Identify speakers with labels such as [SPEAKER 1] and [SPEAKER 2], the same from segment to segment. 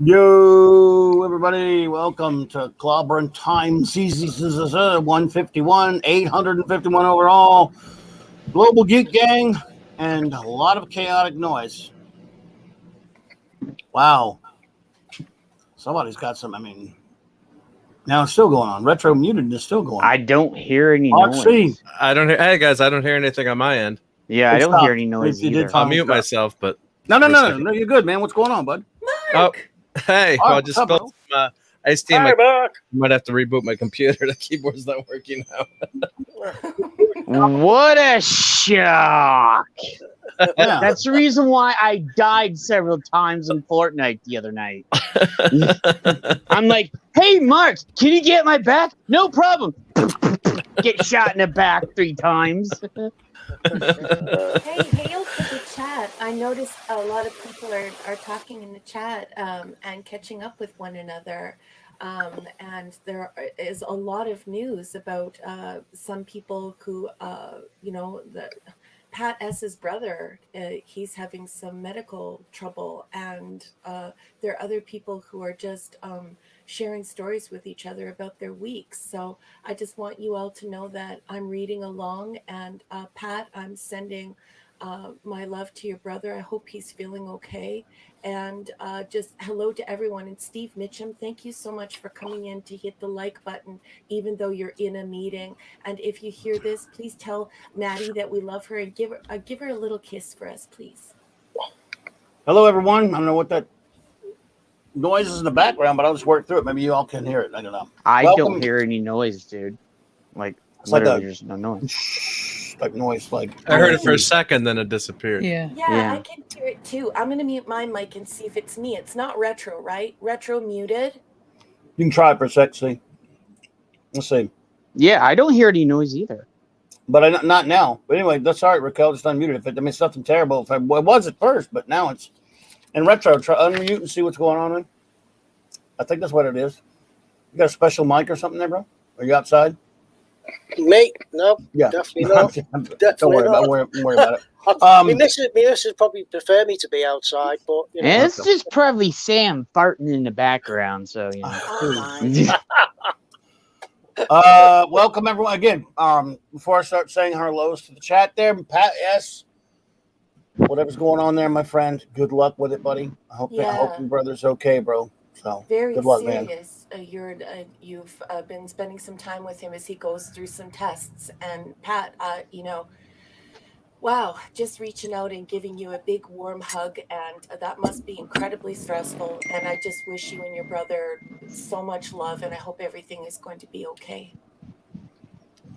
[SPEAKER 1] Yo, everybody, welcome to Clobberin Time CZ 151, 851 overall, Global Geek Gang, and a lot of chaotic noise. Wow. Somebody's got some, now it's still going on. Retro Muted is still going on.
[SPEAKER 2] I don't hear any
[SPEAKER 1] Mark
[SPEAKER 2] noise.
[SPEAKER 1] C.
[SPEAKER 3] I don't hear. Hey guys, I don't hear anything on my end.
[SPEAKER 2] Yeah, I don't hear any noise
[SPEAKER 1] You
[SPEAKER 2] either.
[SPEAKER 1] did
[SPEAKER 3] I'll mute myself, but
[SPEAKER 1] No, you're good, man. What's going on, bud?
[SPEAKER 3] Mark! Hey,
[SPEAKER 1] Mark,
[SPEAKER 3] well, I just
[SPEAKER 1] what's up,
[SPEAKER 3] spilled some iced tea.
[SPEAKER 4] Hi, Mark.
[SPEAKER 3] Might have to reboot my computer. The keyboard's not working now.
[SPEAKER 2] What a shock!
[SPEAKER 1] Yeah.
[SPEAKER 2] That's the reason why I died several times in Fortnite the other night. I'm like, hey, Mark, can you get my back? No problem. Get shot in the back 3 times.
[SPEAKER 5] Hey, hail to the chat. I noticed a lot of people are talking in the chat and catching up with one another. And there is a lot of news about some people who, Pat S.'s brother, he's having some medical trouble. And there are other people who are just sharing stories with each other about their weeks. So I just want you all to know that I'm reading along. And Pat, I'm sending my love to your brother. I hope he's feeling okay. And just hello to everyone. And Steve Mitchum, thank you so much for coming in to hit the like button, even though you're in a meeting. And if you hear this, please tell Maddie that we love her and give her a little kiss for us, please.
[SPEAKER 1] Hello, everyone. I don't know what that noise is in the background, but I'll just work through it. Maybe you all can hear it. I don't know.
[SPEAKER 2] I
[SPEAKER 1] Welcome.
[SPEAKER 2] don't hear any noise, dude. Like,
[SPEAKER 1] It's like
[SPEAKER 2] literally
[SPEAKER 1] a-
[SPEAKER 2] there's no noise.
[SPEAKER 1] Like noise, like
[SPEAKER 3] I heard it for a second, then it disappeared.
[SPEAKER 5] Yeah,
[SPEAKER 2] Yeah.
[SPEAKER 5] I can hear it too. I'm going to mute my mic and see if it's me. It's not Retro, right? Retro muted.
[SPEAKER 1] You can try it for a sec, see. Let's see.
[SPEAKER 2] Yeah, I don't hear any noise either.
[SPEAKER 1] But not now. But anyway, that's all right, Raquel. Just unmuted. It's nothing terrible. It was at first, but now it's in Retro. Try unmute and see what's going on. In. I think that's what it is. You got a special mic or something there, bro? Are you outside?
[SPEAKER 4] Me? No,
[SPEAKER 1] Yeah.
[SPEAKER 4] definitely not.
[SPEAKER 1] Don't worry about it. Don't worry about it.
[SPEAKER 4] My missus probably prefer me to be outside, but you know.
[SPEAKER 2] And it's just probably Sam farting in the background, so you know.
[SPEAKER 5] Oh,
[SPEAKER 1] Welcome everyone again. Before I start saying hellos to the chat there, Pat S. Whatever's going on there, my friend. Good luck with it, buddy. I hope your brother's okay, bro. So
[SPEAKER 5] very
[SPEAKER 1] good luck,
[SPEAKER 5] serious. You've been spending some time with him as he goes through some tests. And Pat, wow, just reaching out and giving you a big warm hug, and that must be incredibly stressful. And I just wish you and your brother so much love, and I hope everything is going to be okay.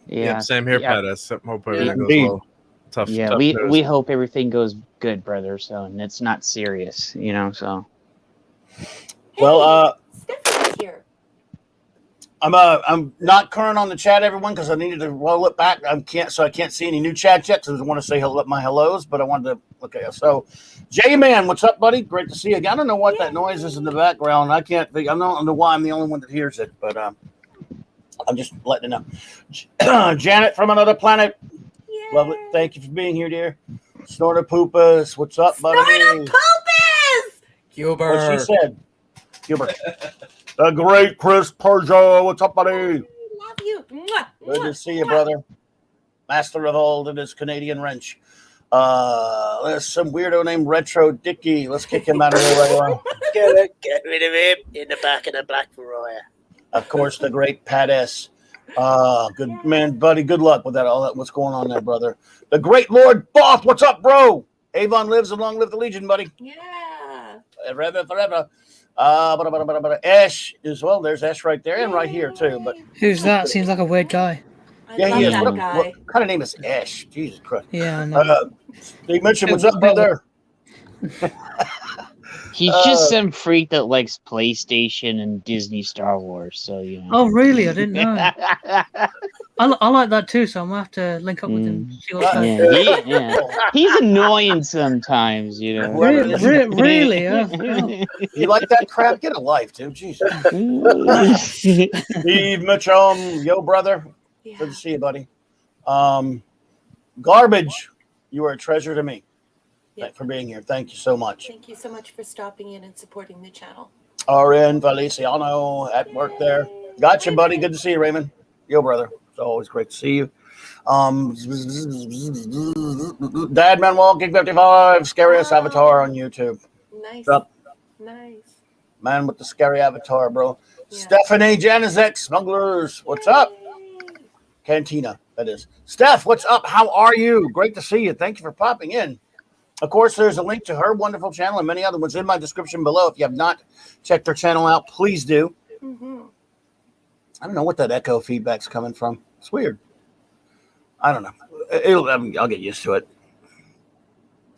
[SPEAKER 2] Yeah,
[SPEAKER 3] same here,
[SPEAKER 2] yeah.
[SPEAKER 3] Pat. I hope everything goes
[SPEAKER 1] Indeed.
[SPEAKER 3] well. Tough.
[SPEAKER 2] Yeah,
[SPEAKER 3] tough
[SPEAKER 2] we
[SPEAKER 3] news.
[SPEAKER 2] hope everything goes good, brother. So, and it's not serious, you know. So,
[SPEAKER 1] Well,
[SPEAKER 5] Stephanie's here.
[SPEAKER 1] I'm not current on the chat, everyone, because I needed to roll it back. I can't see any new chats yet because I want to say my hellos, but I wanted to. Okay, so J-Man, what's up, buddy? Great to see you again. I don't know what that noise is in the background. I don't know why I'm the only one that hears it, but I'm just letting you know. Janet from another planet.
[SPEAKER 5] Yay.
[SPEAKER 1] Love it. Thank you for being here, dear. Snorter Poopas, what's up, buddy?
[SPEAKER 5] Snorter Poopas!
[SPEAKER 3] Gilbert.
[SPEAKER 1] What she said. Gilbert. The great Chris Persia. What's up, buddy?
[SPEAKER 5] Love you. Mwah,
[SPEAKER 1] Good to
[SPEAKER 5] mwah,
[SPEAKER 1] see you,
[SPEAKER 5] mwah.
[SPEAKER 1] brother. Master of all that is Canadian wrench. There's some weirdo named Retro Dicky. Let's kick him out of here right away.
[SPEAKER 4] Get rid of him in the back of the Black Mariah.
[SPEAKER 1] Of course, the great Pat S. Good man, buddy. Good luck with that. All that. What's going on there, brother? The great Lord Both. What's up, bro? Avon lives and long live the Legion, buddy.
[SPEAKER 5] Yeah.
[SPEAKER 1] Forever. Ash as well. There's Ash right there and right here too. But
[SPEAKER 6] Who's that? Seems like a weird guy.
[SPEAKER 5] I
[SPEAKER 1] yeah,
[SPEAKER 5] love
[SPEAKER 1] he is.
[SPEAKER 5] that guy.
[SPEAKER 1] What kind of name is Ash? Jesus Christ.
[SPEAKER 6] Yeah, I know.
[SPEAKER 1] Steve Mitchum, what's up, brother?
[SPEAKER 2] he's just some freak that likes PlayStation and Disney Star Wars. So you know.
[SPEAKER 6] Oh, really? I didn't know. I like that too, so I'm gonna have to link up with him. See what's going on.
[SPEAKER 2] yeah. He's annoying sometimes, you know.
[SPEAKER 6] Really? Yeah.
[SPEAKER 1] You like that crap? Get a life, dude. Jesus. Steve Mitchum, yo, brother.
[SPEAKER 5] Yeah.
[SPEAKER 1] Good to see you, buddy. Garbage, you are a treasure to me.
[SPEAKER 5] Yeah.
[SPEAKER 1] For being here. Thank you so much.
[SPEAKER 5] Thank you so much for stopping in and supporting the channel.
[SPEAKER 1] RN Feliciano at work there. Gotcha, buddy. Good to see you, Raymond. Yo, brother. It's always great to see you. Dad Manuel, Geek 55, scariest avatar on YouTube.
[SPEAKER 5] Nice.
[SPEAKER 1] What's up?
[SPEAKER 5] Nice.
[SPEAKER 1] Man with the scary avatar, bro.
[SPEAKER 5] Yeah.
[SPEAKER 1] Stephanie Janizek, Smugglers. What's up? Cantina, that is. Steph, what's up? How are you? Great to see you. Thank you for popping in. Of course, there's a link to her wonderful channel and many other ones in my description below. If you have not checked her channel out, please do.
[SPEAKER 5] Mm-hmm.
[SPEAKER 1] I don't know what that echo feedback's coming from. It's weird. I don't know. I'll get used to it.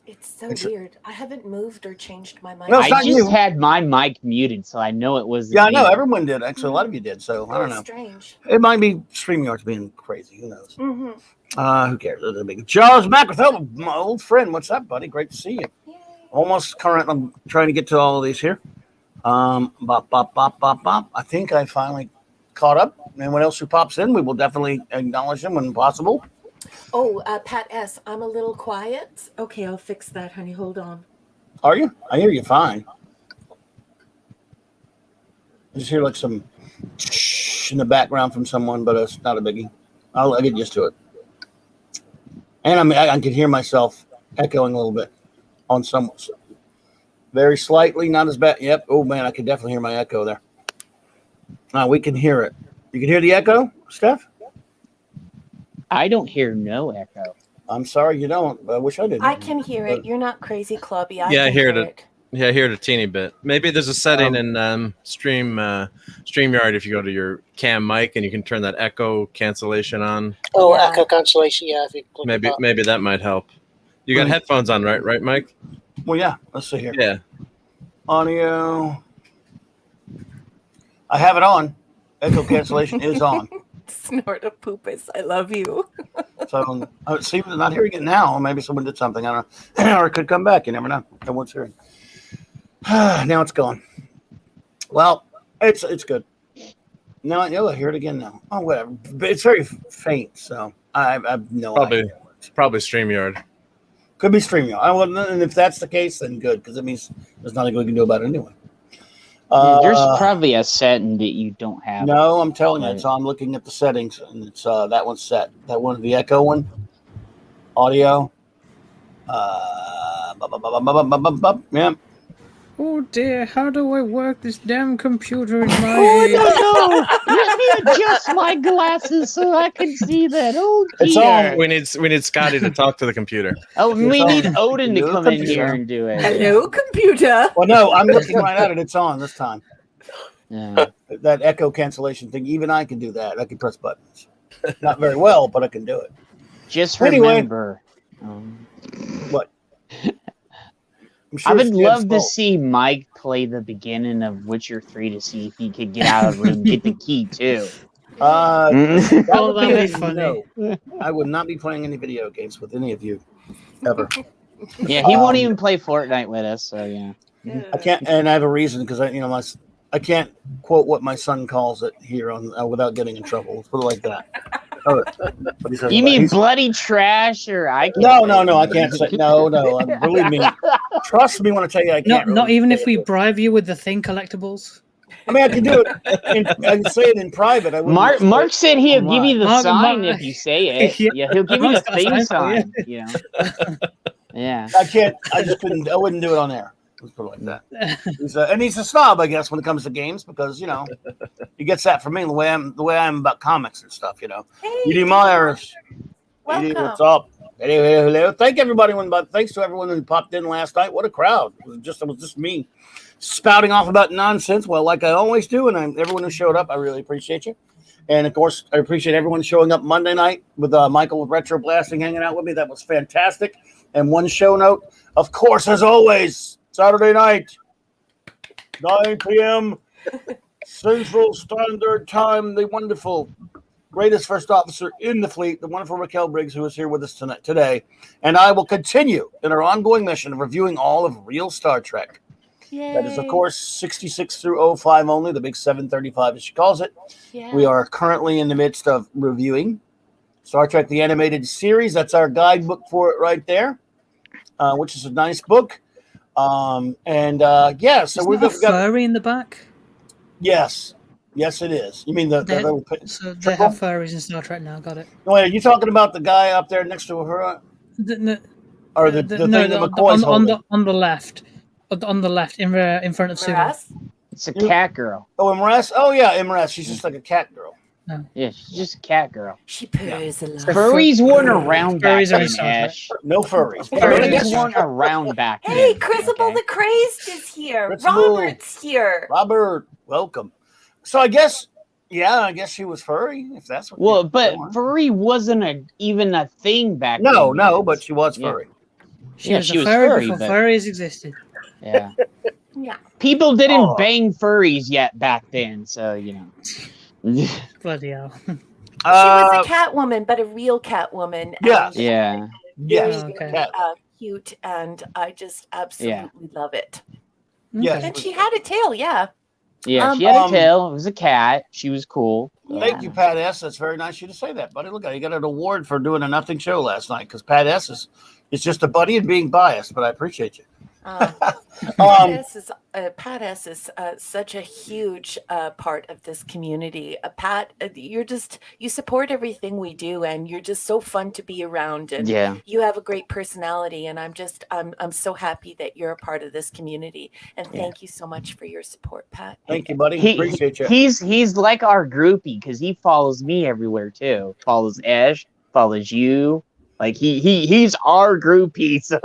[SPEAKER 5] It's so weird. I haven't moved or changed my mic.
[SPEAKER 1] No, it's
[SPEAKER 2] I
[SPEAKER 1] not
[SPEAKER 2] just
[SPEAKER 1] you.
[SPEAKER 2] had my mic muted, so I know it was.
[SPEAKER 1] Yeah, I know. Everyone did. Actually, a lot of you did. So I don't know.
[SPEAKER 5] Strange.
[SPEAKER 1] It might be StreamYard's being crazy. Who knows?
[SPEAKER 5] Mm-hmm.
[SPEAKER 1] Who cares? Charles Macrothel, my old friend. What's up, buddy? Great to see you.
[SPEAKER 5] Yay.
[SPEAKER 1] Almost current. I'm trying to get to all of these here. Bop, bop, bop, bop, bop. I think I finally caught up. Anyone else who pops in, we will definitely acknowledge them when possible.
[SPEAKER 5] Oh, Pat S., I'm a little quiet. Okay, I'll fix that, honey. Hold on.
[SPEAKER 1] Are you? I hear you fine. I just hear like some in the background from someone, but it's not a biggie. I'll get used to it. And I can hear myself echoing a little bit on some, very slightly, not as bad. Yep. Oh man, I can definitely hear my echo there. We can hear it. You can hear the echo, Steph?
[SPEAKER 2] I don't hear no echo.
[SPEAKER 1] I'm sorry you don't. I wish I did.
[SPEAKER 5] I can hear it. You're not crazy, Clobby.
[SPEAKER 3] Yeah, I
[SPEAKER 5] can
[SPEAKER 3] hear it. Yeah, I hear it a teeny bit. Maybe there's a setting in StreamYard if you go to your cam mic and you can turn that echo cancellation on.
[SPEAKER 4] Oh, echo cancellation. Yeah, if you click
[SPEAKER 3] Maybe that might help. You got headphones on, right, Mike?
[SPEAKER 1] Well, yeah. Let's see here.
[SPEAKER 3] Yeah.
[SPEAKER 1] Audio. I have it on. Echo cancellation is on.
[SPEAKER 5] Snort of poopus. I love you.
[SPEAKER 1] So, see, not hearing it now. Maybe someone did something. I don't know. Or it could come back. You never know. Everyone's hearing. Now it's gone. Well, it's good. No, I hear it again now. Oh, whatever. But it's very faint, so I have no idea.
[SPEAKER 3] It's probably StreamYard.
[SPEAKER 1] Could be StreamYard. And if that's the case, then good, because it means there's nothing we can do about it anyway.
[SPEAKER 2] There's probably a setting that you don't have.
[SPEAKER 1] No, I'm telling you, it's on. I'm looking at the settings, and it's that one's set. That one, the echo one, audio. Yeah.
[SPEAKER 6] Oh dear, how do I work this damn computer in my
[SPEAKER 2] Oh no! Let me adjust my glasses so I can see that. Oh dear.
[SPEAKER 1] It's on.
[SPEAKER 3] We need Scotty to talk to the computer.
[SPEAKER 2] Oh, we need Odin to
[SPEAKER 1] Hello,
[SPEAKER 2] come in
[SPEAKER 1] computer.
[SPEAKER 2] here and do it.
[SPEAKER 5] Hello, computer.
[SPEAKER 1] Well, no, I'm looking right at it. It's on this time.
[SPEAKER 2] Yeah.
[SPEAKER 1] That echo cancellation thing, even I can do that. I can press buttons. Not very well, but I can do it.
[SPEAKER 2] Just
[SPEAKER 1] Anyway.
[SPEAKER 2] remember.
[SPEAKER 1] What? I'm sure
[SPEAKER 2] I would
[SPEAKER 1] it's
[SPEAKER 2] love
[SPEAKER 1] Ed's
[SPEAKER 2] to
[SPEAKER 1] fault.
[SPEAKER 2] see Mike play the beginning of Witcher 3 to see if he could get out of the room and get the key too.
[SPEAKER 1] That
[SPEAKER 6] Oh,
[SPEAKER 1] would
[SPEAKER 6] that'd
[SPEAKER 1] be
[SPEAKER 6] be funny.
[SPEAKER 1] no. I would not be playing any video games with any of you ever.
[SPEAKER 2] Yeah, he won't even play Fortnite with us, so yeah.
[SPEAKER 1] I can't, and I have a reason because I can't quote what my son calls it here on without getting in trouble. Let's put it like that. What he says
[SPEAKER 2] You
[SPEAKER 1] about-
[SPEAKER 2] mean
[SPEAKER 1] he's-
[SPEAKER 2] bloody trash or I can't
[SPEAKER 1] No, I can't say no. Believe me, trust me when I tell you I can't.
[SPEAKER 6] Not
[SPEAKER 1] really
[SPEAKER 6] even
[SPEAKER 1] say
[SPEAKER 6] if
[SPEAKER 1] it.
[SPEAKER 6] we bribe you with the thing collectibles.
[SPEAKER 1] I mean, I can do it. I can say it in private. I wouldn't
[SPEAKER 2] Mark said he'll give you the
[SPEAKER 6] Mark-
[SPEAKER 2] sign
[SPEAKER 6] Mark-
[SPEAKER 2] if you say it.
[SPEAKER 6] Yeah.
[SPEAKER 2] Yeah, he'll give you the
[SPEAKER 6] Mark's got a
[SPEAKER 2] theme
[SPEAKER 6] sign for
[SPEAKER 2] sign. You know. Yeah.
[SPEAKER 1] I can't. I just couldn't. I wouldn't do it on air. Let's put it like that. He's a snob, I guess, when it comes to games because he gets that from me the way I'm about comics and stuff.
[SPEAKER 5] Hey,
[SPEAKER 1] Edie Myers. Edie,
[SPEAKER 5] welcome.
[SPEAKER 1] what's up? Hello. Thank everybody. Thanks to everyone who popped in last night. What a crowd! It was just me spouting off about nonsense. Well, like I always do, and everyone who showed up, I really appreciate you. And of course, I appreciate everyone showing up Monday night with Michael with Retro Blasting hanging out with me. That was fantastic. And one show note, of course, as always, Saturday night, 9 p.m. Central Standard Time. The wonderful, greatest first officer in the fleet, the wonderful Raquel Briggs, who is here with us today. And I will continue in our ongoing mission of reviewing all of real Star Trek. That is, of
[SPEAKER 5] Yay.
[SPEAKER 1] course, 66 through 05 only, the big 735, as she calls it.
[SPEAKER 5] Yeah.
[SPEAKER 1] We are currently in the midst of reviewing Star Trek, the animated series. That's our guidebook for it right there, which is a nice book. So
[SPEAKER 6] Isn't
[SPEAKER 1] we've
[SPEAKER 6] there a
[SPEAKER 1] got
[SPEAKER 6] furry in the back?
[SPEAKER 1] Yes, yes, it is. You mean the
[SPEAKER 6] They,
[SPEAKER 1] little
[SPEAKER 6] so they
[SPEAKER 1] triple?
[SPEAKER 6] have furries in Star Trek now. Got it.
[SPEAKER 1] Wait, are you talking about the guy up there next to her,
[SPEAKER 6] No,
[SPEAKER 1] or the thing that McCoy's holding?
[SPEAKER 6] on the left, on the left, in front of Sulu.
[SPEAKER 5] Maras?
[SPEAKER 2] It's a cat girl.
[SPEAKER 1] Oh, Imress. Oh yeah, Imress. She's just like a cat girl.
[SPEAKER 2] Yeah, she's just a cat girl.
[SPEAKER 5] She purrs a lot.
[SPEAKER 2] Furries weren't around back
[SPEAKER 6] Furries are in
[SPEAKER 2] then,
[SPEAKER 6] Star Trek.
[SPEAKER 2] Ash.
[SPEAKER 1] No furries.
[SPEAKER 2] Furries weren't around back then.
[SPEAKER 5] Hey, Crucible
[SPEAKER 2] okay?
[SPEAKER 5] the Crazed is here.
[SPEAKER 1] Crucible.
[SPEAKER 5] Robert's here.
[SPEAKER 1] Robert, welcome. So I guess she was furry. If that's what.
[SPEAKER 2] Well, but furry wasn't even a thing back then.
[SPEAKER 1] No, but she was furry.
[SPEAKER 6] She was a furry before furries existed.
[SPEAKER 2] Yeah.
[SPEAKER 5] Yeah.
[SPEAKER 2] People didn't bang furries yet back then, so you know.
[SPEAKER 6] Bloody hell.
[SPEAKER 5] She was a cat woman, but a real cat woman.
[SPEAKER 1] Yes.
[SPEAKER 2] Yeah.
[SPEAKER 1] Yes.
[SPEAKER 6] Okay.
[SPEAKER 5] Cute, and I just absolutely love it.
[SPEAKER 1] Yes.
[SPEAKER 5] And she had a tail, yeah.
[SPEAKER 2] Yeah, she had a tail. It was a cat. She was cool.
[SPEAKER 1] Thank you, Pat S. That's very nice of you to say that, buddy. Look, you got an award for doing a nothing show last night because Pat S. is just a buddy and being biased, but I appreciate you.
[SPEAKER 5] Pat S is such a huge part of this community. Pat, you support everything we do, and you're just so fun to be around. And you have a great personality, and I'm so happy that you're a part of this community. And thank you so much for your support, Pat.
[SPEAKER 1] Thank you, buddy. Appreciate you.
[SPEAKER 2] He's like our groupie because he follows me everywhere too. Follows Ash, follows you. Like he's our groupie. So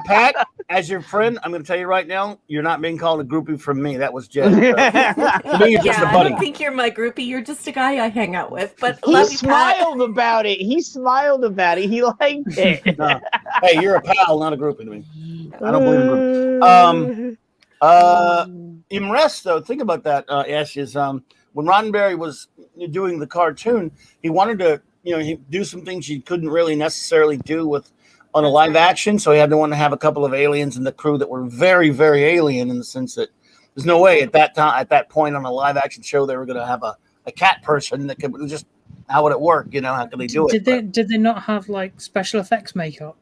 [SPEAKER 1] Pat, as your friend, I'm going to tell you right now, you're not being called a groupie from me. That was Jen. To me, you're just a buddy.
[SPEAKER 5] I don't think you're my groupie. You're just a guy I hang out with. But
[SPEAKER 2] he smiled about it. He smiled about it. He liked it.
[SPEAKER 1] No. Hey, you're a pal, not a groupie to me. I don't believe in groupies. Imress, though, think about that, Ash, is when Roddenberry was doing the cartoon, he wanted to he do some things he couldn't really necessarily do on a live action. So he had to want to have a couple of aliens in the crew that were very, very alien in the sense that there's no way at that point on a live action show they were going to have a cat person that could just, how would it work? How could they do it?
[SPEAKER 6] Did they not have like special effects makeup?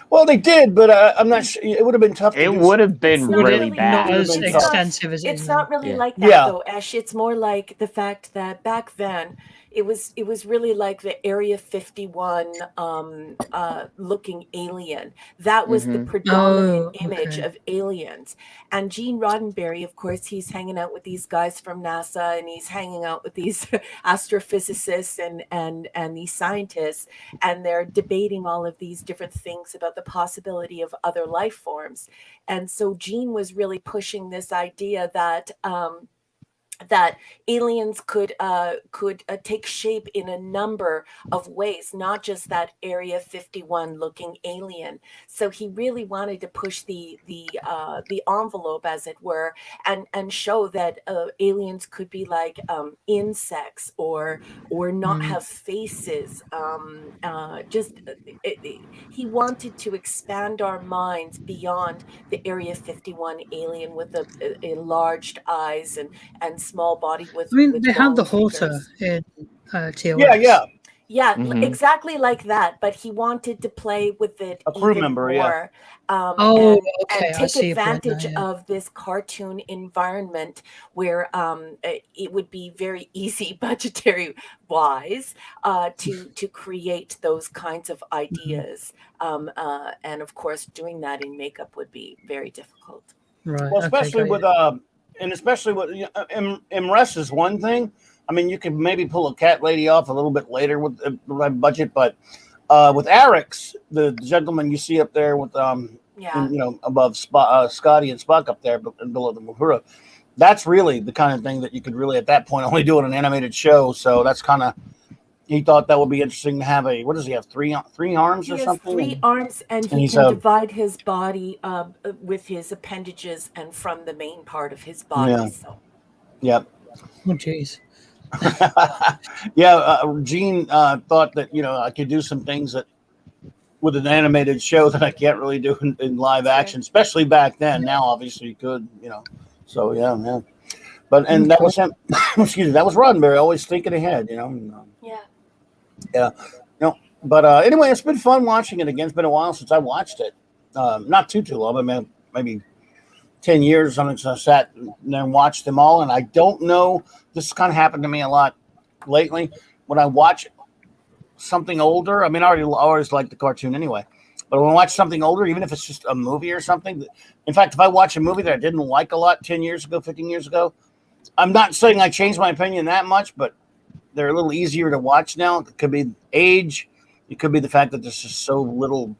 [SPEAKER 1] Well, they did, but I'm not sure. It would have been tough.
[SPEAKER 2] It would have been really bad.
[SPEAKER 6] Not as extensive as
[SPEAKER 5] it's not really like that though, Ash. It's more like the fact that back then it was really like the Area 51 looking alien. That was the predominant image of aliens. And Gene Roddenberry, of course, he's hanging out with these guys from NASA, and he's hanging out with these astrophysicists and these scientists, and they're debating all of these different things about the possibility of other life forms. And so Gene was really pushing this idea that that aliens could take shape in a number of ways, not just that Area 51 looking alien. So he really wanted to push the envelope, as it were, and show that aliens could be like insects or not have faces. He wanted to expand our minds beyond the Area 51 alien with enlarged eyes and small body with.
[SPEAKER 6] I mean,
[SPEAKER 5] with
[SPEAKER 6] they had the
[SPEAKER 5] long
[SPEAKER 6] halter
[SPEAKER 5] fingers.
[SPEAKER 6] in TOS.
[SPEAKER 5] Yeah, exactly like that. But he wanted to play with it
[SPEAKER 1] a crew
[SPEAKER 5] even
[SPEAKER 1] member,
[SPEAKER 5] more,
[SPEAKER 6] okay.
[SPEAKER 5] and
[SPEAKER 6] I
[SPEAKER 5] take
[SPEAKER 6] see
[SPEAKER 5] advantage
[SPEAKER 6] your point now,
[SPEAKER 5] of this cartoon environment where it would be very easy budgetary wise to create those kinds of ideas. And of course, doing that in makeup would be very difficult.
[SPEAKER 6] Right.
[SPEAKER 1] Well, especially with Imress is one thing. I mean, you could maybe pull a cat lady off a little bit later with the budget, but with Arix, the gentleman you see up there with above Scotty and Spock up there below the Uhura, that's really the kind of thing that you could really at that point only do in an animated show. So that's kind of, he thought that would be interesting to have what does he have, three arms or something?
[SPEAKER 5] He has 3 arms, and he can divide his body with his appendages and from the main part of his body.
[SPEAKER 1] Yeah.
[SPEAKER 5] So.
[SPEAKER 1] Yep.
[SPEAKER 6] Oh, jeez.
[SPEAKER 1] Gene thought that I could do some things that with an animated show that I can't really do in live action, especially back then. Now, obviously, you could, So yeah. But that was him. Excuse me. That was Roddenberry, always thinking ahead. Yeah. But anyway, it's been fun watching it again. It's been a while since I watched it. Not too long. I mean, maybe 10 years. I sat there and watched them all, and I don't know. This kind of happened to me a lot lately. When I watch something older, I mean, I always liked the cartoon anyway, but when I watch something older, even if it's just a movie or something, in fact, if I watch a movie that I didn't like a lot 10 years ago, 15 years ago, I'm not saying I changed my opinion that much, but they're a little easier to watch now. It could be age. It could be the fact that there's just so little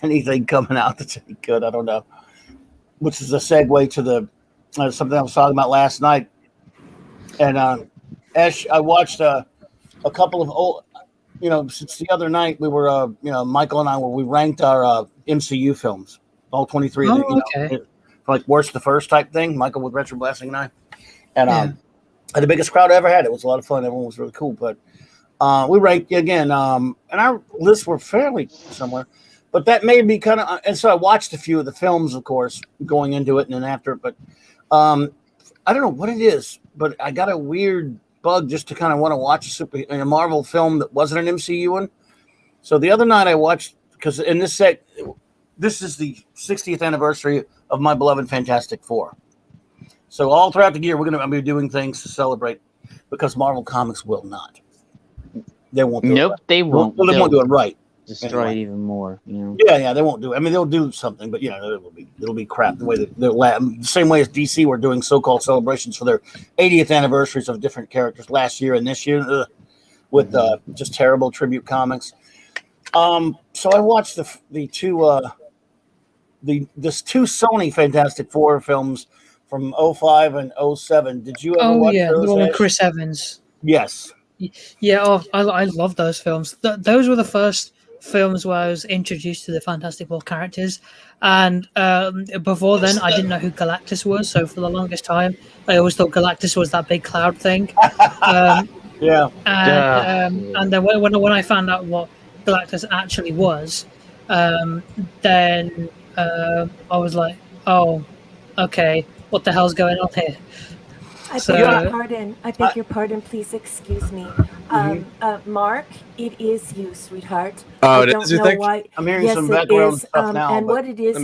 [SPEAKER 1] anything coming out that's any good. I don't know. Which is a segue to the something I was talking about last night. And Ash, I watched a couple of old, since the other night we were, Michael and I we ranked our MCU films, all 23.
[SPEAKER 6] Okay.
[SPEAKER 1] Like worst to first type thing. Michael with Retro Blasting and I, and had the biggest crowd I ever had. It was a lot of fun. Everyone was really cool. But we ranked again, and our lists were fairly similar. But that made me kind of, and so I watched a few of the films, of course, going into it and then after. But I don't know what it is, but I got a weird bug just to kind of want to watch a Marvel film that wasn't an MCU one. So the other night I watched, because in this set, this is the 60th anniversary of my beloved Fantastic Four. So all throughout the year, we're going to be doing things to celebrate, because Marvel Comics will not. They won't do it right.
[SPEAKER 2] They won't.
[SPEAKER 1] They won't do it right.
[SPEAKER 2] Destroy
[SPEAKER 1] Anyway.
[SPEAKER 2] it even more.
[SPEAKER 1] Yeah, they won't do it. I mean, they'll do something, but it'll be crap. The way that the same way as DC were doing so-called celebrations for their 80th anniversaries of different characters last year and this year, with just terrible tribute comics. So I watched the two Sony Fantastic Four films from 05 and 07. Did you ever watch those?
[SPEAKER 6] The one with Chris Evans.
[SPEAKER 1] Yes.
[SPEAKER 6] Yeah, I love those films. Those were the first films where I was introduced to the Fantastic Four characters, and before then I didn't know who Galactus was, so for the longest time I always thought Galactus was that big cloud thing. And then when I found out what Galactus actually was, then I was like, oh, okay, what the hell's going on here?
[SPEAKER 5] I beg your pardon. I beg your pardon. Please excuse me. Mark, it is you, sweetheart.
[SPEAKER 3] Oh,
[SPEAKER 5] I don't know why.
[SPEAKER 1] I'm hearing some background stuff now.
[SPEAKER 5] And what it is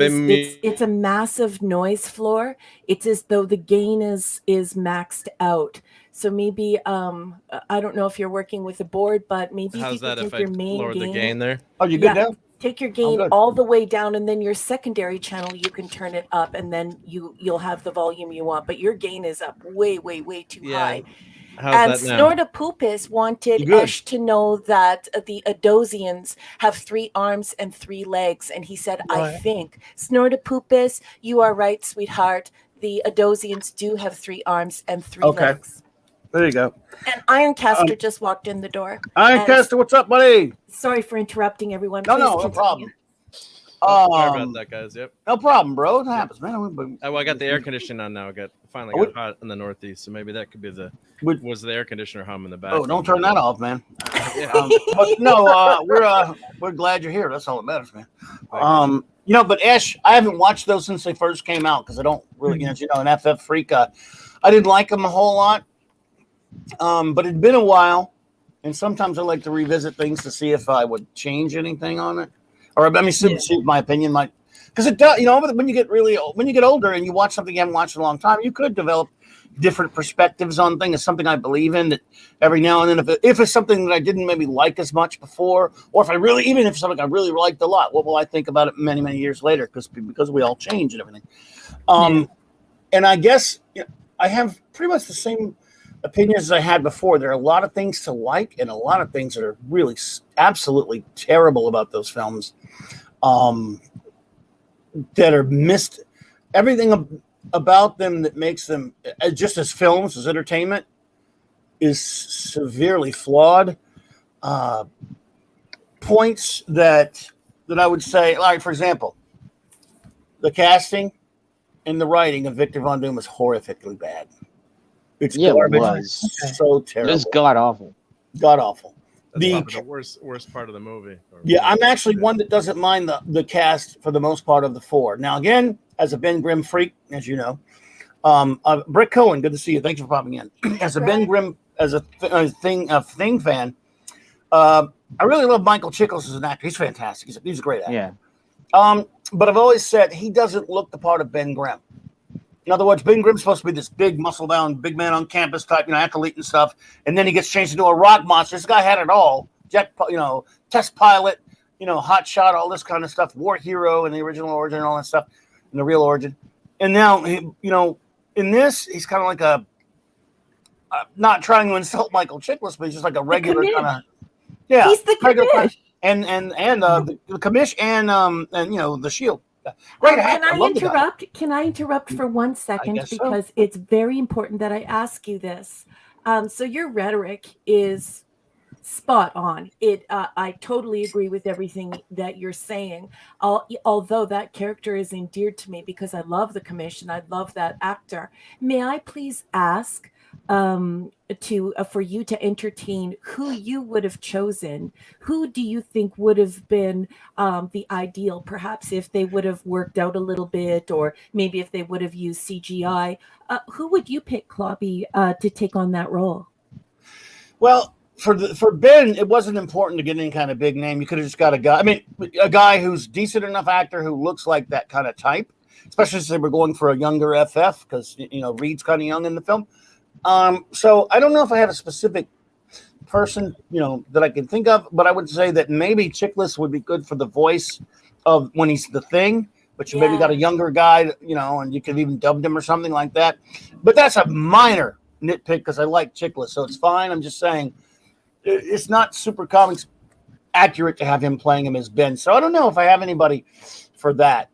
[SPEAKER 5] it's a massive noise floor. It's as though the gain is maxed out. So maybe I don't know if you're working with a board, but maybe
[SPEAKER 3] how's
[SPEAKER 5] if you
[SPEAKER 3] that
[SPEAKER 5] could
[SPEAKER 3] if
[SPEAKER 5] take your
[SPEAKER 3] I
[SPEAKER 5] main
[SPEAKER 3] lower the gain there?
[SPEAKER 1] Oh, you good now?
[SPEAKER 5] Take your gain all the way down, and then your secondary channel, you can turn it up, and then you'll have the volume you want. But your gain is up way too high.
[SPEAKER 3] How's that now?
[SPEAKER 5] Snortapoopus wanted Esh to know that the Adosians have 3 arms and 3 legs, and he said, I think. Snortapoopus, you are right, sweetheart. The Adosians do have 3 arms and 3 legs.
[SPEAKER 1] There you go.
[SPEAKER 5] And Ironcaster just walked in the door.
[SPEAKER 1] Ironcaster, what's up, buddy?
[SPEAKER 5] Sorry for interrupting everyone.
[SPEAKER 1] No problem.
[SPEAKER 3] Sorry about that, guys. Yep.
[SPEAKER 1] No problem, bro. It happens, man.
[SPEAKER 3] I got the air conditioning on now. Finally got hot in the Northeast, so maybe that could be was the air conditioner hum in the back.
[SPEAKER 1] Oh, don't turn that off, man. But we're glad you're here. That's all that matters, man. But Ash, I haven't watched those since they first came out, because I don't really, an FF freak. I didn't like them a whole lot. But it'd been a while, and sometimes I like to revisit things to see if I would change anything on it, or see my opinion might, because it does. When you get older and you watch something you haven't watched in a long time, you could develop different perspectives on things. It's something I believe in, that every now and then, if it's something that I didn't maybe like as much before, or if it's something I really liked a lot, what will I think about it many years later? Because we all change and everything. And I guess I have pretty much the same opinions as I had before. There are a lot of things to like and a lot of things that are really absolutely terrible about those films, that are missed. Everything about them that makes them, just as films, as entertainment, is severely flawed. Points that I would say, like, for example, the casting and the writing of Victor Von Doom is horrifically bad. It's garbage.
[SPEAKER 2] It was.
[SPEAKER 1] It's so terrible.
[SPEAKER 2] It was god awful.
[SPEAKER 1] God awful.
[SPEAKER 3] That's the worst part of the movie.
[SPEAKER 1] I'm actually one that doesn't mind the cast for the most part of the 4. Now, again, as a Ben Grimm freak, as you know, Brick Cohen, good to see you. Thanks for popping in. As a Ben Grimm, as a Thing fan, I really love Michael Chiklis as an actor. He's fantastic. He's a great actor.
[SPEAKER 2] Yeah.
[SPEAKER 1] but I've always said he doesn't look the part of Ben Grimm. In other words, Ben Grimm's supposed to be this big, muscle-bound, big man on campus type, athlete and stuff, and then he gets changed into a rock monster. This guy had it all: jet, test pilot, hot shot, all this kind of stuff, war hero in the original Origin, and all that stuff in the real Origin. And now, in this, he's kind of like not trying to insult Michael Chiklis, but he's just like a regular kind of,
[SPEAKER 7] he's the commish.
[SPEAKER 1] And the commish and the shield. Great
[SPEAKER 5] Can I interrupt? Can I interrupt for 1 second because it's very important that I ask you this. So your rhetoric is spot on. I totally agree with everything that you're saying. Although that character is endeared to me because I love the commission, I love that actor. May I please ask for you to entertain who you would have chosen? Who do you think would have been the ideal? Perhaps if they would have worked out a little bit, or maybe if they would have used CGI. Who would you pick, Clobby, to take on that role?
[SPEAKER 1] Well, for Ben, it wasn't important to get any kind of big name. You could have just got a guy. I mean, a guy who's decent enough actor who looks like that kind of type, especially since they were going for a younger FF because Reed's kind of young in the film. So I don't know if I have a specific person, that I can think of, but I would say that maybe Chiklis would be good for the voice of when he's the Thing, but you maybe got a younger guy, and you could even dubbed him or something like that. But that's a minor nitpick because I like Chiklis, so it's fine. I'm just saying it's not super comics accurate to have him playing him as Ben. So I don't know if I have anybody for that.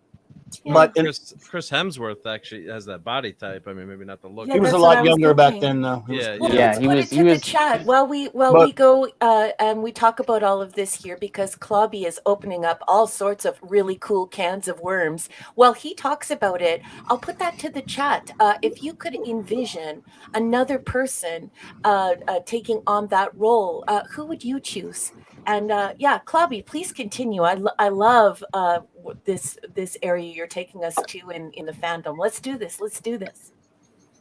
[SPEAKER 5] Yeah.
[SPEAKER 1] But
[SPEAKER 3] Chris Hemsworth actually has that body type. I mean, maybe not the look.
[SPEAKER 1] He was a lot younger back then, though.
[SPEAKER 5] Let's put it to the chat while we go and we talk about all of this here, because Clobby is opening up all sorts of really cool cans of worms. While he talks about it, I'll put that to the chat. If you could envision another person taking on that role, who would you choose? And Clobby, please continue. I love this area you're taking us to in the fandom. Let's do this.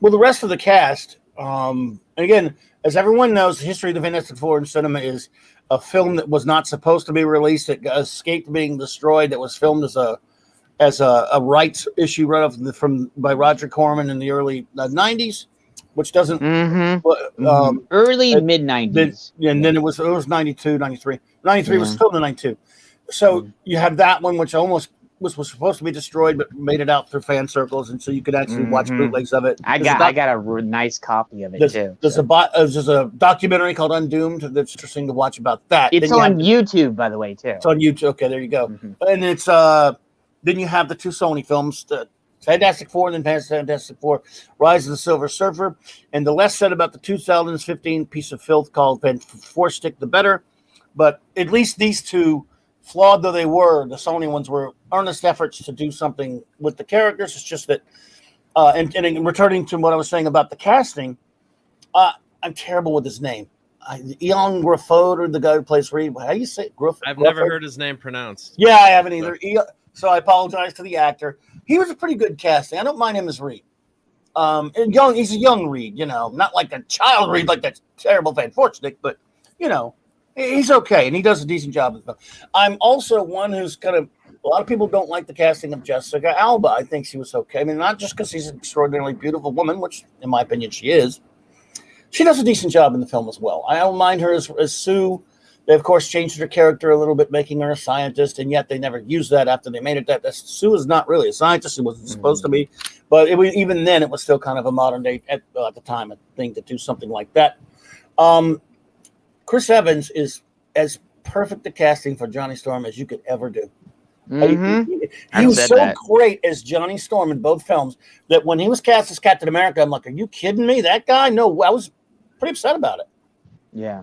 [SPEAKER 1] Well, the rest of the cast, and again, as everyone knows, the history of the Fantastic Four in cinema is a film that was not supposed to be released. It escaped being destroyed. That was filmed as a rights issue right off by Roger Corman in the early 90s. Which doesn't
[SPEAKER 2] early mid 90s.
[SPEAKER 1] And then it was 92, 93. 93 was filmed in 92. So you have that one, which almost was supposed to be destroyed, but made it out through fan circles, and so you could actually watch bootlegs of it.
[SPEAKER 2] I got a nice copy of it too.
[SPEAKER 1] There's a documentary called Undoomed that's interesting to watch about that.
[SPEAKER 2] It's on YouTube, by the way, too.
[SPEAKER 1] It's on YouTube. Okay, there you go. And it's then you have the two Sony films. Fantastic Four, and then Fantastic Four, Rise of the Silver Surfer. And the less said about the 2015 piece of filth called Four Stick, the better. But at least these two, flawed though they were, the Sony ones were earnest efforts to do something with the characters. It's just that, and returning to what I was saying about the casting, I'm terrible with his name. Eon Grafode, or the guy who plays Reed. How do you say it?
[SPEAKER 3] I've never heard his name pronounced.
[SPEAKER 1] Yeah, I haven't either. So I apologize to the actor. He was a pretty good casting. I don't mind him as Reed. And young, he's a young Reed, not like a child Reed, like that terrible Van Forstick, but he's okay, and he does a decent job. I'm also one who's a lot of people don't like the casting of Jessica Alba. I think she was okay. I mean, not just because she's an extraordinarily beautiful woman, which in my opinion she is. She does a decent job in the film as well. I don't mind her as Sue. They, of course, changed her character a little bit, making her a scientist, and yet they never used that after they made it. That Sue is not really a scientist. She wasn't supposed to be. But even then, it was still kind of a modern day, at the time, a thing to do something like that. Chris Evans is as perfect a casting for Johnny Storm as you could ever do. He was so great as Johnny Storm in both films that when he was cast as Captain America, I'm like, are you kidding me? That guy? No, I was pretty upset about it.
[SPEAKER 2] Yeah.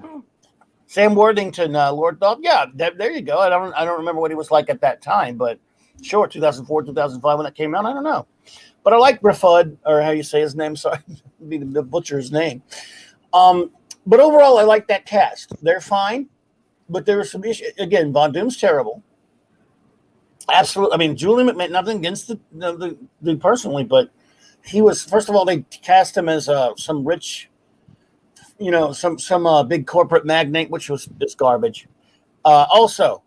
[SPEAKER 1] Sam Worthington, Lord Dog. Yeah, there you go. I don't remember what he was like at that time, but sure, 2004, 2005 when that came out. I don't know, but I like Grafud, or how you say his name. Sorry, be the butcher's name. But overall, I like that cast. They're fine, but there were some issues. Again, Von Doom's terrible. Absolutely. I mean, Julie McMahon. Nothing against the personally, but he was. First of all, they cast him as some rich. Some big corporate magnate, which was garbage. Also,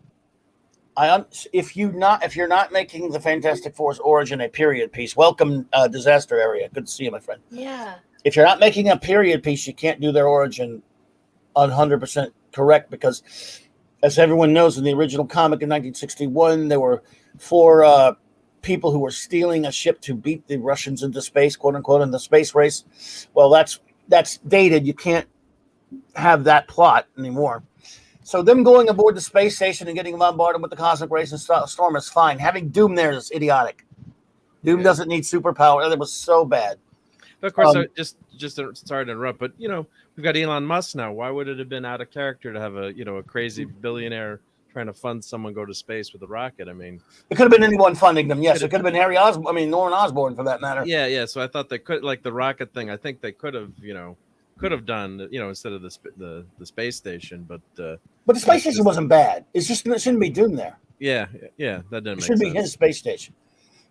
[SPEAKER 1] If you're not making the Fantastic Four's origin a period piece, welcome Disaster Area. Good to see you, my friend.
[SPEAKER 5] Yeah.
[SPEAKER 1] If you're not making a period piece, you can't do their origin 100% correct, because, as everyone knows, in the original comic in 1961, there were 4 people who were stealing a ship to beat the Russians into space, quote unquote, in the space race. Well, that's dated. You can't have that plot anymore. So them going aboard the space station and getting bombarded with the cosmic rays and storm is fine. Having Doom there is idiotic. Doom doesn't need superpower. That was so bad.
[SPEAKER 3] But of course, just sorry to interrupt, but we've got Elon Musk now. Why would it have been out of character to have a crazy billionaire trying to fund someone go to space with a rocket? I mean,
[SPEAKER 1] it could have been anyone funding them. Yes, it could have been Norman Osborn for that matter.
[SPEAKER 3] Yeah. So I thought they could, like the rocket thing. I think they could have done, instead of the space station, but the
[SPEAKER 1] space station wasn't bad. It's just it shouldn't be Doom there.
[SPEAKER 3] Yeah, that didn't make sense.
[SPEAKER 1] It should be his space station.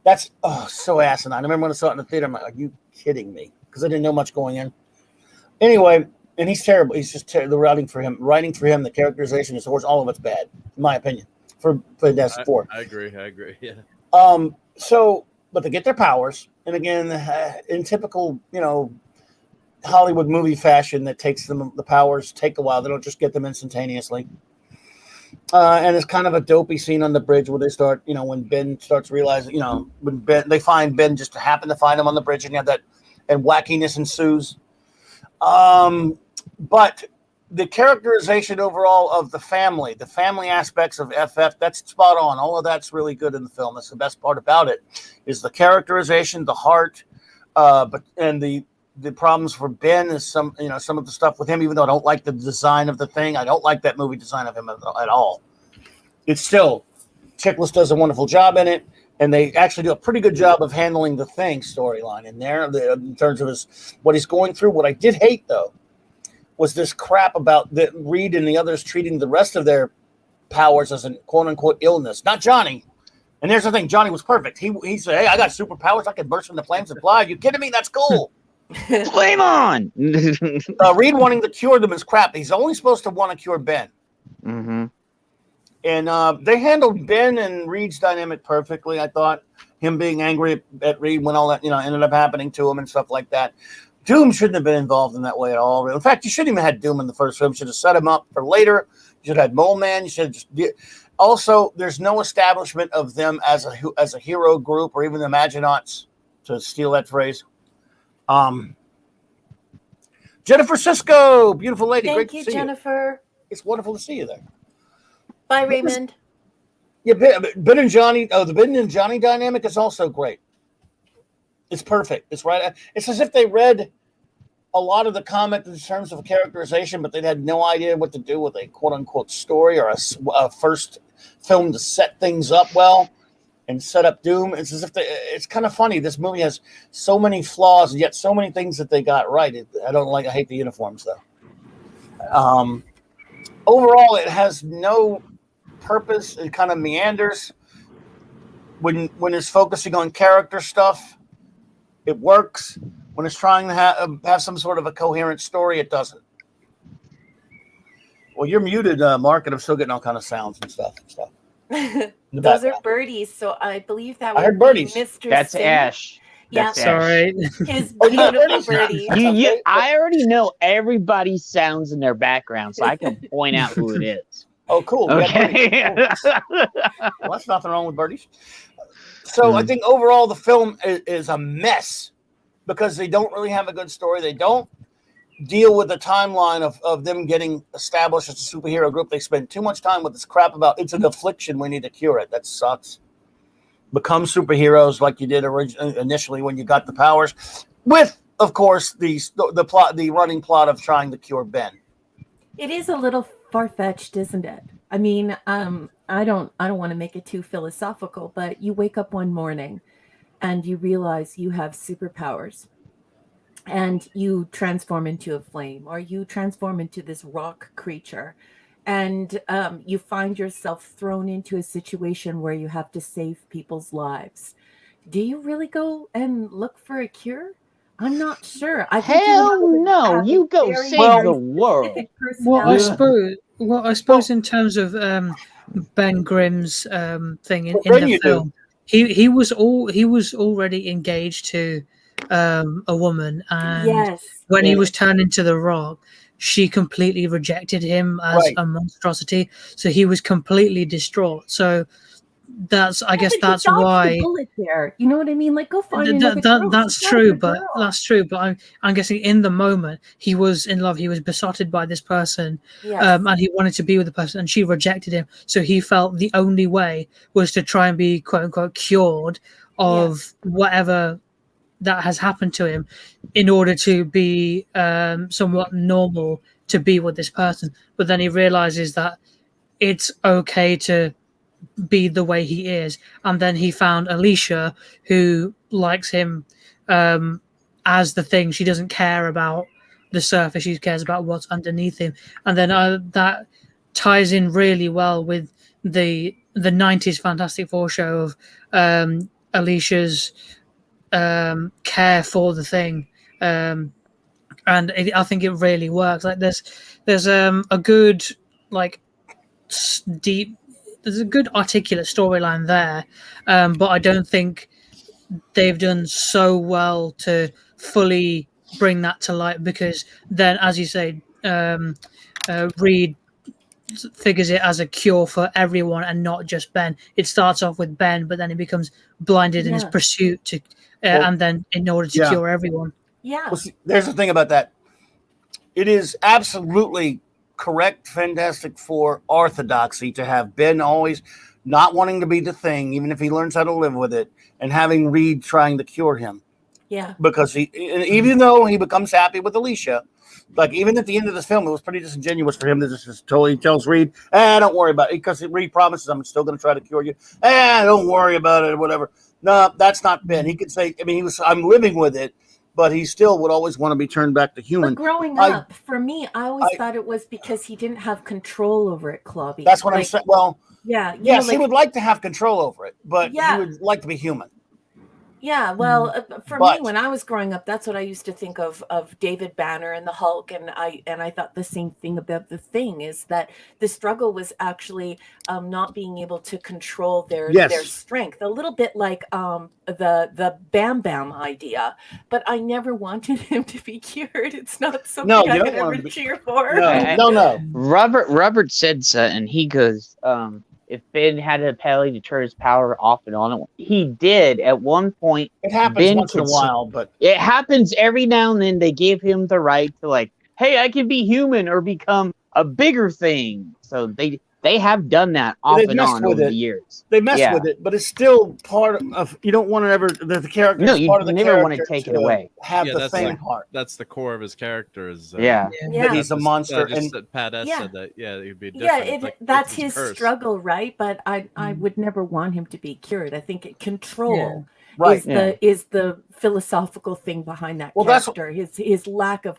[SPEAKER 1] That's so asinine. I remember when I saw it in the theater, I'm like, are you kidding me? Because I didn't know much going in. Anyway, and he's terrible. He's just the writing for him, the characterization, his horse, all of it's bad, in my opinion. For Fantastic Four.
[SPEAKER 3] I agree. Yeah.
[SPEAKER 1] But they get their powers, and again, in typical, Hollywood movie fashion, that takes them, the powers take a while. They don't just get them instantaneously. And it's kind of a dopey scene on the bridge where they start, when Ben starts realizing, when they find Ben, just to happen to find him on the bridge, and you have that, and wackiness ensues. But the characterization overall of the family aspects of FF, that's spot on. All of that's really good in the film. That's the best part about it, is the characterization, the heart, and the problems for Ben is some of the stuff with him, even though I don't like the design of the thing. I don't like that movie design of him at all. It's still, Chiklis does a wonderful job in it, and they actually do a pretty good job of handling the Thing storyline in there, in terms of what he's going through. What I did hate, though, was this crap about Reed and the others treating the rest of their powers as a quote-unquote illness. Not Johnny. And here's the thing, Johnny was perfect. He said, hey, I got superpowers. I can burst into flames and fly. Are you kidding me? That's cool.
[SPEAKER 2] Flame on!
[SPEAKER 1] Reed wanting to cure them is crap. He's only supposed to want to cure Ben.
[SPEAKER 2] Mm-hmm.
[SPEAKER 1] And they handled Ben and Reed's dynamic perfectly, I thought. Him being angry at Reed when all that, ended up happening to him and stuff like that. Doom shouldn't have been involved in that way at all. In fact, you shouldn't even have had Doom in the first film. You should have set him up for later. You should have had Mole Man. You should have just... Also, there's no establishment of them as a hero group, or even the Imaginauts, to steal that phrase. Jennifer Sisko, beautiful lady.
[SPEAKER 5] Thank
[SPEAKER 1] Great
[SPEAKER 5] you,
[SPEAKER 1] to see
[SPEAKER 5] Jennifer.
[SPEAKER 1] It's wonderful to see you there.
[SPEAKER 5] Bye, Raymond.
[SPEAKER 1] Yeah, Ben and Johnny. Oh, the Ben and Johnny dynamic is also great. It's perfect. It's right. It's as if they read a lot of the comic in terms of characterization, but they had no idea what to do with a quote unquote story or a first film to set things up well and set up Doom. It's as if it's kind of funny. This movie has so many flaws, and yet so many things that they got right. I hate the uniforms though. Overall, it has no purpose. It kind of meanders. When it's focusing on character stuff, it works. When it's trying to have some sort of a coherent story, it doesn't. Well, you're muted, Mark, and I'm still getting all kind of sounds and stuff.
[SPEAKER 5] Those are birdies, so I believe that
[SPEAKER 1] I heard birdies.
[SPEAKER 5] Mr.
[SPEAKER 2] That's
[SPEAKER 5] Singh.
[SPEAKER 2] Ash.
[SPEAKER 5] Yeah,
[SPEAKER 2] That's
[SPEAKER 6] Sorry.
[SPEAKER 5] his beautiful birdies.
[SPEAKER 2] I already know everybody's sounds in their background, so I can point out who it is.
[SPEAKER 1] Oh, cool.
[SPEAKER 2] Okay.
[SPEAKER 1] Well, that's nothing wrong with birdies. So I think overall the film is a mess because they don't really have a good story. They don't deal with the timeline of them getting established as a superhero group. They spend too much time with this crap about it's an affliction. We need to cure it. That sucks. Become superheroes like you did initially when you got the powers, with, of course, the running plot of trying to cure Ben.
[SPEAKER 5] It is a little far-fetched, isn't it? I mean, I don't want to make it too philosophical, but you wake up one morning and you realize you have superpowers and you transform into a flame, or you transform into this rock creature, and you find yourself thrown into a situation where you have to save people's lives. Do you really go and look for a cure? I'm not sure.
[SPEAKER 2] Hell no! You go save the world.
[SPEAKER 6] Well, I suppose in terms of Ben Grimm's thing in
[SPEAKER 1] then
[SPEAKER 6] the
[SPEAKER 1] you
[SPEAKER 6] film. He was already engaged to a woman, and
[SPEAKER 5] Yes.
[SPEAKER 6] when he was turned into the Rock, she completely rejected him as
[SPEAKER 1] Right.
[SPEAKER 6] a monstrosity. So he was completely distraught. So I guess
[SPEAKER 7] But he
[SPEAKER 6] that's
[SPEAKER 7] dodged
[SPEAKER 6] why.
[SPEAKER 7] the bullet there. You know what I mean? Like, go find another girl.
[SPEAKER 6] That's
[SPEAKER 7] She's not a
[SPEAKER 6] true,
[SPEAKER 7] good
[SPEAKER 6] but
[SPEAKER 7] girl.
[SPEAKER 6] that's true. But I'm guessing in the moment he was in love. He was besotted by this person,
[SPEAKER 5] Yes.
[SPEAKER 6] and he wanted to be with the person, and she rejected him. So he felt the only way was to try and be quote unquote cured of whatever that has happened to him, in order to be somewhat normal to be with this person. But then he realizes that it's okay to be the way he is, and then he found Alicia, who likes him as the thing. She doesn't care about the surface, she cares about what's underneath him. And then that ties in really well with the 90s Fantastic Four show of Alicia's care for the thing, and I think it really works. Like there's a good, like, deep, there's a good articulate storyline there, but I don't think they've done so well to fully bring that to light, because then, as you say, Reed figures it as a cure for everyone and not just Ben. It starts off with Ben, but then he becomes blinded in his pursuit to, and then in order to cure everyone.
[SPEAKER 5] Yeah.
[SPEAKER 1] Well, see, there's the thing about that. It is absolutely correct Fantastic Four orthodoxy to have Ben always not wanting to be the thing, even if he learns how to live with it, and having Reed trying to cure him.
[SPEAKER 5] Yeah.
[SPEAKER 1] Because even though he becomes happy with Alicia, like even at the end of this film, it was pretty disingenuous for him to just totally tells Reed, don't worry about it, because Reed promises, I'm still going to try to cure you. Don't worry about it or whatever. No, that's not Ben. He could say, I'm living with it, but he still would always want to be turned back to human.
[SPEAKER 5] But growing up, for me, I always thought it was because he didn't have control over it, Clobby.
[SPEAKER 1] That's what I'm saying. Well,
[SPEAKER 5] yeah.
[SPEAKER 1] Yes, he would like to have control over it, but he would like to be human.
[SPEAKER 5] Yeah, well, for me, when I was growing up, that's what I used to think of David Banner and the Hulk, and I thought the same thing about the Thing, is that the struggle was actually not being able to control their strength, a little bit like the Bam Bam idea. But I never wanted him to be cured. It's not something I could ever cheer for.
[SPEAKER 1] No.
[SPEAKER 2] Robert said so, and he goes, if Ben had the ability to turn his power off and on, he did at one point.
[SPEAKER 1] It happens once in a while, but
[SPEAKER 2] it happens every now and then. They gave him the right to, like, hey, I can be human or become a bigger thing. So they have done that off and on over the years.
[SPEAKER 1] They mess with it, but it's still part of. You don't want to ever the character.
[SPEAKER 2] No, you
[SPEAKER 1] part of the
[SPEAKER 2] never want to take it away.
[SPEAKER 1] Have the same part.
[SPEAKER 3] That's the core of his character. Is
[SPEAKER 1] that he's a monster.
[SPEAKER 3] And Pat S said that. Yeah, he'd be different.
[SPEAKER 5] That's his struggle, right? But I would never want him to be cured. I think control.
[SPEAKER 1] Right.
[SPEAKER 5] Is the philosophical thing behind that character, his lack of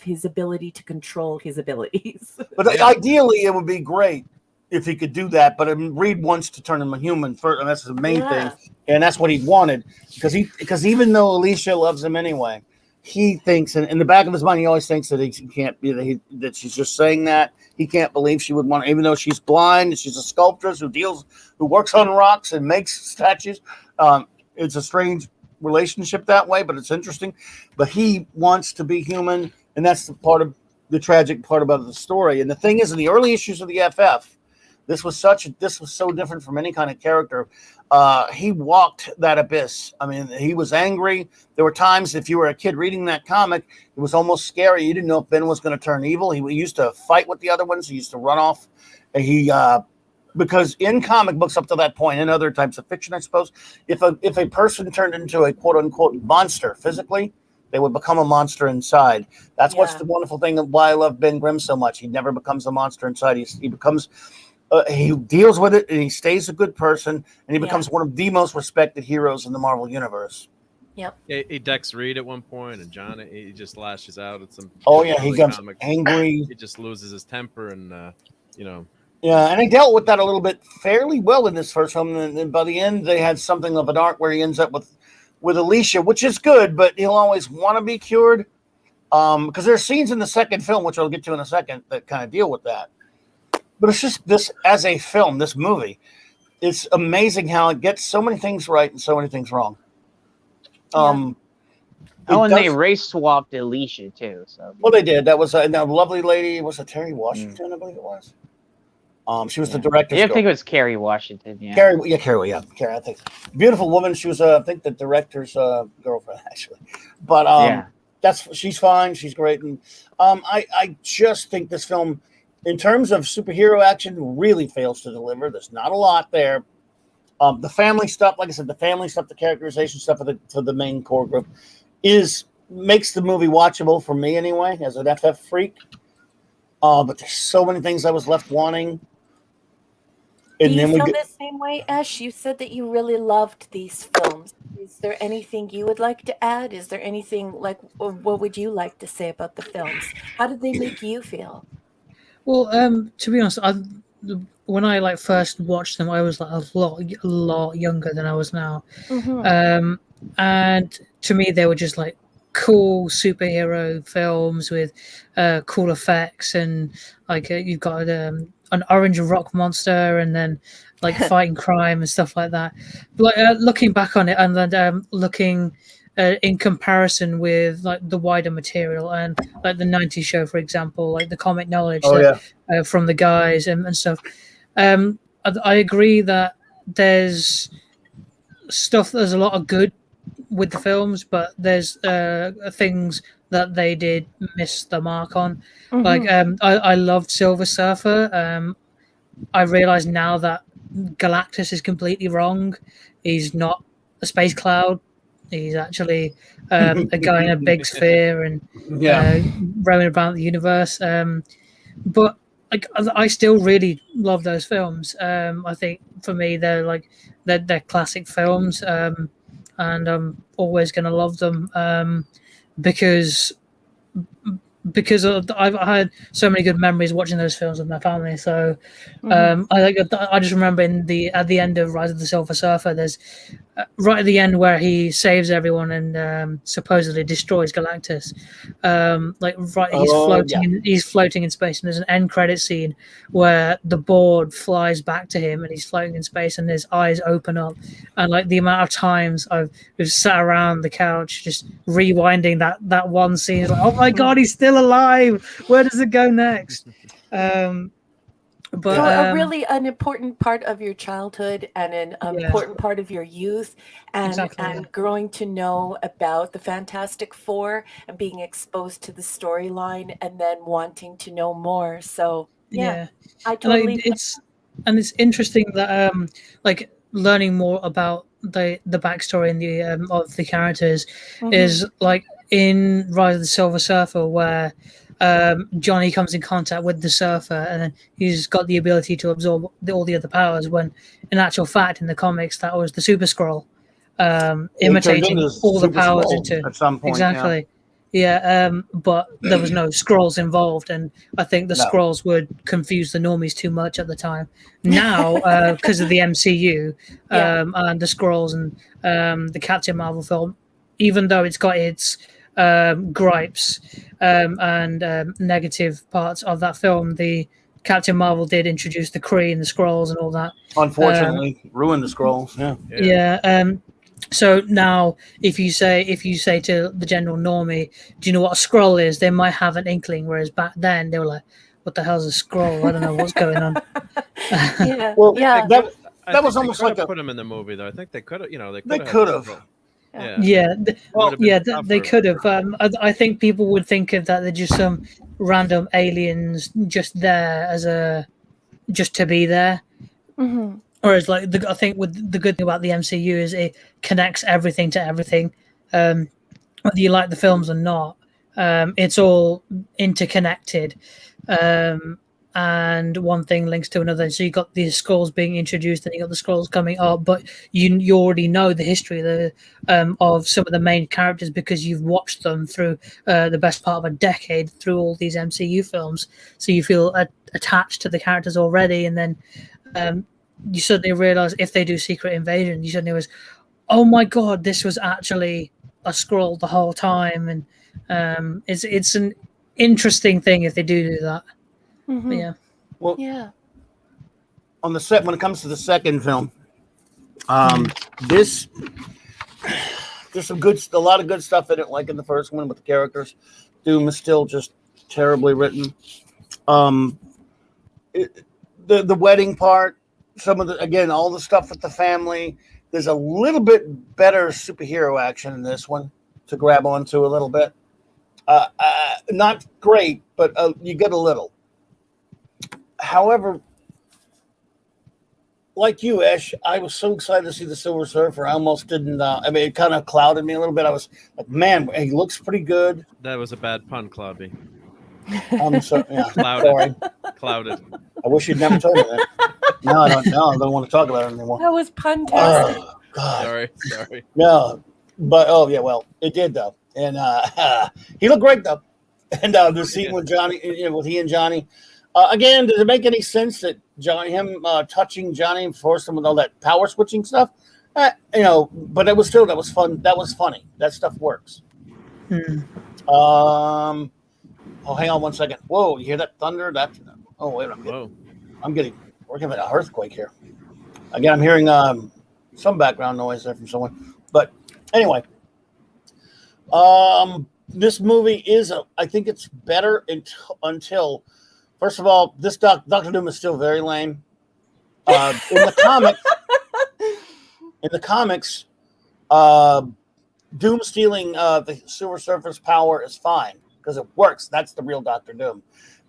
[SPEAKER 5] his ability to control his abilities.
[SPEAKER 1] But ideally, it would be great if he could do that. But Reed wants to turn him a human first, and that's the main thing, and that's what he wanted, because even though Alicia loves him anyway, he thinks, in the back of his mind, he always thinks that he can't be that she's just saying that. He can't believe she would want, even though she's blind and she's a sculptress who works on rocks and makes statues. It's a strange relationship that way, but it's interesting. But he wants to be human, and that's the tragic part about the story. And the thing is, in the early issues of the FF, this was so different from any kind of character. He walked that abyss. I mean, he was angry. There were times, if you were a kid reading that comic, it was almost scary. You didn't know if Ben was going to turn evil. He used to fight with the other ones. He used to run off. Because in comic books up to that point, and other types of fiction, I suppose, if a person turned into a quote unquote monster physically, they would become a monster inside. That's what's the wonderful thing of why I love Ben Grimm so much. He never becomes a monster inside. He becomes, he deals with it, and he stays a good person, and he becomes one of the most respected heroes in the Marvel universe.
[SPEAKER 5] Yep.
[SPEAKER 3] He decks Reed at one point, and John, he just lashes out at some.
[SPEAKER 1] He becomes angry.
[SPEAKER 3] He just loses his temper, and
[SPEAKER 1] Yeah, and they dealt with that a little bit fairly well in this first film. And by the end, they had something of an arc where he ends up with Alicia, which is good, but he'll always want to be cured. Because there's scenes in the second film, which I'll get to in a second, that kind of deal with that. But it's just this as a film, this movie. It's amazing how it gets so many things right and so many things wrong.
[SPEAKER 2] And they race swapped Alicia too. So
[SPEAKER 1] well, they did. That was a lovely lady. Was it Terry Washington? I believe it was. She was the director.
[SPEAKER 2] I think it was Kerry Washington. Yeah.
[SPEAKER 1] Carrie. I think beautiful woman. She was, I think, the director's girlfriend actually. But she's fine. She's great, and I just think this film, in terms of superhero action, really fails to deliver. There's not a lot there. The family stuff, like I said, the characterization stuff for the main core group makes the movie watchable for me anyway, as an FF freak. But there's so many things I was left wanting.
[SPEAKER 5] Do you feel the same way, Ash? You said that you really loved these films. Is there anything you would like to add? Is there anything or what would you like to say about the films? How did they make you feel?
[SPEAKER 6] Well, to be honest, when I first watched them, I was a lot younger than I was now.
[SPEAKER 5] Mm-hmm.
[SPEAKER 6] And to me, they were just cool superhero films with cool effects, and you've got an orange rock monster, and then fighting crime and stuff like that. But looking back on it, and then looking in comparison with the wider material and the 90s show, for example, the comic knowledge from the guys and stuff, I agree that there's a lot of good with the films, but there's things that they did miss the mark on.
[SPEAKER 5] Mm-hmm.
[SPEAKER 6] I loved Silver Surfer. I realize now that Galactus is completely wrong. He's not a space cloud. He's actually a guy in a big sphere and roaming about the universe. But I still really love those films. I think for me they're they're classic films, and I'm always going to love them because I've had so many good memories watching those films with my family. So I just remember at the end of Rise of the Silver Surfer, there's right at the end where he saves everyone and supposedly destroys Galactus. He's floating in space, and there's an end credit scene where the board flies back to him and he's floating in space and his eyes open up, and the amount of times we've sat around the couch just rewinding that one scene, oh my god, he's still alive, where does it go next? But
[SPEAKER 5] really an important part of your childhood and an important part of your youth, and growing to know about the Fantastic Four and being exposed to the storyline and then wanting to know more. So I totally.
[SPEAKER 6] It's interesting that learning more about the backstory and the of the characters is in Rise of the Silver Surfer, where Johnny comes in contact with the Surfer, and then he's got the ability to absorb all the other powers, when in actual fact in the comics that was the Super Skrull imitating all the powers into
[SPEAKER 1] at some point.
[SPEAKER 6] Exactly. But there was no Skrulls involved, and I think the Skrulls would confuse the normies too much at the time. Now, because of the MCU and the Skrulls and the Captain Marvel film, even though it's got its gripes and negative parts of that film, the Captain Marvel did introduce the Kree and the Skrulls and all that.
[SPEAKER 1] Unfortunately, ruined the Skrulls.
[SPEAKER 6] So now, if you say to the general normie, "Do you know what a Skrull is?" they might have an inkling. Whereas back then, they were like, "What the hell's a Skrull? I don't know what's going on."
[SPEAKER 1] That was almost like
[SPEAKER 3] put him in the movie, though. I think they could have.
[SPEAKER 1] They could have.
[SPEAKER 6] They could have. I think people would think of that they're just some random aliens just there just to be there.
[SPEAKER 5] Mm-hmm.
[SPEAKER 6] Whereas, I think with the good thing about the MCU is it connects everything to everything. Whether you like the films or not, it's all interconnected. And one thing links to another. So you got these Skrulls being introduced, and you got the Skrulls coming up, but you already know the history of some of the main characters because you've watched them through the best part of a decade through all these MCU films. So you feel attached to the characters already, and then you suddenly realize if they do Secret Invasion, you suddenly was, oh my god, this was actually a Skrull the whole time, and it's an interesting thing if they do that.
[SPEAKER 5] Mm-hmm.
[SPEAKER 6] Yeah.
[SPEAKER 1] Well, on the set when it comes to the second film. This there's a lot of good stuff in it, like in the first one with the characters. Doom is still just terribly written. The wedding part, some of all the stuff with the family. There's a little bit better superhero action in this one to grab onto a little bit. Not great, but you get a little. However, like you, Ash, I was so excited to see the Silver Surfer. I almost didn't. It kind of clouded me a little bit. I was like, man, he looks pretty good.
[SPEAKER 3] That was a bad pun, Clobby.
[SPEAKER 1] I'm sorry. Yeah,
[SPEAKER 3] Clouded.
[SPEAKER 1] sorry.
[SPEAKER 3] Clouded.
[SPEAKER 1] I wish you'd never told me that. No, I don't want to talk about it anymore.
[SPEAKER 7] That was puntastic.
[SPEAKER 1] Oh, God.
[SPEAKER 3] Sorry.
[SPEAKER 1] No, but well, it did though, and he looked great though. And the scene with Johnny, with he and Johnny. Again, does it make any sense that touching Johnny and forced him with all that power switching stuff? But that was fun. That was funny. That stuff works. Oh, hang on one second. Whoa, you hear that thunder? Wait a minute. We're getting an earthquake here. Again, I'm hearing some background noise there from someone. But anyway, this movie I think it's better until, first of all, this Dr. Doom is still very lame. In the comics, Doom stealing the Silver Surfer's power is fine because it works. That's the real Dr. Doom.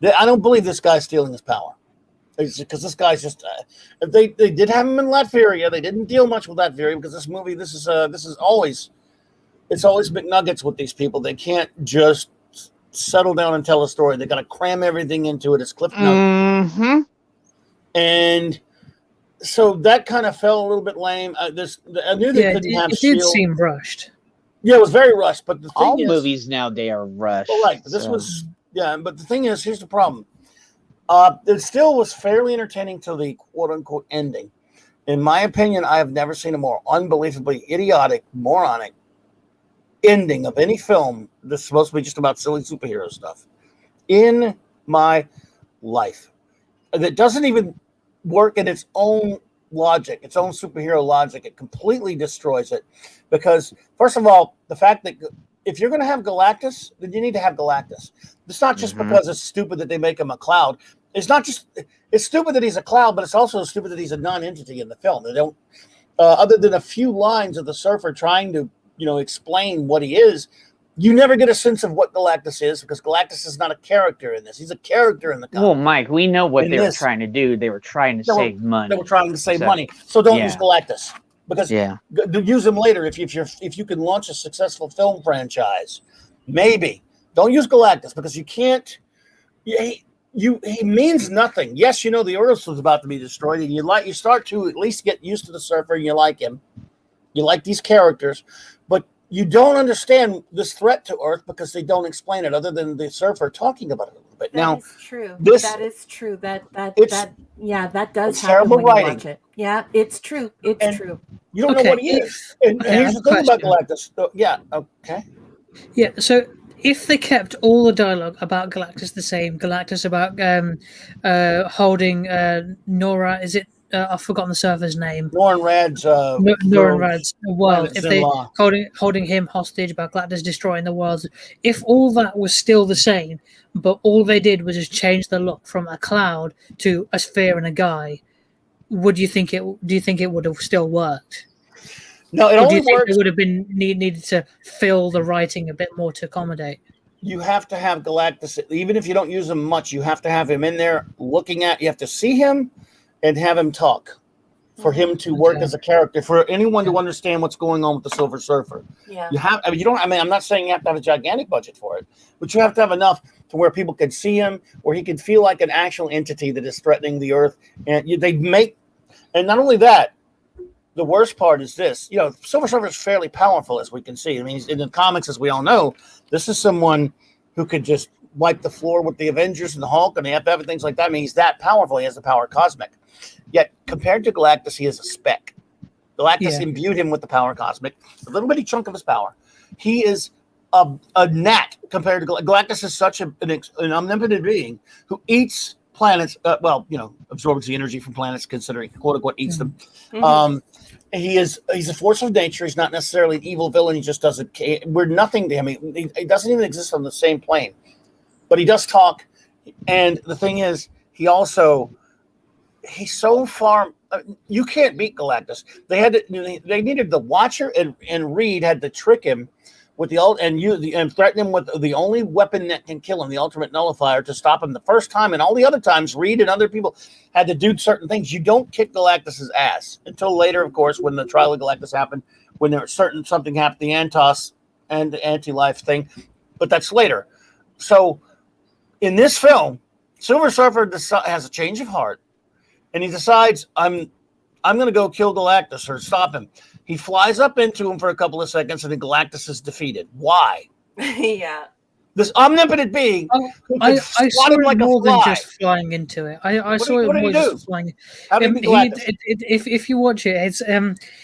[SPEAKER 1] I don't believe this guy's stealing his power. It's because this guy's just. They did have him in Latveria. They didn't deal much with Latveria because this movie. This is always. It's always McNuggets with these people. They can't just settle down and tell a story. They got to cram everything into it. It's Cliff Notes.
[SPEAKER 2] Mm-hmm.
[SPEAKER 1] And so that kind of felt a little bit lame. I knew they couldn't have
[SPEAKER 6] it
[SPEAKER 1] Shield.
[SPEAKER 6] did seem rushed.
[SPEAKER 1] Yeah, it was very rushed. But the thing
[SPEAKER 2] All
[SPEAKER 1] is,
[SPEAKER 2] movies nowadays are rushed.
[SPEAKER 1] well, right. But this was But the thing is, here's the problem. It still was fairly entertaining till the quote unquote ending. In my opinion, I have never seen a more unbelievably idiotic, moronic ending of any film that's supposed to be just about silly superhero stuff in my life. That doesn't even work in its own logic, its own superhero logic. It completely destroys it because, first of all, the fact that if you're going to have Galactus, then you need to have Galactus. It's not just because it's stupid that they make him a cloud. It's not just it's stupid that he's a cloud, but it's also stupid that he's a non-entity in the film. They don't, other than a few lines of the Surfer trying to explain what he is, you never get a sense of what Galactus is because Galactus is not a character in this. He's a character in the comic.
[SPEAKER 2] Well, Mike, we know what they were trying to do. They were trying to save money.
[SPEAKER 1] They were trying to save money. So don't use Galactus because use him later if you can launch a successful film franchise. Maybe don't use Galactus because you can't. He means nothing. Yes, the Earth was about to be destroyed, and you start to at least get used to the Surfer, and you like him. You like these characters, but you don't understand this threat to Earth because they don't explain it other than the Surfer talking about it a little bit.
[SPEAKER 7] That is true. That is true. That does happen
[SPEAKER 1] terrible
[SPEAKER 7] when
[SPEAKER 1] writing.
[SPEAKER 7] you watch it. Yeah, it's true. It's true.
[SPEAKER 1] You don't know what he is. And here's the thing about Galactus.
[SPEAKER 6] Yeah, so if they kept all the dialogue about Galactus the same, Galactus about holding Nora, is it? I've forgotten the Surfer's name.
[SPEAKER 1] Norrin Radd's
[SPEAKER 6] world. If they holding him hostage about Galactus destroying the world, if all that was still the same, but all they did was just change the look from a cloud to a sphere and a guy, do you think it would have still worked?
[SPEAKER 1] No, it only works.
[SPEAKER 6] It would have been needed to fill the writing a bit more to accommodate.
[SPEAKER 1] You have to have Galactus, even if you don't use him much. You have to have him in there looking at. You have to see him and have him talk for him to work as a character, for anyone to understand what's going on with the Silver Surfer.
[SPEAKER 5] Yeah.
[SPEAKER 1] You have, I'm not saying you have to have a gigantic budget for it, but you have to have enough to where people can see him, where he can feel like an actual entity that is threatening the Earth. And and not only that, the worst part is this, Silver Surfer is fairly powerful, as we can see. I mean, in the comics, as we all know, this is someone who could just wipe the floor with the Avengers and the Hulk and the FF and things like that. I mean, he's that powerful. He has the power cosmic. Yet, compared to Galactus, he is a speck. Galactus imbued him with the power cosmic, a little bitty chunk of his power. He is a gnat compared to Galactus is such an omnipotent being who eats planets. Absorbs the energy from planets, considering quote unquote eats them.
[SPEAKER 5] Mhm.
[SPEAKER 1] He's a force of nature. He's not necessarily an evil villain. He just doesn't. We're nothing to him. He doesn't even exist on the same plane, but he does talk. And the thing is, he's so far. You can't beat Galactus. They needed the Watcher and Reed had to trick him with and threaten him with the only weapon that can kill him, the ultimate nullifier, to stop him the first time. And all the other times, Reed and other people had to do certain things. You don't kick Galactus's ass until later, of course, when the trial of Galactus happened, when there was something happened, the Antos and the anti-life thing. But that's later. So in this film, Silver Surfer has a change of heart, and he decides, I'm going to go kill Galactus or stop him. He flies up into him for a couple of seconds, and then Galactus is defeated. Why?
[SPEAKER 5] Yeah.
[SPEAKER 1] This omnipotent being who
[SPEAKER 6] I
[SPEAKER 1] could
[SPEAKER 6] saw
[SPEAKER 1] swat him
[SPEAKER 6] it
[SPEAKER 1] like a
[SPEAKER 6] more than
[SPEAKER 1] fly.
[SPEAKER 6] just flying into it. I saw it
[SPEAKER 1] what did
[SPEAKER 6] more
[SPEAKER 1] he do?
[SPEAKER 6] just flying.
[SPEAKER 1] How did he beat Galactus?
[SPEAKER 6] If you watch it, it's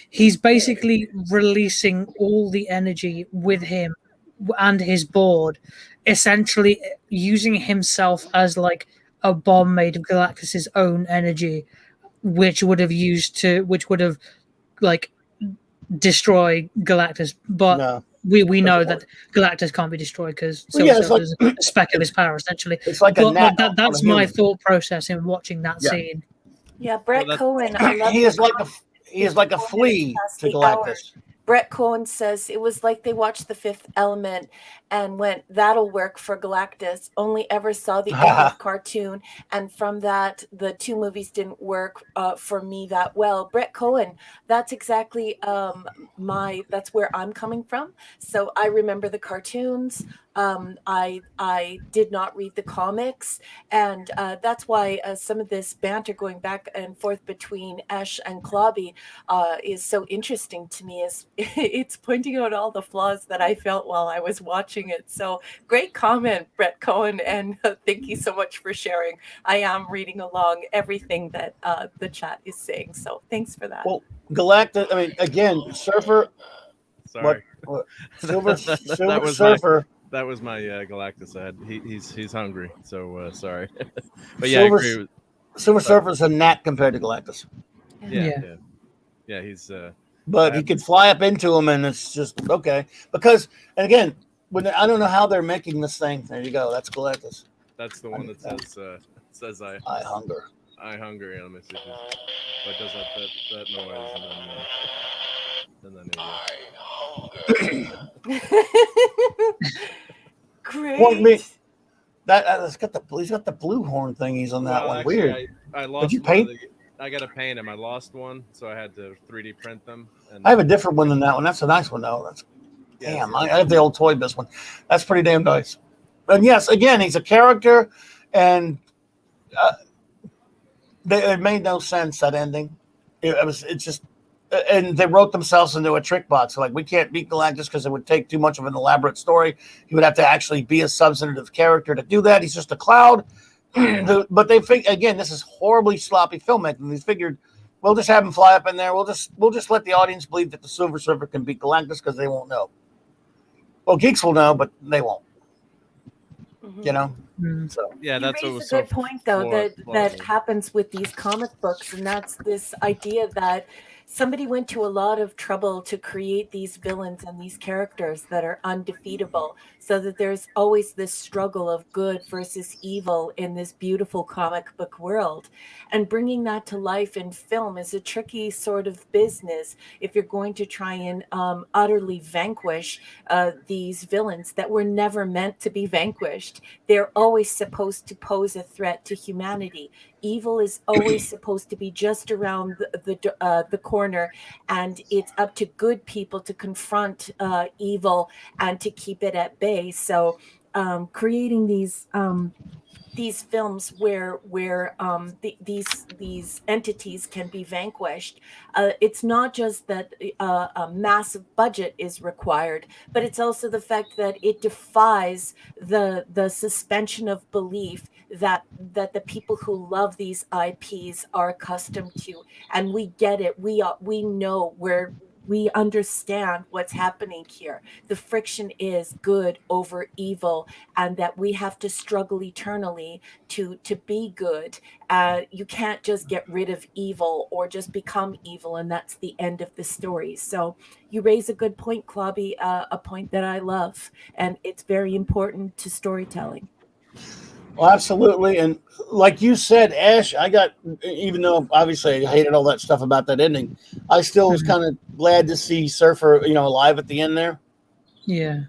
[SPEAKER 6] he's basically releasing all the energy with him and his board, essentially using himself as like a bomb made of Galactus's own energy, which would have like destroy Galactus, but
[SPEAKER 1] No.
[SPEAKER 6] we know that Galactus can't be destroyed because
[SPEAKER 1] Well, yeah, it's like-
[SPEAKER 6] is a speck of his power, essentially.
[SPEAKER 1] It's like a
[SPEAKER 6] But
[SPEAKER 1] gnat.
[SPEAKER 6] that's
[SPEAKER 1] on a
[SPEAKER 6] my
[SPEAKER 1] human.
[SPEAKER 6] thought process in watching that
[SPEAKER 1] Yeah.
[SPEAKER 6] scene.
[SPEAKER 5] Yeah, Brett
[SPEAKER 3] Well,
[SPEAKER 5] Cohen. I love
[SPEAKER 1] He
[SPEAKER 5] the
[SPEAKER 1] is like a
[SPEAKER 5] comment
[SPEAKER 1] flea
[SPEAKER 5] past
[SPEAKER 1] to
[SPEAKER 5] the hour.
[SPEAKER 1] Galactus.
[SPEAKER 5] Brett Cohen says it was like they watched The Fifth Element and went, that'll work for Galactus. Only ever saw the end of cartoon. And from that, the two movies didn't work for me that well. Brett Cohen, that's exactly that's where I'm coming from. So I remember the cartoons. I did not read the comics, and that's why some of this banter going back and forth between Ash and Clobby is so interesting to me. Is it's pointing out all the flaws that I felt while I was watching it. So great comment, Brett Cohen, and thank you so much for sharing. I am reading along everything that the chat is saying. So thanks for that.
[SPEAKER 1] Well, Galactus. I mean, again, Surfer.
[SPEAKER 3] Sorry.
[SPEAKER 1] Silver
[SPEAKER 3] That was
[SPEAKER 1] Surfer.
[SPEAKER 3] That was my Galactus. He's hungry, so sorry. But yeah, I
[SPEAKER 1] Silver,
[SPEAKER 3] agree.
[SPEAKER 1] Silver Surfer's a gnat compared to Galactus.
[SPEAKER 3] Yeah. He's
[SPEAKER 1] But he could fly up into him, and it's just okay. Because, and again, I don't know how they're making this thing. There you go. That's Galactus.
[SPEAKER 3] that's the one that says
[SPEAKER 1] I hunger.
[SPEAKER 3] I hunger. Yeah, let me see. But does that noise and then
[SPEAKER 5] Great.
[SPEAKER 1] Point me. He's got the blue horn thingies on that one.
[SPEAKER 3] Actually,
[SPEAKER 1] Weird.
[SPEAKER 3] I lost.
[SPEAKER 1] Did you paint?
[SPEAKER 3] I got to paint him. I lost one, so I had to 3D print them. And
[SPEAKER 1] I have a different one than that one. That's a nice one though. Damn. I have the old Toy Biz one. That's pretty damn nice. And yes, again, he's a character, and it made no sense, that ending. It's just, and they wrote themselves into a trick box. Like, we can't beat Galactus because it would take too much of an elaborate story. He would have to actually be a substantive character to do that. He's just a cloud. But they think, again, this is horribly sloppy filmmaking. They figured, we'll just have him fly up in there. We'll just let the audience believe that the Silver Surfer can beat Galactus because they won't know. Well, geeks will know, but they won't.
[SPEAKER 5] Mhm.
[SPEAKER 1] You know.
[SPEAKER 3] So yeah, that's
[SPEAKER 5] you
[SPEAKER 3] what
[SPEAKER 5] raise
[SPEAKER 3] was
[SPEAKER 5] a good
[SPEAKER 3] so
[SPEAKER 5] point, though, that
[SPEAKER 3] plausible.
[SPEAKER 5] happens with these comic books, and that's this idea that somebody went to a lot of trouble to create these villains and these characters that are undefeatable, so that there's always this struggle of good versus evil in this beautiful comic book world. And bringing that to life in film is a tricky sort of business if you're going to try and utterly vanquish these villains that were never meant to be vanquished. They're always supposed to pose a threat to humanity. Evil is always supposed to be just around the corner, and it's up to good people to confront evil and to keep it at bay. So creating these films where these entities can be vanquished, it's not just that a massive budget is required, but it's also the fact that it defies the suspension of belief that the people who love these IPs are accustomed to. And we get it. We know
[SPEAKER 7] we understand what's happening here. The friction is good over evil, and that we have to struggle eternally to be good. You can't just get rid of evil or just become evil, and that's the end of the story. So you raise a good point, Clobby, a point that I love, and it's very important to storytelling.
[SPEAKER 1] Well, absolutely. And like you said, Ash, even though obviously I hated all that stuff about that ending, I still was kind of glad to see Surfer, alive at the end there.
[SPEAKER 6] Yeah.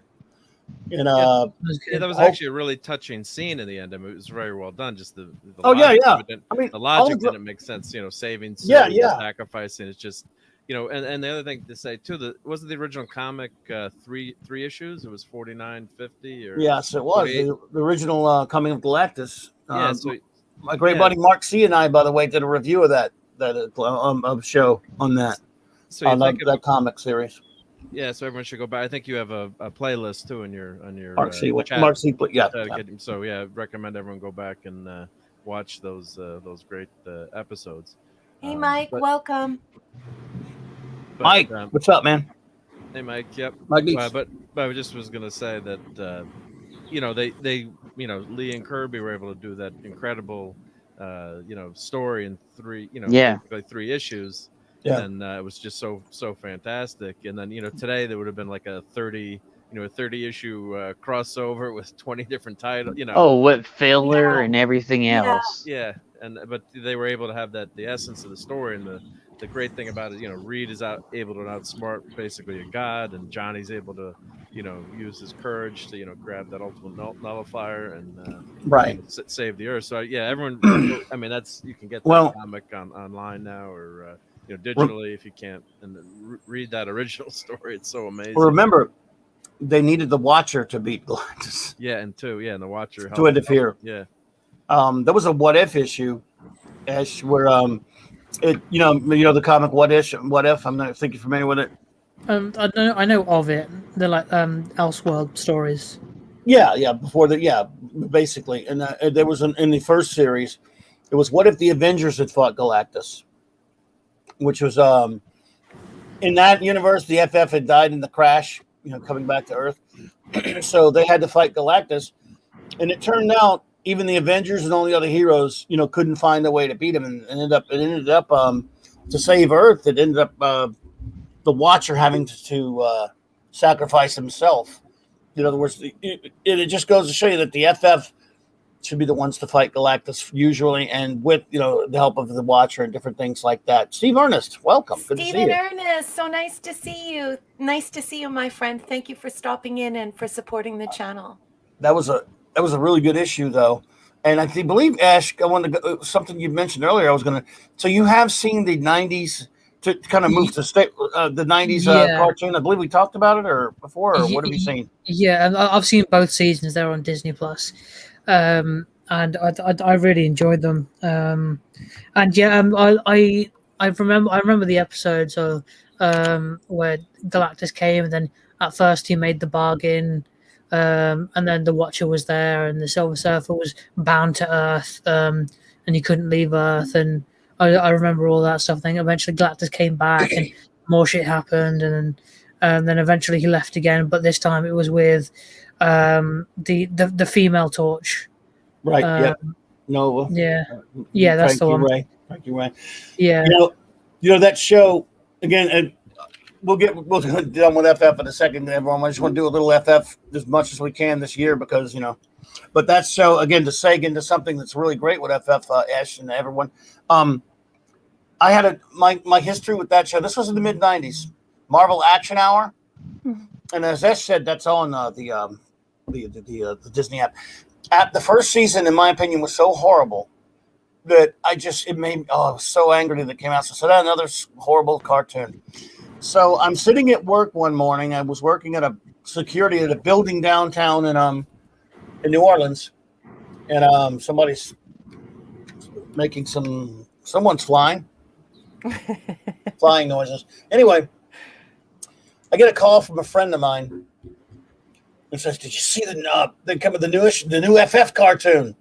[SPEAKER 1] And
[SPEAKER 3] that was actually a really touching scene in the end. I mean, it was very well done. Just the
[SPEAKER 1] yeah.
[SPEAKER 3] I mean, the logic didn't make sense. Saving Sylvie, sacrificing. It's just and the other thing to say too, wasn't the original comic three issues? It was 49-50 or
[SPEAKER 1] yes, it was the original Coming of Galactus.
[SPEAKER 3] So
[SPEAKER 1] my great buddy Mark C and I, by the way, did a review of that show on that.
[SPEAKER 3] So you think
[SPEAKER 1] that comic series.
[SPEAKER 3] Yeah, so everyone should go back. I think you have a playlist too on your
[SPEAKER 1] Mark C.
[SPEAKER 3] chat.
[SPEAKER 1] Mark C. Yeah.
[SPEAKER 3] So yeah, recommend everyone go back and watch those great episodes.
[SPEAKER 7] Hey, Mike, welcome.
[SPEAKER 1] Mike, what's up, man?
[SPEAKER 3] Hey, Mike. Yep.
[SPEAKER 1] Mike.
[SPEAKER 3] But I just was gonna say that they Lee and Kirby were able to do that incredible story in three basically 3 issues.
[SPEAKER 1] Yeah.
[SPEAKER 3] And it was just so fantastic. And then today there would have been like a 30 issue crossover with 20 different titles.
[SPEAKER 2] With filler and everything else.
[SPEAKER 3] Yeah. But they were able to have the essence of the story, and the great thing about it, Reed is able to outsmart basically a god, and Johnny's able to use his courage to grab that ultimate nullifier and save the earth. So yeah, everyone. I mean, you can get that comic online now, or digitally if you can't, and read that original story. It's so amazing.
[SPEAKER 1] Well, remember, they needed the Watcher to beat Galactus.
[SPEAKER 3] Yeah, and the Watcher
[SPEAKER 1] to interfere.
[SPEAKER 3] Yeah.
[SPEAKER 1] There was a What If issue, Ash, where the comic What If. I'm not thinking familiar with it.
[SPEAKER 6] I know of it. They're like Elseworld stories.
[SPEAKER 1] Yeah. Basically, and there was in the first series, it was what if the Avengers had fought Galactus, which was in that universe the FF had died in the crash, coming back to Earth, so they had to fight Galactus, and it turned out even the Avengers and all the other heroes, couldn't find a way to beat him, and it ended up to save Earth. It ended up the Watcher having to sacrifice himself. In other words, it just goes to show you that the FF should be the ones to fight Galactus usually, and with the help of the Watcher and different things like that. Steve Ernest, welcome. Good to see you.
[SPEAKER 7] Stephen Ernest, so nice to see you. Nice to see you, my friend. Thank you for stopping in and for supporting the channel.
[SPEAKER 1] That was a really good issue, though, and I believe Ash, I wanted to go, something you mentioned earlier. So you have seen the '90s to kind of move to the '90s cartoon. I believe we talked about it before. Or what have you seen? Yeah,
[SPEAKER 6] I've seen both seasons. They're on Disney Plus. And I really enjoyed them. I remember the episodes of where Galactus came, and then at first he made the bargain, and then the Watcher was there, and the Silver Surfer was bound to Earth, and he couldn't leave Earth, and I remember all that stuff. Then eventually Galactus came back, and more shit happened, and then eventually he left again, but this time it was with the female Torch,
[SPEAKER 1] right? Nova.
[SPEAKER 6] Yeah, that's the one.
[SPEAKER 1] Thank you, Ray.
[SPEAKER 6] Yeah,
[SPEAKER 1] that show again, and we'll get done with FF in a second, everyone. I just want to do a little FF as much as we can this year because but that show again to seg into something that's really great with FF, Ash and everyone. I had my history with that show. This was in the mid '90s, Marvel Action Hour, and as Ash said, that's on the Disney app. The first season, in my opinion, was so horrible that it made me I was so angry that it came out. So that another horrible cartoon. So I'm sitting at work one morning. I was working at security at a building downtown in New Orleans, and somebody's making someone's flying noises. Anyway, I get a call from a friend of mine. It says, "Did you see the new FF cartoon?"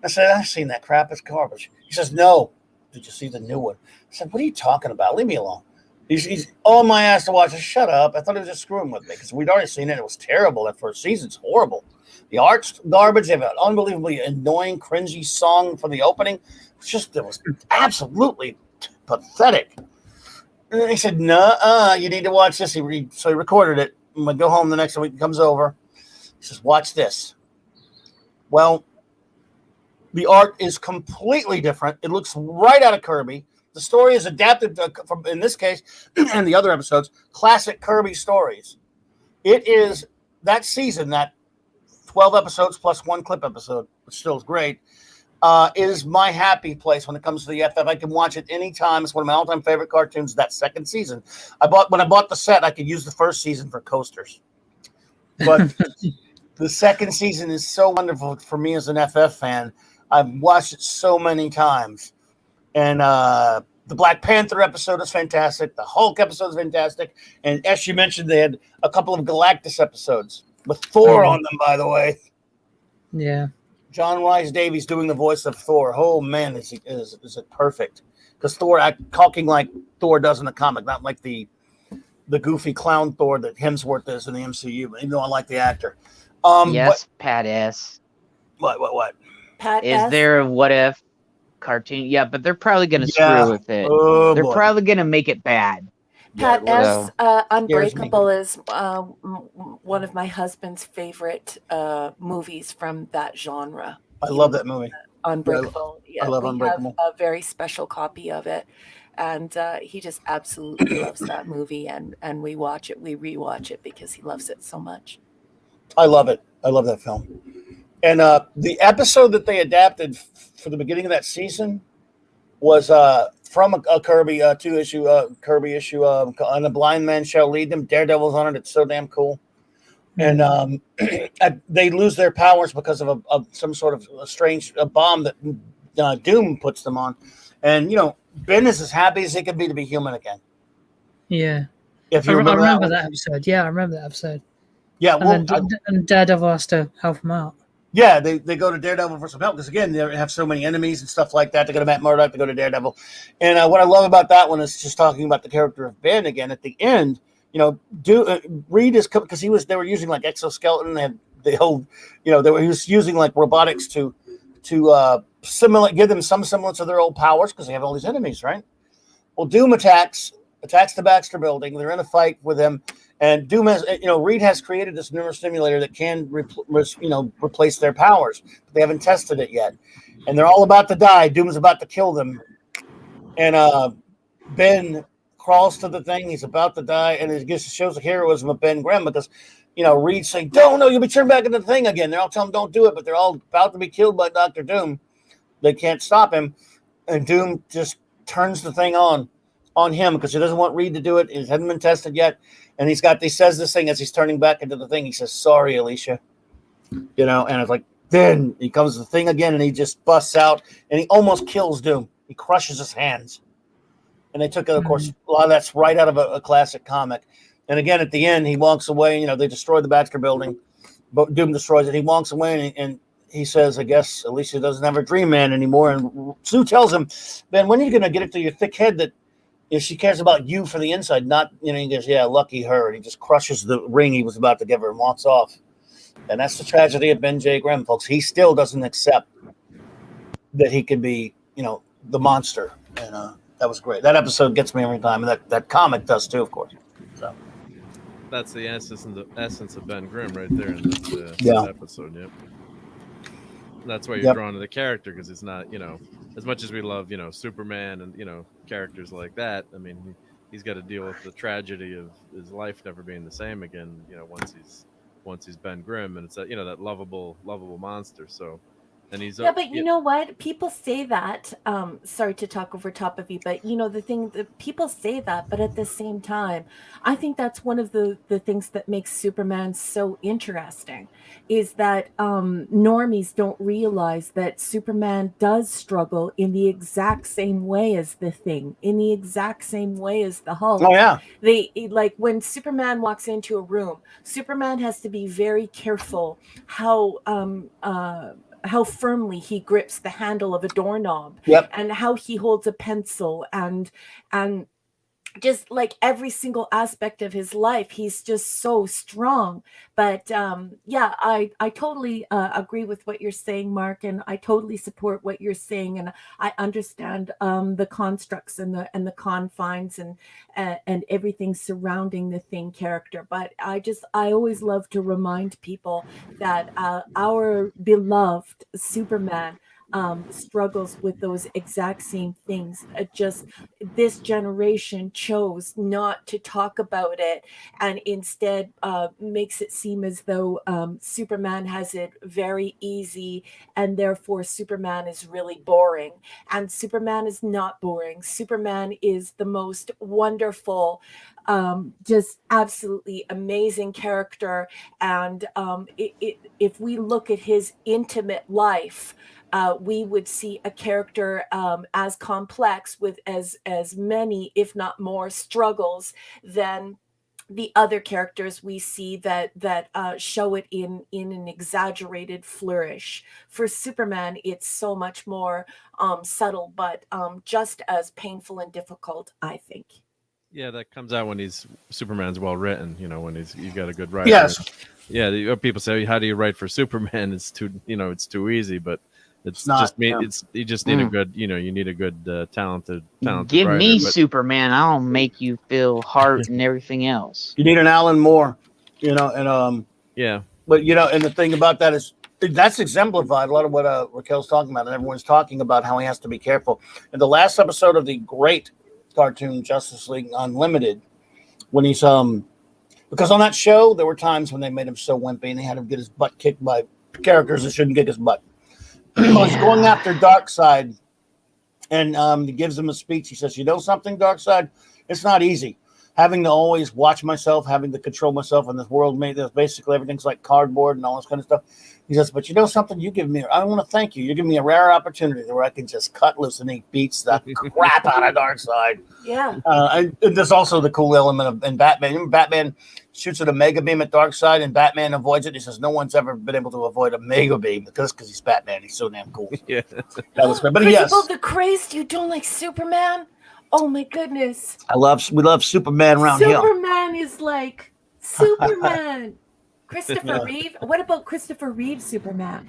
[SPEAKER 1] I said, "I've seen that crap. It's garbage." He says, "No. Did you see the new one?" I said, "What are you talking about? Leave me alone." He's on my ass to watch it. Shut up. I thought he was just screwing with me because we'd already seen it. It was terrible. That first season's horrible. The art's garbage. They have an unbelievably annoying, cringy song for the opening. It was absolutely pathetic. And then he said, "No, you need to watch this." So he recorded it. I'm going to go home the next week. He comes over. He says, "Watch this." Well, the art is completely different. It looks right out of Kirby. The story is adapted from, in this case, and the other episodes, classic Kirby stories. It is that season, that 12 episodes plus one clip episode, which still is great, is my happy place when it comes to the FF. I can watch it anytime. It's one of my all-time favorite cartoons, that second season. When I bought the set, I could use the first season for coasters. But the second season is so wonderful for me as an FF fan. I've watched it so many times. And the Black Panther episode is fantastic. The Hulk episode is fantastic. And as you mentioned, they had a couple of Galactus episodes with Thor on them, by the way.
[SPEAKER 6] Yeah.
[SPEAKER 1] John Rhys Davies doing the voice of Thor. Oh, man, is it perfect. Because Thor talking like Thor does in the comic, not like the goofy clown Thor that Hemsworth is in the MCU, even though I like the actor.
[SPEAKER 2] Yes, Pat S.
[SPEAKER 1] What?
[SPEAKER 5] Pat
[SPEAKER 2] Is
[SPEAKER 5] S.
[SPEAKER 2] there a what if cartoon? Yeah, but they're probably going to
[SPEAKER 1] Yeah.
[SPEAKER 2] screw with it.
[SPEAKER 1] Oh,
[SPEAKER 2] They're
[SPEAKER 1] boy.
[SPEAKER 2] probably going to make it bad.
[SPEAKER 5] Pat
[SPEAKER 1] Yeah,
[SPEAKER 5] S. Unbreakable is one of my husband's favorite movies from that genre.
[SPEAKER 1] I love that movie.
[SPEAKER 5] Unbreakable.
[SPEAKER 1] I love
[SPEAKER 5] we
[SPEAKER 1] Unbreakable.
[SPEAKER 5] have a very special copy of it, and he just absolutely loves that movie. And we watch it, we rewatch it because he loves it so much.
[SPEAKER 1] I love it. I love that film. And the episode that they adapted for the beginning of that season was from a Kirby Kirby issue, and a blind man shall lead them. Daredevil's on it. It's so damn cool. And they lose their powers because of some sort of a strange bomb that Doom puts them on. And Ben is as happy as he can be to be human again.
[SPEAKER 6] Yeah.
[SPEAKER 1] If you
[SPEAKER 6] I
[SPEAKER 1] remember,
[SPEAKER 6] remember that episode. Yeah, I remember that episode.
[SPEAKER 1] Yeah, well,
[SPEAKER 6] and Daredevil has to help him out.
[SPEAKER 1] Yeah, they go to Daredevil for some help because, again, they have so many enemies and stuff like that. They go to Matt Murdock, they go to Daredevil. And what I love about that one is just talking about the character of Ben again. At the end, Reed is because they were using like exoskeleton and the whole, he was using like robotics to give them some semblance of their old powers because they have all these enemies, right? Well, Doom attacks the Baxter building. They're in a fight with him. And Doom has, Reed has created this neurostimulator that can, replace their powers. But they haven't tested it yet. And they're all about to die. Doom's about to kill them. And Ben crawls to the thing. He's about to die. And it just shows the heroism of Ben Grimm because, Reed's saying, "Don't, no, you'll be turned back into the thing again." They're all telling him, "Don't do it." But they're all about to be killed by Dr. Doom. They can't stop him. And Doom just turns the thing on him because he doesn't want Reed to do it. It hasn't been tested yet. And he says this thing as he's turning back into the thing. He says, "Sorry, Alicia." And it's like, then he comes to the thing again and he just busts out and he almost kills Doom. He crushes his hands. And they took it, of course, a lot of that's right out of a classic comic. And again, at the end, he walks away. They destroy the Baxter building, but Doom destroys it. He walks away and he says, "I guess Alicia doesn't have her dream man anymore." And Sue tells him, "Ben, when are you going to get it to your thick head that she cares about you for the inside, not," he goes, "Yeah, lucky her." And he just crushes the ring he was about to give her and walks off. And that's the tragedy of Ben J. Grimm, folks. He still doesn't accept that he could be, the monster. And that was great. That episode gets me every time. And that comic does too, of course. So
[SPEAKER 3] that's the essence of Ben Grimm right there in this episode. Yep. And that's why you're drawn to the character because it's not, as much as we love, Superman and, characters like that. I mean, he's got to deal with the tragedy of his life never being the same again, once he's Ben Grimm, and it's that, that lovable monster. So, and he's
[SPEAKER 7] but you know what? People say that. Sorry to talk over top of you, but the thing that people say that, but at the same time, I think that's one of the things that makes Superman so interesting, is that normies don't realize that Superman does struggle in the exact same way as the Thing, in the exact same way as the Hulk.
[SPEAKER 1] Oh yeah.
[SPEAKER 7] They like when Superman walks into a room, Superman has to be very careful how firmly he grips the handle of a doorknob,
[SPEAKER 1] Yep.
[SPEAKER 7] and how he holds a pencil, and just like every single aspect of his life, he's just so strong. But yeah, I totally agree with what you're saying, Mark, and I totally support what you're saying, and I understand the constructs and the confines and everything surrounding the Thing character. But I always love to remind people that our beloved Superman struggles with those exact same things. Just this generation chose not to talk about it, and instead makes it seem as though Superman has it very easy, and therefore Superman is really boring. And Superman is not boring. Superman is the most wonderful, just absolutely amazing character. And if we look at his intimate life, we would see a character as complex with as many, if not more, struggles than the other characters we see that show it in an exaggerated flourish. For Superman, it's so much more subtle, but just as painful and difficult, I think.
[SPEAKER 3] Yeah, that comes out when Superman's well written. You know, when you got a good writer.
[SPEAKER 1] Yes.
[SPEAKER 3] Yeah, people say, "How do you write for Superman?" It's too easy, but it's
[SPEAKER 1] not,
[SPEAKER 3] just me.
[SPEAKER 1] yeah.
[SPEAKER 3] You just need a good, you need a good talented
[SPEAKER 2] Give
[SPEAKER 3] writer,
[SPEAKER 2] me
[SPEAKER 3] but-
[SPEAKER 2] Superman. I'll make you feel heart and everything else.
[SPEAKER 1] You need an Alan Moore, and
[SPEAKER 3] yeah.
[SPEAKER 1] But and the thing about that is that's exemplified a lot of what Raquel's talking about, and everyone's talking about how he has to be careful. In the last episode of the great cartoon Justice League Unlimited, when he's because on that show there were times when they made him so wimpy and they had him get his butt kicked by characters that shouldn't kick his butt. He's going after Darkseid, and he gives him a speech. He says, "You know something, Darkseid? It's not easy. Having to always watch myself, having to control myself in this world made this basically everything's like cardboard and all this kind of stuff." He says, "But you know something? I want to thank you. You give me a rare opportunity where I can just cut loose and he beats the crap out of Darkseid."
[SPEAKER 7] Yeah.
[SPEAKER 1] And there's also the cool element in Batman. Remember Batman shoots at a mega beam at Darkseid and Batman avoids it. He says, "No one's ever been able to avoid a mega beam because he's Batman. He's so damn cool."
[SPEAKER 3] Yeah.
[SPEAKER 1] That was great. But
[SPEAKER 7] Principal
[SPEAKER 1] yes,
[SPEAKER 7] the Crazed, you don't like Superman? Oh my goodness.
[SPEAKER 1] we love Superman around here.
[SPEAKER 7] Superman is like Superman. Christopher Reeve. What about Christopher Reeve Superman?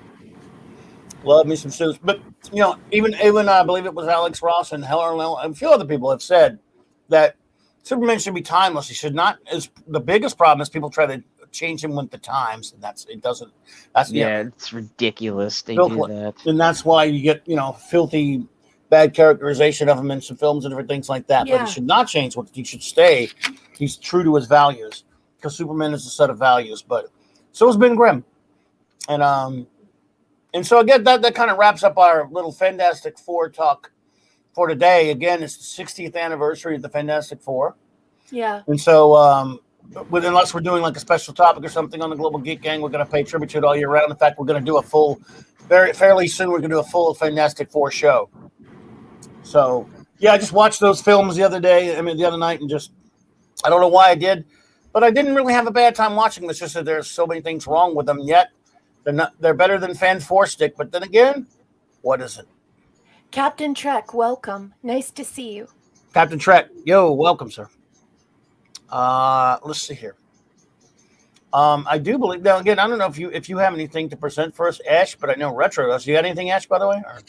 [SPEAKER 1] Love me some suits. But even I believe it was Alex Ross and Helen and a few other people have said that Superman should be timeless. He should not. The biggest problem is people try to change him with the times, and
[SPEAKER 2] It's ridiculous. They do that.
[SPEAKER 1] And that's why you get filthy bad characterization of him in some films and different things like that.
[SPEAKER 7] Yeah.
[SPEAKER 1] But he should not change. He should stay. He's true to his values because Superman is a set of values. But so is Ben Grimm, and so again that kind of wraps up our little Fantastic Four talk for today. Again, it's the 60th anniversary of the Fantastic Four.
[SPEAKER 7] Yeah.
[SPEAKER 1] And so, unless we're doing like a special topic or something on the Global Geek Gang, we're going to pay tribute to it all year round. In fact, we're going to do fairly soon. We're going to do a full Fantastic Four show. So, yeah, I just watched those films the other night, and just I don't know why I did, but I didn't really have a bad time watching them. It's just that there's so many things wrong with them. Yet they're better than Fan Four Stick. But then again, what is it?
[SPEAKER 7] Captain Trek, welcome. Nice to see you.
[SPEAKER 1] Captain Trek, yo, welcome, sir. Let's see here. I do believe now. Again, I don't know if you have anything to present for us, Ash, but I know Retro does. You got anything, Ash? By the way, or?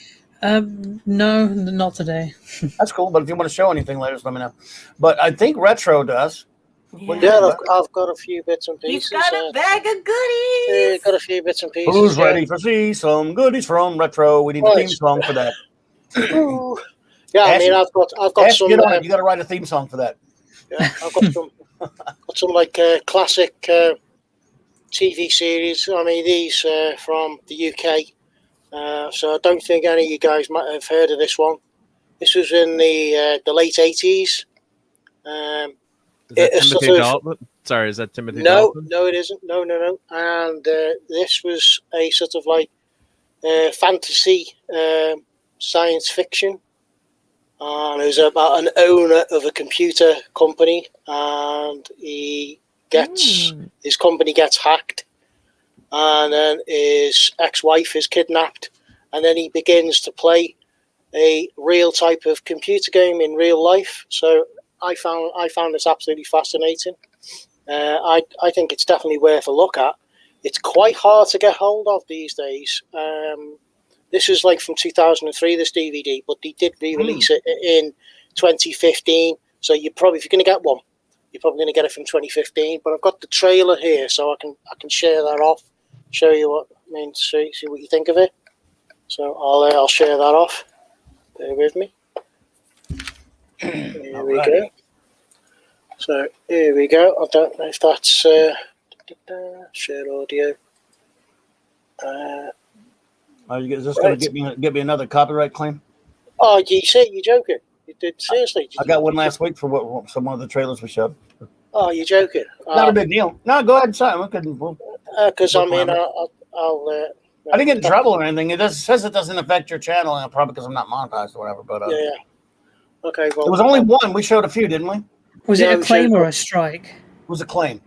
[SPEAKER 6] No, not today.
[SPEAKER 1] That's cool. But if you want to show anything later, just let me know. But I think Retro does.
[SPEAKER 4] Yeah, I've got a few bits and pieces.
[SPEAKER 7] He's got a bag of goodies.
[SPEAKER 4] Got a few bits and pieces.
[SPEAKER 1] Who's ready to see some goodies from Retro? We need a theme song for that.
[SPEAKER 4] Yeah,
[SPEAKER 1] Ash,
[SPEAKER 4] I mean, I've got
[SPEAKER 1] Ash,
[SPEAKER 4] some.
[SPEAKER 1] get on it. You got to write a theme song for that.
[SPEAKER 4] Yeah, I've got some like classic TV series. I mean, these from the UK. So I don't think any of you guys might have heard of this one. This was in the late 80s.
[SPEAKER 3] Is that Timothy Dalton? Sorry, is that Timothy Dalton?
[SPEAKER 4] No, it isn't. No. And this was a sort of like fantasy science fiction. And it was about an owner of a computer company, and his company gets hacked, and then his ex-wife is kidnapped, and then he begins to play a real type of computer game in real life. So I found this absolutely fascinating. I think it's definitely worth a look at. It's quite hard to get hold of these days. This is like from 2003, this DVD, but they did re-release it in 2015. So if you're going to get one, you're probably going to get it from 2015. But I've got the trailer here, so I can share that off, show you what I mean, see what you think of it. So I'll share that off. Bear with me. Here we go. So here we go. I don't know if that's share audio.
[SPEAKER 1] Is this going to get me another copyright claim?
[SPEAKER 4] Oh, you say you're joking? You did seriously?
[SPEAKER 1] I got one last week for some of the trailers we showed.
[SPEAKER 4] Oh, you're joking?
[SPEAKER 1] Not a big deal. No, go ahead and sign.
[SPEAKER 4] Because I mean, I'll
[SPEAKER 1] I didn't get in trouble or anything. It says it doesn't affect your channel, and probably because I'm not monetized or whatever. But
[SPEAKER 4] yeah. Okay. Well,
[SPEAKER 1] it was only one. We showed a few, didn't we?
[SPEAKER 6] Was it a claim or a strike?
[SPEAKER 1] It was a claim.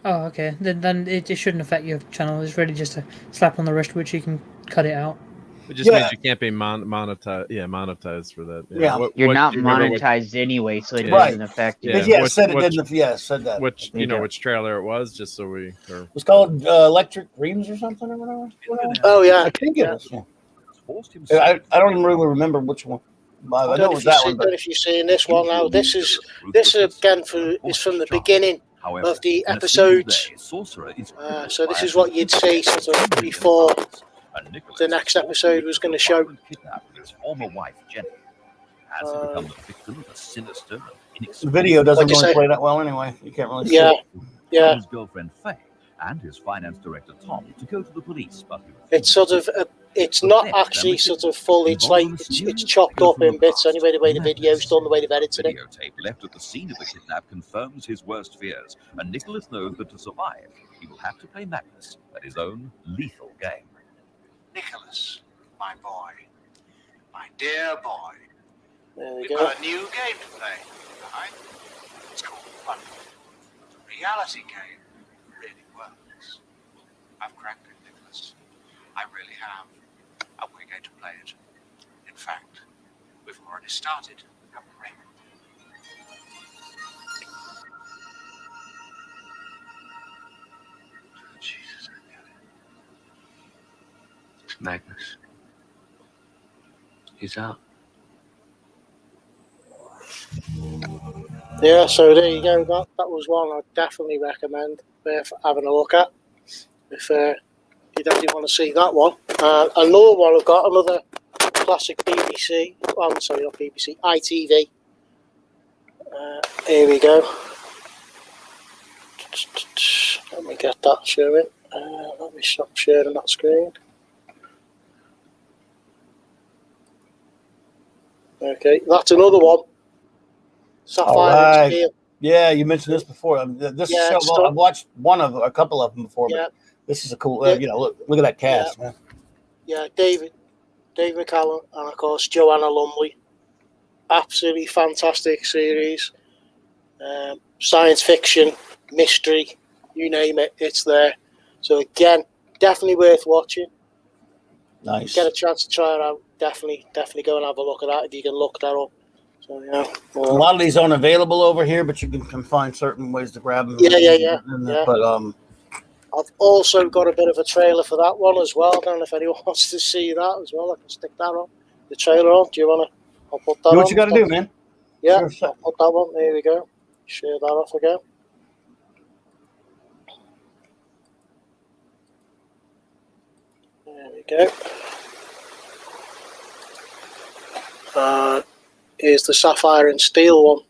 [SPEAKER 6] Oh, okay. Then it shouldn't affect your channel. It's really just a slap on the wrist, which you can cut it out.
[SPEAKER 3] It just means you can't be monetized. Yeah, monetized for that.
[SPEAKER 2] Yeah, you're not monetized anyway, so it doesn't affect you.
[SPEAKER 1] Yeah, said it didn't. Yeah, said that.
[SPEAKER 3] Which which trailer it was, just so we.
[SPEAKER 1] It was called Electric Dreams or something or whatever.
[SPEAKER 4] Oh yeah,
[SPEAKER 1] I think it was. Yeah. I don't even really remember which one. I know it was that one.
[SPEAKER 4] But if you're seeing this one now, this again is from the beginning of the episodes. So this is what you'd see sort of before the next episode was going to show.
[SPEAKER 8] His former wife, Jenny, has become the victim of a sinister and
[SPEAKER 1] the video doesn't really play that well anyway. You can't really see it.
[SPEAKER 4] Yeah.
[SPEAKER 8] His girlfriend Faye and his finance director Tom to go to the police, but
[SPEAKER 4] it's sort of it's not actually sort of full. It's like it's chopped up in bits. Anyway, the way the video's done, the way they've edited it.
[SPEAKER 8] Videotape left at the scene of the kidnap confirms his worst fears, and Nicholas knows that to survive, he will have to play Magnus at his own lethal game.
[SPEAKER 9] Nicholas, my boy, my dear boy,
[SPEAKER 4] we've
[SPEAKER 9] got a new game to play, right? It's called Fun. The reality game really works. I've cracked it, Nicholas. I really have. And we're going to play it. In fact, we've already started, haven't we? Jesus, I get it. Magnus. He's out.
[SPEAKER 4] Yeah, so there you go. That was one I'd definitely recommend having a look at. If you definitely want to see that one. Another one, I've got another classic BBC. I'm sorry, not BBC, ITV. Here we go. Let me get that showing. Let me stop sharing that screen. Okay, that's another one. Sapphire and Steel.
[SPEAKER 1] Yeah, you mentioned this before. This show, I've watched a couple of them before, but this is a cool. Look at that cast, man.
[SPEAKER 4] Yeah, David McCallum, and of course Joanna Lumley. Absolutely fantastic series. Science fiction, mystery, you name it, it's there. So again, definitely worth watching.
[SPEAKER 1] Nice.
[SPEAKER 4] Get a chance to try it out. Definitely go and have a look at that if you can look that up. So
[SPEAKER 1] a lot of these aren't available over here, but you can find certain ways to grab them.
[SPEAKER 4] Yeah.
[SPEAKER 1] But
[SPEAKER 4] I've also got a bit of a trailer for that one as well. I don't know if anyone wants to see that as well. I can stick that on. The trailer on. Do you want to? I'll put that on.
[SPEAKER 1] What you got to do, man?
[SPEAKER 4] Yeah, sure. I'll put that one. There we go. Share that off again. There we go. Here's the Sapphire and Steel one.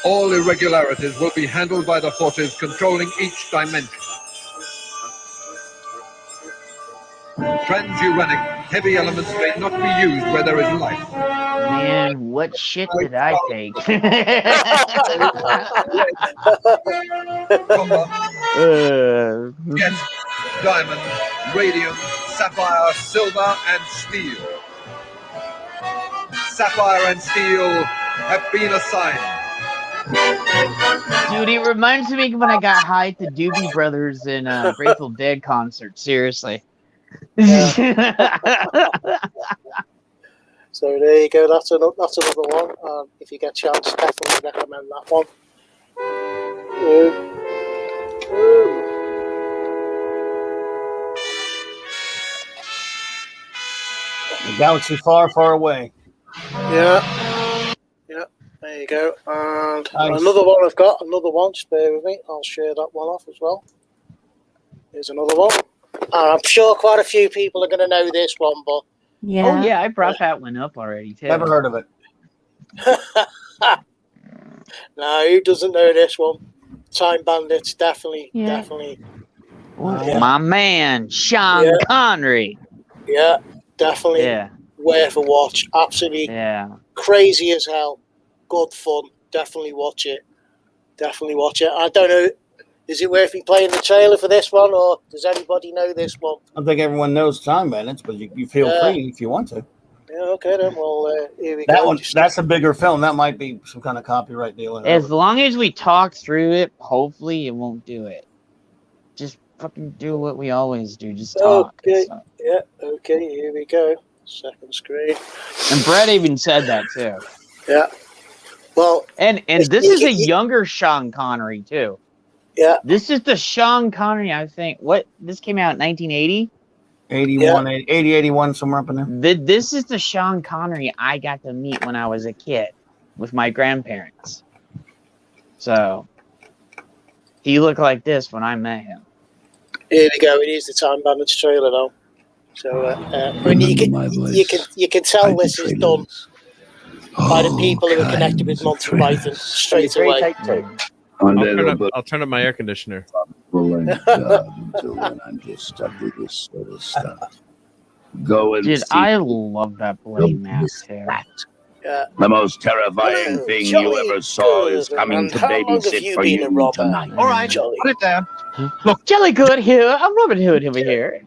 [SPEAKER 10] All irregularities will be handled by the forces controlling each dimension. Transuranic heavy elements may not be used where there is life.
[SPEAKER 2] Man, what shit did I take?
[SPEAKER 10] Yes, diamond, radium, sapphire, silver, and steel. sapphire and steel have been assigned.
[SPEAKER 2] Dude, it reminds me of when I got high at the Doobie Brothers in Grateful Dead concert. Seriously.
[SPEAKER 4] So there you go. That's another one. If you get a chance, definitely recommend that one.
[SPEAKER 1] A galaxy far, far away.
[SPEAKER 4] Yeah. There you go. And
[SPEAKER 1] Nice.
[SPEAKER 4] another one I've got. Another one. Just bear with me. I'll share that one off as well. Here's another one. I'm sure quite a few people are going to know this one, but
[SPEAKER 7] Yeah.
[SPEAKER 2] Oh yeah, I brought that one up already too.
[SPEAKER 1] Never heard of it.
[SPEAKER 4] no, who doesn't know this one? Time Bandits, definitely.
[SPEAKER 2] My man, Sean Connery.
[SPEAKER 4] Yeah, definitely.
[SPEAKER 2] Yeah.
[SPEAKER 4] Worth a watch. Absolutely crazy as hell. Good fun. Definitely watch it. I don't know. Is it worth me playing the trailer for this one, or does anybody know this one?
[SPEAKER 1] I think everyone knows Time Bandits, but you feel free if you want to.
[SPEAKER 4] Yeah, okay then. Well, here we
[SPEAKER 1] That
[SPEAKER 4] go.
[SPEAKER 1] one, that's a bigger film. That might be some kind of copyright deal.
[SPEAKER 2] As long as we talk through it, hopefully it won't do it. Just fucking do what we always do. Just talk.
[SPEAKER 4] Okay. Yeah. Okay. Here we go. Second screen.
[SPEAKER 2] And Brett even said that too.
[SPEAKER 4] Yeah. Well.
[SPEAKER 2] And this is a younger Sean Connery too.
[SPEAKER 4] Yeah.
[SPEAKER 2] This is the Sean Connery, I think. This came out in 1980?
[SPEAKER 1] 81, 80, 81, somewhere up in there.
[SPEAKER 2] This is the Sean Connery I got to meet when I was a kid with my grandparents. So, he looked like this when I met him.
[SPEAKER 4] Here we go. It is the Time Bandits trailer now. So, you can tell this is done by the people who are connected with Monty Python straight away.
[SPEAKER 3] I'll turn up my air conditioner.
[SPEAKER 11] I'm just stuck with this sort of stuff. Go and
[SPEAKER 2] Dude,
[SPEAKER 11] see.
[SPEAKER 2] I love that blade mask too.
[SPEAKER 11] The most terrifying thing you ever saw is coming to babysit for you tonight.
[SPEAKER 10] All right, put it down.
[SPEAKER 2] Look, Jolly Good here. I'm Robin Hood over here.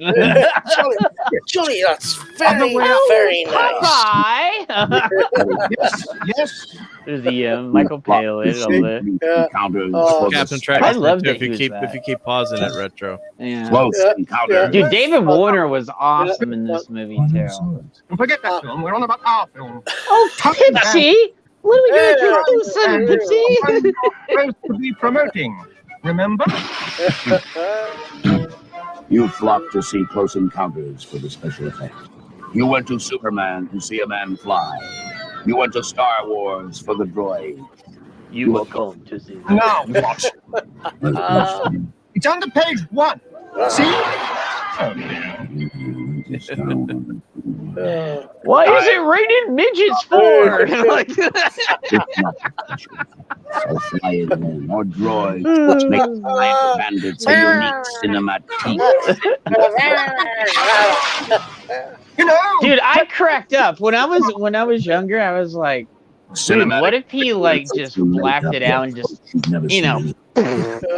[SPEAKER 4] Jolly, that's very nice.
[SPEAKER 2] Bye.
[SPEAKER 10] Yes.
[SPEAKER 2] There's the Michael Palin over there.
[SPEAKER 3] Captain Track.
[SPEAKER 2] I love
[SPEAKER 3] if you keep pausing it, retro.
[SPEAKER 2] Yeah.
[SPEAKER 11] Close encounter.
[SPEAKER 2] Dude, David Warner was awesome in this movie too.
[SPEAKER 10] Don't forget that film. We're on about our film.
[SPEAKER 2] Oh, Tipsy! What are we gonna do, son, Tipsy?
[SPEAKER 10] Supposed to be promoting. Remember?
[SPEAKER 11] You flocked to see Close Encounters for the special effect. You went to Superman to see a man fly. You went to Star Wars for the droid.
[SPEAKER 2] You will come to see.
[SPEAKER 10] Now what? It's under page 1. See?
[SPEAKER 2] Why is it rated midgets for?
[SPEAKER 11] So fly it in, or droids, which make Time Bandits a unique cinematique.
[SPEAKER 2] Dude, I cracked up when I was younger. I was like, dude, what if he like just blacked it out and just,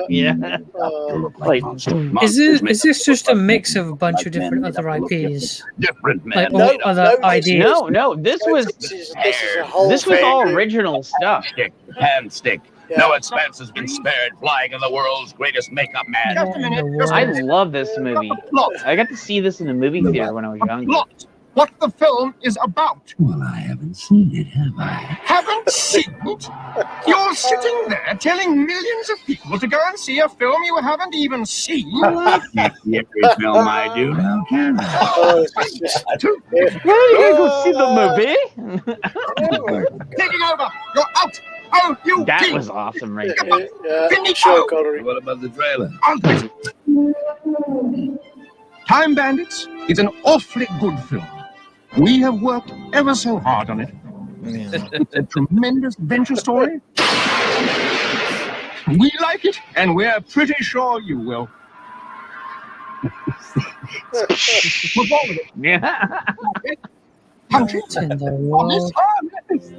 [SPEAKER 2] yeah. Like,
[SPEAKER 6] is this just a mix of a bunch of different other IPs?
[SPEAKER 11] Different
[SPEAKER 6] Like
[SPEAKER 11] men.
[SPEAKER 6] all other ideas?
[SPEAKER 2] No, this was all original stuff.
[SPEAKER 11] Hand stick. No expense has been spared flying in the world's greatest makeup man.
[SPEAKER 10] Just a minute.
[SPEAKER 2] I love this movie. I got to see this in the movie theater when I was younger.
[SPEAKER 10] Plot. What the film is about.
[SPEAKER 11] Well, I haven't seen it, have I?
[SPEAKER 10] Haven't seen it? You're sitting there telling millions of people to go and see a film you haven't even seen.
[SPEAKER 11] Every film I do now, can I?
[SPEAKER 2] Where are you gonna go see the movie?
[SPEAKER 10] Taking over. You're out. Oh, you.
[SPEAKER 2] That was awesome, right there.
[SPEAKER 11] What about the trailer?
[SPEAKER 10] Time Bandits is an awfully good film. We have worked ever so hard on it. It's a tremendous adventure story. We like it, and we're pretty sure you will. What's wrong with it?
[SPEAKER 2] Yeah.
[SPEAKER 10] Punch it.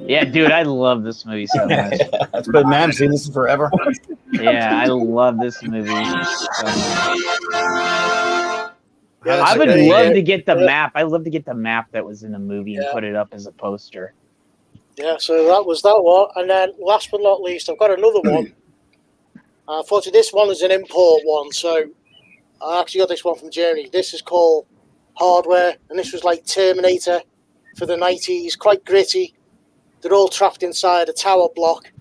[SPEAKER 2] Yeah, dude, I love this movie so much.
[SPEAKER 1] That's been man, I've seen this forever.
[SPEAKER 2] Yeah, I love this movie so much.
[SPEAKER 4] Yeah,
[SPEAKER 2] I would love to get the map. I love to get the map that was in the movie and put it up as a poster.
[SPEAKER 4] Yeah, so that was that one. And then last but not least, I've got another one. Unfortunately, this one is an import one, so I actually got this one from Germany. This is called Hardware, and this was like Terminator for the 90s, quite gritty. They're all trapped inside a tower block,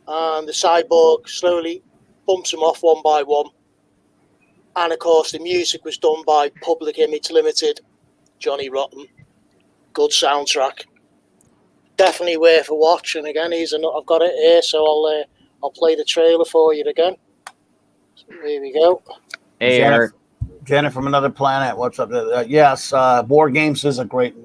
[SPEAKER 4] and the cyborg slowly bumps them off one by one. And of course, the music was done by Public Image Limited, Johnny Rotten. Good soundtrack. Definitely worth a watch. And again, I've got it here, so I'll play the trailer for you again. So here we go.
[SPEAKER 2] Hey, Eric.
[SPEAKER 1] Janet from Another Planet. What's up? Yes, War Games is a great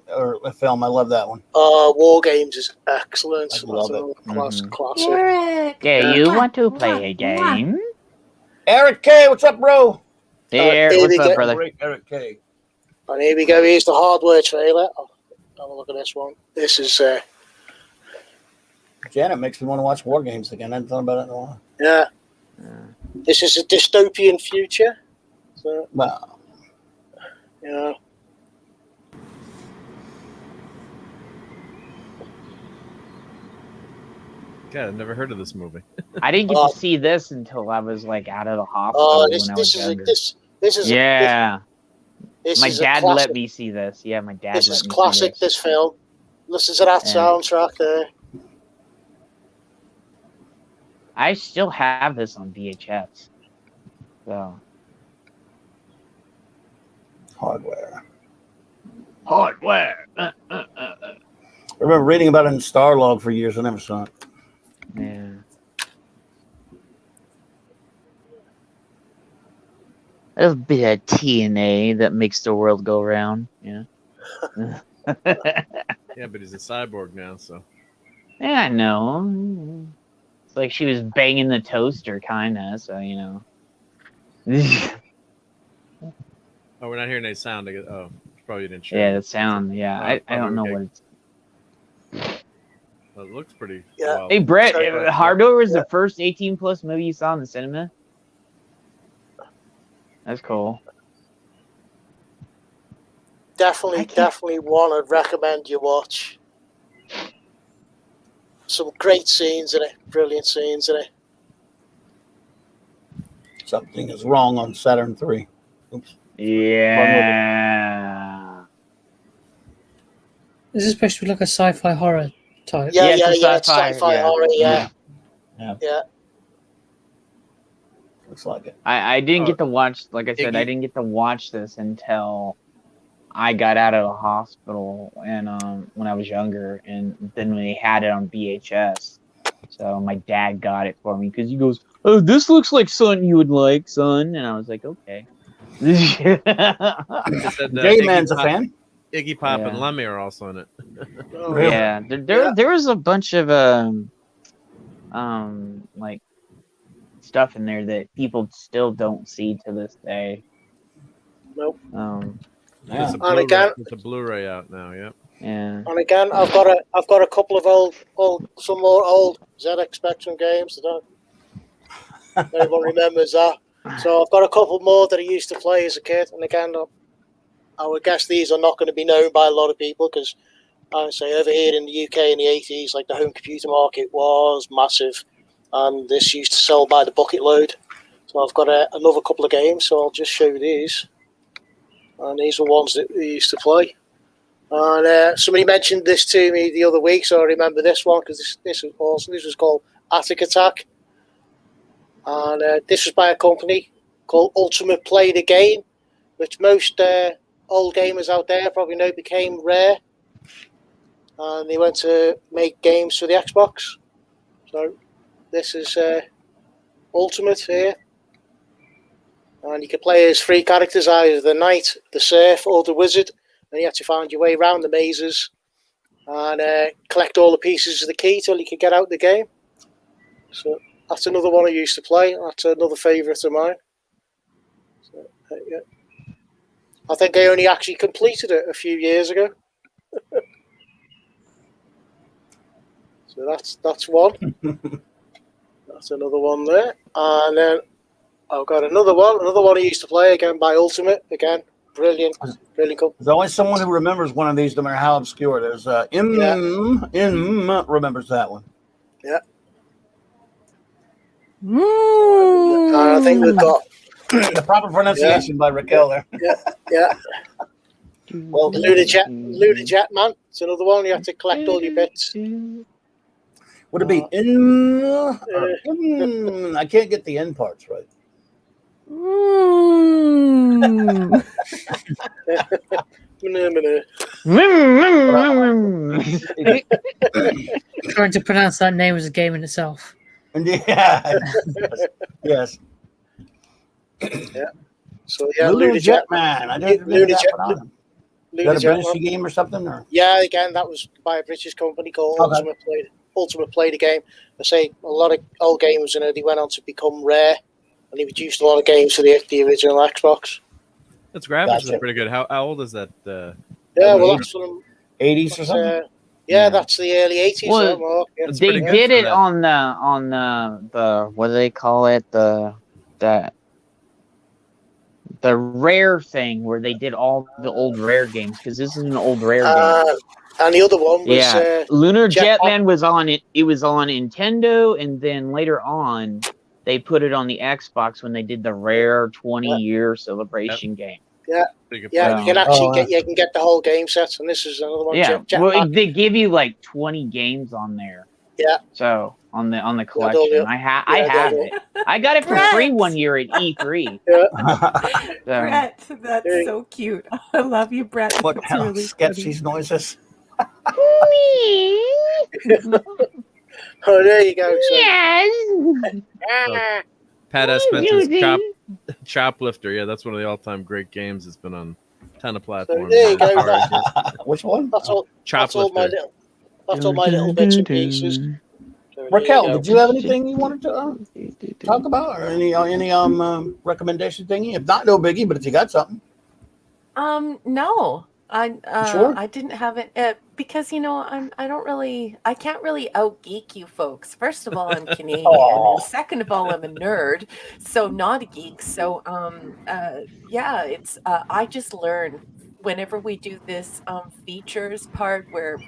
[SPEAKER 1] film. I love that one.
[SPEAKER 4] War Games is excellent.
[SPEAKER 1] I love
[SPEAKER 4] it. Classic.
[SPEAKER 5] Eric.
[SPEAKER 2] Yeah, you want to play a game?
[SPEAKER 1] Eric K, what's up, bro?
[SPEAKER 2] Hey, Eric, what's up, brother?
[SPEAKER 1] Great Eric K.
[SPEAKER 4] And here we go. Here's the Hardware trailer. Have a look at this one. This is
[SPEAKER 1] Janet makes me want to watch War Games again. I haven't thought about it in a while.
[SPEAKER 4] yeah. This is a dystopian future. So,
[SPEAKER 1] Wow.
[SPEAKER 4] you know.
[SPEAKER 3] God, I've never heard of this movie.
[SPEAKER 2] I didn't get to see this until I was like out of the hospital
[SPEAKER 4] Oh,
[SPEAKER 2] when I was younger.
[SPEAKER 4] this is
[SPEAKER 2] Yeah,
[SPEAKER 4] this
[SPEAKER 2] my
[SPEAKER 4] is a
[SPEAKER 2] dad
[SPEAKER 4] classic.
[SPEAKER 2] let me see this. Yeah, my dad.
[SPEAKER 4] This
[SPEAKER 2] let
[SPEAKER 4] is
[SPEAKER 2] me see
[SPEAKER 4] classic. This film. Listen to that
[SPEAKER 2] Yeah.
[SPEAKER 4] soundtrack there.
[SPEAKER 2] I still have this on VHS. So
[SPEAKER 1] Hardware.
[SPEAKER 2] Hardware.
[SPEAKER 1] I remember reading about it in Starlog for years. I never saw it.
[SPEAKER 2] Yeah. A bit of TNA that makes the world go round. Yeah.
[SPEAKER 3] Yeah, but he's a cyborg now, so.
[SPEAKER 2] Yeah, I know. It's like she was banging the toaster, kinda. So you know.
[SPEAKER 3] Oh, we're not hearing any sound. Oh, it's probably an intro.
[SPEAKER 2] Yeah, the sound. Yeah, I don't know
[SPEAKER 3] okay.
[SPEAKER 2] what it's.
[SPEAKER 3] Well, it looks pretty.
[SPEAKER 4] Yeah.
[SPEAKER 3] Well.
[SPEAKER 2] Hey, Brett,
[SPEAKER 4] Sorry.
[SPEAKER 2] Hardware was the first 18+ movie you saw in the cinema? That's cool.
[SPEAKER 4] Definitely one I'd recommend you watch. Some great scenes in it. Brilliant scenes in it.
[SPEAKER 1] Something is wrong on Saturn 3. Oops.
[SPEAKER 2] Yeah.
[SPEAKER 6] This is supposed to be like a sci-fi horror type.
[SPEAKER 4] Yeah,
[SPEAKER 2] Yeah, it's a
[SPEAKER 4] It's
[SPEAKER 2] sci-fi,
[SPEAKER 4] sci-fi
[SPEAKER 2] yeah.
[SPEAKER 4] horror, yeah.
[SPEAKER 1] Yeah. Looks like it.
[SPEAKER 2] I didn't get to watch, like I said, I
[SPEAKER 3] Iggy.
[SPEAKER 2] didn't get to watch this until I got out of the hospital and when I was younger, and then when they had it on VHS. So my dad got it for me because he goes, "Oh, this looks like something you would like, son," and I was like, "Okay."
[SPEAKER 3] They said,
[SPEAKER 1] J-Man's a
[SPEAKER 3] Iggy Pop-
[SPEAKER 1] fan.
[SPEAKER 3] Iggy Pop
[SPEAKER 2] Yeah.
[SPEAKER 3] and Lemmy are also in it.
[SPEAKER 1] Really?
[SPEAKER 2] Yeah, there was a bunch of like stuff in there that people still don't see to this day.
[SPEAKER 4] Nope.
[SPEAKER 1] Yeah.
[SPEAKER 3] It's
[SPEAKER 4] And again-
[SPEAKER 3] a Blu-ray out now. Yeah.
[SPEAKER 2] Yeah.
[SPEAKER 4] And again, I've got a couple of some more old ZX Spectrum games. I don't know if anyone remembers that. So I've got a couple more that I used to play as a kid. And again, I would guess these are not going to be known by a lot of people because I would say over here in the UK in the 80s, like the home computer market was massive, and this used to sell by the bucket load. So I've got another couple of games, so I'll just show you these. And these are ones that we used to play. And somebody mentioned this to me the other week, so I remember this one because this was awesome. This was called Attic Attack. And this was by a company called Ultimate Play the Game, which most old gamers out there probably know became rare. And they went to make games for the Xbox. So this is Ultimate here. And you can play as 3 characters, either the knight, the serf, or the wizard. And you have to find your way around the mazes and collect all the pieces of the key till you can get out the game. So that's another one I used to play. That's another favourite of mine. So, yeah. I think I only actually completed it a few years ago. So that's one. That's another one there. And then I've got another one I used to play again by Ultimate. Again, Brilliant, really cool.
[SPEAKER 1] There's always someone who remembers one of these, no matter how obscure. There's remembers that one.
[SPEAKER 4] Yeah. I think we've got
[SPEAKER 1] the proper pronunciation by Raquel there.
[SPEAKER 4] Yeah. Well, Luda Jet Man. It's another one. You have to collect all your bits.
[SPEAKER 1] Would it be I can't get the end parts right.
[SPEAKER 6] Trying to pronounce that name is a game in itself.
[SPEAKER 1] Yeah. Yes.
[SPEAKER 4] Yeah. So yeah,
[SPEAKER 1] Luda Jet Man. I don't remember that one on him. Is that a British game or something? Or?
[SPEAKER 4] Yeah, again, that was by a British company called Ultimate Play the Game. I say a lot of old games, they went on to become rare, and he produced a lot of games for the original Xbox.
[SPEAKER 3] That's graphics are pretty good. How old is that?
[SPEAKER 4] Yeah, well, that's from
[SPEAKER 1] 80s or something.
[SPEAKER 4] Yeah, that's the early 80s.
[SPEAKER 2] Well, they did it on the what do they call it, the Rare thing, where they did all the old Rare games, because this is an old Rare game.
[SPEAKER 4] And the other one was
[SPEAKER 2] Lunar Jetman was on it. It was on Nintendo, and then later on, they put it on the Xbox when they did the Rare 20-year celebration game.
[SPEAKER 4] Yeah, you can actually get the whole game set, and this is another one.
[SPEAKER 2] Yeah, well, they give you like 20 games on there.
[SPEAKER 4] Yeah.
[SPEAKER 2] So on the collection, I have it. I got it for free one year at E3.
[SPEAKER 7] Brett, that's so cute. I love you, Brett.
[SPEAKER 1] What
[SPEAKER 7] That's
[SPEAKER 1] hell?
[SPEAKER 7] really
[SPEAKER 1] Sketch
[SPEAKER 7] funny.
[SPEAKER 1] these noises.
[SPEAKER 4] Oh, there you go. So.
[SPEAKER 3] Yes. Pat S. Spencer's Choplifter. Yeah, that's one of the all-time great games. It's been on a ton of platforms.
[SPEAKER 4] So there you go.
[SPEAKER 1] Which one?
[SPEAKER 4] That's all my
[SPEAKER 3] Choplifter.
[SPEAKER 4] little bits and pieces. So
[SPEAKER 1] Raquel, did you have anything you wanted to talk about, or any recommendation thingy? If not, no biggie. But if you got something,
[SPEAKER 7] No,
[SPEAKER 1] Sure?
[SPEAKER 7] I didn't have it because I can't really out geek you folks. First of all, I'm Canadian, and second of all, I'm a nerd, so not a geek. So it's I just learn whenever we do this features part where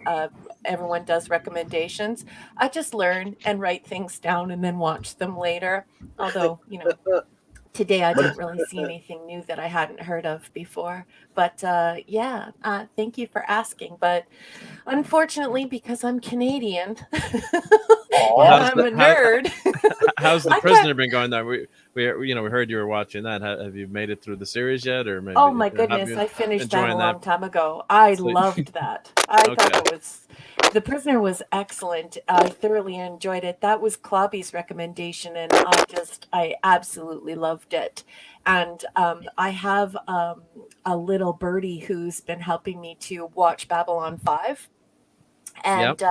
[SPEAKER 7] everyone does recommendations. I just learn and write things down and then watch them later. Although today I didn't really see anything new that I hadn't heard of before. But thank you for asking. But unfortunately, because I'm Canadian, I'm a nerd.
[SPEAKER 3] How's the Prisoner been going? There, we heard you were watching that. Have you made it through the series yet, or maybe?
[SPEAKER 7] Oh my goodness, I finished that a long time ago. I loved that. I thought The Prisoner was excellent. I thoroughly enjoyed it. That was Clobby's recommendation, and I absolutely loved it. And I have a little birdie who's been helping me to watch Babylon 5. And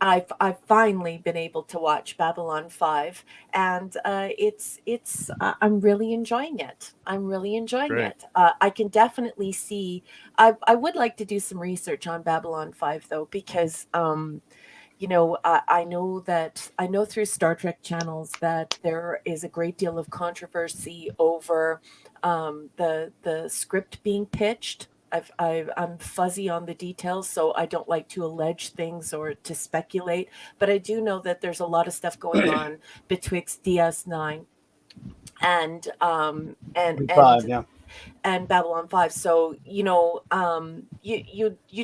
[SPEAKER 7] I've finally been able to watch Babylon 5, and I'm really enjoying it. I'm really enjoying it. I can definitely see. I would like to do some research on Babylon 5 though, because I know through Star Trek channels that there is a great deal of controversy over the script being pitched. I'm fuzzy on the details, so I don't like to allege things or to speculate. But I do know that there's a lot of stuff going on betwixt DS9 and Babylon 5. So you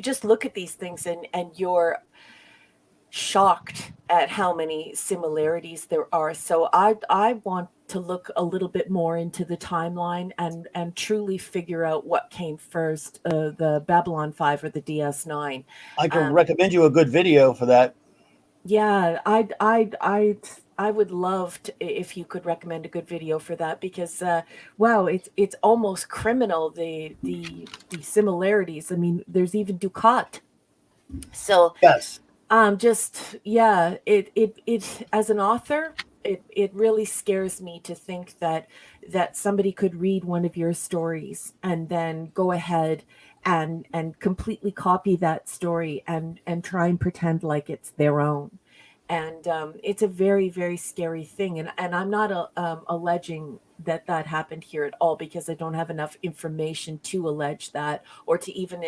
[SPEAKER 7] just look at these things and you're shocked at how many similarities there are. So I want to look a little bit more into the timeline and truly figure out what came first, the Babylon 5 or the DS9.
[SPEAKER 1] I can recommend you a good video for that.
[SPEAKER 7] Yeah, I would love to, if you could recommend a good video for that, because wow, it's almost criminal, the similarities. I mean, there's even Ducat. So
[SPEAKER 1] yes.
[SPEAKER 7] It as an author, it really scares me to think that somebody could read one of your stories and then go ahead and completely copy that story and try and pretend like it's their own. And it's a very, very scary thing. And I'm not alleging that happened here at all, because I don't have enough information to allege that or to even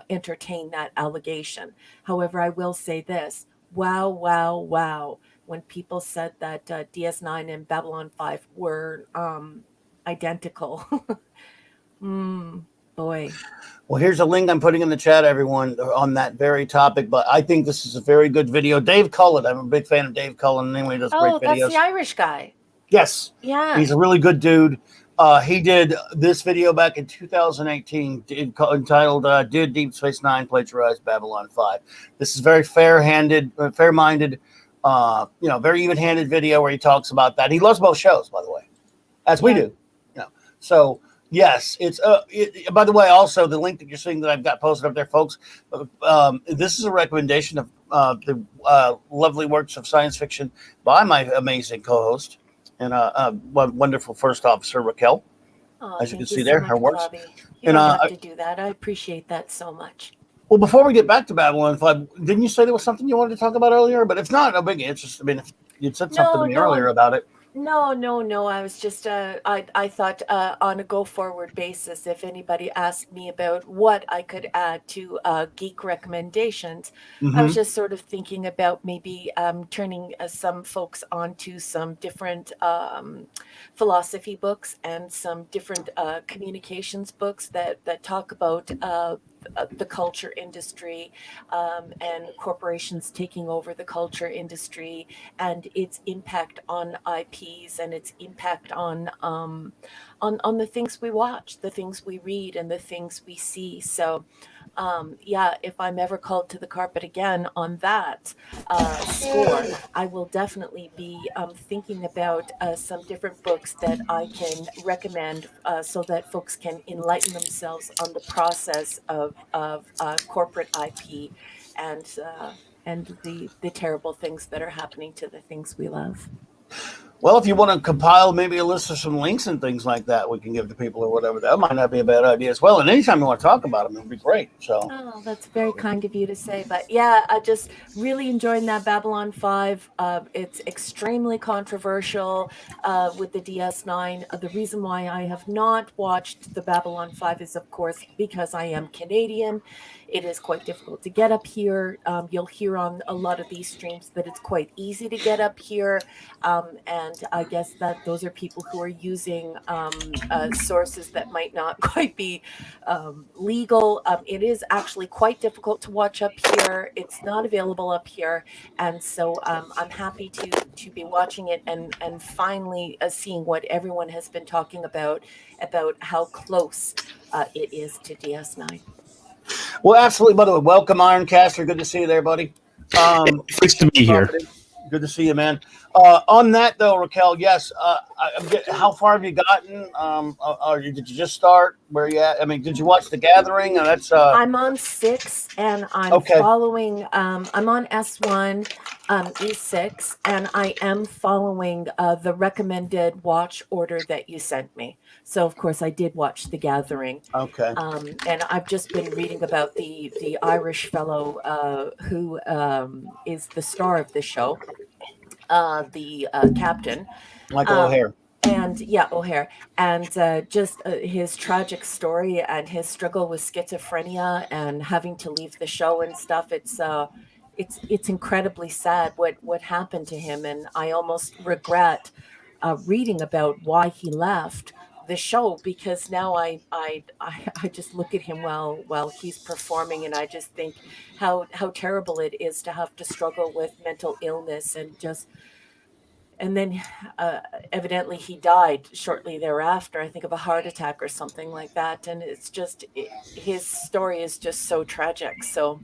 [SPEAKER 7] entertain that allegation. However, I will say this: wow, wow, wow! When people said that DS9 and Babylon 5 were identical, boy.
[SPEAKER 1] Well, here's a link I'm putting in the chat, everyone, on that very topic. But I think this is a very good video. Dave Cullen, I'm a big fan of Dave Cullen. Anyway, he does great videos.
[SPEAKER 7] That's the Irish guy.
[SPEAKER 1] Yes.
[SPEAKER 7] Yeah.
[SPEAKER 1] He's a really good dude. He did this video back in 2018 entitled Did Deep Space Nine Plagiarize Babylon 5? This is very fair-minded, very even-handed video where he talks about that. He loves both shows, by the way, as we do. So yes, it's by the way, also the link that you're seeing that I've got posted up there, folks. This is a recommendation of the lovely works of science fiction by my amazing co-host and wonderful first officer Raquel. As you can see there, her works.
[SPEAKER 7] You don't have to do that. I appreciate that so much.
[SPEAKER 1] Well, before we get back to Babylon 5, didn't you say there was something you wanted to talk about earlier? But if not, no biggie. It's just, I mean, if you'd said something to me earlier about it.
[SPEAKER 7] No. I was just, I thought on a go forward basis, if anybody asked me about what I could add to geek recommendations, I was just sort of thinking about maybe turning some folks onto some different philosophy books and some different communications books that talk about the culture industry and corporations taking over the culture industry and its impact on IPs and its impact on the things we watch, the things we read, and the things we see. So if I'm ever called to the carpet again on that score, I will definitely be thinking about some different books that I can recommend so that folks can enlighten themselves on the process of corporate IP and the terrible things that are happening to the things we love.
[SPEAKER 1] Well, if you want to compile maybe a list of some links and things like that we can give to people or whatever, that might not be a bad idea as well. And anytime you want to talk about them, it would be great. So,
[SPEAKER 7] that's very kind of you to say. But yeah, I just really enjoyed that Babylon 5. It's extremely controversial with the DS9. The reason why I have not watched the Babylon 5 is, of course, because I am Canadian. It is quite difficult to get up here. You'll hear on a lot of these streams that it's quite easy to get up here. And I guess that those are people who are using sources that might not quite be legal. It is actually quite difficult to watch up here. It's not available up here. And so I'm happy to be watching it and finally seeing what everyone has been talking about how close it is to DS9.
[SPEAKER 1] Well, absolutely. By the way, welcome, Ironcaster. Good to see you there, buddy.
[SPEAKER 12] Nice to be here.
[SPEAKER 1] Good to see you, man. On that, though, Raquel, yes. How far have you gotten? Did you just start? Where are you at? I mean, did you watch The Gathering?
[SPEAKER 7] I'm on 6, and I'm following. I'm on S1, E6, and I am following the recommended watch order that you sent me. So, of course, I did watch The Gathering.
[SPEAKER 1] Okay.
[SPEAKER 7] And I've just been reading about the Irish fellow who is the star of the show, the captain.
[SPEAKER 1] Michael O'Hare.
[SPEAKER 7] And O'Hare. And just his tragic story and his struggle with schizophrenia and having to leave the show and stuff. It's incredibly sad what happened to him. And I almost regret reading about why he left the show, because now I just look at him while he's performing, and I just think how terrible it is to have to struggle with mental illness and then evidently he died shortly thereafter, I think of a heart attack or something like that. And it's just his story is just so tragic. So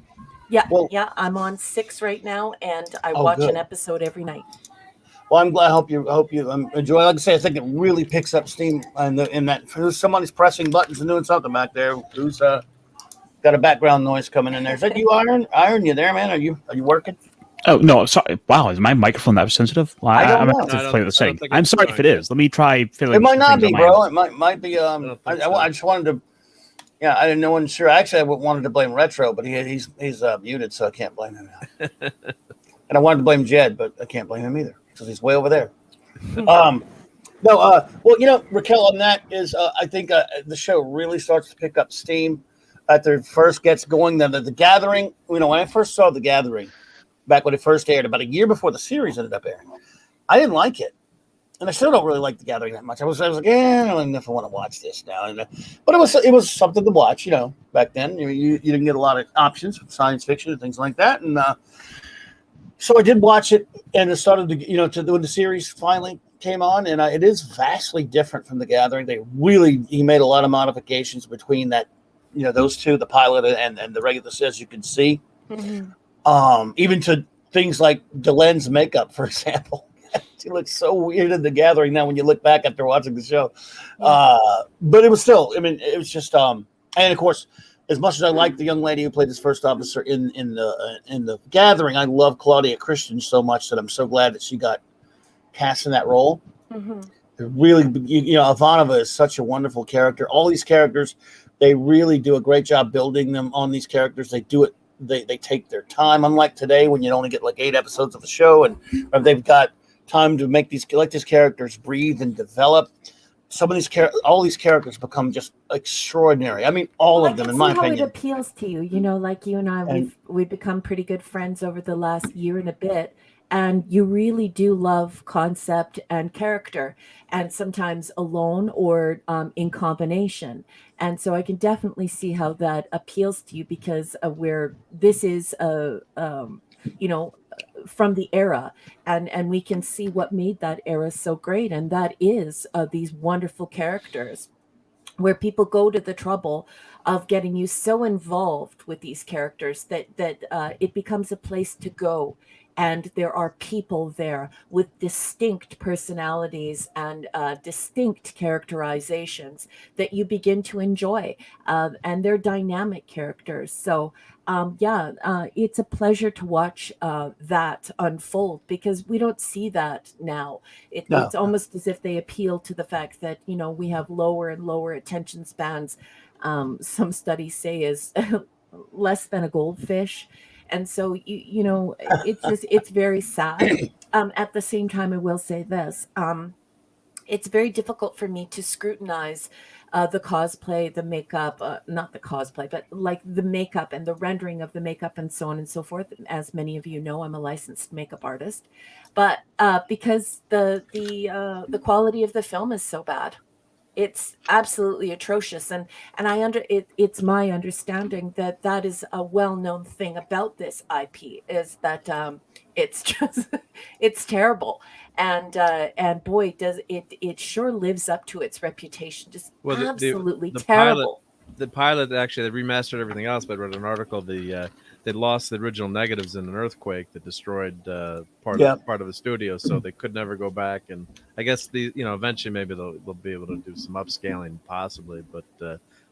[SPEAKER 7] I'm on 6 right now, and I watch an episode every night.
[SPEAKER 1] Well, I'm glad. I hope you enjoy. Like I say, I think it really picks up steam in that. Somebody's pressing buttons and doing something back there. Who's got a background noise coming in there? Is that you, Iron? Iron, you there, man? Are you working?
[SPEAKER 12] Oh no, sorry. Wow, is my microphone that sensitive? Well, I'm gonna have to play the thing. I'm sorry if it is. Let me try filling.
[SPEAKER 1] It might not be, bro. It might be. I just wanted to. Yeah, I didn't know. Wasn't sure. Actually, I wanted to blame Retro, but he's muted, so I can't blame him now. And I wanted to blame Jed, but I can't blame him either, because he's way over there. No, well, Raquel, on that is, I think the show really starts to pick up steam after it first gets going. The Gathering, when I first saw The Gathering, back when it first aired, about a year before the series ended up airing, I didn't like it. And I still don't really like The Gathering that much. I was like, I don't know if I want to watch this now. But it was something to watch, back then. You didn't get a lot of options with science fiction and things like that. And so I did watch it, and it started to, when the series finally came on, and it is vastly different from The Gathering. He made a lot of modifications between that, those two, the pilot and the regular, as you can see.
[SPEAKER 5] Mm-hmm.
[SPEAKER 1] Even to things like Delen's makeup, for example. She looks so weird in The Gathering now when you look back after watching the show.
[SPEAKER 5] Yeah.
[SPEAKER 1] But it was still, it was just, and of course, as much as I like the young lady who played this first officer in the Gathering, I love Claudia Christian so much that I'm so glad that she got cast in that role.
[SPEAKER 5] Mm-hmm.
[SPEAKER 1] Really, Ivanova is such a wonderful character. All these characters, they really do a great job building them on these characters. They do it. They take their time. Unlike today, when you only get like 8 episodes of a show, and they've got time to make these characters breathe and develop. Some of these all these characters become just extraordinary. I mean, all of them, in my opinion.
[SPEAKER 7] How it appeals to you, like you and I, we've become pretty good friends over the last year and a bit, and you really do love concept and character, and sometimes alone or in combination. And so I can definitely see how that appeals to you, because this is from the era, and we can see what made that era so great, and that is these wonderful characters, where people go to the trouble of getting you so involved with these characters that it becomes a place to go, and there are people there with distinct personalities and distinct characterizations that you begin to enjoy, and they're dynamic characters. So it's a pleasure to watch that unfold, because we don't see that now. It's almost as if they appeal to the fact that, we have lower and lower attention spans. Some studies say is less than a goldfish. And so, it's very sad. At the same time, I will say this. It's very difficult for me to scrutinize the cosplay, the makeup, not the cosplay, but like the makeup and the rendering of the makeup and so on and so forth. As many of you know, I'm a licensed makeup artist, but because the quality of the film is so bad. It's absolutely atrocious, and it's my understanding that is a well-known thing about this IP, is that it's just it's terrible, and boy, does it sure lives up to its reputation. Just absolutely terrible.
[SPEAKER 3] The pilot actually, they remastered everything else, but I read an article. They lost the original negatives in an earthquake that destroyed part of the studio, so they could never go back. And I guess eventually maybe they'll be able to do some upscaling, possibly. But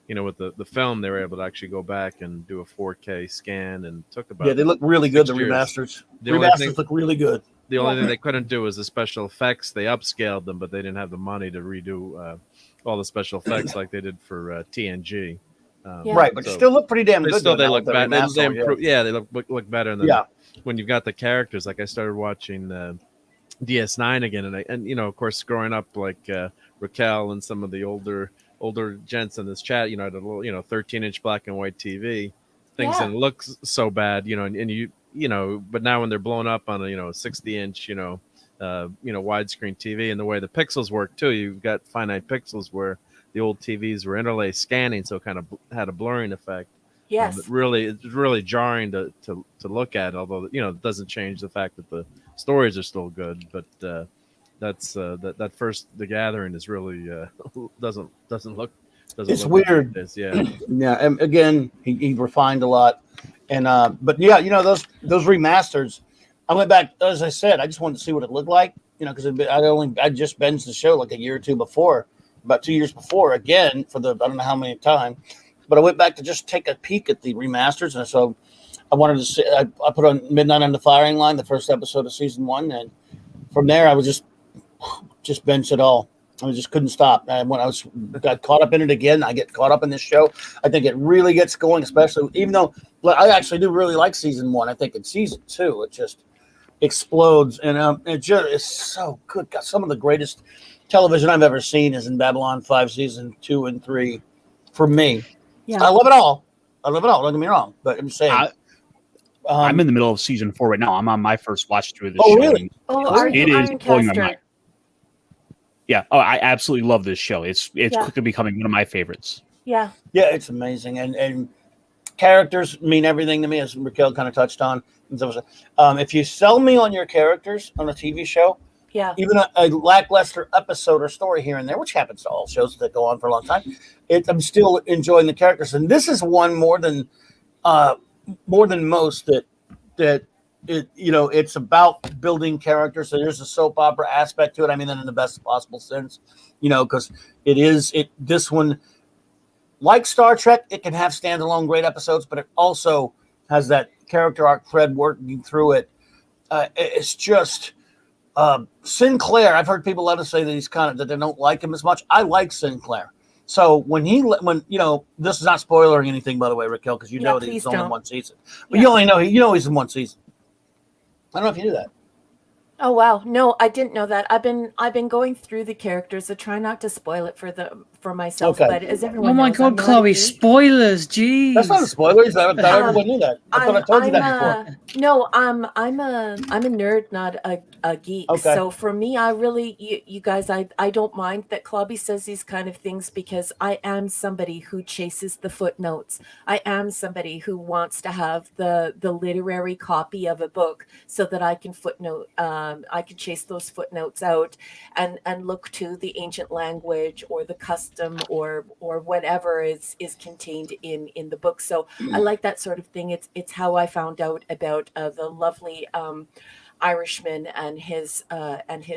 [SPEAKER 3] with the film, they were able to actually go back and do a 4K scan, and took about
[SPEAKER 1] they look really good. The
[SPEAKER 3] years.
[SPEAKER 1] remasters look really good.
[SPEAKER 3] The only thing they couldn't do was the special effects. They upscaled them, but they didn't have the money to redo all the special effects like they did for TNG.
[SPEAKER 1] Right, but still look pretty damn good.
[SPEAKER 3] They look better. They improve. Yeah, they look better. And then when you've got the characters, like I started watching DS9 again, and of course, growing up like Raquel and some of the older gents in this chat, had a little 13-inch black and white TV. Things didn't look so bad, but now when they're blown up on a 60-inch widescreen TV, and the way the pixels work too, you've got finite pixels where the old TVs were interlay scanning, so it kind of had a blurring effect.
[SPEAKER 7] Yes,
[SPEAKER 3] it's really jarring to look at. Although it doesn't change the fact that the stories are still good. But that's that first The Gathering is really doesn't look.
[SPEAKER 1] It's weird.
[SPEAKER 3] Like yeah.
[SPEAKER 1] And again, he refined a lot, and but those remasters. I went back, as I said, I just wanted to see what it looked like, because I just binged the show like a year or two before. About 2 years before, again, for the I don't know how many time, but I went back to just take a peek at the remasters, and so I wanted to see. I put on Midnight on the Firing Line, the first episode of season 1, and from there I was just binged it all. I just couldn't stop. And when I got caught up in it again, I get caught up in this show. I think it really gets going, especially even though I actually do really like season 1. I think in season 2 it just explodes, and it just is so good. Got some of the greatest television I've ever seen is in Babylon 5 season 2 and 3 for me.
[SPEAKER 7] Yeah.
[SPEAKER 1] I love it all. I love it all. Don't get me wrong, but I'm saying
[SPEAKER 12] I'm in the middle of season 4 right now. I'm on my first watch through this
[SPEAKER 1] Oh,
[SPEAKER 12] show.
[SPEAKER 1] really?
[SPEAKER 12] And
[SPEAKER 7] Oh, are you
[SPEAKER 12] it is blowing my
[SPEAKER 7] Ironcaster?
[SPEAKER 12] mind. Yeah. Oh, I absolutely love this show. It's
[SPEAKER 7] Yeah.
[SPEAKER 12] quickly becoming one of my favorites.
[SPEAKER 7] Yeah.
[SPEAKER 1] Yeah, it's amazing, and characters mean everything to me, as Raquel kind of touched on. If you sell me on your characters on a TV show,
[SPEAKER 7] Yeah.
[SPEAKER 1] even a lackluster episode or story here and there, which happens to all shows that go on for a long time, I'm still enjoying the characters, and this is one more than most that it's about building characters. So there's a soap opera aspect to it. I mean that in the best possible sense, because this one, like Star Trek, it can have standalone great episodes, but it also has that character arc thread working through it. It's just Sinclair. I've heard people let us say that they don't like him as much. I like Sinclair. So when this is not spoiling anything, by the way, Raquel, because know that he's only in one season. But you only know he's in one season. I don't know if you knew that.
[SPEAKER 7] Oh wow, no, I didn't know that. I've been going through the characters. I try not to spoil it for myself.
[SPEAKER 1] Okay.
[SPEAKER 7] But as everyone
[SPEAKER 6] Oh my
[SPEAKER 7] knows, I'm
[SPEAKER 6] God,
[SPEAKER 7] not a
[SPEAKER 6] Chloe!
[SPEAKER 7] geek.
[SPEAKER 6] Spoilers, jeez.
[SPEAKER 1] That's not a spoiler. I thought everyone knew that. I thought I told you that before.
[SPEAKER 7] No, I'm a nerd, not a geek.
[SPEAKER 1] Okay.
[SPEAKER 7] So for me, I really, you guys, I don't mind that Clobby says these kind of things because I am somebody who chases the footnotes. I am somebody who wants to have the literary copy of a book so that I can footnote. I can chase those footnotes out and look to the ancient language or the custom or whatever is contained in the book. So I like that sort of thing. It's how I found out about the lovely Irishman and his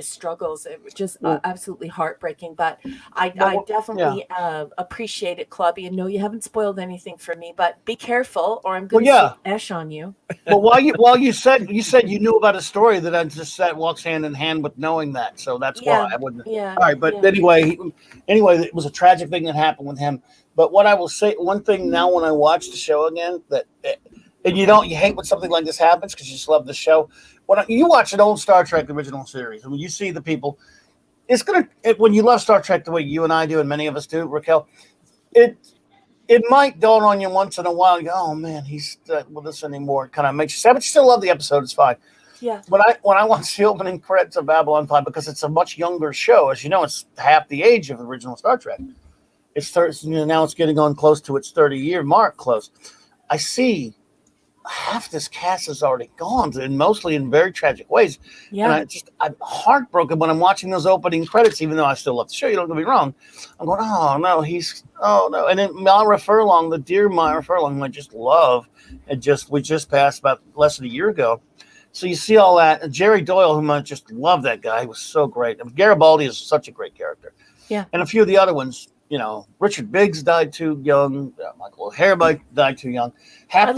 [SPEAKER 7] struggles. It was just absolutely heartbreaking. But I definitely appreciate it, Clobby, and no, you haven't spoiled anything for me. But be careful, or I'm going to ash on you.
[SPEAKER 1] Well, while you said you knew about a story that I just said walks hand in hand with knowing that, so that's why I wouldn't.
[SPEAKER 7] Yeah.
[SPEAKER 1] All right, but anyway, it was a tragic thing that happened with him. But what I will say, one thing now when I watch the show again, and you hate when something like this happens because you just love the show. When you watch an old Star Trek original series, and when you see the people, when you love Star Trek the way you and I do, and many of us do, Raquel, it might dawn on you once in a while. You go, oh man, he's not with us anymore. It kind of makes you sad, but you still love the episode. It's fine.
[SPEAKER 7] Yeah.
[SPEAKER 1] When I watch the opening credits of Babylon 5, because it's a much younger show, as you know, it's half the age of the original Star Trek. It's now it's getting on close to its 30-year mark. Close. I see half this cast is already gone, and mostly in very tragic ways.
[SPEAKER 7] Yeah.
[SPEAKER 1] And I'm heartbroken when I'm watching those opening credits, even though I still love the show. You don't get me wrong. I'm going, oh no. And then Myra Furlong, the dear Myra Furlong, I just love, we just passed about less than a year ago. So you see all that. And Jerry Doyle, whom I just love, that guy, he was so great. And Garibaldi is such a great character.
[SPEAKER 7] Yeah.
[SPEAKER 1] And a few of the other ones. Richard Biggs died too young. Michael O'Hare died too young.
[SPEAKER 7] I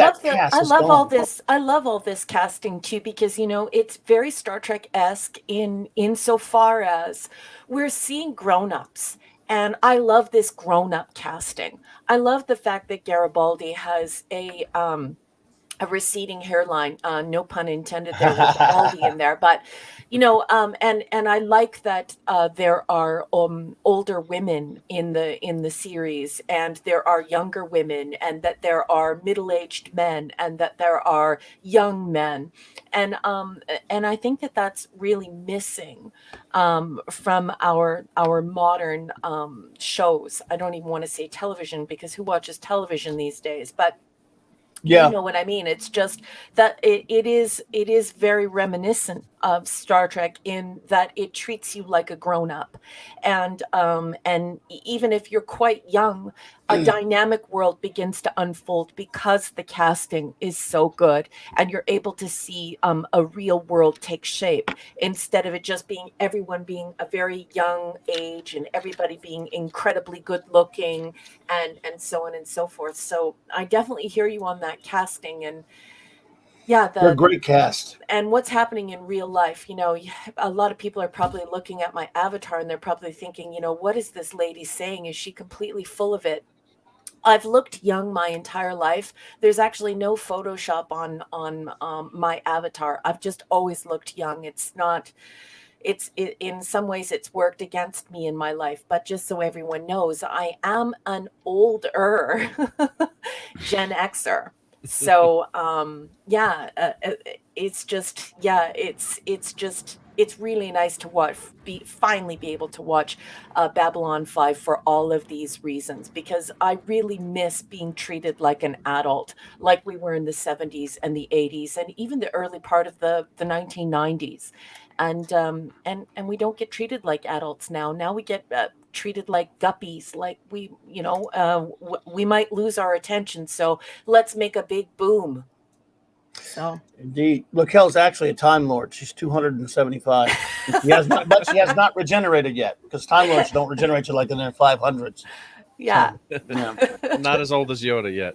[SPEAKER 7] love all this casting too, because it's very Star Trek-esque insofar as we're seeing grown-ups, and I love this grown-up casting. I love the fact that Garibaldi has a receding hairline, no pun intended there with the Baldy in there, but and I like that there are older women in the series, and there are younger women, and that there are middle-aged men, and that there are young men, and I think that that's really missing from our modern shows. I don't even want to say television, because who watches television these days? But
[SPEAKER 1] yeah,
[SPEAKER 7] you know what I mean? It's just that it is very reminiscent of Star Trek in that it treats you like a grown-up, and even if you're quite young, a dynamic world begins to unfold because the casting is so good, and you're able to see a real world take shape, instead of it just being everyone being a very young age and everybody being incredibly good looking and so on and so forth. So I definitely hear you on that casting, and yeah,
[SPEAKER 1] they're a great cast.
[SPEAKER 7] And what's happening in real life, a lot of people are probably looking at my avatar and they're probably thinking, what is this lady saying? Is she completely full of it? I've looked young my entire life. There's actually no Photoshop on my avatar. I've just always looked young. It's in some ways it's worked against me in my life. But just so everyone knows, I am an older Gen Xer. So it's just it's really nice to finally be able to watch Babylon 5 for all of these reasons, because I really miss being treated like an adult, like we were in the 70s and the 80s and even the early part of the 1990s. And we don't get treated like adults now. Now we get treated like guppies, like we might lose our attention, so let's make a big boom. So
[SPEAKER 1] indeed, Raquel's actually a Time Lord. She's 275. She has not regenerated yet, because Time Lords don't regenerate till like in their 500s.
[SPEAKER 7] Yeah.
[SPEAKER 1] So, yeah.
[SPEAKER 3] Not as old as Yoda yet.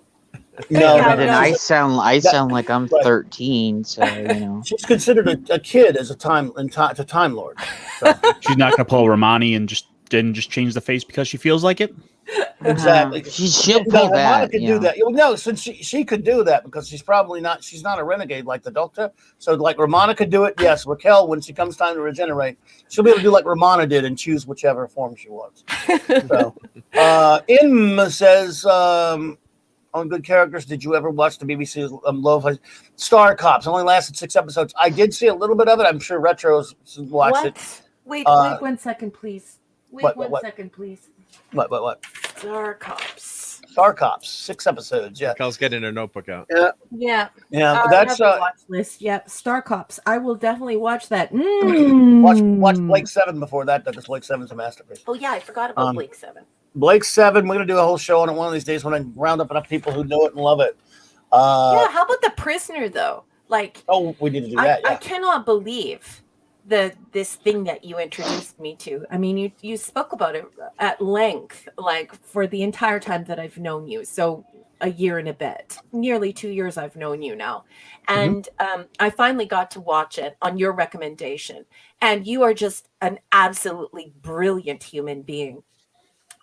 [SPEAKER 2] No, then I sound like I'm 13. So
[SPEAKER 1] she's considered a kid as a Time Lord. So.
[SPEAKER 12] She's not going to pull Romani and just change the face because she feels like it.
[SPEAKER 1] Exactly.
[SPEAKER 2] She'll pull that.
[SPEAKER 1] Could do that. No, since she could do that because she's not a renegade like the Doctor. So like Romana could do it. Yes, Raquel, when she comes time to regenerate, she'll be able to do like Romana did and choose whichever form she wants. So, Im says, on good characters, did you ever watch the BBC Love Star Cops? Only lasted 6 episodes. I did see a little bit of it. I'm sure Retros watched it.
[SPEAKER 7] Wait 1 second, please. Wait one
[SPEAKER 1] what?
[SPEAKER 7] second, please.
[SPEAKER 1] What?
[SPEAKER 7] Star Cops.
[SPEAKER 1] 6 episodes. Yeah.
[SPEAKER 3] Cal's getting her notebook out.
[SPEAKER 7] Yeah.
[SPEAKER 1] That's
[SPEAKER 7] watch list. Yep. Star Cops. I will definitely watch that.
[SPEAKER 1] Watch Blake 7 before that, because Blake 7's a masterpiece.
[SPEAKER 7] Oh yeah, I forgot about Blake 7.
[SPEAKER 1] Blake 7. We're gonna do a whole show on it one of these days when I round up enough people who know it and love it.
[SPEAKER 7] Yeah. How about The Prisoner though? Like.
[SPEAKER 1] Oh, we need to do that.
[SPEAKER 7] I cannot believe this thing that you introduced me to. I mean, you spoke about it at length, like for the entire time that I've known you. So a year and a bit, nearly 2 years I've known you now. And I finally got to watch it on your recommendation. And you are just an absolutely brilliant human being.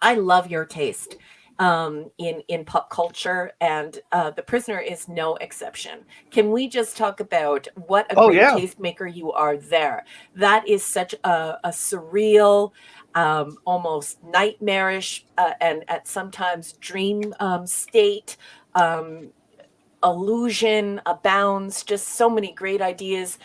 [SPEAKER 7] I love your taste in pop culture, and The Prisoner is no exception. Can we just talk about what a great tastemaker you are there? That is such a surreal, almost nightmarish, and at sometimes dream state. Illusion abounds, just so many great ideas.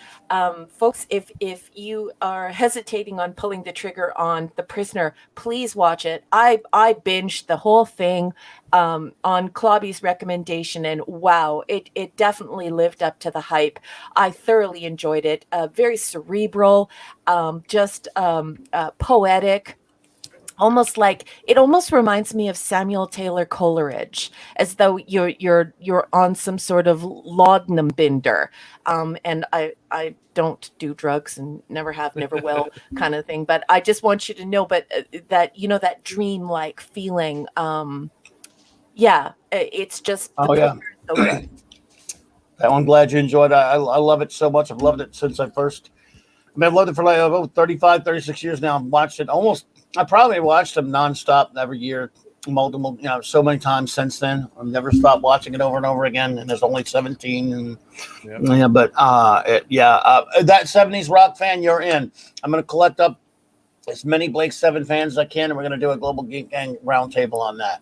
[SPEAKER 7] Folks, if you are hesitating on pulling the trigger on The Prisoner, please watch it. I binged the whole thing on Clobby's recommendation, and wow, it definitely lived up to the hype. I thoroughly enjoyed it. Very cerebral, just poetic. Almost reminds me of Samuel Taylor Coleridge, as though you're on some sort of laudanum bender. And I don't do drugs and never have, never will kind of thing. But I just want you to know, that dream-like feeling. It's just.
[SPEAKER 1] Oh yeah.
[SPEAKER 7] So good.
[SPEAKER 1] I'm glad you enjoyed it. I love it so much. I've loved it since I've loved it for like 35, 36 years now. I've watched it I probably watched them nonstop every year, multiple, so many times since then. I've never stopped watching it over and over again. And there's only 17. And that 70s rock fan you're in. I'm going to collect up as many Blake 7 fans as I can, and we're going to do a Global Geek Gang roundtable on that.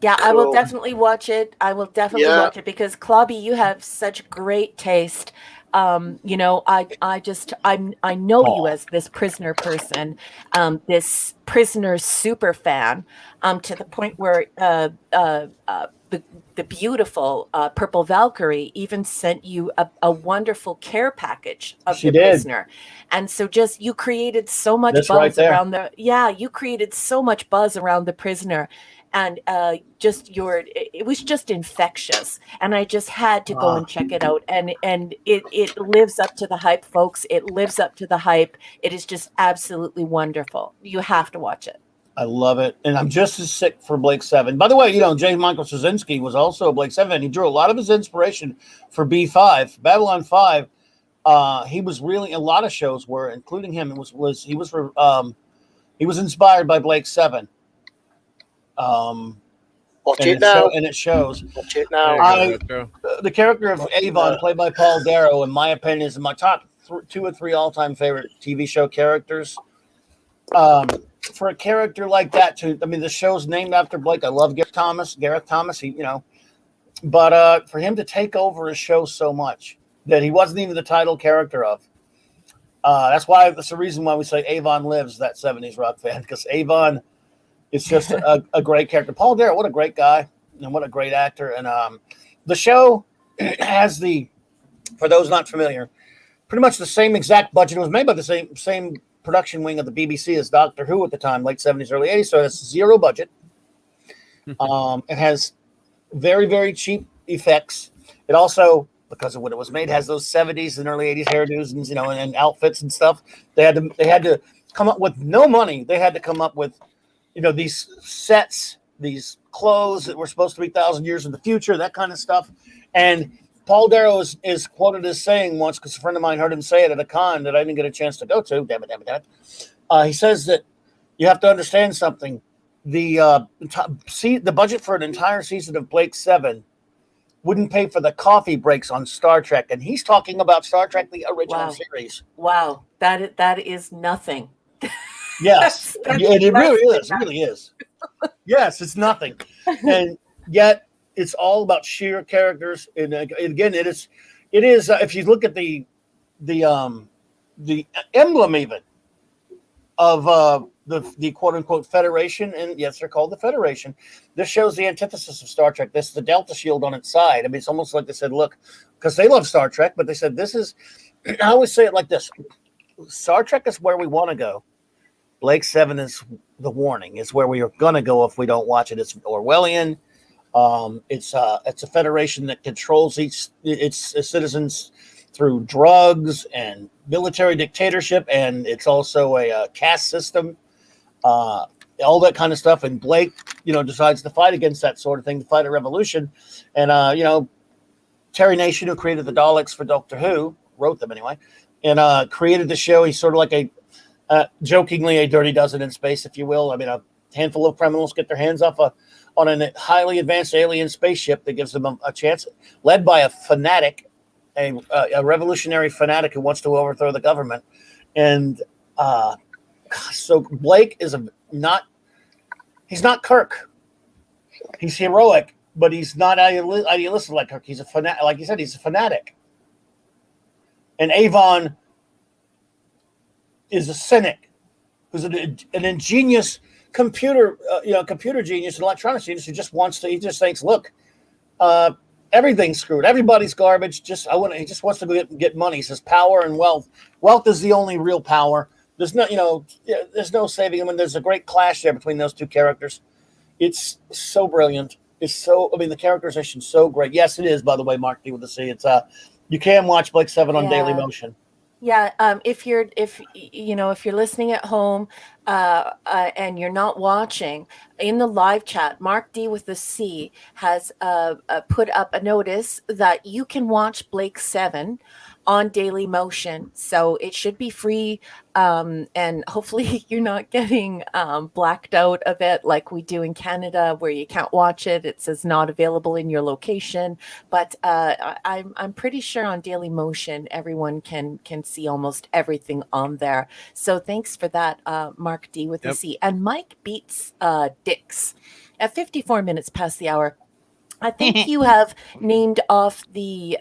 [SPEAKER 7] Yeah, I will definitely watch it. Watch it because Clobby, you have such great taste. I know you as this Prisoner person, this Prisoner super fan, to the point where the beautiful Purple Valkyrie even sent you a wonderful care package of the Prisoner. And so you created so much buzz around you created so much buzz around the Prisoner. And it was just infectious, and I just had to go and check it out, and it lives up to the hype, folks. It lives up to the hype. It is just absolutely wonderful. You have to watch it.
[SPEAKER 1] I love it, and I'm just as sick for Blake 7. By the way, James Michael Straczynski was also a Blake 7. He drew a lot of his inspiration for B5, Babylon 5. He was really a lot of shows were, including him. He was inspired by Blake 7.
[SPEAKER 4] Watch it now.
[SPEAKER 1] And it shows.
[SPEAKER 4] Watch it now.
[SPEAKER 1] The character of Avon, played by Paul Darrow, in my opinion, is in my top two or three all-time favorite TV show characters. For a character like that, I mean, the show's named after Blake. I love Gareth Thomas. He, but for him to take over a show so much that he wasn't even the title character of. That's the reason why we say Avon lives, that 70s rock fan, because Avon is just a great character. Paul Darrell, what a great guy and what a great actor. And the show has for those not familiar, pretty much the same exact budget. It was made by the same production wing of the BBC as Doctor Who at the time, late 70s, early 80s. So it's zero budget. It has very, very cheap effects. It also, because of when it was made, has those 70s and early 80s hairdos and outfits and stuff. They had to come up with no money. They had to come up with these sets, these clothes that were supposed to be 1,000 years in the future, that kind of stuff. And Paul Darrell is quoted as saying once, because a friend of mine heard him say it at a con that I didn't get a chance to go to. Damn it. He says that you have to understand something. The budget for an entire season of Blake 7 wouldn't pay for the coffee breaks on Star Trek, and he's talking about Star Trek, the original series.
[SPEAKER 7] Wow, that is nothing.
[SPEAKER 1] Yes, it really is. Yes, it's nothing, and yet it's all about sheer characters. And again, it is. If you look at the emblem even of the quote unquote Federation, and yes, they're called the Federation. This shows the antithesis of Star Trek. This is the Delta shield on its side. I mean, it's almost like they said, look, because they love Star Trek, but they said this is. I always say it like this: Star Trek is where we want to go. Blake 7 is the warning. It's where we are going to go if we don't watch it. It's Orwellian. It's a federation that controls its citizens through drugs and military dictatorship, and it's also a caste system, all that kind of stuff. And Blake, decides to fight against that sort of thing, to fight a revolution. And Terry Nation, who created the Daleks for Doctor Who, wrote them anyway, and created the show. He's sort of like jokingly a Dirty Dozen in space, if you will. I mean, a handful of criminals get their hands off on a highly advanced alien spaceship that gives them a chance, led by a fanatic, a revolutionary fanatic who wants to overthrow the government. And so Blake is he's not Kirk. He's heroic, but he's not idealistic like Kirk. He's a fanatic. Like you said, he's a fanatic. And Avon is a cynic who's an ingenious computer genius, an electronics genius who he just thinks, look, everything's screwed. Everybody's garbage. He just wants to get money. He says power and wealth. Wealth is the only real power. There's there's no saving him. And there's a great clash there between those two characters. It's so brilliant. The characterization's so great. Yes, it is, by the way, Mark D with the C. It's you can watch Blake 7 on Daily Motion.
[SPEAKER 7] Yeah, if you're listening at home and you're not watching, in the live chat, Mark D with the C has put up a notice that you can watch Blake 7 on Daily Motion. So it should be free, and hopefully you're not getting blacked out of it like we do in Canada, where you can't watch it. It says not available in your location. But I'm pretty sure on Daily Motion everyone can see almost everything on there. So thanks for that, Mark D with the C. And Mike Beats Dix at 54 minutes past the hour. I think you have named off the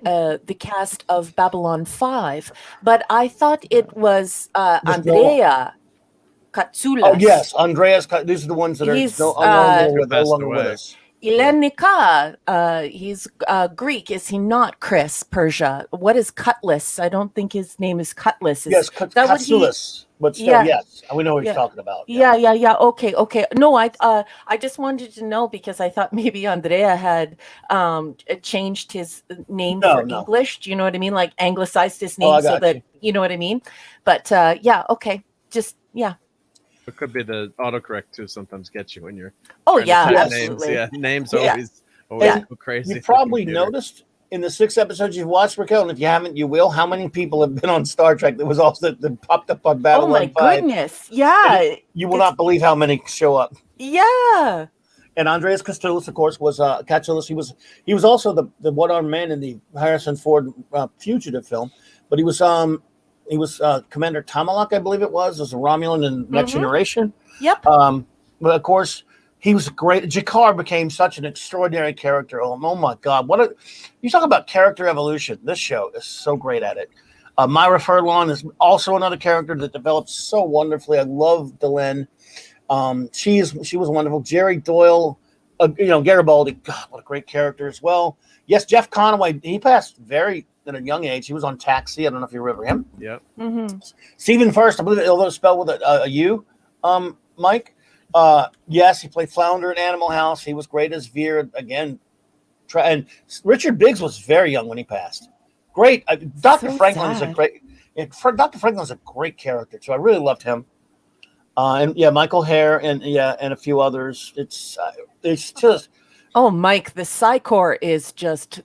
[SPEAKER 7] cast of Babylon 5, but I thought it was Andrea Katsoulas.
[SPEAKER 1] Oh yes, Andreas. These are the ones that are no longer with us.
[SPEAKER 7] Ilenika, he's Greek, is he not, Chris Persia? What is Cutlass? I don't think his name is Cutlass.
[SPEAKER 1] Yes, Katsoulas. But still, yes, we know what he's talking about.
[SPEAKER 7] Yeah. Okay. No, I just wanted to know because I thought maybe Andrea had changed his name for English. Do you know what I mean? Like anglicized his name so that you know what I mean. But okay, It
[SPEAKER 3] could be the autocorrect too. Sometimes get you when you're.
[SPEAKER 7] Oh yeah, absolutely.
[SPEAKER 3] Names always go crazy.
[SPEAKER 1] You probably noticed in the 6 episodes you've watched, Raquel, and if you haven't, you will. How many people have been on Star Trek that was also that popped up on Babylon 5?
[SPEAKER 7] Oh my goodness! Yeah,
[SPEAKER 1] you will not believe how many show up.
[SPEAKER 7] Yeah.
[SPEAKER 1] And Andreas Katsoulas, of course, was Katsoulas. He was also the one-armed man in the Harrison Ford Fugitive film, but he was He was Commander Tomalak, I believe it was, as a Romulan in Next Generation.
[SPEAKER 7] Yep.
[SPEAKER 1] But of course, he was great. Jakar became such an extraordinary character. Oh my God! You talk about character evolution. This show is so great at it. Myra Furlong is also another character that develops so wonderfully. I love Delenn. She was wonderful. Jerry Doyle, Garibaldi. God, what a great character as well. Yes, Jeff Conaway. He passed at a young age. He was on Taxi. I don't know if you remember him.
[SPEAKER 3] Yep.
[SPEAKER 1] Stephen First. I believe although spelled with a U. Mike. Yes, he played Flounder in Animal House. He was great as Veer again. And Richard Biggs was very young when he passed. Great. Dr. Franklin's a great. Dr. Franklin's a great character too. I really loved him. And yeah, Michael Hare and a few others. It's just.
[SPEAKER 7] Oh, Mike, the Psychor is just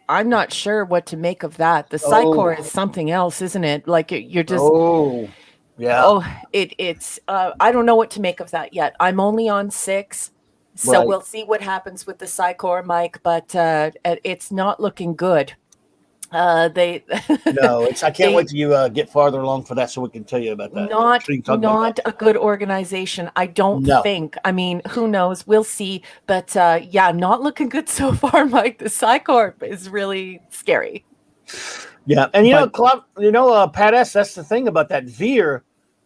[SPEAKER 7] I'm not sure what to make of that. The Psychor is something else, isn't it? Like you're just.
[SPEAKER 1] Oh, yeah.
[SPEAKER 7] Oh, it's. I don't know what to make of that yet. I'm only on 6, so we'll see what happens with the Psychor, Mike. But it's not looking good.
[SPEAKER 1] No, I can't wait till you get farther along for that, so we can tell you about that.
[SPEAKER 7] Not a good organization, I don't think. I mean, who knows? We'll see. But not looking good so far, Mike. The Psychor is really scary.
[SPEAKER 1] Yeah, and Pat S. That's the thing about that Veer.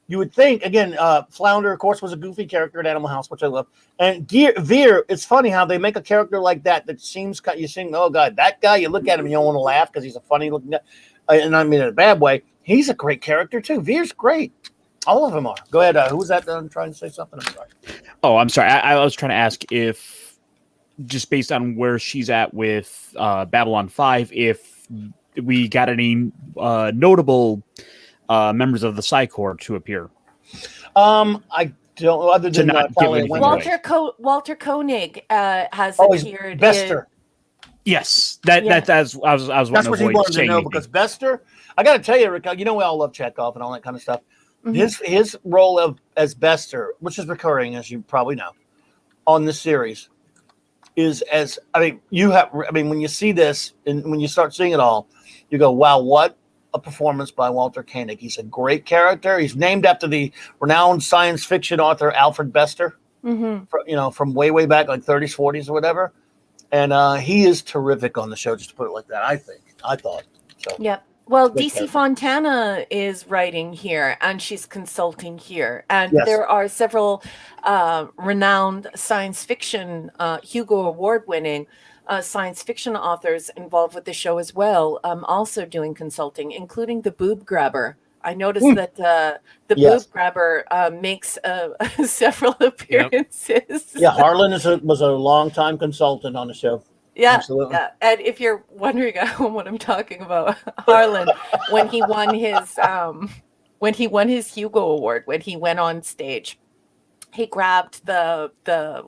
[SPEAKER 1] You would think again. Flounder, of course, was a goofy character in Animal House, which I love. And Veer, it's funny how they make a character like that seems you think, oh God, that guy. You look at him, and you don't want to laugh because he's a funny looking guy, and I mean in a bad way. He's a great character too. Veer's great. All of them are. Go ahead. Who's that? I'm trying to say something. I'm sorry.
[SPEAKER 12] Oh, I'm sorry. I was trying to ask if, just based on where she's at with Babylon 5, if we got any notable members of the Psychor to appear.
[SPEAKER 1] I don't. Other than
[SPEAKER 7] Walter Koenig has appeared.
[SPEAKER 1] Bester.
[SPEAKER 12] Yes, I was
[SPEAKER 1] That's what he wanted to know because Bester. I got to tell you, Rick. We all love Chekhov and all that kind of stuff. His role as Bester, which is recurring, as you probably know, on this series, is when you see this and when you start seeing it all, you go, wow, what a performance by Walter Koenig. He's a great character. He's named after the renowned science fiction author Alfred Bester, from way back, like 30s, 40s or whatever. And he is terrific on the show, just to put it like that, I thought. So.
[SPEAKER 7] Yep. Well, DC Fontana is writing here, and she's consulting here. And there are several renowned science fiction, Hugo Award-winning science fiction authors involved with the show as well, also doing consulting, including the Boob Grabber. I noticed that the Boob Grabber makes several appearances.
[SPEAKER 1] Yeah, Harlan was a long-time consultant on the show.
[SPEAKER 7] Yeah,
[SPEAKER 1] absolutely.
[SPEAKER 7] Yeah. And if you're wondering what I'm talking about, Harlan, when he won his Hugo Award, when he went on stage, he grabbed the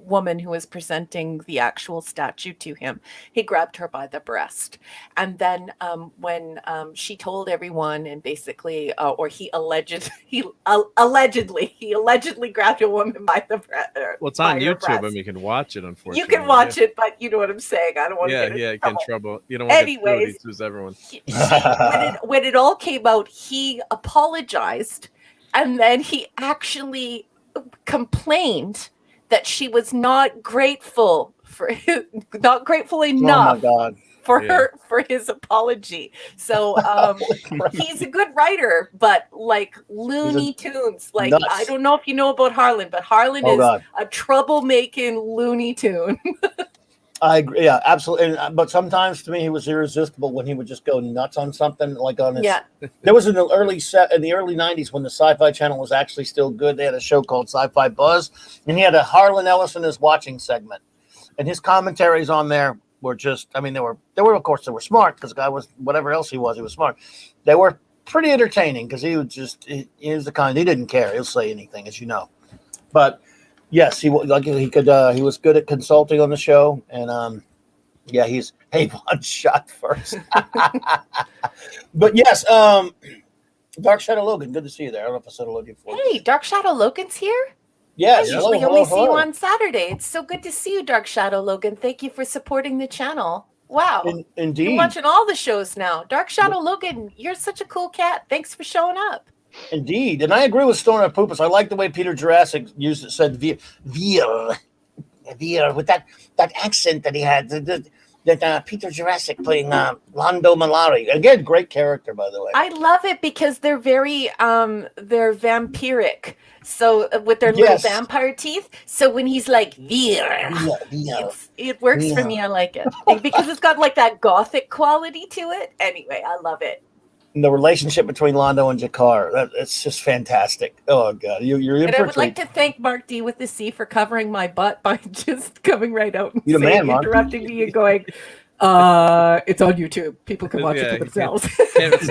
[SPEAKER 7] woman who was presenting the actual statue to him. He grabbed her by the breast, and then when she told everyone, and basically, or he allegedly grabbed a woman by the breast.
[SPEAKER 3] Well, it's on YouTube, and you can watch it. Unfortunately,
[SPEAKER 7] you can watch it, but you know what I'm saying. I don't want to get in trouble.
[SPEAKER 3] You don't want to get sued, everyone.
[SPEAKER 7] When it all came out, he apologized, and then he actually complained that she was not grateful enough for his apology. So he's a good writer, but like Looney Tunes, like nuts. I don't know if you know about Harlan, but Harlan is a troublemaking Looney Tune.
[SPEAKER 1] I agree. Yeah, absolutely. But sometimes to me, he was irresistible when he would just go nuts on something like on his. Yeah. There was in the early 90s when the Sci-Fi Channel was actually still good. They had a show called Sci-Fi Buzz, and he had a Harlan Ellison is watching segment, and his commentaries on there were just. I mean, they were of course they were smart because the guy was whatever else he was smart. They were pretty entertaining because he was the kind he didn't care. He'll say anything, as you know, but. Yes, he was good at consulting on the show, and he's one shot first. But yes, Dark Shadow Logan, good to see you there. I don't know if I said hello to you before.
[SPEAKER 7] Hey, Dark Shadow Logan's here.
[SPEAKER 1] Yes,
[SPEAKER 7] I usually only see you on Saturday. It's so good to see you, Dark Shadow Logan. Thank you for supporting the channel. Wow.
[SPEAKER 1] Indeed.
[SPEAKER 7] You're watching all the shows now. Dark Shadow Logan, you're such a cool cat. Thanks for showing up.
[SPEAKER 1] Indeed. And I agree with Stoner Poopus. I like the way Peter Jurassic said veer with that accent that he had. That Peter Jurassic playing Lando Malari. Again, great character, by the way.
[SPEAKER 7] I love it because they're very they're vampiric. So with their little vampire teeth. So when he's like veer, it works for me. I like it because it's got like that gothic quality to it. Anyway, I love it.
[SPEAKER 1] And the relationship between Lando and Jakar, it's just fantastic. Oh god, you're in
[SPEAKER 7] and
[SPEAKER 1] for
[SPEAKER 7] I
[SPEAKER 1] a
[SPEAKER 7] would
[SPEAKER 1] treat.
[SPEAKER 7] like to thank Mark D with the C for covering my butt by just coming right out and
[SPEAKER 1] You're the man, Mark.
[SPEAKER 7] interrupting me and going, it's on YouTube. People can watch it for themselves.
[SPEAKER 3] It's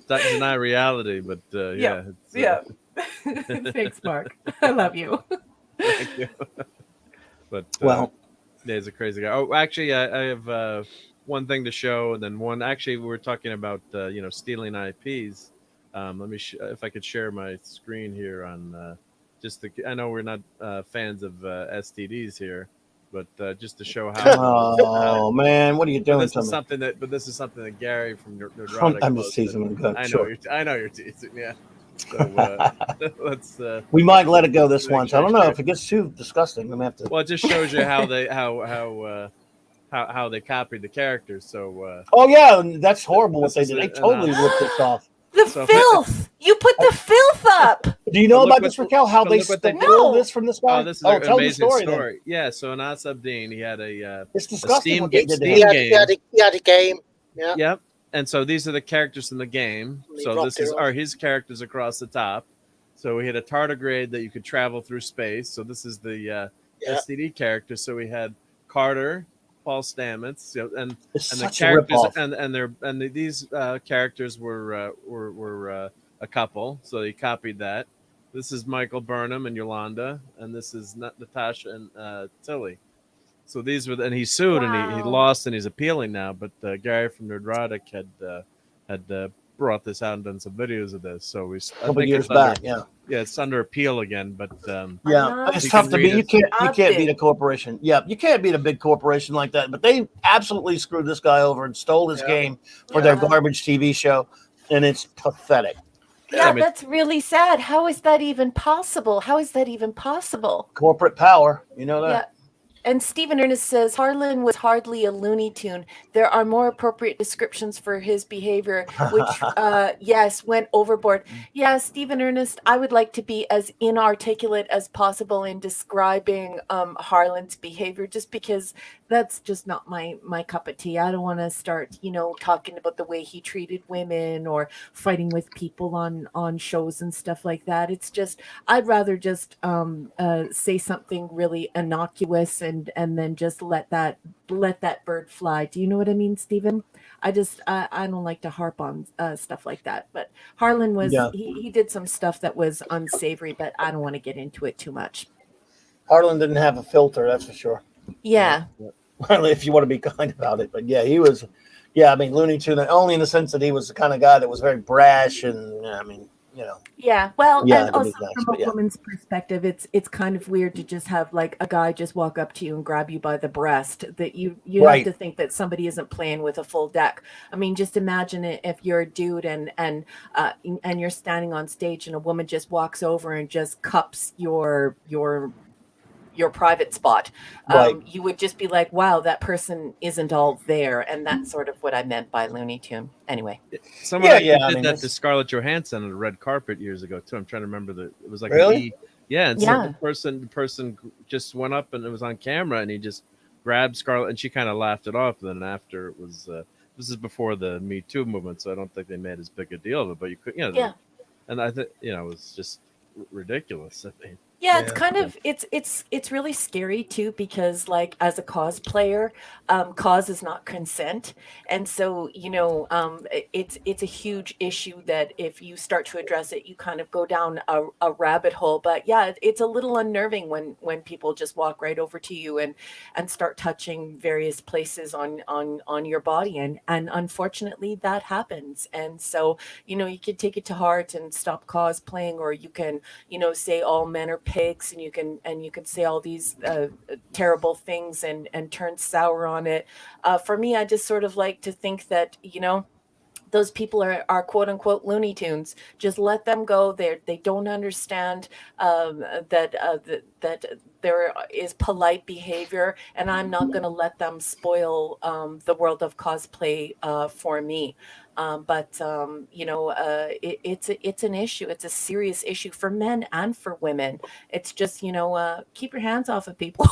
[SPEAKER 3] tough to deny reality, but
[SPEAKER 7] yeah. Thanks, Mark. I love you.
[SPEAKER 3] Thank you. But yeah, he's a crazy guy. Oh, actually, I have one thing to show, and then one. Actually, we were talking about stealing IPs. Let me if I could share my screen here on I know we're not fans of STDs here, but just to show how.
[SPEAKER 1] Man, what are you doing?
[SPEAKER 3] This is something that Gary from Nerdrotic.
[SPEAKER 1] I'm just teasing him. Good.
[SPEAKER 3] I know you're teasing. Yeah. So let's.
[SPEAKER 1] We might let it go this once. I don't know if it gets too disgusting. I'm gonna have to.
[SPEAKER 3] Well, it just shows you how they how they copied the characters. So.
[SPEAKER 1] Oh yeah, that's horrible what they did. They totally ripped this off.
[SPEAKER 7] The filth! You put the filth up!
[SPEAKER 1] Do you know about this, Raquel? How they stole this from this guy?
[SPEAKER 3] Oh, this is an
[SPEAKER 1] tell
[SPEAKER 3] amazing
[SPEAKER 1] the story.
[SPEAKER 3] Yeah, so Nas Abdeen, he had
[SPEAKER 1] it's disgusting
[SPEAKER 3] Steam game.
[SPEAKER 4] He had a game. Yeah.
[SPEAKER 3] Yep. And so these are the characters in the game. So this are his characters across the top. So we had a tardigrade that you could travel through space. So this is the STD character. So we had Carter, Paul Stamets, and the characters these characters were a couple, so they copied that. This is Michael Burnham and Yolanda, and this is Natasha and Tilly. So these were, and he sued and he lost, and he's appealing now. But Gary from Nerdrotic had brought this out and done some videos of this. So a couple years back, it's under appeal again. But
[SPEAKER 1] it's tough to beat. You can't beat a corporation. Yeah, you can't beat a big corporation like that. But they absolutely screwed this guy over and stole his game for their garbage TV show, and it's pathetic.
[SPEAKER 7] Yeah, that's really sad. How is that even possible?
[SPEAKER 1] Corporate power, you know that.
[SPEAKER 7] Yeah. And Stephen Ernest says Harlan was hardly a Looney Tune. There are more appropriate descriptions for his behavior, which, went overboard. Yeah, Stephen Ernest, I would like to be as inarticulate as possible in describing Harlan's behavior, just because that's just not my cup of tea. I don't want to start, talking about the way he treated women or fighting with people on shows and stuff like that. It's just, I'd rather just say something really innocuous and then just let that bird fly. Do you know what I mean, Stephen? I don't like to harp on stuff like that. But Harlan was he did some stuff that was unsavory, but I don't want to get into it too much.
[SPEAKER 1] Harlan didn't have a filter, that's for sure.
[SPEAKER 7] Yeah.
[SPEAKER 1] Well, if you want to be kind about it, but he was. Yeah, I mean Looney Tune only in the sense that he was the kind of guy that was very brash and
[SPEAKER 7] Yeah, well, and also from a woman's perspective, it's kind of weird to just have like a guy just walk up to you and grab you by the breast. That you have to think that somebody isn't playing with a full deck. I mean, just imagine it if you're a dude and you're standing on stage and a woman just walks over and just cups your private spot. You would just be like, wow, that person isn't all there. And that's sort of what I meant by Looney Tune. Anyway.
[SPEAKER 3] Someone did that to Scarlett Johansson on the red carpet years ago too. I'm trying to remember it was like
[SPEAKER 1] really?
[SPEAKER 3] And so the person just went up and it was on camera and he just grabbed Scarlett and she kind of laughed it off. And then after it was this is before the Me Too movement, so I don't think they made as big a deal of it, but you could and I think it was just ridiculous. I mean,
[SPEAKER 7] yeah, it's kind of it's really scary too, because like as a cosplayer, cause is not consent, and so it's a huge issue that if you start to address it, you kind of go down a rabbit hole. But yeah, it's a little unnerving when people just walk right over to you and start touching various places on your body, and unfortunately that happens. And so you can take it to heart and stop cosplaying, or you can say all men are pigs, and you can say all these terrible things and turn sour on it. For me, I just sort of like to think that, those people are quote unquote Looney Tunes. Just let them go. They don't understand that there is polite behavior, and I'm not going to let them spoil the world of cosplay for me. It's an issue. It's a serious issue for men and for women. It's just keep your hands off of people.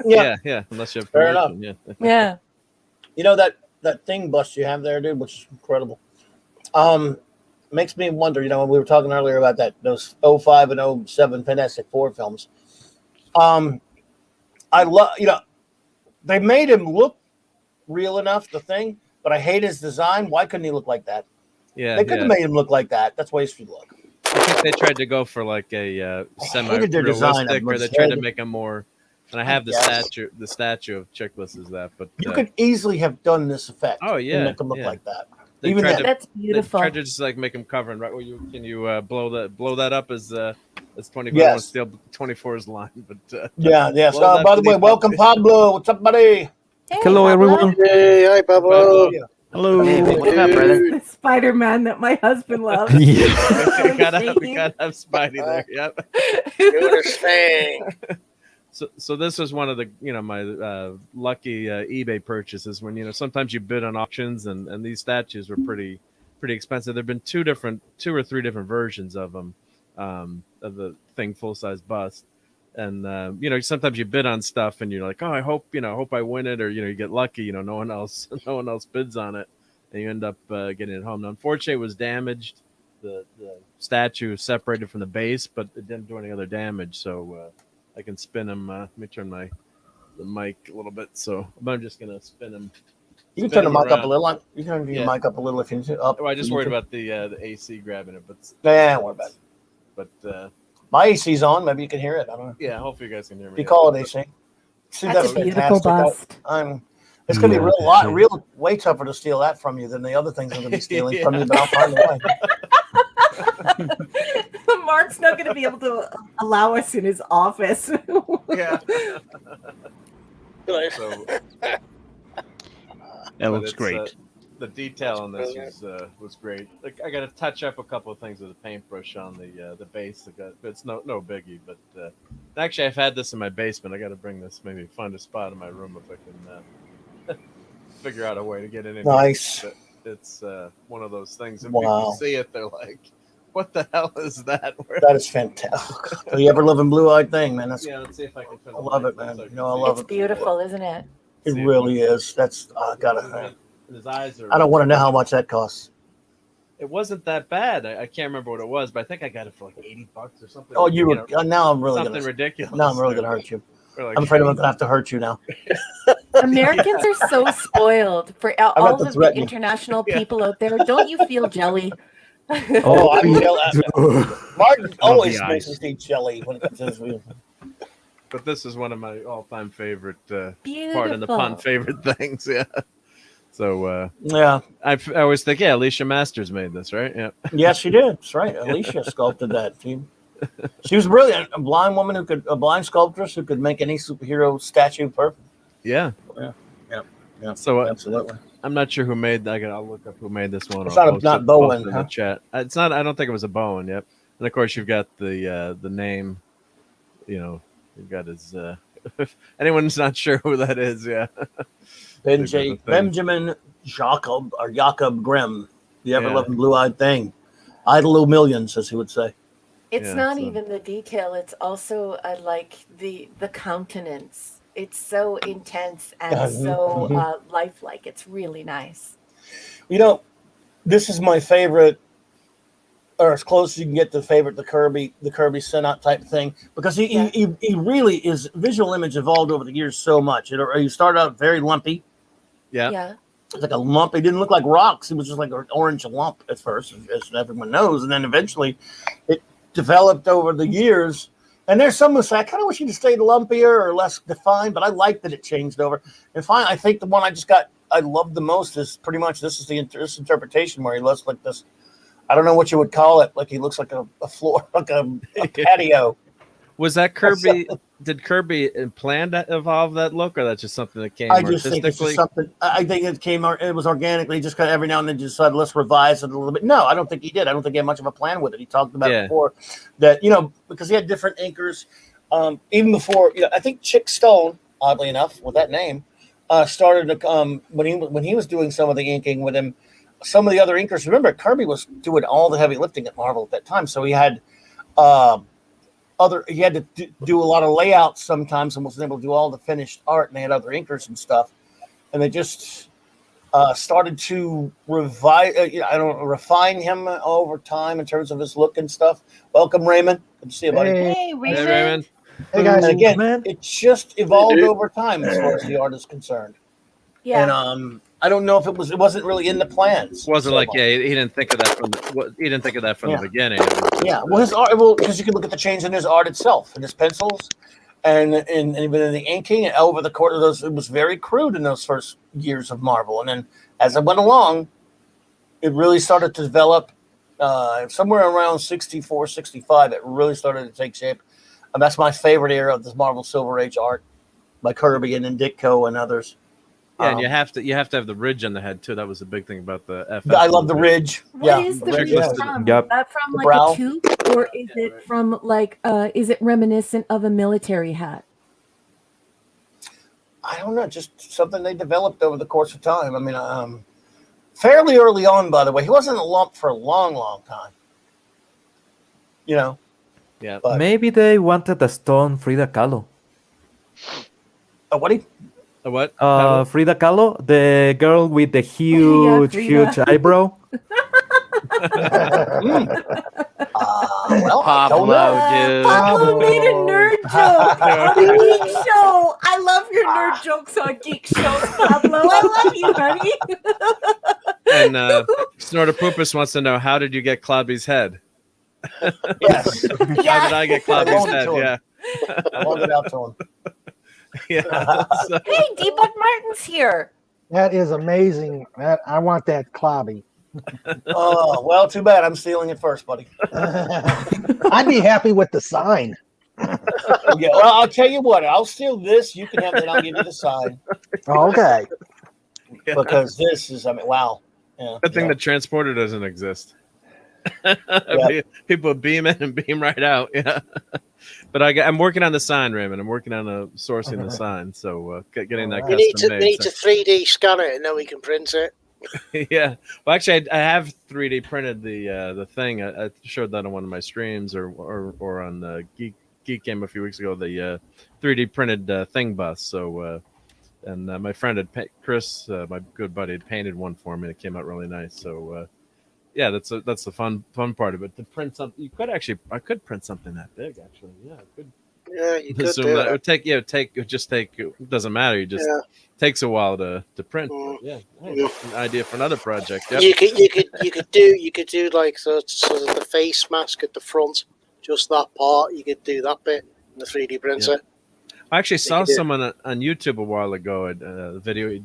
[SPEAKER 3] Yeah. Unless you have
[SPEAKER 1] Fair enough.
[SPEAKER 3] permission.
[SPEAKER 7] Yeah.
[SPEAKER 1] That thing bust you have there, dude, which is incredible. Makes me wonder, when we were talking earlier about those 05 and 07 Fantastic Four films. I love, they made him look real enough, the Thing, but I hate his design. Why couldn't he look like that?
[SPEAKER 3] Yeah,
[SPEAKER 1] they could have made him look like that. That's why he should look.
[SPEAKER 3] I think they tried to go for like a
[SPEAKER 1] hated their design
[SPEAKER 3] semi-realistic,
[SPEAKER 1] of
[SPEAKER 3] or they
[SPEAKER 1] his
[SPEAKER 3] tried to
[SPEAKER 1] head.
[SPEAKER 3] make him more. And I have the statue of Chickless is that, but
[SPEAKER 1] You could easily have done this effect.
[SPEAKER 3] Oh yeah,
[SPEAKER 1] and make him look like that.
[SPEAKER 3] They
[SPEAKER 1] Even
[SPEAKER 3] tried
[SPEAKER 1] then.
[SPEAKER 3] to,
[SPEAKER 7] That's beautiful.
[SPEAKER 3] They tried to just like make him covering, right? Well, can you blow that up as 24?
[SPEAKER 1] Yes.
[SPEAKER 3] I want to steal 24's line, but
[SPEAKER 1] Yeah.
[SPEAKER 3] blow
[SPEAKER 1] So,
[SPEAKER 3] that
[SPEAKER 1] by the way,
[SPEAKER 3] beneath
[SPEAKER 1] welcome,
[SPEAKER 3] my-
[SPEAKER 1] Pablo. What's up, buddy?
[SPEAKER 7] Hey,
[SPEAKER 13] Hello,
[SPEAKER 7] Pablo.
[SPEAKER 13] everyone.
[SPEAKER 4] Hey, hi, Pablo.
[SPEAKER 12] Hello.
[SPEAKER 13] Hey, what's up, brother?
[SPEAKER 7] Spider-Man that my husband loves.
[SPEAKER 13] Yeah.
[SPEAKER 3] we gotta have Spidey there. Yep.
[SPEAKER 4] Do this thing.
[SPEAKER 3] So this was one of the my lucky eBay purchases when sometimes you bid on auctions and these statues were pretty expensive. There've been two or three different versions of them of the Thing full size bust, and sometimes you bid on stuff and you're like, oh, I hope I win it, or you get lucky, no one else bids on it, and you end up getting it home. Now, unfortunately, it was damaged. The statue is separated from the base, but it didn't do any other damage, so. I can spin him. Let me turn the mic a little bit. So I'm just gonna spin him.
[SPEAKER 1] You can turn the mic up a little. You can turn your
[SPEAKER 3] Yeah.
[SPEAKER 1] mic up a little if you need to. Up.
[SPEAKER 3] Well, I just worried about the AC grabbing it, but
[SPEAKER 1] Don't worry about it.
[SPEAKER 3] But
[SPEAKER 1] My AC's on. Maybe you can hear it. I don't know.
[SPEAKER 3] yeah, hopefully you guys can hear me.
[SPEAKER 1] You call it AC. See,
[SPEAKER 7] That's a beautiful
[SPEAKER 1] fantastic.
[SPEAKER 7] bust.
[SPEAKER 1] It's gonna be
[SPEAKER 13] Yeah,
[SPEAKER 1] real way tougher to steal that from you than the other things I'm gonna be stealing from you. But I'll find a way.
[SPEAKER 7] Mark's not going to be able to allow us in his office.
[SPEAKER 3] Yeah.
[SPEAKER 4] So,
[SPEAKER 12] That
[SPEAKER 3] But
[SPEAKER 12] looks
[SPEAKER 3] it's,
[SPEAKER 12] great.
[SPEAKER 3] The detail on this
[SPEAKER 4] brilliant.
[SPEAKER 3] was great. Like I got to touch up a couple of things with a paintbrush on the base. It's no biggie, but actually I've had this in my basement. I got to bring this. Maybe find a spot in my room if I can figure out a way to get it in.
[SPEAKER 1] Nice.
[SPEAKER 3] But it's one of those things. If
[SPEAKER 1] Wow.
[SPEAKER 3] people see it, they're like, "What the hell is that?"
[SPEAKER 1] That is fantastic. So you ever live in Blue-Eyed Thing, man? That's
[SPEAKER 3] Yeah, let's see if I can.
[SPEAKER 1] I love it, man. I love
[SPEAKER 7] It's
[SPEAKER 1] it.
[SPEAKER 7] beautiful, isn't it?
[SPEAKER 1] It really is. That's I gotta.
[SPEAKER 3] His eyes are.
[SPEAKER 1] I don't want to know how much that costs.
[SPEAKER 3] It wasn't that bad. I can't remember what it was, but I think I got it for like $80 or something.
[SPEAKER 1] Oh, you were. Now I'm really
[SPEAKER 3] something
[SPEAKER 1] gonna.
[SPEAKER 3] ridiculous.
[SPEAKER 1] Now I'm really gonna hurt you.
[SPEAKER 3] We're like,
[SPEAKER 1] I'm afraid I'm gonna have to hurt you now.
[SPEAKER 7] Americans are so spoiled. For
[SPEAKER 1] about
[SPEAKER 7] all
[SPEAKER 1] to
[SPEAKER 7] of the
[SPEAKER 1] threaten you.
[SPEAKER 7] international people out there, don't you feel jelly?
[SPEAKER 1] Oh, I'm Martin always
[SPEAKER 12] the
[SPEAKER 1] makes
[SPEAKER 12] eyes.
[SPEAKER 1] us eat jelly when it comes to this video.
[SPEAKER 3] But this is one of my all-time favorite,
[SPEAKER 7] Beautiful.
[SPEAKER 3] pardon the pun, favorite things. Yeah. So
[SPEAKER 1] Yeah.
[SPEAKER 3] I always think, yeah, Alicia Masters made this, right? Yeah.
[SPEAKER 1] Yes, she did. That's right. Alicia sculpted that team. She was brilliant. A blind woman a blind sculptress who could make any superhero statue perfect.
[SPEAKER 3] Yeah.
[SPEAKER 1] Yeah.
[SPEAKER 3] So
[SPEAKER 1] Absolutely.
[SPEAKER 3] I'm not sure who made that. I'll look up who made this one.
[SPEAKER 1] It's
[SPEAKER 3] I'll
[SPEAKER 1] not
[SPEAKER 3] post it
[SPEAKER 1] Bowen,
[SPEAKER 3] in
[SPEAKER 1] huh?
[SPEAKER 3] the chat. It's not. I don't think it was a Bowen. Yep. And of course, you've got the name. You've got his. If anyone's not sure who that is, yeah.
[SPEAKER 1] Benjamin Jacob Grimm, the ever
[SPEAKER 3] Yeah.
[SPEAKER 1] loving blue-eyed thing. Idol of millions, as he would say.
[SPEAKER 7] It's
[SPEAKER 3] Yeah,
[SPEAKER 7] not
[SPEAKER 3] so-
[SPEAKER 7] even the detail. It's also like the countenance. It's so intense and so lifelike. It's really nice.
[SPEAKER 1] This is my favorite, or as close as you can get to favorite, the Kirby Senat type thing, because he really is. Visual image evolved over the years so much. He started out very lumpy.
[SPEAKER 3] Yeah.
[SPEAKER 7] Yeah.
[SPEAKER 1] It's like a lump. He didn't look like rocks. He was just like an orange lump at first, as everyone knows. And then eventually it developed over the years. And there's some who say, I kind of wish he'd stayed lumpier or less defined, but I like that it changed over. And finally, I think the one I love the most is pretty much this interpretation where he looks like this. I don't know what you would call it. Like he looks like a floor, like a patio.
[SPEAKER 3] Was that Kirby? Did Kirby plan to evolve that look, or that's just something that came
[SPEAKER 1] I just think it's
[SPEAKER 3] artistically?
[SPEAKER 1] just something. I think it came. It was organically. Just kind of every now and then, just decided let's revise it a little bit. No, I don't think he did. I don't think he had much of a plan with it. He talked about it before that, because he had different inkers. Even before, I think Chick Stone, oddly enough, with that name, started to when he was doing some of the inking with him. Some of the other inkers. Remember, Kirby was doing all the heavy lifting at Marvel at that time, so he had. He had to do a lot of layouts sometimes and wasn't able to do all the finished art, and they had other inkers and stuff, and they just started to refine him over time in terms of his look and stuff. Welcome, Raymond. Good to see you, buddy.
[SPEAKER 13] Hey,
[SPEAKER 3] Raymond.
[SPEAKER 13] Hey guys,
[SPEAKER 1] and again,
[SPEAKER 13] man.
[SPEAKER 1] it just evolved over time as far as the art is concerned.
[SPEAKER 7] Yeah.
[SPEAKER 1] And I don't know if it wasn't really in the plans.
[SPEAKER 3] It wasn't
[SPEAKER 1] so
[SPEAKER 3] like
[SPEAKER 1] much.
[SPEAKER 3] he didn't think of that from the beginning.
[SPEAKER 1] Yeah, well, his art. Well, because you can look at the change in his art itself, and his pencils, and even in the inking, and over the course of those, it was very crude in those first years of Marvel, and then as it went along, it really started to develop. Somewhere around 64, 65, it really started to take shape, and that's my favorite era of this Marvel Silver Age art by Kirby and then Ditko and others.
[SPEAKER 3] Yeah, and you have to have the ridge on the head too. That was the big thing about the FF.
[SPEAKER 1] I love the ridge.
[SPEAKER 7] What is the ridge from?
[SPEAKER 3] Yep.
[SPEAKER 7] Is that from
[SPEAKER 1] The
[SPEAKER 7] like
[SPEAKER 1] brow.
[SPEAKER 7] a tooth, or is it from like is it reminiscent of a military hat?
[SPEAKER 1] I don't know, just something they developed over the course of time. I mean, fairly early on, by the way. He wasn't a lump for a long, long time.
[SPEAKER 3] Yeah.
[SPEAKER 1] But,
[SPEAKER 13] Maybe they wanted a stone Frida Kahlo.
[SPEAKER 1] what?
[SPEAKER 3] A what?
[SPEAKER 13] Frida Kahlo, the girl with the huge,
[SPEAKER 7] Frida.
[SPEAKER 13] huge eyebrow.
[SPEAKER 1] Well, I don't know.
[SPEAKER 7] Pablo made a nerd joke on the Geek Show. I love your nerd jokes on Geek Shows, Pablo. I love you, honey.
[SPEAKER 3] And Snortopupus wants to know, how did you get Clobby's head?
[SPEAKER 1] Yes.
[SPEAKER 3] How did I get Clobby's head? Yeah.
[SPEAKER 1] I loaned it out to him.
[SPEAKER 3] Yeah. So-
[SPEAKER 7] Hey, Debug Martin's here.
[SPEAKER 14] That is amazing. I want that Clobby.
[SPEAKER 1] Oh, well, too bad. I'm stealing it first, buddy.
[SPEAKER 14] I'd be happy with the sign.
[SPEAKER 1] Yeah, well, I'll tell you what. I'll steal this. You can have it. I'll give you the sign.
[SPEAKER 14] Okay.
[SPEAKER 1] Because this is, wow. Yeah.
[SPEAKER 3] Good thing the transporter doesn't exist.
[SPEAKER 1] Yeah.
[SPEAKER 3] People beam in and beam right out. Yeah. But I'm working on the sign, Raymond. I'm working on sourcing the sign. So getting that
[SPEAKER 4] You
[SPEAKER 3] custom
[SPEAKER 4] need
[SPEAKER 3] made.
[SPEAKER 4] to 3D scan it, and then we can print it.
[SPEAKER 3] Yeah. Well, actually, I have 3D printed the thing. I showed that on one of my streams or on the Geek Game a few weeks ago. The 3D printed thing bus. So and my friend Chris, my good buddy, had painted one for me. It came out really nice. So yeah, that's the fun part of it. To print something, I could print something that big. Actually, yeah, I could.
[SPEAKER 4] Yeah, you could
[SPEAKER 3] Assume
[SPEAKER 4] do
[SPEAKER 3] that.
[SPEAKER 4] it.
[SPEAKER 3] It would just take. It doesn't matter. It just takes a while to print. But yeah, hey, that's an idea for another project. Yep.
[SPEAKER 4] You could do like sort of the face mask at the front, just that part. You could do that bit in the 3D printer.
[SPEAKER 3] I actually saw
[SPEAKER 4] could do-
[SPEAKER 3] someone on YouTube a while ago. A video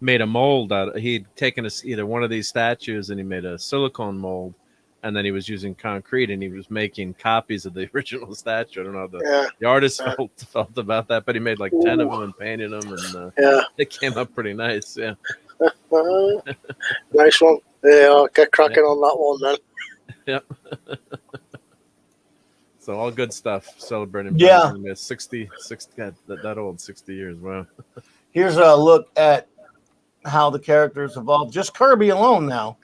[SPEAKER 3] made a mold out. He'd taken either one of these statues and he made a silicone mold, and then he was using concrete and he was making copies of the original statue. I don't know how the artist felt about that, but he made like 10 of them and painted them, and it came up pretty nice. Yeah.
[SPEAKER 4] Nice one. Yeah, I'll get cracking on that one then.
[SPEAKER 3] Yep. So all good stuff. Celebrating.
[SPEAKER 1] Yeah.
[SPEAKER 3] 60 God, that old, 60 years. Wow.
[SPEAKER 1] Here's a look at how the characters evolved. Just Kirby alone now,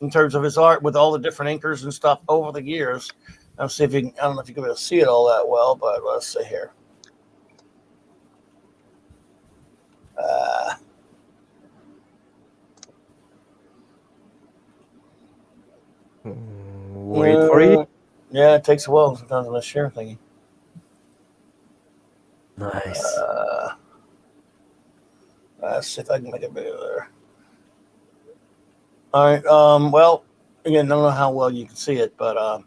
[SPEAKER 1] in terms of his art with all the different inkers and stuff over the years. I'll see if you can. I don't know if you can be able to see it all that well, but let's see here.
[SPEAKER 13] Wait for it.
[SPEAKER 1] Yeah, it takes a while sometimes on the share thingy.
[SPEAKER 13] Nice.
[SPEAKER 1] Let's see if I can make it bigger there. All right. Well, again, I don't know how well you can see it, but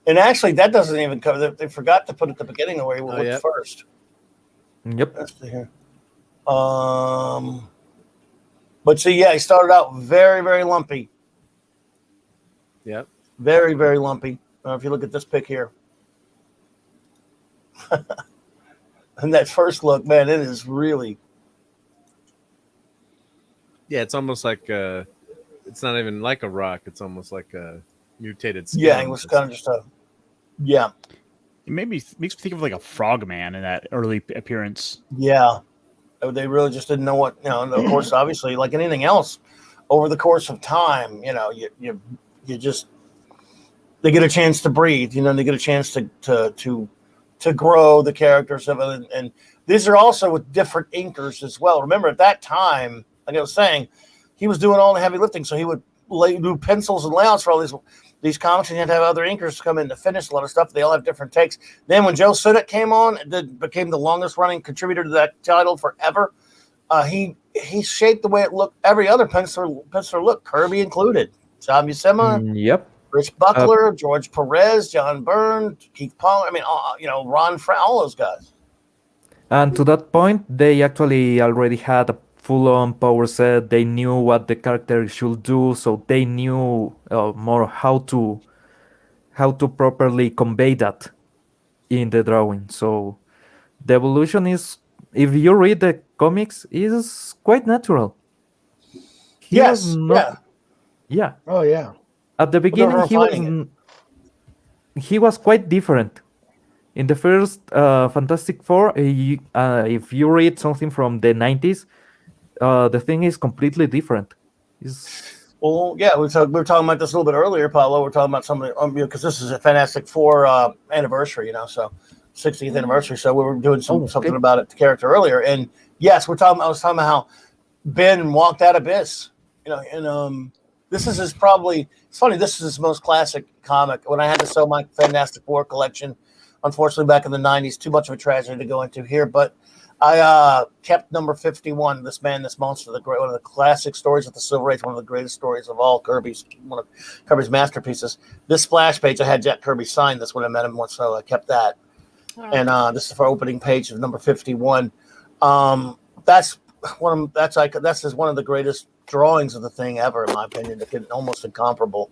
[SPEAKER 1] and actually, that doesn't even cover. They forgot to put at the beginning where he looked first.
[SPEAKER 13] Yep.
[SPEAKER 1] Let's see here. But see, yeah, he started out very, very lumpy.
[SPEAKER 3] Yep.
[SPEAKER 1] Very, very lumpy. If you look at this pic here. And that first look, man, it is really.
[SPEAKER 3] Yeah, it's almost like it's not even like a rock. It's almost like a mutated skin.
[SPEAKER 1] Yeah, it was kind of just a. Yeah.
[SPEAKER 12] It makes me think of like a frogman in that early appearance.
[SPEAKER 1] Yeah. They really just didn't know what, and of course, obviously, like anything else, over the course of time, you just, they get a chance to breathe, they get a chance to grow the characters of it. And these are also with different inkers as well. Remember, at that time, like I was saying, he was doing all the heavy lifting, so he would do pencils and layouts for all these comics, and you had to have other inkers come in to finish a lot of stuff. They all have different takes. Then when Joe Sudik came on, it became the longest running contributor to that title forever. He shaped the way it looked. Every other penciler look, Kirby included. John Buscema,
[SPEAKER 13] Yep.
[SPEAKER 1] Rich Buckler, George Perez, John Byrne, Keith Pollard. I mean, Ron Frank, all those guys.
[SPEAKER 13] And to that point, they actually already had a full-on power set. They knew what the character should do, so they knew more how to properly convey that in the drawing. So the evolution is, if you read the comics, is quite natural.
[SPEAKER 1] Yes.
[SPEAKER 13] Yeah.
[SPEAKER 14] Oh yeah.
[SPEAKER 13] At the beginning, he was quite different. In the first Fantastic Four, if you read something from the 90s, the thing is completely different.
[SPEAKER 1] Well, yeah, we were talking about this a little bit earlier, Paulo. We're talking about something because this is a Fantastic Four anniversary, so 60th anniversary. So we were doing something about it, the character earlier, and yes, I was talking about how Ben walked that abyss, and this is it's funny. This is his most classic comic. When I had to sell my Fantastic Four collection, unfortunately back in the 90s, too much of a tragedy to go into here, but I kept number 51, This Man, This Monster, one of the classic stories of the Silver Age, one of the greatest stories of all one of Kirby's masterpieces. This splash page, I had Jack Kirby sign this when I met him once, so I kept that. Oh. And this is for opening page of number 51. That's one of the greatest drawings of the thing ever, in my opinion. It's almost incomparable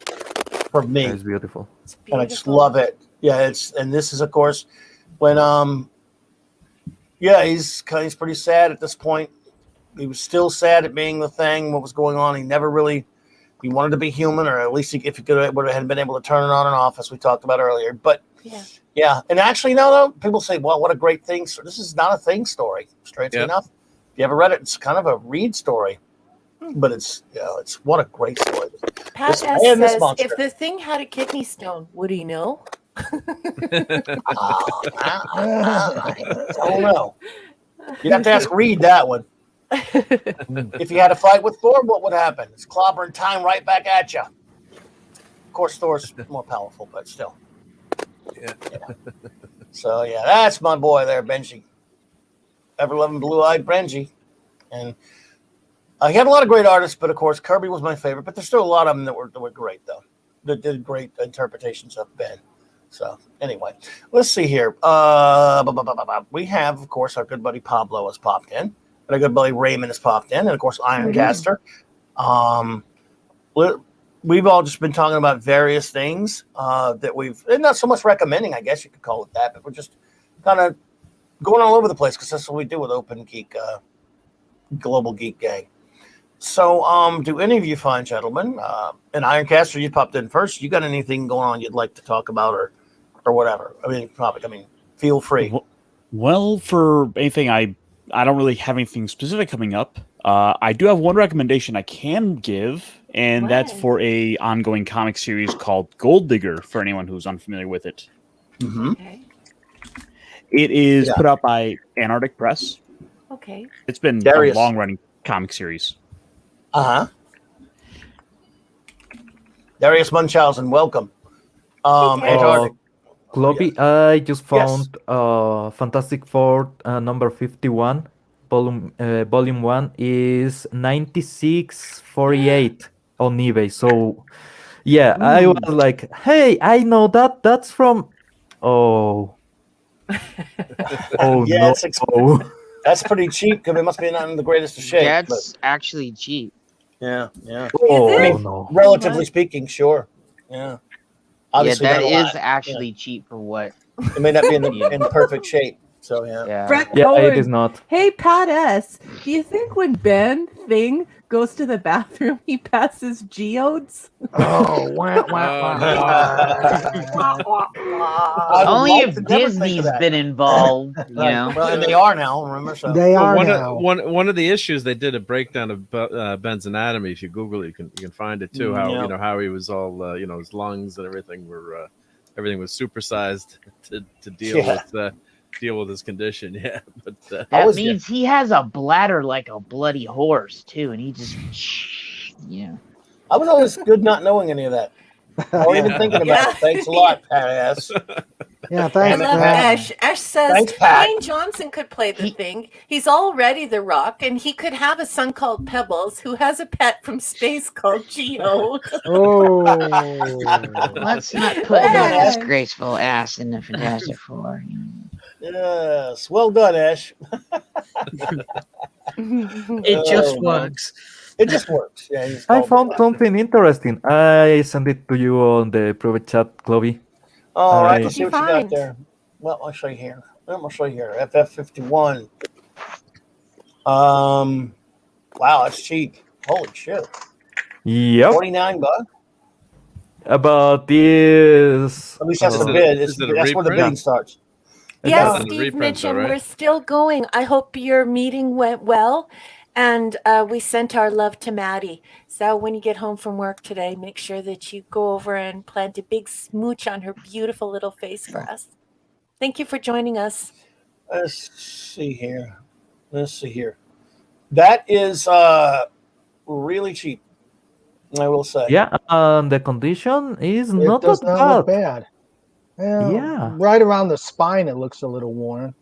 [SPEAKER 1] for me.
[SPEAKER 13] It's beautiful.
[SPEAKER 1] And I just love it. Yeah, and this is, of course, when he's pretty sad at this point. He was still sad at being the Thing, what was going on. He wanted to be human, or at least if he would have been able to turn it on and off, as we talked about earlier. But yeah. And actually, no, people say, well, what a great Thing. So this is not a Thing story, strangely enough. If you ever read it, it's kind of a Reed story. But it's what a great story.
[SPEAKER 7] Pat says, if the Thing had a kidney stone, would he know?
[SPEAKER 1] I don't know. You'd have to ask Reed that one. If you had a fight with Thor, what would happen? It's clobbering time right back at you. Of course, Thor's more powerful, but still. Yeah. So that's my boy there, Benji. Ever-loving blue-eyed Benji, and he had a lot of great artists, but of course Kirby was my favorite. But there's still a lot of them that were great, though. That did great interpretations of Ben. So anyway, let's see here. We have, of course, our good buddy Pablo has popped in, and our good buddy Raymond has popped in, and of course Ironcaster. We've all just been talking about various things that and not so much recommending, I guess you could call it that, but we're just kind of going all over the place because that's what we do with Open Geek, Global Geek Gang. So, do any of you fine gentlemen, and Ironcaster, you popped in first. You got anything going on you'd like to talk about, or whatever? Feel free.
[SPEAKER 12] Well, for anything, I don't really have anything specific coming up. I do have one recommendation I can give, and that's for a ongoing comic series called Gold Digger. For anyone who's unfamiliar with it,
[SPEAKER 7] Okay.
[SPEAKER 12] It is put out by Antarctic Press.
[SPEAKER 7] Okay.
[SPEAKER 12] It's been a long-running comic series.
[SPEAKER 1] Darius Munchausen, welcome. Antarctic.
[SPEAKER 13] Clobby, I just found Fantastic Four number 51, volume 1 is 96.48 on eBay. So I was like, hey, I know that's from
[SPEAKER 1] That's pretty cheap because it must be not in the greatest of shape.
[SPEAKER 2] That's actually cheap.
[SPEAKER 1] Yeah.
[SPEAKER 13] No.
[SPEAKER 1] Relatively speaking, sure. Yeah. Obviously,
[SPEAKER 2] that
[SPEAKER 1] not a lot.
[SPEAKER 2] is actually cheap for what.
[SPEAKER 1] It may not be in the
[SPEAKER 2] Yeah.
[SPEAKER 1] in perfect shape. So yeah.
[SPEAKER 15] Brett
[SPEAKER 13] Yeah, it
[SPEAKER 15] Cohen.
[SPEAKER 13] is not.
[SPEAKER 15] Hey, Pat S. Do you think when Ben Thing goes to the bathroom, he passes geodes?
[SPEAKER 14] Oh, wah, wah, wah.
[SPEAKER 1] I would
[SPEAKER 2] Only
[SPEAKER 1] like
[SPEAKER 2] if
[SPEAKER 1] to never think of
[SPEAKER 2] Disney's
[SPEAKER 1] that.
[SPEAKER 2] been involved, you
[SPEAKER 1] Right.
[SPEAKER 2] know.
[SPEAKER 1] Well, and they are now. Remember, so
[SPEAKER 14] They are
[SPEAKER 3] one
[SPEAKER 14] now.
[SPEAKER 3] one of the issues, they did a breakdown of Ben's anatomy. If you Google it, you can find it too. How
[SPEAKER 1] Yeah.
[SPEAKER 3] how he was all his lungs and everything were everything was supersized to deal with his condition. Yeah, but
[SPEAKER 2] That means he has a bladder like a bloody horse too, and he just
[SPEAKER 1] I was always good not knowing any of that. Or even thinking about it. Thanks a lot, Pat S.
[SPEAKER 14] Yeah,
[SPEAKER 5] I
[SPEAKER 14] thanks,
[SPEAKER 5] love
[SPEAKER 14] Pat.
[SPEAKER 5] Ash. Ash says
[SPEAKER 1] Thanks, Pat.
[SPEAKER 5] Dwayne Johnson could play the Thing. He's already The Rock, and he could have a son called Pebbles who has a pet from space called Geo.
[SPEAKER 14] Oh.
[SPEAKER 2] Let's not put that disgraceful ass in the Fantastic Four.
[SPEAKER 1] Yes. Well done, Ash.
[SPEAKER 6] It just works.
[SPEAKER 1] It just works. Yeah.
[SPEAKER 13] I found something interesting. I sent it to you on the private chat, Clobby.
[SPEAKER 1] All right,
[SPEAKER 13] I-
[SPEAKER 1] let's see what you got there. Well, I'll show you here. I'll show you here. FF51. Wow, that's cheap. Holy shit.
[SPEAKER 13] Yep.
[SPEAKER 1] $49.
[SPEAKER 13] About this.
[SPEAKER 1] At least that's the bid. That's where the bidding starts.
[SPEAKER 5] Yes,
[SPEAKER 3] It's a
[SPEAKER 5] Steve
[SPEAKER 3] reprint, though,
[SPEAKER 5] Mitchum,
[SPEAKER 3] right?
[SPEAKER 5] we're still going. I hope your meeting went well. And we sent our love to Maddie. So when you get home from work today, make sure that you go over and plant a big smooch on her beautiful little face for us. Thank you for joining us.
[SPEAKER 1] Let's see here. That is really cheap, I will say.
[SPEAKER 13] Yeah, and the condition is
[SPEAKER 14] It
[SPEAKER 13] not
[SPEAKER 14] does
[SPEAKER 13] that
[SPEAKER 14] not look
[SPEAKER 13] bad.
[SPEAKER 14] bad. Well,
[SPEAKER 13] Yeah.
[SPEAKER 14] right around the spine, it looks a little worn.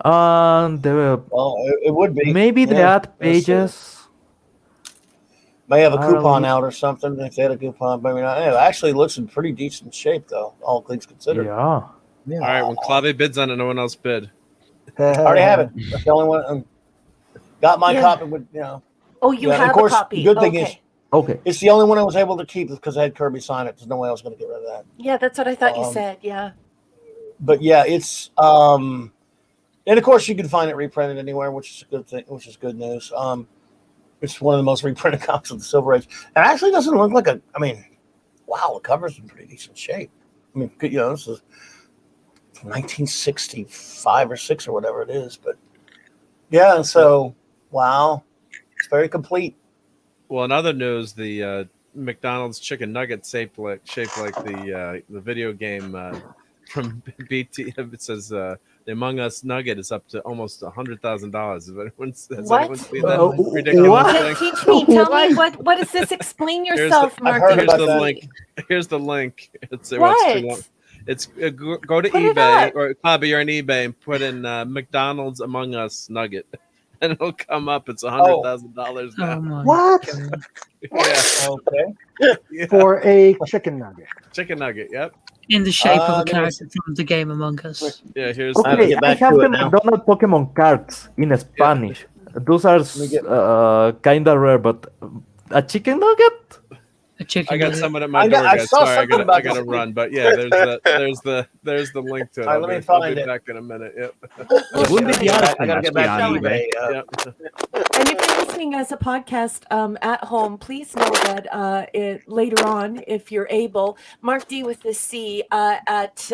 [SPEAKER 13] And
[SPEAKER 1] Well, it would be.
[SPEAKER 13] maybe the
[SPEAKER 1] Yeah,
[SPEAKER 13] ad
[SPEAKER 1] let's see.
[SPEAKER 13] pages.
[SPEAKER 1] May have a
[SPEAKER 13] Are
[SPEAKER 1] coupon
[SPEAKER 13] li-
[SPEAKER 1] out or something. If they had a coupon, maybe not. It actually looks in pretty decent shape, though, all things considered.
[SPEAKER 13] Yeah.
[SPEAKER 3] all right, when Clobby bids on it, no one else bid.
[SPEAKER 1] I already have it. That's the only one. Got my
[SPEAKER 5] Yeah.
[SPEAKER 1] copy with, you know.
[SPEAKER 5] Oh, you
[SPEAKER 1] Yeah, and
[SPEAKER 5] have
[SPEAKER 1] of course,
[SPEAKER 5] a copy.
[SPEAKER 1] the good thing is,
[SPEAKER 5] Okay.
[SPEAKER 13] Okay.
[SPEAKER 1] it's the only one I was able to keep because I had Kirby sign it. There's no way I was going to get rid of that.
[SPEAKER 5] Yeah, that's what I thought you
[SPEAKER 1] Um,
[SPEAKER 5] said. Yeah.
[SPEAKER 1] But yeah, it's and of course you can find it reprinted anywhere, which is a good thing, which is good news. It's one of the most reprinted copies of the Silver Age. It actually doesn't look like a. I mean, wow, the cover's in pretty decent shape. I mean, you know, this is 1965 or 6 or whatever it is, but yeah. And so, wow, it's very complete.
[SPEAKER 3] Well, in other news, the McDonald's chicken nugget shaped like the video game from BT. It says the Among Us nugget is up to almost $100,000. Has anyone seen that ridiculous thing?
[SPEAKER 5] Teach me. Tell me what is this? Explain yourself, Mark.
[SPEAKER 3] Here's the link. Here's the link. It's too long.
[SPEAKER 5] What?
[SPEAKER 3] It's go to
[SPEAKER 5] Put it
[SPEAKER 3] eBay
[SPEAKER 5] up.
[SPEAKER 3] or Clobby, you're on eBay and put in McDonald's Among Us nugget, and it'll come up. It's $100,000 now.
[SPEAKER 6] Oh my
[SPEAKER 14] What?
[SPEAKER 6] God.
[SPEAKER 3] Yeah.
[SPEAKER 1] Okay.
[SPEAKER 14] For a chicken nugget.
[SPEAKER 3] Chicken nugget. Yep.
[SPEAKER 6] In the shape of a
[SPEAKER 1] let me
[SPEAKER 6] character from the game Among Us.
[SPEAKER 3] Yeah. Here's
[SPEAKER 1] I have to
[SPEAKER 13] Okay,
[SPEAKER 1] get
[SPEAKER 13] I
[SPEAKER 1] back
[SPEAKER 13] have
[SPEAKER 1] to
[SPEAKER 13] the
[SPEAKER 1] it now.
[SPEAKER 13] McDonald's Pokemon cards in Spanish. Those are kind of rare, but a chicken nugget?
[SPEAKER 6] A chicken
[SPEAKER 3] I got
[SPEAKER 6] nugget.
[SPEAKER 3] someone at my
[SPEAKER 1] I
[SPEAKER 3] door,
[SPEAKER 1] got- I
[SPEAKER 3] guys.
[SPEAKER 1] saw
[SPEAKER 3] Sorry, I
[SPEAKER 1] something
[SPEAKER 3] gotta
[SPEAKER 1] about
[SPEAKER 3] I gotta
[SPEAKER 1] this.
[SPEAKER 3] run. But yeah, there's the link to it.
[SPEAKER 1] All right,
[SPEAKER 3] I'll
[SPEAKER 1] let me
[SPEAKER 3] be
[SPEAKER 1] find it.
[SPEAKER 3] back in a minute. Yep.
[SPEAKER 1] I gotta get back to
[SPEAKER 2] on
[SPEAKER 1] eBay.
[SPEAKER 3] Yep.
[SPEAKER 5] And if you're listening as a podcast at home, please know that later on, if you're able, Mark D with the C at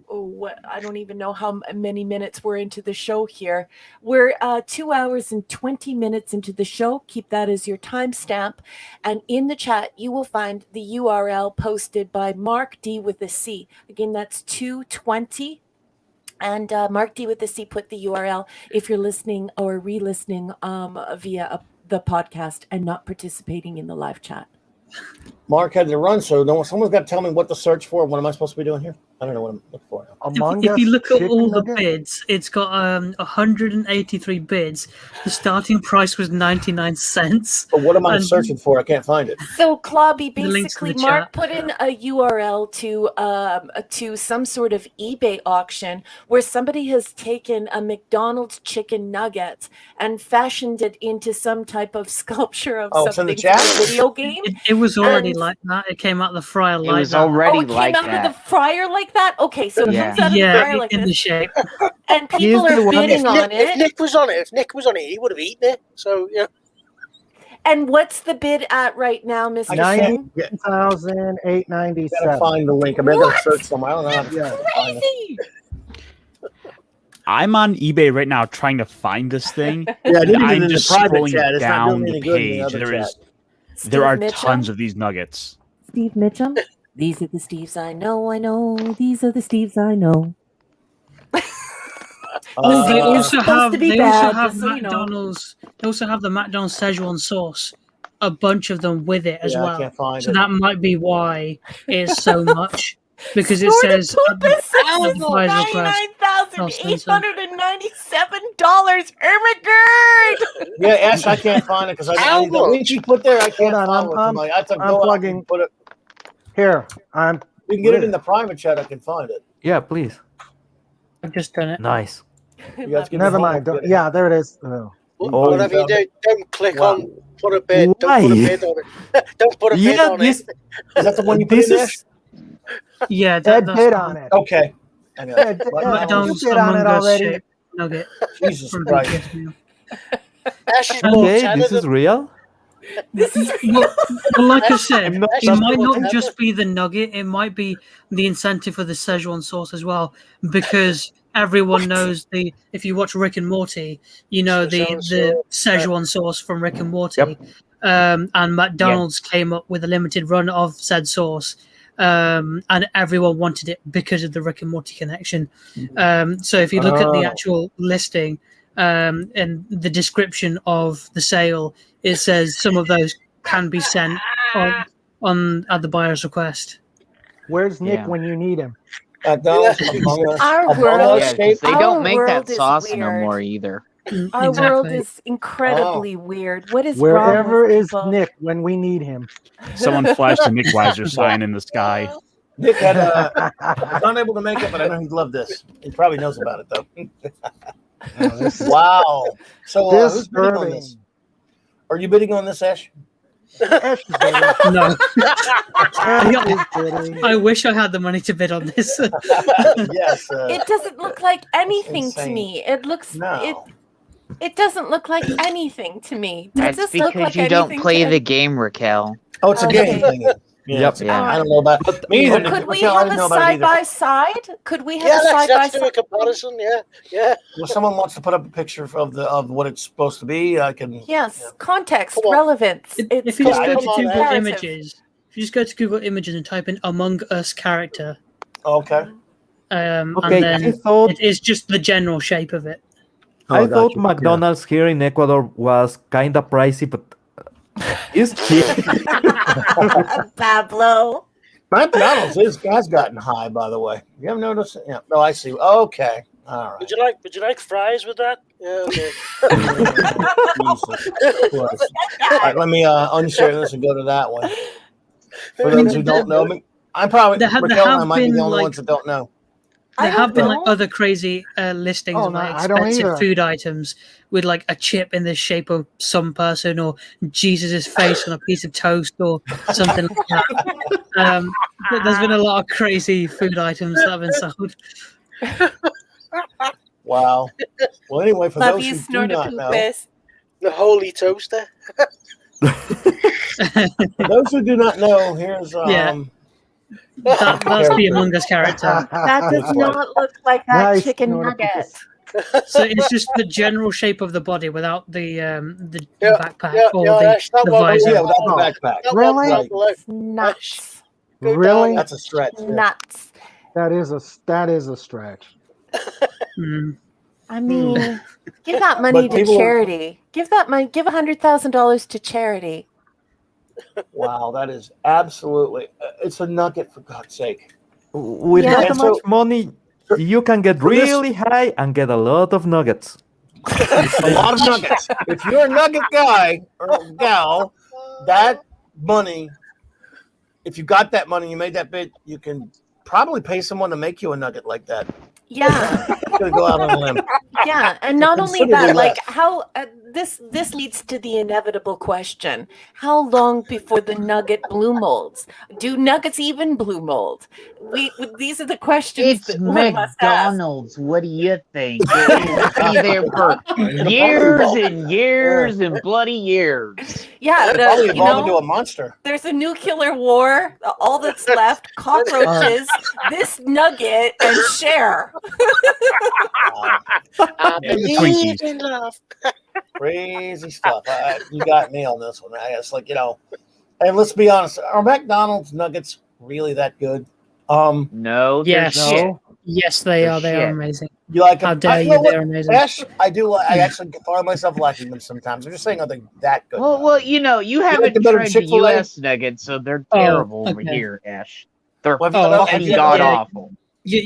[SPEAKER 5] what I don't even know how many minutes we're into the show here. We're 2 hours and 20 minutes into the show. Keep that as your timestamp. And in the chat, you will find the URL posted by Mark D with the C. Again, that's 220. And Mark D with the C put the URL if you're listening or re-listening via the podcast and not participating in the live chat.
[SPEAKER 1] Mark had to run, so someone's got to tell me what to search for. What am I supposed to be doing here? I don't know what I'm looking for.
[SPEAKER 6] If you look at all the bids, it's got 183 bids. The starting price was 99 cents.
[SPEAKER 1] But what am I
[SPEAKER 6] And-
[SPEAKER 1] searching for? I can't find it.
[SPEAKER 5] So Clobby,
[SPEAKER 6] The link's in
[SPEAKER 5] basically,
[SPEAKER 6] the
[SPEAKER 5] Mark
[SPEAKER 6] chat.
[SPEAKER 5] put in a URL to some sort of eBay auction where somebody has taken a McDonald's chicken nugget and fashioned it into some type of sculpture of
[SPEAKER 1] Oh, it's in the
[SPEAKER 5] something from
[SPEAKER 1] chat?
[SPEAKER 5] a video game.
[SPEAKER 6] It was already like that. It came out the fryer like
[SPEAKER 2] was
[SPEAKER 6] that.
[SPEAKER 2] already
[SPEAKER 7] Oh, it came
[SPEAKER 2] like
[SPEAKER 7] out
[SPEAKER 2] that.
[SPEAKER 7] of the fryer like that? Okay, so it
[SPEAKER 2] Yeah.
[SPEAKER 7] comes out of the
[SPEAKER 6] Yeah,
[SPEAKER 7] fryer like
[SPEAKER 6] in the
[SPEAKER 7] this.
[SPEAKER 6] shape.
[SPEAKER 7] And people are bidding on
[SPEAKER 4] If
[SPEAKER 7] it.
[SPEAKER 4] Nick was on it, he would have eaten it. So yeah.
[SPEAKER 7] And what's the bid at right now, Mr. Singh?
[SPEAKER 14] 90,897.
[SPEAKER 1] Gotta find the link. I mean, I gotta search somewhere. I don't know how to find it.
[SPEAKER 7] Crazy.
[SPEAKER 12] I'm on eBay right now trying to find this thing.
[SPEAKER 1] Yeah, I
[SPEAKER 12] and
[SPEAKER 1] did it
[SPEAKER 12] I'm
[SPEAKER 1] in the
[SPEAKER 12] just
[SPEAKER 1] private
[SPEAKER 12] scrolling
[SPEAKER 1] chat. It's not
[SPEAKER 12] down
[SPEAKER 1] doing
[SPEAKER 12] the
[SPEAKER 1] any good in the
[SPEAKER 12] page.
[SPEAKER 1] other chat.
[SPEAKER 12] There are
[SPEAKER 7] Steve
[SPEAKER 12] tons
[SPEAKER 7] Mitchell?
[SPEAKER 12] of these nuggets.
[SPEAKER 15] Steve Mitchum. These are the Steves I know. These are the Steves I know.
[SPEAKER 6] They also have
[SPEAKER 15] to be
[SPEAKER 6] they
[SPEAKER 15] bad,
[SPEAKER 6] also have
[SPEAKER 15] just so you know.
[SPEAKER 6] McDonald's. They also have the McDonald's Szechuan sauce, a bunch of them with it as
[SPEAKER 1] Yeah, I
[SPEAKER 6] well.
[SPEAKER 1] can't find
[SPEAKER 6] so
[SPEAKER 1] it.
[SPEAKER 6] that might be why it's so much because it
[SPEAKER 7] Snorted
[SPEAKER 6] says
[SPEAKER 7] poop is
[SPEAKER 6] advertise request.
[SPEAKER 7] $99,897. Ermagerd!
[SPEAKER 1] Yeah, Ash, I can't find it because I need the link you put there. I can't follow it. I have to
[SPEAKER 14] I'm
[SPEAKER 1] go out
[SPEAKER 14] plugging.
[SPEAKER 1] and put it.
[SPEAKER 14] Here,
[SPEAKER 1] You can get it in the private chat. I can find it.
[SPEAKER 13] Yeah, please.
[SPEAKER 6] I've just done it.
[SPEAKER 13] Nice.
[SPEAKER 1] You guys give me
[SPEAKER 14] Never
[SPEAKER 1] a
[SPEAKER 14] mind.
[SPEAKER 1] phone.
[SPEAKER 14] Yeah, there it is. Oh.
[SPEAKER 4] Whatever you do, don't click
[SPEAKER 1] Wow.
[SPEAKER 4] on put a bid.
[SPEAKER 13] Why?
[SPEAKER 4] Don't put a bid on it. Don't put a bid on
[SPEAKER 13] this,
[SPEAKER 4] it.
[SPEAKER 1] Is that the one you put
[SPEAKER 13] this
[SPEAKER 1] in there?
[SPEAKER 13] is
[SPEAKER 6] Yeah,
[SPEAKER 14] Ed
[SPEAKER 6] that's
[SPEAKER 14] bid
[SPEAKER 6] the
[SPEAKER 14] on
[SPEAKER 6] one.
[SPEAKER 14] it.
[SPEAKER 1] Okay.
[SPEAKER 14] Ed,
[SPEAKER 6] McDonald's
[SPEAKER 14] you bid on
[SPEAKER 6] Among
[SPEAKER 14] it
[SPEAKER 6] Us
[SPEAKER 14] already.
[SPEAKER 6] shaped nugget.
[SPEAKER 1] Jesus
[SPEAKER 6] from
[SPEAKER 1] Christ.
[SPEAKER 6] BTS meal.
[SPEAKER 4] Ash is more
[SPEAKER 13] okay.
[SPEAKER 4] tenor
[SPEAKER 13] This is
[SPEAKER 4] than-
[SPEAKER 13] real.
[SPEAKER 6] Well, like I said,
[SPEAKER 13] I'm not-
[SPEAKER 6] it might not just be the nugget. It might be the incentive for the Szechuan sauce as well, because everyone knows the. If you watch Rick and Morty, you know the Szechuan sauce from Rick and Morty, and McDonald's came up with a limited run of said sauce, and everyone wanted it because of the Rick and Morty connection. So if you look at the actual listing. And the description of the sale, it says some of those can be sent on at the buyer's request.
[SPEAKER 14] Where's Nick
[SPEAKER 2] Yeah.
[SPEAKER 14] when you need him?
[SPEAKER 1] McDonald's Among Us.
[SPEAKER 7] Our
[SPEAKER 1] Among
[SPEAKER 7] world-
[SPEAKER 1] Us
[SPEAKER 2] Yeah, 'cause they
[SPEAKER 7] Our
[SPEAKER 2] don't make that
[SPEAKER 7] world is
[SPEAKER 2] sauce no
[SPEAKER 7] weird.
[SPEAKER 2] more either.
[SPEAKER 7] Our world
[SPEAKER 6] Exactly.
[SPEAKER 7] is incredibly weird. What is
[SPEAKER 14] Wherever
[SPEAKER 7] wrong with
[SPEAKER 14] is
[SPEAKER 7] people?
[SPEAKER 14] Nick when we need him?
[SPEAKER 12] Someone flashed a Nick Weiser sign in the sky.
[SPEAKER 1] Nick had was unable to make it, but I know he'd love this. He probably knows about it though. Wow. So who's bidding on this? Are you bidding on this, Ash?
[SPEAKER 14] Ash is bidding.
[SPEAKER 6] No,
[SPEAKER 14] Ash is bidding.
[SPEAKER 6] I wish I had the money to bid on this.
[SPEAKER 1] Yes.
[SPEAKER 7] It doesn't look like anything to
[SPEAKER 1] insane.
[SPEAKER 7] me. It looks
[SPEAKER 1] No.
[SPEAKER 7] it doesn't look like anything to me. Does
[SPEAKER 2] That's
[SPEAKER 7] this look
[SPEAKER 2] because
[SPEAKER 7] like
[SPEAKER 2] you don't
[SPEAKER 7] anything
[SPEAKER 2] play
[SPEAKER 7] to
[SPEAKER 2] the game, Raquel.
[SPEAKER 1] Oh, it's a game
[SPEAKER 7] Okay.
[SPEAKER 1] thing.
[SPEAKER 13] Yep.
[SPEAKER 2] Yeah.
[SPEAKER 1] I don't know about me either.
[SPEAKER 7] Could we
[SPEAKER 1] Raquel, I
[SPEAKER 7] have
[SPEAKER 1] didn't
[SPEAKER 7] a
[SPEAKER 1] know about it
[SPEAKER 7] side
[SPEAKER 1] either.
[SPEAKER 7] by side? Could we have
[SPEAKER 4] Yeah,
[SPEAKER 7] a side by
[SPEAKER 4] let's do a
[SPEAKER 7] side?
[SPEAKER 4] comparison. Yeah.
[SPEAKER 1] Well, someone wants to put up a picture of what it's supposed to be. I can.
[SPEAKER 7] Yes, context,
[SPEAKER 4] Come on.
[SPEAKER 7] relevance.
[SPEAKER 6] If you just go to
[SPEAKER 4] come on,
[SPEAKER 6] Google
[SPEAKER 4] Ash.
[SPEAKER 6] Images, if you just go to Google Images and type in Among Us character,
[SPEAKER 1] Okay.
[SPEAKER 6] and
[SPEAKER 13] Okay, I
[SPEAKER 6] then
[SPEAKER 13] thought
[SPEAKER 6] it is just the general shape of it.
[SPEAKER 13] I
[SPEAKER 1] got
[SPEAKER 13] thought
[SPEAKER 1] you.
[SPEAKER 13] McDonald's here in Ecuador was kind of pricey, but it's cheap.
[SPEAKER 7] Pablo.
[SPEAKER 1] McDonald's has gotten high, by the way. You haven't noticed? Yeah. No, I see. Okay. All right.
[SPEAKER 4] Would you like fries with that? Yeah. Okay.
[SPEAKER 1] Jesus Christ. All right, let me unshare this and go to that one. For those who don't know me, I'm probably
[SPEAKER 6] There have
[SPEAKER 1] Raquel and I might be
[SPEAKER 6] been,
[SPEAKER 1] the only
[SPEAKER 6] like-
[SPEAKER 1] ones that don't know.
[SPEAKER 6] There
[SPEAKER 7] I
[SPEAKER 6] have been
[SPEAKER 7] don't
[SPEAKER 6] like
[SPEAKER 7] know.
[SPEAKER 6] other crazy listings
[SPEAKER 14] Oh,
[SPEAKER 6] of
[SPEAKER 14] no,
[SPEAKER 6] like
[SPEAKER 14] I don't
[SPEAKER 6] expensive
[SPEAKER 14] either.
[SPEAKER 6] food items with like a chip in the shape of some person or Jesus's face on a piece of toast or something like that. But there's been a lot of crazy food items that have been sold.
[SPEAKER 1] Wow. Well, anyway, for
[SPEAKER 7] Love
[SPEAKER 1] those
[SPEAKER 7] you,
[SPEAKER 1] who do
[SPEAKER 7] snort a
[SPEAKER 1] not know,
[SPEAKER 7] poopus.
[SPEAKER 4] The holy toaster.
[SPEAKER 1] for those who do not know, here's
[SPEAKER 6] Yeah. That's the Among Us character.
[SPEAKER 7] That does not look like that
[SPEAKER 14] Nice,
[SPEAKER 7] chicken
[SPEAKER 14] snort a
[SPEAKER 7] nugget.
[SPEAKER 6] So it's just the general shape of the body without the
[SPEAKER 4] Yeah,
[SPEAKER 6] backpack
[SPEAKER 4] yeah,
[SPEAKER 6] or
[SPEAKER 4] yeah, that's
[SPEAKER 6] the
[SPEAKER 4] that one.
[SPEAKER 6] visor.
[SPEAKER 1] yeah, without the backpack.
[SPEAKER 4] That
[SPEAKER 14] Really?
[SPEAKER 4] one's not like-
[SPEAKER 7] Nuts.
[SPEAKER 4] Go
[SPEAKER 14] Really?
[SPEAKER 4] down.
[SPEAKER 1] That's a stretch.
[SPEAKER 7] Nuts.
[SPEAKER 14] That is a stretch.
[SPEAKER 6] Mm.
[SPEAKER 7] I mean, give that money
[SPEAKER 1] But
[SPEAKER 7] to
[SPEAKER 1] people-
[SPEAKER 7] charity. Give that money. Give $100,000 to charity.
[SPEAKER 1] Wow, that is absolutely. It's a nugget for God's sake.
[SPEAKER 13] With
[SPEAKER 7] Yeah.
[SPEAKER 13] that
[SPEAKER 1] And
[SPEAKER 13] much
[SPEAKER 1] so-
[SPEAKER 13] money, you can get
[SPEAKER 1] For this-
[SPEAKER 13] really high and get a lot of nuggets.
[SPEAKER 1] A lot of nuggets. If you're a nugget guy or gal, that money, if you got that money, you made that bid, you can probably pay someone to make you a nugget like that.
[SPEAKER 7] Yeah.
[SPEAKER 1] I'm gonna go out on a limb.
[SPEAKER 7] Yeah, and not only
[SPEAKER 1] Considerably
[SPEAKER 7] that, like
[SPEAKER 1] less.
[SPEAKER 7] how this leads to the inevitable question: how long before the nugget blue molds? Do nuggets even blue mold? These are the questions
[SPEAKER 2] It's
[SPEAKER 7] that one must ask.
[SPEAKER 2] McDonald's. What do you think? It will be there for years and years and bloody years.
[SPEAKER 7] Yeah,
[SPEAKER 1] Probably
[SPEAKER 7] you
[SPEAKER 1] evolve into
[SPEAKER 7] know,
[SPEAKER 1] a monster.
[SPEAKER 7] there's a nuclear war. All that's left: cockroaches, this nugget, and share.
[SPEAKER 4] I
[SPEAKER 12] And the
[SPEAKER 4] believe
[SPEAKER 12] Twinkies.
[SPEAKER 4] in love.
[SPEAKER 1] Crazy stuff. You got me on this one. It's like, and let's be honest, are McDonald's nuggets really that good?
[SPEAKER 2] No, they're
[SPEAKER 6] Yes.
[SPEAKER 2] shit.
[SPEAKER 6] Yes, they
[SPEAKER 2] They're
[SPEAKER 6] are. They are
[SPEAKER 2] shit.
[SPEAKER 6] amazing.
[SPEAKER 1] You like them?
[SPEAKER 6] How dare
[SPEAKER 1] know
[SPEAKER 6] you?
[SPEAKER 1] what?
[SPEAKER 6] They're amazing.
[SPEAKER 1] Ash, I do. I actually find myself liking them sometimes. I'm just saying, are they that good?
[SPEAKER 2] Well, you know, you
[SPEAKER 1] like
[SPEAKER 2] haven't
[SPEAKER 1] them better than
[SPEAKER 2] tried the
[SPEAKER 1] Chick-fil-A?
[SPEAKER 2] U.S. nuggets, so they're
[SPEAKER 6] Oh,
[SPEAKER 2] terrible over
[SPEAKER 6] okay.
[SPEAKER 2] here, Ash. They're
[SPEAKER 1] Well, have
[SPEAKER 2] fucking
[SPEAKER 1] you had
[SPEAKER 2] god
[SPEAKER 1] other-
[SPEAKER 2] awful.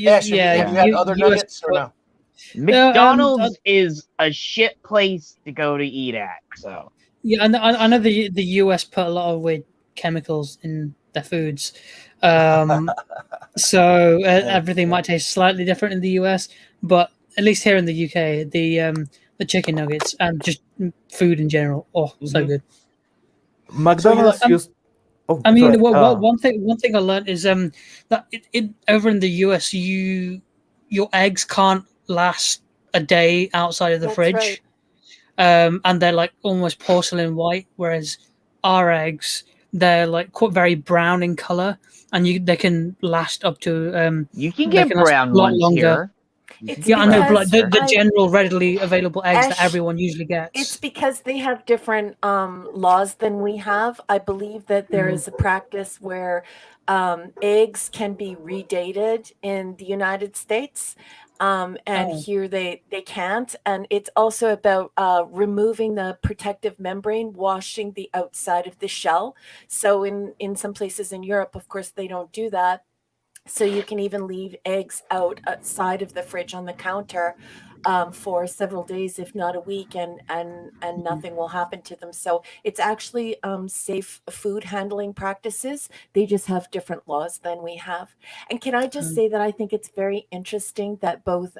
[SPEAKER 1] Ash, have you had other nuggets or no?
[SPEAKER 2] McDonald's is a shit place to go to eat at. So
[SPEAKER 6] Yeah, I know the US put a lot of weird chemicals in their foods, so everything might taste slightly different in the US. But at least here in the UK, the chicken nuggets and just food in general, so good.
[SPEAKER 13] McDonald's used. Oh,
[SPEAKER 6] I mean,
[SPEAKER 13] sorry.
[SPEAKER 6] one thing I learned is that over in the US, your eggs can't last a day outside of the
[SPEAKER 7] That's
[SPEAKER 6] fridge.
[SPEAKER 7] right.
[SPEAKER 6] And they're like almost porcelain white, whereas our eggs, they're like quite very brown in color, and they can last up to
[SPEAKER 2] you can
[SPEAKER 6] they
[SPEAKER 2] get
[SPEAKER 6] can last
[SPEAKER 2] brown
[SPEAKER 6] a lot
[SPEAKER 2] ones
[SPEAKER 6] longer.
[SPEAKER 2] here.
[SPEAKER 7] It's
[SPEAKER 6] Yeah, I know, but like
[SPEAKER 7] because
[SPEAKER 6] the general readily available eggs that
[SPEAKER 7] Ash,
[SPEAKER 6] everyone usually gets.
[SPEAKER 7] It's because they have different laws than we have. I believe that there is a practice where eggs can be redated in the United States, and here they can't. And it's also about removing the protective membrane, washing the outside of the shell. So in some places in Europe, of course, they don't do that. So you can even leave eggs outside of the fridge on the counter for several days, if not a week, and nothing will happen to them. So it's actually safe food handling practices. They just have different laws than we have. And can I just say that I think it's very interesting that both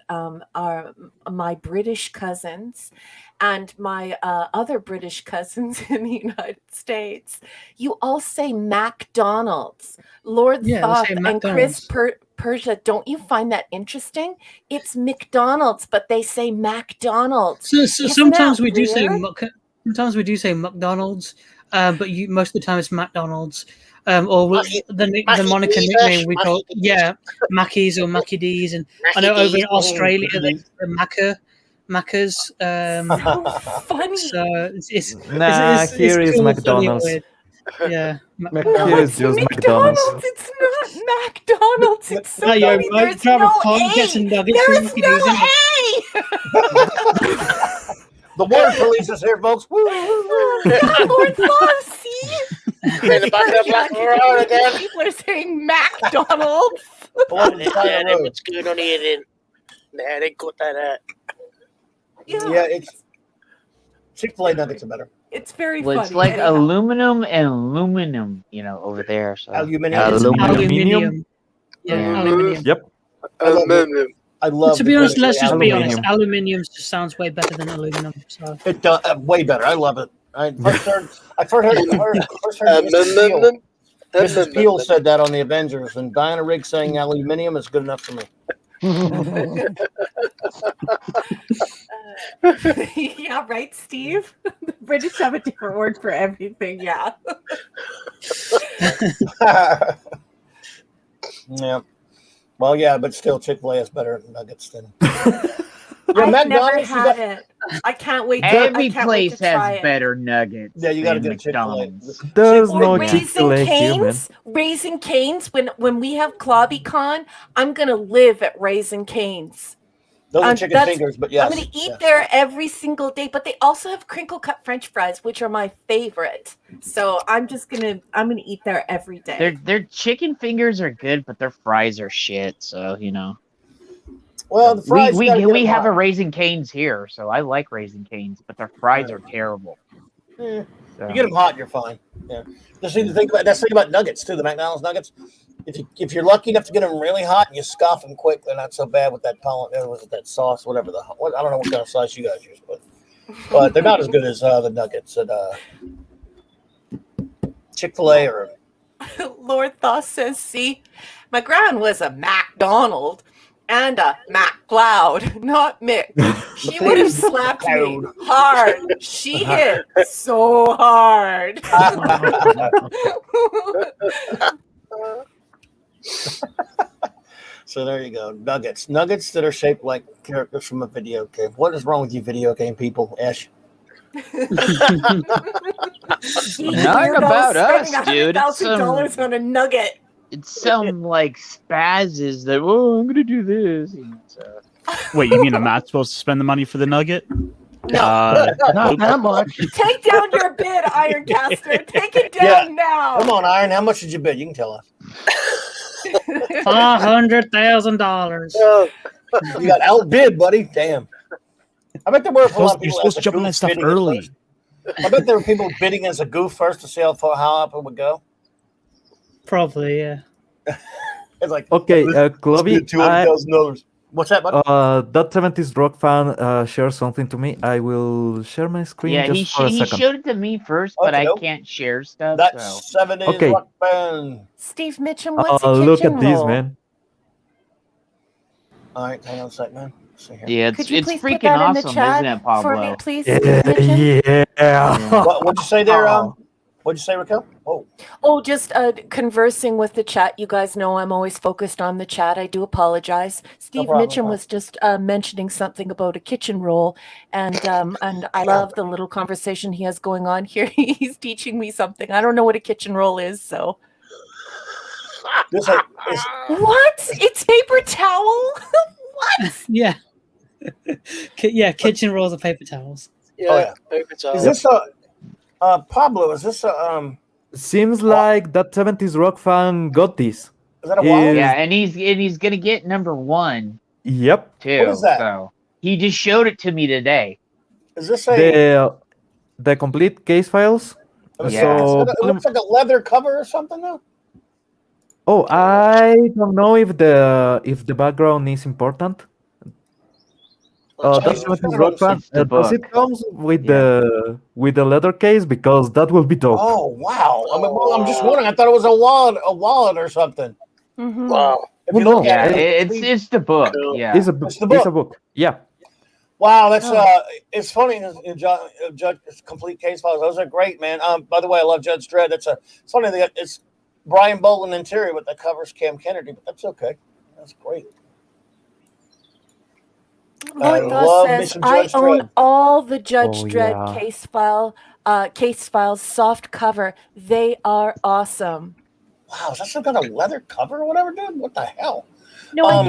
[SPEAKER 7] my British cousins and my other British cousins in the United States, you all say McDonald's. Lord Thoth and Chris Persia, don't you find that interesting? It's McDonald's, but they say McDonald's.
[SPEAKER 6] So
[SPEAKER 7] Isn't
[SPEAKER 6] sometimes
[SPEAKER 7] that
[SPEAKER 6] we do say
[SPEAKER 7] weird?
[SPEAKER 6] McDonald's, but most of the time it's McDonald's. Or the moniker
[SPEAKER 4] D's,
[SPEAKER 6] nickname we
[SPEAKER 4] Ash,
[SPEAKER 6] call
[SPEAKER 4] Mackie
[SPEAKER 6] Mackies or Mackie D's, and I know
[SPEAKER 4] Mackie
[SPEAKER 6] over in
[SPEAKER 4] D's.
[SPEAKER 6] Australia they're Maccas.
[SPEAKER 7] So funny.
[SPEAKER 6] So it's
[SPEAKER 13] Nah, here is
[SPEAKER 6] cool, funny, and
[SPEAKER 13] McDonald's.
[SPEAKER 6] weird. Yeah,
[SPEAKER 7] No,
[SPEAKER 13] Here is
[SPEAKER 7] it's
[SPEAKER 13] just
[SPEAKER 7] McDonald's.
[SPEAKER 13] McDonald's.
[SPEAKER 7] It's not McDonald's. It's so
[SPEAKER 6] Hey, yo,
[SPEAKER 7] funny.
[SPEAKER 6] mate,
[SPEAKER 7] There's
[SPEAKER 6] grab a
[SPEAKER 7] no
[SPEAKER 6] Coke, get
[SPEAKER 7] A.
[SPEAKER 6] some nuggets,
[SPEAKER 7] There's
[SPEAKER 6] some
[SPEAKER 7] no
[SPEAKER 6] Mackie
[SPEAKER 7] A.
[SPEAKER 1] The word police is here, folks. Woo, woo, woo.
[SPEAKER 7] Yeah, Lord Thoth, see?
[SPEAKER 4] In the back of the black road again.
[SPEAKER 7] People are saying McDonald's.
[SPEAKER 4] What's going on here then? Nah, they cut that out.
[SPEAKER 1] Yeah, it's Chick-fil-A nuggets are better.
[SPEAKER 7] It's very
[SPEAKER 2] Well,
[SPEAKER 7] funny.
[SPEAKER 2] it's like
[SPEAKER 7] anyhow.
[SPEAKER 2] aluminum and aluminum, over there. So
[SPEAKER 6] Aluminium. Yeah,
[SPEAKER 2] Yeah.
[SPEAKER 6] aluminium.
[SPEAKER 13] Yep.
[SPEAKER 1] I love.
[SPEAKER 6] To be honest, let's just be honest.
[SPEAKER 13] Aluminium.
[SPEAKER 6] Aluminium just sounds way better than aluminum. So
[SPEAKER 1] It does way better. I love it. I first heard Mrs. Peel said that on the Avengers, and Diana Rigg saying aluminium is good enough for me.
[SPEAKER 7] Yeah, right, Steve? The British have a different word for everything, yeah.
[SPEAKER 1] Yeah. Well, yeah, but still, Chick-fil-A is better nuggets than.
[SPEAKER 7] I've never had it. I can't wait.
[SPEAKER 2] Every
[SPEAKER 7] I can't wait
[SPEAKER 2] place
[SPEAKER 7] to try
[SPEAKER 2] has
[SPEAKER 7] it.
[SPEAKER 2] better nuggets.
[SPEAKER 1] Yeah, you got to
[SPEAKER 2] than
[SPEAKER 1] get a Chick-fil-A.
[SPEAKER 2] McDonald's.
[SPEAKER 13] There's
[SPEAKER 7] Or
[SPEAKER 13] no
[SPEAKER 7] Raising
[SPEAKER 13] Chick-fil-A here, man.
[SPEAKER 7] Cane's. Raising Cane's. When we have CLOBBY I'm gonna live at Raising Cane's.
[SPEAKER 1] Those are chicken fingers, but yes.
[SPEAKER 7] I'm gonna eat there every single day. But they also have crinkle cut French fries, which are my favorite. So I'm gonna eat there every day.
[SPEAKER 2] Their chicken fingers are good, but their fries are shit. So
[SPEAKER 1] Well, the fries.
[SPEAKER 2] we
[SPEAKER 1] you gotta get them
[SPEAKER 2] have a
[SPEAKER 1] hot.
[SPEAKER 2] Raising Cane's here, so I like Raising Cane's, but their fries are terrible.
[SPEAKER 1] Eh,
[SPEAKER 2] So.
[SPEAKER 1] You get them hot, you're fine. Yeah. That's the thing about nuggets too. The McDonald's nuggets. if you're lucky enough to get them really hot and you scoff them quick, they're not so bad with that was it that sauce, whatever I don't know what kind of sauce you guys use, but they're not as good as the nuggets at Chick-fil-A or.
[SPEAKER 7] Lord Thoth says, see, my gran was a MacDonald and a MacLeod, not Mick. She would have slapped me hard. She hit so hard.
[SPEAKER 1] So there you go. Nuggets that are shaped like characters from a video game. What is wrong with you video game people, Ash?
[SPEAKER 2] Not about us, dude.
[SPEAKER 7] $1,000 on a nugget.
[SPEAKER 2] It's some like spazzes that, oh, I'm gonna do this. And,
[SPEAKER 12] Wait, you mean I'm not supposed to spend the money for the nugget?
[SPEAKER 14] Not that much.
[SPEAKER 7] Take down your bid, Ironcaster. Take it down now.
[SPEAKER 1] Come on, Iron. How much did you bid? You can tell us.
[SPEAKER 6] $500,000.
[SPEAKER 1] You got outbid, buddy. Damn. I bet there were a lot of people.
[SPEAKER 12] You're supposed to jump on that stuff early.
[SPEAKER 1] I bet there were people bidding as a goof first to see how up it would go.
[SPEAKER 6] Probably, yeah.
[SPEAKER 1] It's like,
[SPEAKER 13] Okay, Clobby,
[SPEAKER 1] $200,000. What's that, buddy?
[SPEAKER 13] that 70s rock fan shared something to me. I will share my screen
[SPEAKER 2] yeah,
[SPEAKER 13] just for a
[SPEAKER 2] he
[SPEAKER 13] second.
[SPEAKER 2] showed it to me first, but I can't share stuff.
[SPEAKER 1] That's 70s
[SPEAKER 13] Okay.
[SPEAKER 1] rock band.
[SPEAKER 7] Steve Mitchum, what's a
[SPEAKER 13] Look
[SPEAKER 7] kitchen
[SPEAKER 13] at this,
[SPEAKER 7] roll?
[SPEAKER 13] man.
[SPEAKER 1] All right, hang on a sec, man. Let's see here.
[SPEAKER 2] Yeah,
[SPEAKER 7] Could you
[SPEAKER 2] it's
[SPEAKER 7] please put
[SPEAKER 2] freaking
[SPEAKER 7] that in the
[SPEAKER 2] awesome,
[SPEAKER 7] chat
[SPEAKER 2] isn't it, Pablo?
[SPEAKER 7] for me, please, Steve Mitchum?
[SPEAKER 13] Yeah.
[SPEAKER 1] What'd you say there? What'd you say, Raquel? Oh.
[SPEAKER 7] Oh, just conversing with the chat. You guys know I'm always focused on the chat. I do apologize. Steve
[SPEAKER 1] problem,
[SPEAKER 7] Mitchum was just mentioning something about a kitchen roll, and I love the little conversation he has going on here. He's teaching me something. I don't know what a kitchen roll is, so. What? It's paper towel? What?
[SPEAKER 6] Yeah. Kitchen rolls of paper towels.
[SPEAKER 1] Yeah,
[SPEAKER 4] paper towel.
[SPEAKER 1] Is this Pablo? Is this a
[SPEAKER 13] Seems like that 70s rock fan got this.
[SPEAKER 1] Is that a wallet?
[SPEAKER 2] Yeah, and he's gonna get #1
[SPEAKER 13] Yep.
[SPEAKER 2] too.
[SPEAKER 1] What is that?
[SPEAKER 2] So he just showed it to me today.
[SPEAKER 1] Is this a?
[SPEAKER 13] The complete case files.
[SPEAKER 1] Yeah.
[SPEAKER 13] So
[SPEAKER 1] It looks like a leather cover or something, though.
[SPEAKER 13] oh, I don't know if the background is important. That's what is rock fan. Does it comes with the leather case, because that will be dope.
[SPEAKER 1] Oh wow! I mean, well, I'm just wondering. I thought it was a wallet or something.
[SPEAKER 7] Mm-hmm.
[SPEAKER 4] Wow.
[SPEAKER 1] If you
[SPEAKER 13] no,
[SPEAKER 1] look at
[SPEAKER 2] it's the book. Yeah,
[SPEAKER 13] It's a book. Yeah.
[SPEAKER 1] Wow, that's it's funny. Judge complete case files. Those are great, man. By the way, I love Judge Dredd. It's funny that it's Brian Boland interior, but that covers Cam Kennedy. But that's okay. That's great.
[SPEAKER 7] Lord Thus says, I own all the Judge Dredd case files, soft cover. They are awesome.
[SPEAKER 1] Wow, is that some kind of leather cover or whatever, dude? What the hell?
[SPEAKER 7] No, I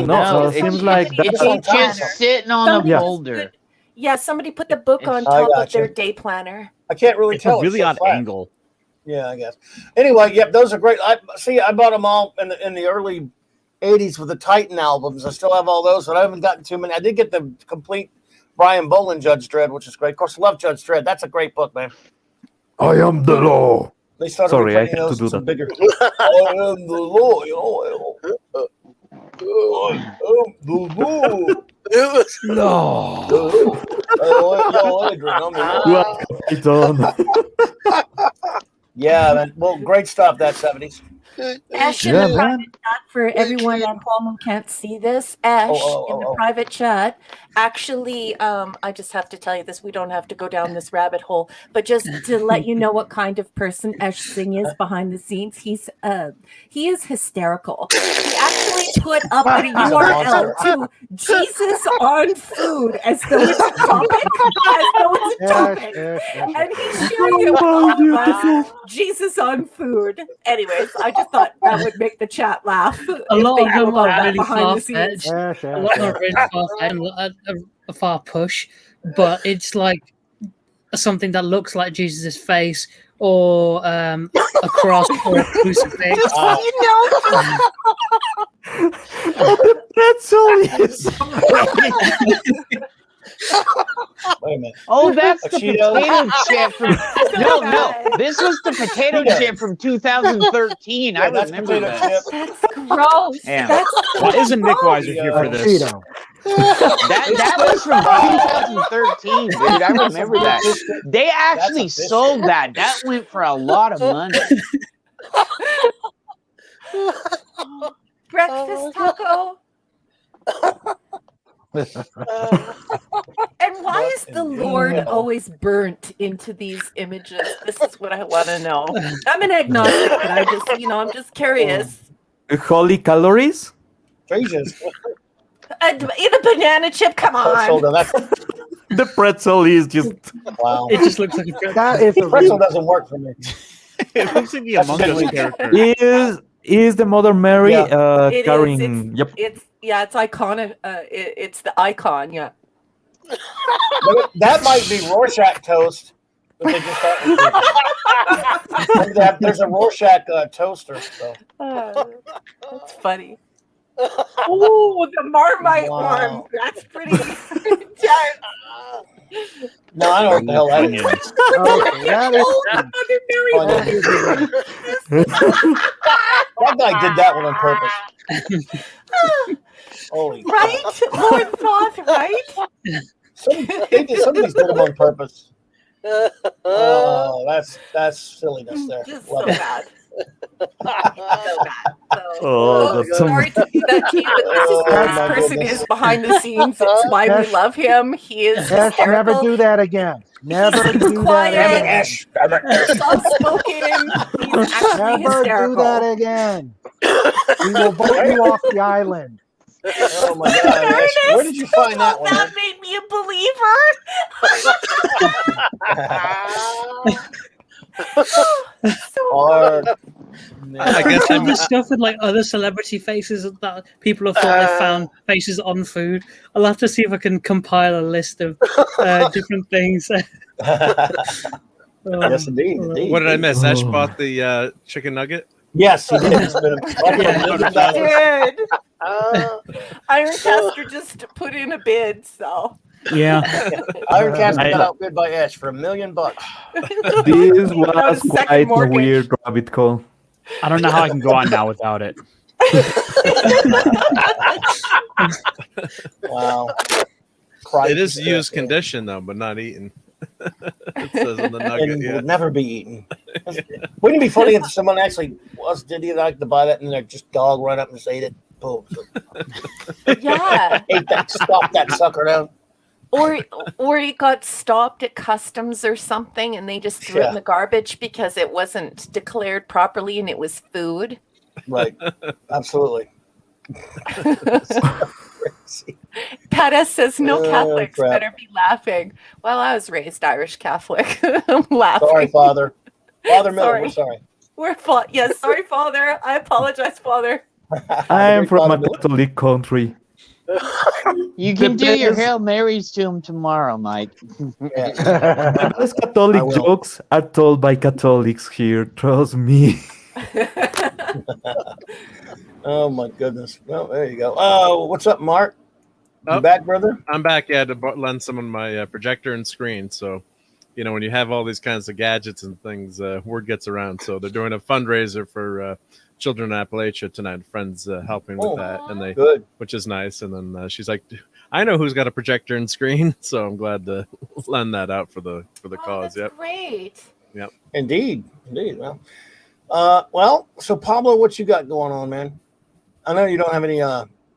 [SPEAKER 7] think
[SPEAKER 13] it seems like
[SPEAKER 2] it's just sitting on
[SPEAKER 7] Somebody
[SPEAKER 2] a
[SPEAKER 7] just
[SPEAKER 2] folder.
[SPEAKER 7] Yeah, somebody put the book on
[SPEAKER 1] I
[SPEAKER 7] top of
[SPEAKER 1] gotcha.
[SPEAKER 7] their day planner.
[SPEAKER 1] I can't really
[SPEAKER 12] It's
[SPEAKER 1] tell.
[SPEAKER 12] a really
[SPEAKER 1] so
[SPEAKER 12] odd
[SPEAKER 1] flat.
[SPEAKER 12] angle.
[SPEAKER 1] Yeah, I guess. Anyway, yep, those are great. I bought them all in the early '80s with the Titan albums. I still have all those, but I haven't gotten too many. I did get the complete Brian Boland Judge Dredd, which is great. Of course, love Judge Dredd. That's a great book, man.
[SPEAKER 13] I am the law.
[SPEAKER 1] They started
[SPEAKER 13] Sorry, I
[SPEAKER 1] reprinting
[SPEAKER 13] had to
[SPEAKER 1] those
[SPEAKER 13] do
[SPEAKER 1] some
[SPEAKER 13] that.
[SPEAKER 1] bigger. I am the law, you know. I am the law.
[SPEAKER 13] No.
[SPEAKER 1] Yeah, man. Well, great stuff, that 70s.
[SPEAKER 7] Ash in the private chat for everyone at home who can't see this. Ash in the private chat. Actually, I just have to tell you this. We don't have to go down this rabbit hole, but just to let you know what kind of person Ash Singh is behind the scenes. He is hysterical. He actually put up a URL to Jesus on food as though it's a topic. And he's sharing it with all of us. Jesus on food. Anyways, I just thought that would make the chat laugh.
[SPEAKER 6] A lot of them are really
[SPEAKER 7] behind the scenes.
[SPEAKER 6] far-fetched. A lot are really far-fetched, a far push, but it's like something that looks like Jesus' face or a cross or a crucifix.
[SPEAKER 13] That's all. Yes.
[SPEAKER 1] Wait a minute.
[SPEAKER 2] Oh, that's
[SPEAKER 1] A
[SPEAKER 2] the
[SPEAKER 1] Cheeto?
[SPEAKER 2] potato chip from. No, this was the potato
[SPEAKER 1] Cheetos.
[SPEAKER 2] chip from 2013. I
[SPEAKER 1] Yeah, that's
[SPEAKER 2] remember
[SPEAKER 1] potato
[SPEAKER 2] that.
[SPEAKER 1] chip.
[SPEAKER 7] That's gross.
[SPEAKER 2] Damn.
[SPEAKER 7] That's
[SPEAKER 12] Why isn't Nick Weiser here for this?
[SPEAKER 14] Cheeto.
[SPEAKER 2] That was from 2013, dude. I remember that. They actually
[SPEAKER 1] That's a
[SPEAKER 2] sold that. That went for a lot of money.
[SPEAKER 7] breakfast taco. And why is the Lord always burnt into these images? This is what I want to know. I'm an agnostic, but I just, I'm just curious.
[SPEAKER 13] Holy calories?
[SPEAKER 1] Jesus.
[SPEAKER 7] In a banana chip, come
[SPEAKER 1] Hold
[SPEAKER 7] on.
[SPEAKER 1] on.
[SPEAKER 13] The pretzel is just.
[SPEAKER 1] Wow.
[SPEAKER 6] It just looks like a
[SPEAKER 14] That is a
[SPEAKER 1] Pretzel doesn't work for me.
[SPEAKER 12] It looks like the Among Us character.
[SPEAKER 13] Is the Mother Mary
[SPEAKER 7] It is.
[SPEAKER 13] carrying? Yep.
[SPEAKER 7] It's iconic. It's the icon. Yeah.
[SPEAKER 1] That might be Rorschach toast. That they just thought there's a Rorschach toaster. So.
[SPEAKER 7] That's funny. Oh, the Marmite one. That's pretty intense.
[SPEAKER 1] No, I don't know what the hell that is.
[SPEAKER 14] Okay, that is.
[SPEAKER 1] That guy did that one on purpose. Holy
[SPEAKER 7] right, Lord Thoth, right?
[SPEAKER 1] Some of these did them on purpose. Oh, that's silliness there.
[SPEAKER 7] Just
[SPEAKER 1] Love
[SPEAKER 7] so
[SPEAKER 1] it.
[SPEAKER 7] bad. So bad.
[SPEAKER 13] Oh, that's so.
[SPEAKER 7] Sorry to do that to you, but this is who
[SPEAKER 1] Oh,
[SPEAKER 7] this
[SPEAKER 1] my
[SPEAKER 7] person
[SPEAKER 1] goodness.
[SPEAKER 7] is behind the scenes. It's why we love him. He is
[SPEAKER 14] Ash, never
[SPEAKER 7] hysterical.
[SPEAKER 14] do that again. Never
[SPEAKER 7] He's
[SPEAKER 14] do
[SPEAKER 7] quiet.
[SPEAKER 14] that again.
[SPEAKER 1] Ash.
[SPEAKER 7] Soft-spoken. He's actually
[SPEAKER 14] Never
[SPEAKER 7] hysterical.
[SPEAKER 14] do that again. We will vote you off the island.
[SPEAKER 1] Oh my God! Ash, where did you find that one?
[SPEAKER 7] That made me a believer.
[SPEAKER 1] Hard.
[SPEAKER 3] I guess
[SPEAKER 6] all this stuff with like other celebrity faces that people have thought they found faces on food. I'll have to see if I can compile a list of different things.
[SPEAKER 1] Yes, indeed.
[SPEAKER 3] What did I miss? Ash bought the chicken nugget.
[SPEAKER 1] Yes, he did. It's been
[SPEAKER 7] Did. Ironcaster just put in a bid, so.
[SPEAKER 12] Yeah.
[SPEAKER 1] Ironcaster got outbid by Ash for $1 million.
[SPEAKER 13] This was
[SPEAKER 7] second
[SPEAKER 13] quite a
[SPEAKER 7] mortgage.
[SPEAKER 13] weird rabbit hole.
[SPEAKER 12] I don't know how I can go on now without it.
[SPEAKER 1] Wow.
[SPEAKER 3] It is used condition though, but not eaten. It says on the nugget.
[SPEAKER 1] And
[SPEAKER 3] Yeah.
[SPEAKER 1] would never be eaten. Wouldn't it be funny if someone actually did you like to buy that and their just dog run up and just ate it? Boom.
[SPEAKER 7] Yeah.
[SPEAKER 1] Ate that, stop that sucker down.
[SPEAKER 7] Or it got stopped at customs or something and they just threw it in the garbage because it wasn't declared properly and it was food.
[SPEAKER 1] Right. Absolutely.
[SPEAKER 7] Petta says no Catholics
[SPEAKER 1] crap.
[SPEAKER 7] better be laughing. Well, I was raised Irish Catholic. I'm laughing.
[SPEAKER 1] Sorry, Father. Father Miller,
[SPEAKER 7] Sorry.
[SPEAKER 1] we're sorry.
[SPEAKER 7] Yes, sorry, Father. I apologize, Father.
[SPEAKER 13] I am from a Catholic country.
[SPEAKER 2] You can do your Hail Marys to him tomorrow, Mike.
[SPEAKER 13] The best Catholic jokes are told by Catholics here. Trust me.
[SPEAKER 1] Oh my goodness. Well, there you go. Oh, what's up, Mark? You back, brother?
[SPEAKER 3] I'm back. Yeah, to lend someone my projector and screen. So, when you have all these kinds of gadgets and things, word gets around. So they're doing a fundraiser for children in Appalachia tonight. Friends helping with that, and which is nice. And then she's like, "I know who's got a projector and screen," so I'm glad to lend that out for the cause. Yep.
[SPEAKER 7] Great.
[SPEAKER 3] Yep.
[SPEAKER 1] Indeed. Well, so Pablo, what you got going on, man? I know you don't have any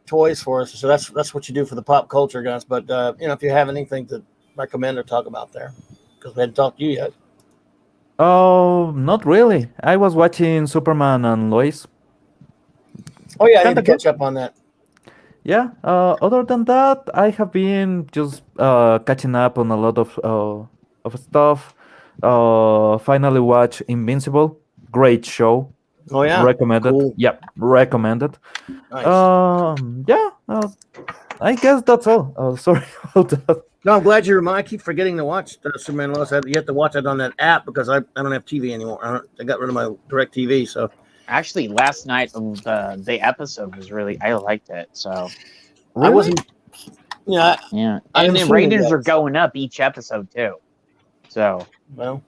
[SPEAKER 1] toys for us, so that's what you do for the pop culture guys. But if you have anything to recommend or talk about there, because we hadn't talked to you yet.
[SPEAKER 13] Oh, not really. I was watching Superman and Lois.
[SPEAKER 1] Oh yeah, I need to catch up on that.
[SPEAKER 13] Yeah. Other than that, I have been just catching up on a lot of stuff. Finally watched Invincible. Great show.
[SPEAKER 1] Oh yeah,
[SPEAKER 13] recommended.
[SPEAKER 1] Cool.
[SPEAKER 13] Yep, recommended.
[SPEAKER 1] Nice.
[SPEAKER 13] Yeah. I guess that's all. Sorry about that.
[SPEAKER 1] No, I'm glad you remind. I keep forgetting to watch Superman Lois. You have to watch it on that app because I don't have TV anymore. I got rid of my direct TV. So
[SPEAKER 2] Actually, last night the episode was really, I liked it. So
[SPEAKER 1] I wasn't. Yeah,
[SPEAKER 2] Yeah,
[SPEAKER 1] I
[SPEAKER 2] and
[SPEAKER 1] haven't
[SPEAKER 2] the
[SPEAKER 1] seen it
[SPEAKER 2] ratings
[SPEAKER 1] yet.
[SPEAKER 2] are going up each episode too. So
[SPEAKER 1] Well,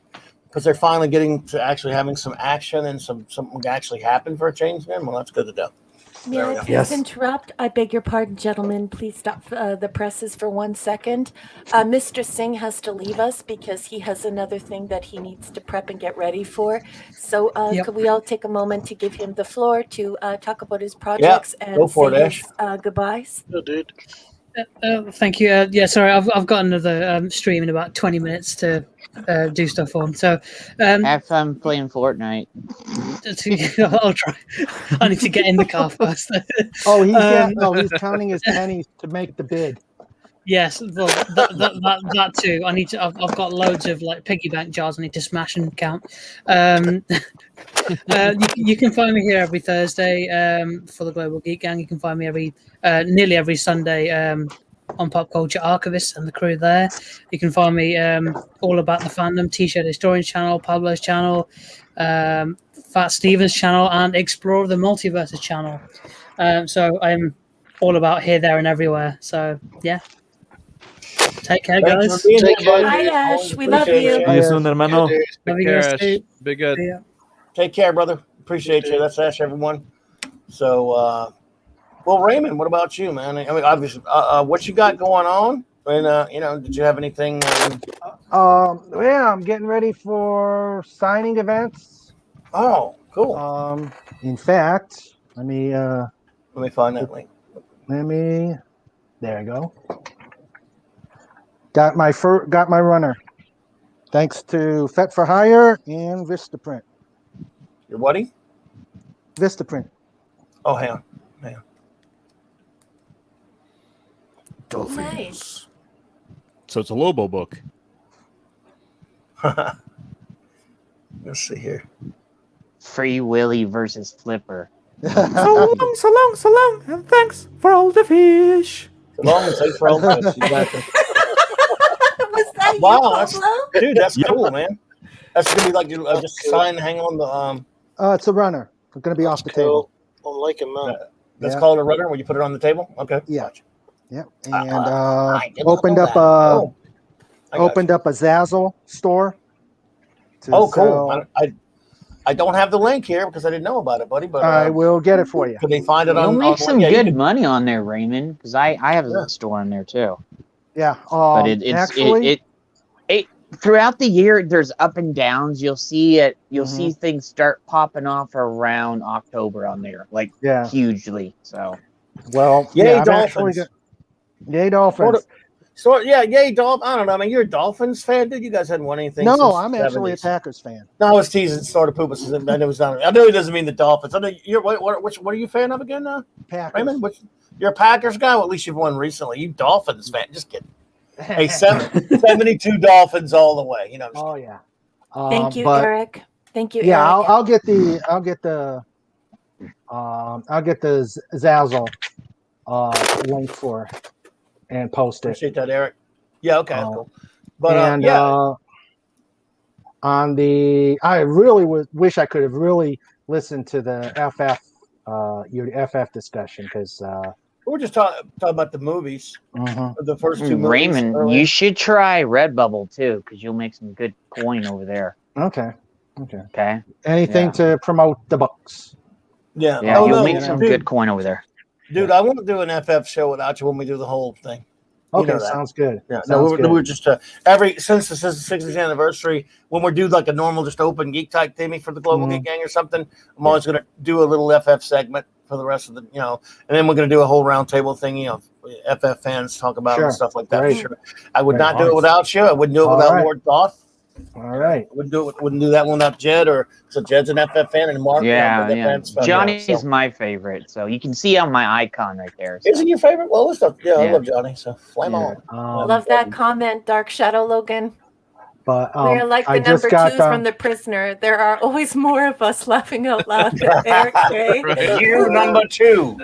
[SPEAKER 1] because they're finally getting to actually having some action and something actually happen for a change. Then, well, that's good to know.
[SPEAKER 7] May
[SPEAKER 1] There we
[SPEAKER 7] I
[SPEAKER 1] go.
[SPEAKER 7] please
[SPEAKER 13] Yes.
[SPEAKER 7] interrupt? I beg your pardon, gentlemen. Please stop the presses for 1 second. Mr. Singh has to leave us because he has another thing that he needs to prep and get ready for. So
[SPEAKER 6] Yep.
[SPEAKER 7] could we all take a moment to give him the floor to talk about his
[SPEAKER 1] Yeah,
[SPEAKER 7] projects
[SPEAKER 1] go
[SPEAKER 7] and
[SPEAKER 1] for
[SPEAKER 7] say
[SPEAKER 1] it, Ash.
[SPEAKER 7] his goodbyes?
[SPEAKER 4] Good dude.
[SPEAKER 6] Thank you. Yeah, sorry, I've got another stream in about 20 minutes to do stuff on. So
[SPEAKER 2] have fun playing Fortnite.
[SPEAKER 6] I'll try. I need to get in the car first.
[SPEAKER 14] Oh, he's counting his pennies to make the bid.
[SPEAKER 6] Yes, well, that too. I've got loads of like piggy bank jars I need to smash and count. You can find me here every Thursday for the Global Geek Gang. You can find me nearly every Sunday on Pop Culture Archivist and the crew there. You can find me all about the fandom, T-shirt Historians channel, Pablo's channel, Fat Stevens channel, and Explore the Multiverses channel. So I'm all about here, there, and everywhere. So yeah. Take care,
[SPEAKER 1] Thank you
[SPEAKER 6] guys.
[SPEAKER 1] for being here, buddy.
[SPEAKER 7] Hi, Ash.
[SPEAKER 1] Always
[SPEAKER 7] We love
[SPEAKER 1] appreciate
[SPEAKER 7] you.
[SPEAKER 13] See you soon, hermano.
[SPEAKER 6] Love
[SPEAKER 3] Take
[SPEAKER 6] you
[SPEAKER 3] care,
[SPEAKER 6] guys
[SPEAKER 3] Ash.
[SPEAKER 6] too.
[SPEAKER 3] Be good.
[SPEAKER 6] See ya.
[SPEAKER 1] Take care, brother. Appreciate you. That's Ash, everyone. So, well, Raymond, what about you, man? I mean, obviously, what you got going on? And did you have anything?
[SPEAKER 14] Yeah, I'm getting ready for signing events.
[SPEAKER 1] Oh, cool.
[SPEAKER 14] In fact, let me
[SPEAKER 1] find that link.
[SPEAKER 14] There you go. Got my runner. Thanks to Fet for Hire and Vistaprint.
[SPEAKER 1] Your whaty?
[SPEAKER 14] Vistaprint.
[SPEAKER 1] Oh, hang on.
[SPEAKER 7] Nice.
[SPEAKER 12] So it's a Lobo book.
[SPEAKER 1] Let's see here.
[SPEAKER 2] Free Willy versus Flipper.
[SPEAKER 13] So long, and thanks for all the fish.
[SPEAKER 1] So long and thanks for all the fish. Exactly.
[SPEAKER 7] Was that
[SPEAKER 1] Wow,
[SPEAKER 7] you,
[SPEAKER 1] that's,
[SPEAKER 7] Pablo?
[SPEAKER 1] dude, that's cool, man. That's gonna be like just sign, hang on the
[SPEAKER 14] It's a runner. It's going to be off the table.
[SPEAKER 4] I'm liking that.
[SPEAKER 1] Let's
[SPEAKER 14] Yeah.
[SPEAKER 1] call it a runner when you put it on the table. Okay.
[SPEAKER 14] Yeah. Yeah. And
[SPEAKER 1] I did not
[SPEAKER 14] opened
[SPEAKER 1] know
[SPEAKER 14] up
[SPEAKER 1] that.
[SPEAKER 14] a
[SPEAKER 1] I got
[SPEAKER 14] opened up a Zazzle store. to
[SPEAKER 1] Oh, cool.
[SPEAKER 14] sell-
[SPEAKER 1] I don't have the link here because I didn't know about it, buddy. But
[SPEAKER 14] I will get it for you.
[SPEAKER 1] Can they find it
[SPEAKER 2] You'll
[SPEAKER 1] on?
[SPEAKER 2] make some
[SPEAKER 1] yeah, you
[SPEAKER 2] good
[SPEAKER 1] can-
[SPEAKER 2] money on there, Raymond, because I have a store on there too.
[SPEAKER 14] Yeah.
[SPEAKER 2] But it throughout the year there's up and downs. You'll see it. You'll see things start popping off around October on there, like hugely. So
[SPEAKER 14] Well,
[SPEAKER 1] Yay,
[SPEAKER 14] yeah, I've actually
[SPEAKER 1] Dolphins.
[SPEAKER 14] Yay, Dolphins.
[SPEAKER 1] Yay, Dolphins. I don't know. I mean, you're a Dolphins fan, dude. You guys hadn't won anything.
[SPEAKER 14] No,
[SPEAKER 1] since
[SPEAKER 14] I'm
[SPEAKER 1] the
[SPEAKER 14] actually
[SPEAKER 1] 70s.
[SPEAKER 14] a Packers fan.
[SPEAKER 1] No, I was teasing, sort of poop. I know it was not. I know he doesn't mean the Dolphins. I know you're what are you a fan of again?
[SPEAKER 14] Packers.
[SPEAKER 1] Raymond, you're a Packers guy. Well, at least you've won recently. You Dolphins fan? Just kidding. Hey, 72 Dolphins all the way. You know.
[SPEAKER 14] Oh yeah.
[SPEAKER 7] Thank you,
[SPEAKER 14] but-
[SPEAKER 7] Eric. Thank you,
[SPEAKER 14] Yeah,
[SPEAKER 7] Eric.
[SPEAKER 14] I'll get the Zazzle link for and post it.
[SPEAKER 1] Appreciate that, Eric. Yeah. Okay. That's cool. But
[SPEAKER 14] And on the, I really wish I could have really listened to the your FF discussion because
[SPEAKER 1] we're just talking about the movies. The first two movies.
[SPEAKER 2] Raymond,
[SPEAKER 1] earlier.
[SPEAKER 2] you should try Redbubble too, because you'll make some good coin over there.
[SPEAKER 14] Okay.
[SPEAKER 2] Okay.
[SPEAKER 14] Anything
[SPEAKER 2] Yeah.
[SPEAKER 14] to promote the books.
[SPEAKER 1] Yeah.
[SPEAKER 2] Yeah,
[SPEAKER 1] Oh,
[SPEAKER 2] you'll
[SPEAKER 1] no,
[SPEAKER 2] make some
[SPEAKER 1] dude,
[SPEAKER 2] good coin over there.
[SPEAKER 1] Dude, I want to do an FF show without you when we do the whole thing. You
[SPEAKER 14] Okay,
[SPEAKER 1] know that.
[SPEAKER 14] sounds good.
[SPEAKER 1] Yeah,
[SPEAKER 14] Sounds
[SPEAKER 1] no, we
[SPEAKER 14] good.
[SPEAKER 1] were just since this is the 60th anniversary, when we do like a normal just open geek type theming for the Global Geek Gang or something, I'm always going to do a little FF segment for the rest of the, and then we're going to do a whole roundtable thing, FF fans talk about it
[SPEAKER 14] Sure.
[SPEAKER 1] and stuff like that.
[SPEAKER 14] Great.
[SPEAKER 1] Sure, I would
[SPEAKER 14] Very
[SPEAKER 1] not do
[SPEAKER 14] nice.
[SPEAKER 1] it without you. I wouldn't do it
[SPEAKER 14] All
[SPEAKER 1] without
[SPEAKER 14] right.
[SPEAKER 1] Lord Goth.
[SPEAKER 14] All right.
[SPEAKER 1] Wouldn't do that one without Jed, or so Jed's an FF fan and Mark.
[SPEAKER 2] Yeah,
[SPEAKER 1] big
[SPEAKER 2] yeah.
[SPEAKER 1] FF fan,
[SPEAKER 2] Johnny's
[SPEAKER 1] so.
[SPEAKER 2] my favorite, so you can see on my icon right there. So.
[SPEAKER 1] Isn't your favorite? Well, let's talk. Yeah, I
[SPEAKER 2] Yeah.
[SPEAKER 1] love Johnny. So flame
[SPEAKER 2] Yeah.
[SPEAKER 1] on.
[SPEAKER 7] Love that comment, Dark Shadow Logan.
[SPEAKER 14] But
[SPEAKER 7] We're like the
[SPEAKER 14] I just
[SPEAKER 7] number
[SPEAKER 14] got
[SPEAKER 7] twos from The Prisoner. There are always more of us laughing out loud at Eric J.
[SPEAKER 1] You number two.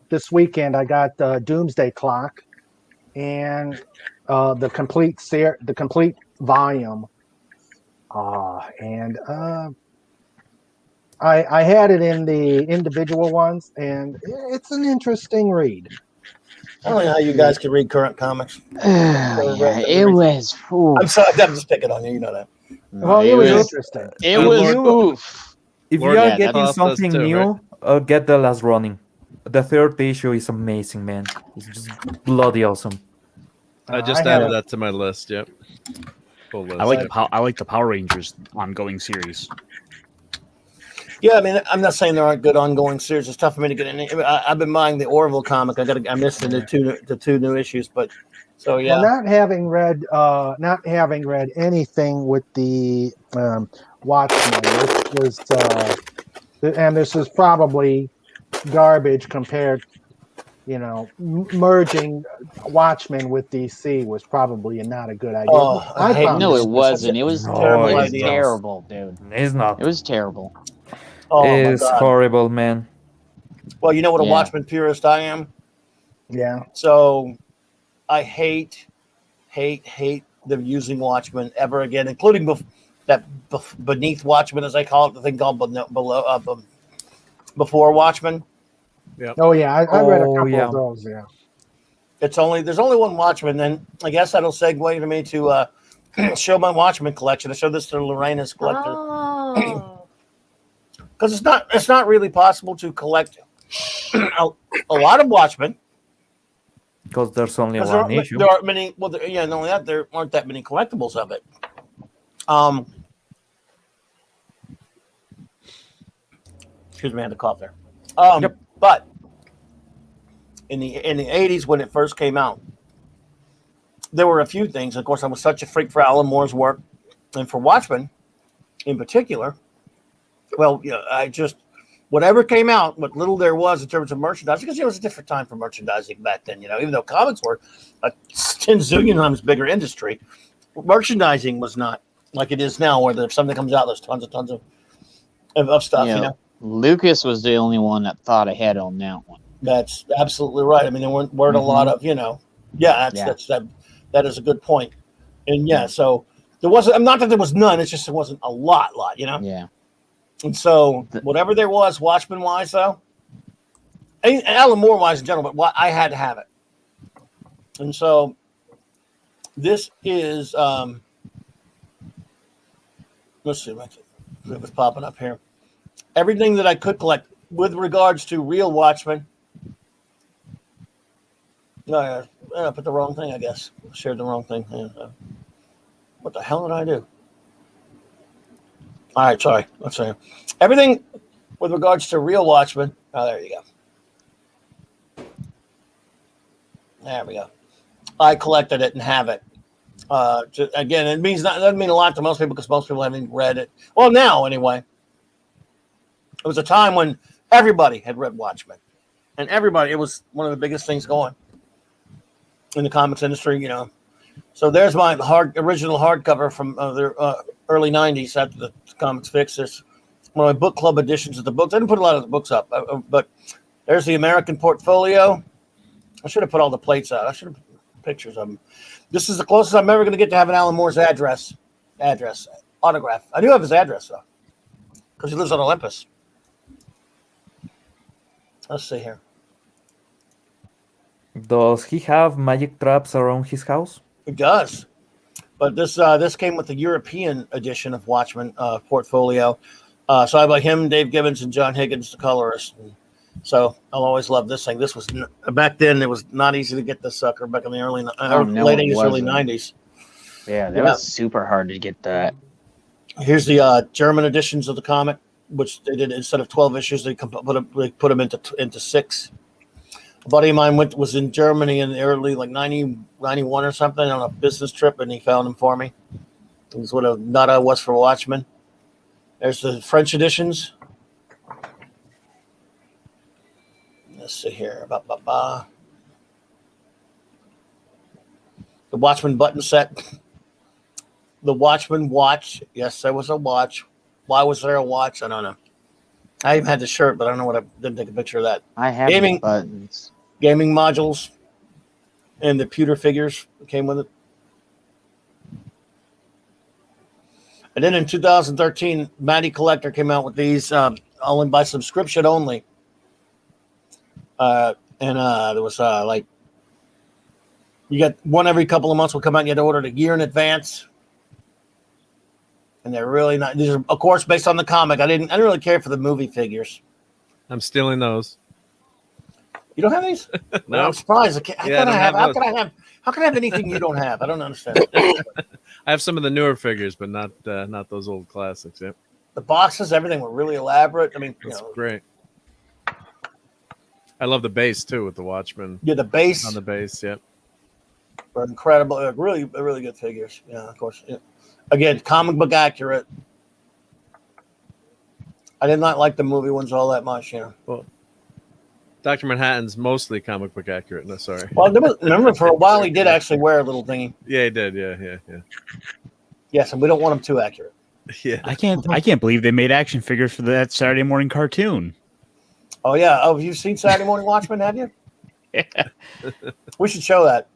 [SPEAKER 14] this weekend I got Doomsday Clock and the complete volume and I had it in the individual ones, and it's an interesting read.
[SPEAKER 1] I don't know how you guys can read current comics.
[SPEAKER 2] Yeah, it was. Oof.
[SPEAKER 1] I'm sorry, I'm just picking on you. You know that.
[SPEAKER 14] Well, it was interesting.
[SPEAKER 2] It was oof.
[SPEAKER 13] If
[SPEAKER 3] Lord
[SPEAKER 13] you are
[SPEAKER 3] yeah,
[SPEAKER 13] getting
[SPEAKER 3] Toth does
[SPEAKER 13] something
[SPEAKER 3] too,
[SPEAKER 13] new, get the last running. The third issue is amazing, man. It's just bloody awesome.
[SPEAKER 3] I just
[SPEAKER 14] I have
[SPEAKER 3] added
[SPEAKER 14] a-
[SPEAKER 3] that to my list. Yep. Full list.
[SPEAKER 12] I like the Power Rangers ongoing series.
[SPEAKER 1] Yeah, I mean, I'm not saying there aren't good ongoing series. It's tough for me to get in. I've been buying the Orville comic. I missed the two new issues, but so yeah.
[SPEAKER 14] Well, not having read anything with the Watchmen, this is probably garbage compared. Merging Watchmen with DC was probably not a good idea.
[SPEAKER 1] Oh, I hate
[SPEAKER 2] No,
[SPEAKER 1] this.
[SPEAKER 2] it wasn't. It was
[SPEAKER 1] terrible
[SPEAKER 2] it was
[SPEAKER 1] idea.
[SPEAKER 2] terrible, dude.
[SPEAKER 13] It's not.
[SPEAKER 2] It was terrible.
[SPEAKER 1] Oh my
[SPEAKER 13] It's
[SPEAKER 1] god.
[SPEAKER 13] horrible, man.
[SPEAKER 1] Well, you know what a
[SPEAKER 2] Yeah.
[SPEAKER 1] Watchmen purist I am.
[SPEAKER 14] Yeah.
[SPEAKER 1] So I hate them using Watchmen ever again, including beneath Watchmen, as I call it, the thing called below before Watchmen.
[SPEAKER 3] Yep.
[SPEAKER 14] Oh yeah, I read a couple
[SPEAKER 13] yeah.
[SPEAKER 14] of those. Yeah.
[SPEAKER 1] There's only one Watchman, and I guess that'll segue to me to show my Watchmen collection. I showed this to Lorena's collector because it's not really possible to collect a lot of Watchmen
[SPEAKER 13] Because there's only
[SPEAKER 1] because
[SPEAKER 13] one issue.
[SPEAKER 1] there aren't many. Well, not only that, there aren't that many collectibles of it. Excuse me, I had to cough there. But in the 80s when it first came out, there were a few things. Of course, I was such a freak for Alan Moore's work and for Watchmen in particular. Well, I just whatever came out, what little there was in terms of merchandising, because it was a different time for merchandising back then. Even though comics were a 10 zillion times bigger industry, merchandising was not like it is now, where if something comes out, there's tons of stuff.
[SPEAKER 2] Lucas was the only one that thought ahead on that one.
[SPEAKER 1] That's absolutely right. I mean, there weren't a lot of, that is a good point. And so there wasn't, not that there was none, it's just there wasn't a lot,
[SPEAKER 2] Yeah.
[SPEAKER 1] And so whatever there was, Watchmen wise, though, and Alan Moore wise in general, but I had to have it. And so this is, let's see if it was popping up here. Everything that I could collect with regards to real Watchmen. No, I put the wrong thing, I guess. Shared the wrong thing. What the hell did I do? All right, sorry. Let's see. Everything with regards to real Watchmen. Oh, there you go. There we go. I collected it and have it. Again, it doesn't mean a lot to most people because most people haven't read it. Well, now anyway. It was a time when everybody had read Watchmen, and it was one of the biggest things going in the comics industry, So there's my original hardcover from the early 90s after the comics fixed. There's one of my book club editions of the books. I didn't put a lot of the books up, but there's the American portfolio. I should have put all the plates out. I should have put pictures of them. This is the closest I'm ever going to get to having Alan Moore's autograph. I do have his address, though, because he lives on Olympus. Let's see here.
[SPEAKER 13] Does he have magic traps around his house?
[SPEAKER 1] It does. But this came with the European edition of Watchmen portfolio. So I buy him, Dave Gibbons, and John Higgins, the colorist. And so I'll always love this thing. This was back then. It was not easy to get this sucker back in the late 80s, early 90s.
[SPEAKER 2] Yeah, that was super hard to get that.
[SPEAKER 1] Here's the German editions of the comic, which they did instead of 12 issues, they put them into 6. A buddy of mine was in Germany in the early 90, 91 or something on a business trip, and he found them for me. It was what a nut was for Watchmen. There's the French editions. Let's see here. The Watchmen button set. The Watchmen watch. Yes, there was a watch. Why was there a watch? I don't know. I even had the shirt, but I don't know what. I didn't take a picture of that.
[SPEAKER 2] I have
[SPEAKER 1] gaming
[SPEAKER 2] buttons.
[SPEAKER 1] Gaming modules, and the pewter figures came with it. And then in 2013, Matty Collector came out with these only by subscription only. And there was like you got one every couple of months will come out. And you had to order it a year in advance. And they're really not. These are, of course, based on the comic. I didn't really care for the movie figures.
[SPEAKER 3] I'm stealing those.
[SPEAKER 1] You don't have these?
[SPEAKER 3] No.
[SPEAKER 1] I'm surprised. How
[SPEAKER 3] Yeah, I
[SPEAKER 1] can I
[SPEAKER 3] don't
[SPEAKER 1] have?
[SPEAKER 3] have
[SPEAKER 1] How
[SPEAKER 3] those.
[SPEAKER 1] can I have? How can I have anything you don't have? I don't understand.
[SPEAKER 3] I have some of the newer figures, but not those old classics. Yep.
[SPEAKER 1] The boxes, everything were really elaborate. I mean,
[SPEAKER 3] That's great. I love the base too with the Watchmen.
[SPEAKER 1] Yeah, the base
[SPEAKER 3] on the base. Yep.
[SPEAKER 1] were incredible. Really good figures. Yeah, of course. Yeah. Again, comic book accurate. I did not like the movie ones all that much. You know.
[SPEAKER 3] Well, Dr. Manhattan's mostly comic book accurate. No, sorry.
[SPEAKER 1] Well, remember for a while he did actually wear a little thingy.
[SPEAKER 3] Yeah, he did. Yeah.
[SPEAKER 1] Yes, and we don't want him too accurate.
[SPEAKER 3] Yeah.
[SPEAKER 12] I can't believe they made action figures for that Saturday morning cartoon.
[SPEAKER 1] Oh yeah. Oh, have you seen Saturday Morning Watchmen? Have you?
[SPEAKER 12] Yeah.
[SPEAKER 1] We should show that.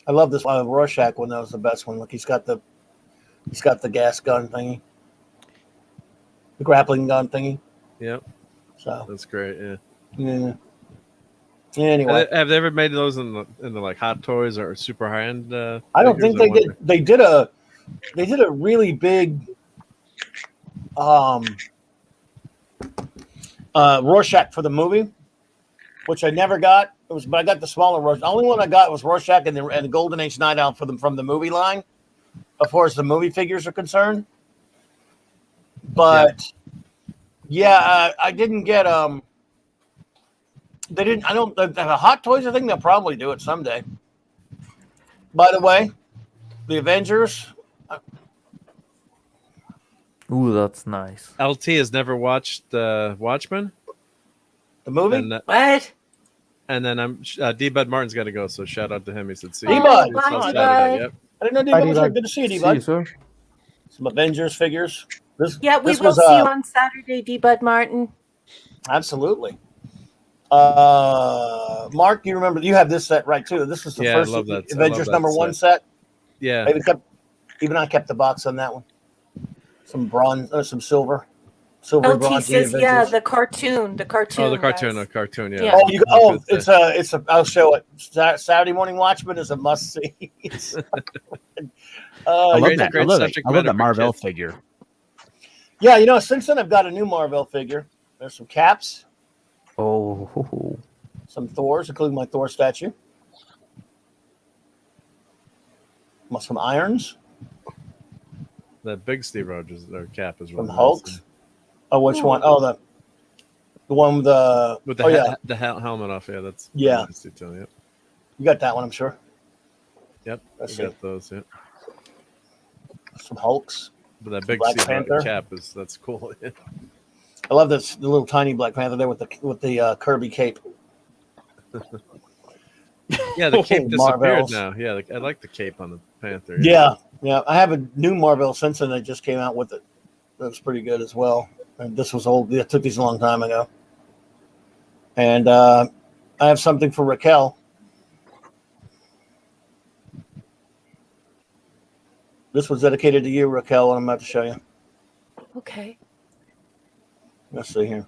[SPEAKER 1] I love this Rorschach one. That was the best one. Look, he's got the gas gun thingy, the grappling gun thingy.
[SPEAKER 3] Yep.
[SPEAKER 1] So
[SPEAKER 3] that's great. Yeah.
[SPEAKER 1] Yeah. Anyway,
[SPEAKER 3] have they ever made those in the like Hot Toys or super high end?
[SPEAKER 1] I don't think they did. They did a really big Rorschach for the movie, which I never got. But I got the smaller Rorschach. The only one I got was Rorschach and the Golden Age Night Owl from the movie line, as far as the movie figures are concerned. But I didn't get They didn't. I don't. The Hot Toys. I think they'll probably do it someday. By the way, the Avengers.
[SPEAKER 13] Ooh, that's nice.
[SPEAKER 3] LT has never watched Watchmen.
[SPEAKER 1] The movie?
[SPEAKER 3] And,
[SPEAKER 7] what?
[SPEAKER 3] And then I'm D-Bud Martin's got to go, so shout out to him. He said, "See
[SPEAKER 1] D-Bud.
[SPEAKER 3] you on
[SPEAKER 1] Bye,
[SPEAKER 3] Saturday."
[SPEAKER 1] D-Bud.
[SPEAKER 3] Yep.
[SPEAKER 1] I didn't know D-Bud was here. Good to see you, D-Bud.
[SPEAKER 13] See you, sir.
[SPEAKER 1] Some Avengers figures.
[SPEAKER 7] Yeah, we
[SPEAKER 1] this
[SPEAKER 7] will
[SPEAKER 1] was,
[SPEAKER 7] see you on Saturday, D-Bud Martin.
[SPEAKER 1] Absolutely. Mark, you remember you have this set right too. This was the first
[SPEAKER 3] I love that.
[SPEAKER 1] Avengers
[SPEAKER 3] I love that
[SPEAKER 1] #1 set.
[SPEAKER 3] Yeah.
[SPEAKER 1] Even I kept the box on that one. Some bronze, some silver
[SPEAKER 7] LT
[SPEAKER 1] bronze.
[SPEAKER 7] says, yeah, the cartoon.
[SPEAKER 3] Oh, the cartoon,
[SPEAKER 7] guys.
[SPEAKER 3] yeah.
[SPEAKER 1] It's a. I'll show it. Saturday Morning Watchmen is a must see.
[SPEAKER 12] I love that.
[SPEAKER 3] great
[SPEAKER 12] I love that.
[SPEAKER 3] subject
[SPEAKER 12] I love
[SPEAKER 3] matter
[SPEAKER 12] that
[SPEAKER 3] for
[SPEAKER 12] Marvel
[SPEAKER 3] kids.
[SPEAKER 12] figure.
[SPEAKER 1] Yeah, since then I've got a new Marvel figure. There's some caps.
[SPEAKER 13] Oh.
[SPEAKER 1] Some Thors, including my Thor statue. Some irons.
[SPEAKER 3] That big Steve Rogers cap is
[SPEAKER 1] From
[SPEAKER 3] really
[SPEAKER 1] Hulks.
[SPEAKER 3] nice.
[SPEAKER 1] Oh, which one? Oh, the one with the
[SPEAKER 3] the helmet off. Yeah, that's
[SPEAKER 1] Yeah.
[SPEAKER 3] nice detail, yep.
[SPEAKER 1] You got that one, I'm sure.
[SPEAKER 3] Yep,
[SPEAKER 1] Let's
[SPEAKER 3] we got those. Yep.
[SPEAKER 1] Some Hulks.
[SPEAKER 3] But that big
[SPEAKER 1] Black
[SPEAKER 3] Steve
[SPEAKER 1] Panther.
[SPEAKER 3] cap that's cool.
[SPEAKER 1] I love the little tiny Black Panther there with the Kirby cape.
[SPEAKER 3] Yeah, the cape disappeared
[SPEAKER 1] Marvels.
[SPEAKER 3] now. Yeah, I like the cape on the Panther.
[SPEAKER 1] Yeah. I have a new Marvel Simpson that just came out with it. That's pretty good as well. And this was old. I took these a long time ago. And I have something for Raquel. This was dedicated to you, Raquel, and I'm about to show you.
[SPEAKER 7] Okay.
[SPEAKER 1] Let's see here.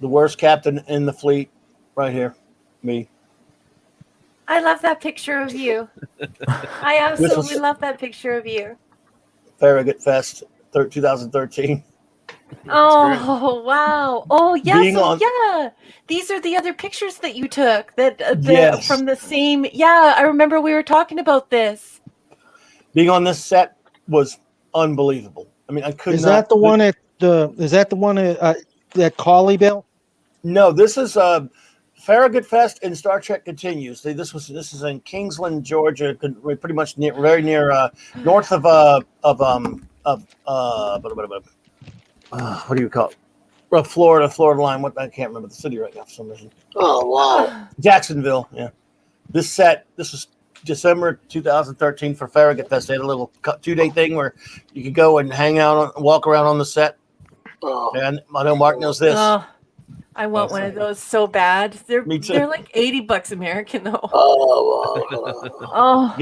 [SPEAKER 1] The worst captain in the fleet, right here. Me.
[SPEAKER 7] I love that picture of you. I absolutely
[SPEAKER 1] was-
[SPEAKER 7] love that picture of you.
[SPEAKER 1] Farragut Fest 2013.
[SPEAKER 7] Oh wow! Oh yeah,
[SPEAKER 1] Being
[SPEAKER 7] so
[SPEAKER 1] on-
[SPEAKER 7] yeah. These are the other pictures that you took
[SPEAKER 1] Yes.
[SPEAKER 7] from the same. Yeah, I remember we were talking about this.
[SPEAKER 1] Being on this set was unbelievable. I mean, I could
[SPEAKER 14] Is
[SPEAKER 1] not.
[SPEAKER 14] that the one at the? Is that the one that Collie built?
[SPEAKER 1] No, this is Farragut Fest and Star Trek Continues. This is in Kingsland, Georgia, pretty much very near north of what do you call it? Well, Florida line. I can't remember the city right now for some reason.
[SPEAKER 4] Oh wow!
[SPEAKER 1] Jacksonville. Yeah, this was December 2013 for Farragut Fest. They had a little 2-day thing where you could go and hang out, walk around on the set.
[SPEAKER 4] Oh.
[SPEAKER 1] And I know Mark knows this.
[SPEAKER 7] Oh, I want one of those so bad.
[SPEAKER 1] Me too.
[SPEAKER 7] They're like $80 American though.
[SPEAKER 4] Oh wow!
[SPEAKER 7] Oh.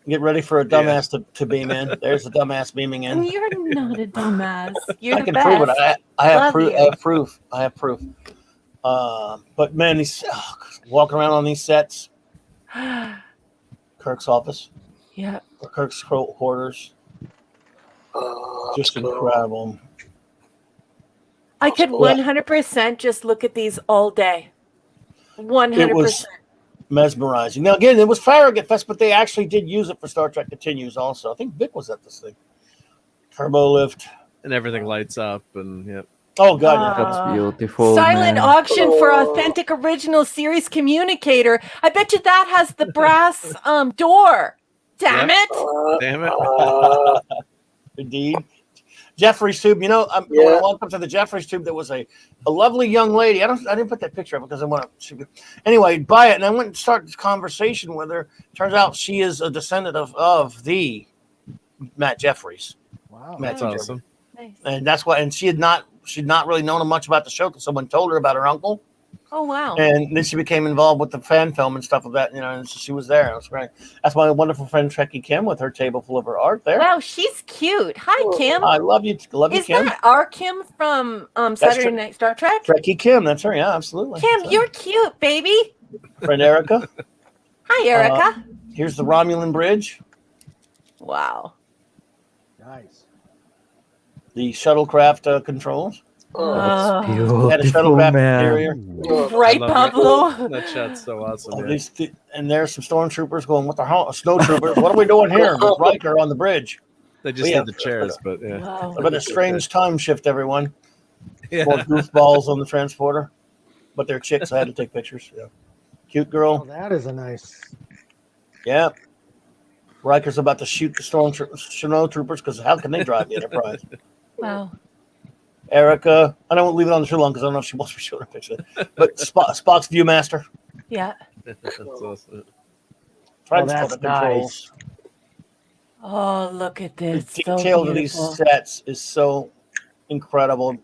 [SPEAKER 1] Get ready for a dumbass to beam in. There's a dumbass beaming in.
[SPEAKER 7] You're not a dumbass. You're
[SPEAKER 1] I
[SPEAKER 7] the
[SPEAKER 1] can
[SPEAKER 7] best.
[SPEAKER 1] prove it. I have
[SPEAKER 7] Love
[SPEAKER 1] proof.
[SPEAKER 7] you.
[SPEAKER 1] I have proof. I have proof. But man, these walking around on these sets, Kirk's office,
[SPEAKER 7] Yeah.
[SPEAKER 1] or Kirk's quarters, just incredible.
[SPEAKER 7] I could 100% just look at these all day. 100%.
[SPEAKER 1] It was mesmerizing. Now again, it was Farragut Fest, but they actually did use it for Star Trek Continues also. I think Vic was at this thing. Turbo lift.
[SPEAKER 3] And everything lights up and yeah.
[SPEAKER 1] Oh god, yeah.
[SPEAKER 13] That's beautiful.
[SPEAKER 7] Silent
[SPEAKER 13] man.
[SPEAKER 7] auction for authentic original series communicator. I bet you that has the brass door. Damn it.
[SPEAKER 3] Damn it.
[SPEAKER 1] Indeed. Jeffrey's tube. You know, when I walked up to the Jeffrey's tube, there was a lovely young lady. I didn't put that picture up because I want to. Anyway, buy it, and I went and started this conversation with her. Turns out she is a descendant of the Matt Jeffries.
[SPEAKER 14] Wow,
[SPEAKER 3] that's awesome.
[SPEAKER 7] Nice.
[SPEAKER 1] And that's why. And she'd not really known much about the show because someone told her about her uncle.
[SPEAKER 7] Oh wow.
[SPEAKER 1] And then she became involved with the fan film and stuff like that, and so she was there. It was great. That's my wonderful friend Trekkie Kim with her table full of her art there.
[SPEAKER 7] Wow, she's cute. Hi, Kim.
[SPEAKER 1] I love you. Love you,
[SPEAKER 7] Is
[SPEAKER 1] Kim.
[SPEAKER 7] that our Kim from Saturday Night Star Trek?
[SPEAKER 1] Trekkie Kim, that's her. Yeah, absolutely.
[SPEAKER 7] Kim, you're cute, baby.
[SPEAKER 1] Friend Erica.
[SPEAKER 7] Hi, Erica.
[SPEAKER 1] Here's the Romulan bridge.
[SPEAKER 7] Wow.
[SPEAKER 14] Nice.
[SPEAKER 1] The shuttlecraft controls.
[SPEAKER 13] That's
[SPEAKER 1] Had a
[SPEAKER 13] beautiful,
[SPEAKER 1] shuttlecraft
[SPEAKER 13] man.
[SPEAKER 1] interior.
[SPEAKER 7] Right, Pablo?
[SPEAKER 3] That shot's so awesome.
[SPEAKER 1] Oh,
[SPEAKER 3] Yeah.
[SPEAKER 1] and there's some stormtroopers going, what the hell? Snowtroopers, what are we doing here? With Riker on the bridge.
[SPEAKER 3] They just need the chairs, but yeah.
[SPEAKER 7] Wow.
[SPEAKER 1] I've been a strange time shift, everyone.
[SPEAKER 3] Yeah.
[SPEAKER 1] More goofballs on the transporter. But they're chicks. I had to take pictures. Yeah. Cute girl.
[SPEAKER 14] Oh, that is a nice.
[SPEAKER 1] Yeah. Riker's about to shoot the snowtroopers because how can they drive the Enterprise?
[SPEAKER 7] Wow.
[SPEAKER 1] Erica, I don't leave it on too long because I don't know if she wants to show her picture. But Spock's Viewmaster.
[SPEAKER 7] Yeah.
[SPEAKER 3] That's awesome.
[SPEAKER 1] Try
[SPEAKER 14] Oh,
[SPEAKER 1] to
[SPEAKER 14] that's
[SPEAKER 1] the controls.
[SPEAKER 7] Oh, look at
[SPEAKER 1] The
[SPEAKER 7] this. So
[SPEAKER 1] detail of these
[SPEAKER 7] beautiful.
[SPEAKER 1] sets is so incredible.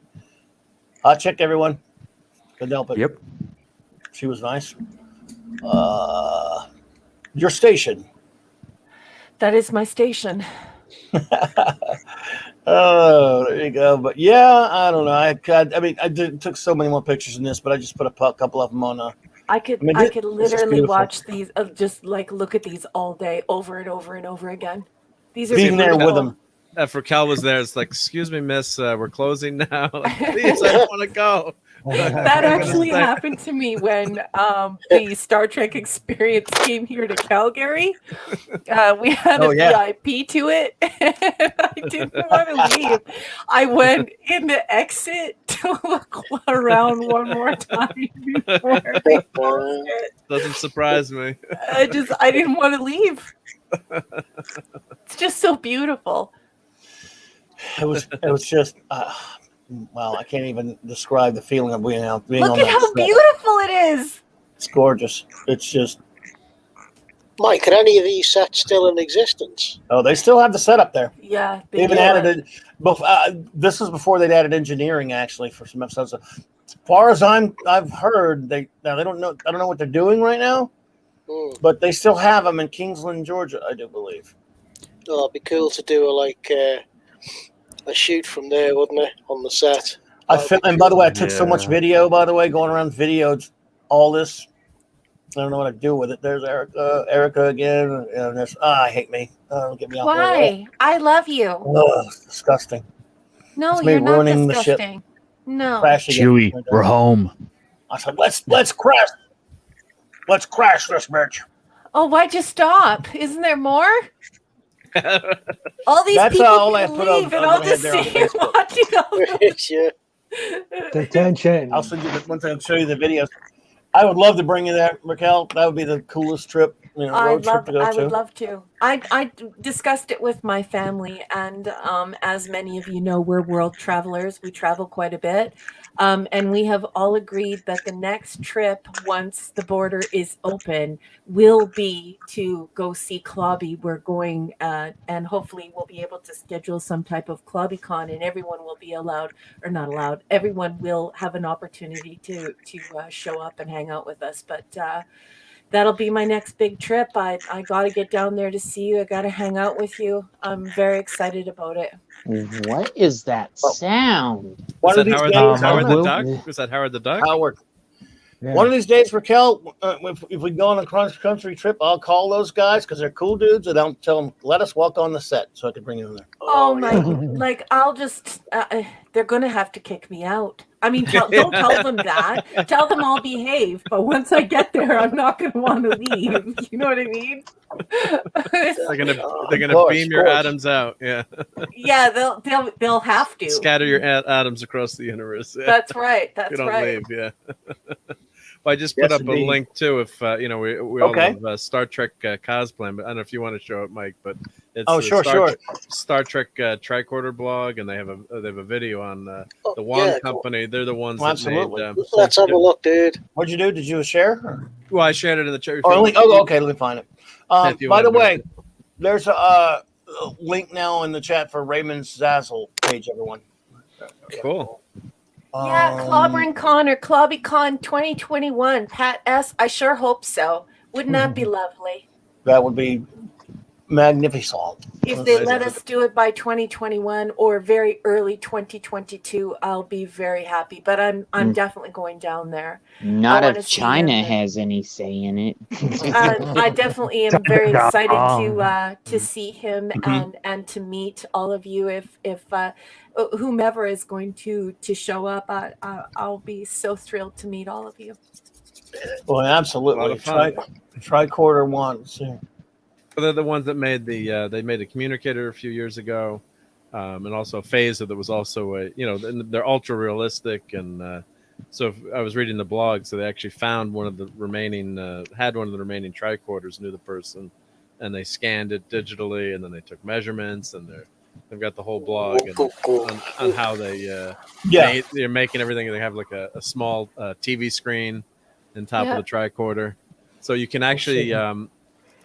[SPEAKER 1] Hot chick, everyone. Couldn't help it.
[SPEAKER 13] Yep.
[SPEAKER 1] She was nice. Your station.
[SPEAKER 7] That is my station.
[SPEAKER 1] Oh, there you go. But yeah, I don't know. I took so many more pictures in this, but I just put a couple of them on.
[SPEAKER 7] I could
[SPEAKER 1] this is
[SPEAKER 7] literally
[SPEAKER 1] beautiful.
[SPEAKER 7] watch these, just like look at these all day, over and over and over again. These are
[SPEAKER 1] Being there with
[SPEAKER 7] beautiful.
[SPEAKER 1] them.
[SPEAKER 3] If Raquel was there, it's like, excuse me, miss, we're closing now. Like, please, I don't want to go.
[SPEAKER 7] That actually happened to me when the Star Trek experience came here to Calgary. We had a VIP to it. I didn't want to leave. I went in the exit to look around one more time before they closed it.
[SPEAKER 3] Doesn't surprise me.
[SPEAKER 7] I didn't want to leave. It's just so beautiful.
[SPEAKER 1] It was just well, I can't even describe the feeling of being out.
[SPEAKER 7] Look at how beautiful it is.
[SPEAKER 1] It's gorgeous. It's just.
[SPEAKER 4] Mike, are any of these sets still in existence?
[SPEAKER 1] Oh, they still have the setup there.
[SPEAKER 7] Yeah,
[SPEAKER 1] They even added it. This was before they'd added engineering actually for some episodes. As far as I've heard, they don't know. I don't know what they're doing right now, but they still have them in Kingsland, Georgia, I do believe.
[SPEAKER 4] Oh, it'd be cool to do a shoot from there, wouldn't it, on the set?
[SPEAKER 1] And by the way, I took so much video. By the way, going around videoed all this. I don't know what to do with it. There's Erica again. And there's I hate me. Don't get me off.
[SPEAKER 7] Why? I love you.
[SPEAKER 1] Oh, it's disgusting.
[SPEAKER 7] No,
[SPEAKER 1] It's me
[SPEAKER 7] you're not
[SPEAKER 1] ruining the ship.
[SPEAKER 7] disgusting. No.
[SPEAKER 1] Crash again.
[SPEAKER 12] Chewie, we're home.
[SPEAKER 1] I said, let's crash. Let's crash this bitch.
[SPEAKER 7] Oh, why'd you stop? Isn't there more? All these
[SPEAKER 1] That's
[SPEAKER 7] people
[SPEAKER 1] all I
[SPEAKER 7] can
[SPEAKER 1] put
[SPEAKER 7] leave,
[SPEAKER 1] on
[SPEAKER 7] and I'll
[SPEAKER 1] the
[SPEAKER 7] just
[SPEAKER 1] head there on
[SPEAKER 7] see you
[SPEAKER 1] Facebook.
[SPEAKER 7] watching all this.
[SPEAKER 14] Detention.
[SPEAKER 1] I'll send you one thing. I'll show you the videos. I would love to bring you there, Raquel. That would be the coolest trip, road trip to go
[SPEAKER 7] I
[SPEAKER 1] to.
[SPEAKER 7] would love to. I discussed it with my family, and as many of you know, we're world travelers. We travel quite a bit, and we have all agreed that the next trip, once the border is open, will be to go see CLOBBY. We're going, and hopefully we'll be able to schedule some type of CLOBBYCon, and everyone will be allowed, or not allowed. Everyone will have an opportunity to show up and hang out with us. But that'll be my next big trip. I got to get down there to see you. I got to hang out with you. I'm very excited about it.
[SPEAKER 2] What is that sound?
[SPEAKER 1] One of these
[SPEAKER 3] Howard,
[SPEAKER 1] days,
[SPEAKER 3] Howard the
[SPEAKER 1] Will?
[SPEAKER 3] Duck? Was that Howard the Duck?
[SPEAKER 1] Howard. One of these days, Raquel, if we go on a cross-country trip, I'll call those guys because they're cool dudes, and I'll tell them, let us walk on the set so I can bring you in there.
[SPEAKER 7] Oh my! Like I'll just they're gonna have to kick me out. I mean, don't tell them that. Tell them I'll behave. But once I get there, I'm not gonna want to leave. You know what I mean?
[SPEAKER 3] They're gonna beam your atoms out. Yeah.
[SPEAKER 7] Yeah, they'll have to
[SPEAKER 3] scatter your atoms across the universe. Yeah.
[SPEAKER 7] That's right. That's
[SPEAKER 3] you don't
[SPEAKER 7] right.
[SPEAKER 3] leave. Yeah. Well, I just put up a link too. If we all love Star Trek cosplay, but I don't know if you want to show it, Mike. But it's Star Trek tricorder blog, and they have a video on the Wong Company. They're the ones that made.
[SPEAKER 4] Let's have a look, dude.
[SPEAKER 1] What'd you do? Did you share?
[SPEAKER 3] Well, I shared it in the chat.
[SPEAKER 1] Okay. Let me find it. By the way, there's a link now in the chat for Raymond's Zazzle page. Everyone.
[SPEAKER 3] Cool.
[SPEAKER 7] Yeah, Clobberin Con or ClobbyCon 2021. Pat S. I sure hope so. Wouldn't that be lovely?
[SPEAKER 1] That would be magnificent.
[SPEAKER 7] If they let us do it by 2021 or very early 2022, I'll be very happy. But I'm definitely going down there.
[SPEAKER 2] Not if China has any say in it.
[SPEAKER 7] I definitely am very excited to see him and to meet all of you. If whomever is going to show up, I'll be so thrilled to meet all of you.
[SPEAKER 1] Well, absolutely. Tricorder ones. Yeah.
[SPEAKER 3] They're the ones that made they made a communicator a few years ago, and also a phaser that was also they're ultra realistic. And so I was reading the blog, so they actually found one of the remaining tricorders, knew the person, and they scanned it digitally, and then they took measurements, and they've got the whole blog on how they're making everything. They have like a small TV screen on top of the tricorder, so you can actually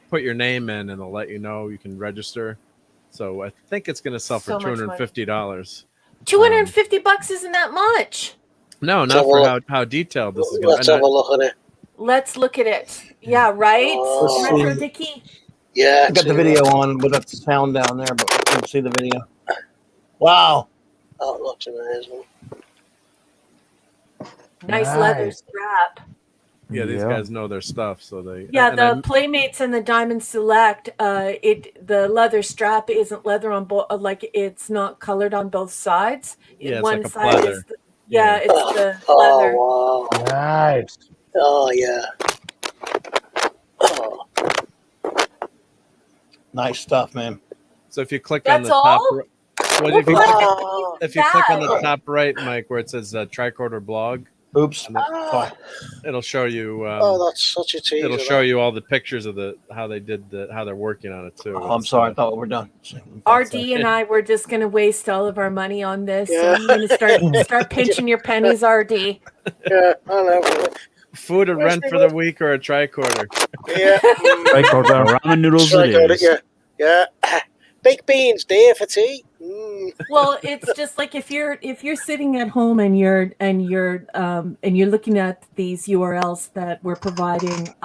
[SPEAKER 3] put your name in, and they'll let you know. You can register. So I think it's going to sell for $250.
[SPEAKER 7] $250 isn't that much.
[SPEAKER 3] No, not for how detailed this is going to be.
[SPEAKER 4] Let's have a look at it.
[SPEAKER 7] Let's look at it. Yeah, right? Retro Dicky?
[SPEAKER 4] Yeah.
[SPEAKER 1] I got the video on with the sound down there, but you can see the video. Wow.
[SPEAKER 4] Oh, it looks amazing.
[SPEAKER 7] Nice leather strap.
[SPEAKER 3] Yeah, these guys know their stuff, so they.
[SPEAKER 7] Yeah, the Playmates and the Diamond Select. The leather strap isn't leather on both. Like it's not colored on both sides.
[SPEAKER 3] Yeah,
[SPEAKER 7] one
[SPEAKER 3] it's
[SPEAKER 7] side
[SPEAKER 3] like
[SPEAKER 7] is it's the leather.
[SPEAKER 4] Oh, wow.
[SPEAKER 14] Nice.
[SPEAKER 4] Oh, yeah. Oh.
[SPEAKER 1] Nice stuff, man.
[SPEAKER 3] So if you click
[SPEAKER 7] That's
[SPEAKER 3] on the
[SPEAKER 7] all?
[SPEAKER 3] top, well, if you click on the
[SPEAKER 7] that?
[SPEAKER 3] top right, Mike, where it says tricorder blog.
[SPEAKER 1] Oops.
[SPEAKER 3] It'll show you.
[SPEAKER 4] That's such a teaser.
[SPEAKER 3] It'll show you all the pictures of how they're working on it too.
[SPEAKER 1] I'm sorry, I thought we were done.
[SPEAKER 7] RD and I were just going to waste all of our money on this. So I'm going to start pinching your pennies, RD.
[SPEAKER 4] Yeah, I know.
[SPEAKER 3] Food and rent for the week or a tricorder.
[SPEAKER 4] Yeah.
[SPEAKER 13] Tricorder.
[SPEAKER 12] Ramen noodles it is.
[SPEAKER 4] Yeah. Baked beans there for tea.
[SPEAKER 7] Well, it's just like if you're sitting at home and you're looking at these URLs that we're providing,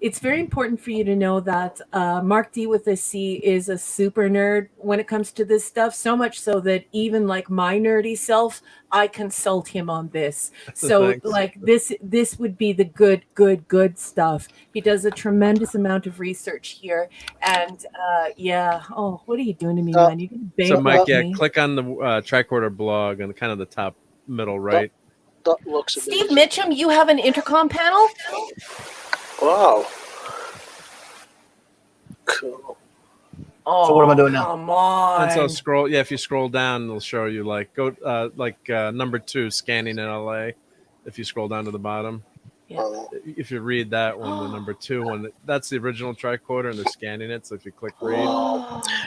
[SPEAKER 7] it's very important for you to know that Mark D with a C is a super nerd when it comes to this stuff. So much so that even like my nerdy self, I consult him on this. So like this would be the good stuff. He does a tremendous amount of research here, and Oh, what are you doing to me, man? You can
[SPEAKER 3] So Mike,
[SPEAKER 7] me.
[SPEAKER 3] click on the tricorder blog on kind of the top middle right.
[SPEAKER 4] That looks
[SPEAKER 7] Steve Mitchum, you have an intercom panel?
[SPEAKER 4] Wow. Cool.
[SPEAKER 7] Oh,
[SPEAKER 1] So what am I doing now?
[SPEAKER 7] Come on.
[SPEAKER 3] And so if you scroll down, it'll show you number 2 scanning in LA. If you scroll down to the bottom, if you read that one, the number 2 one, that's the original tricorder, and they're scanning it. So if you click read,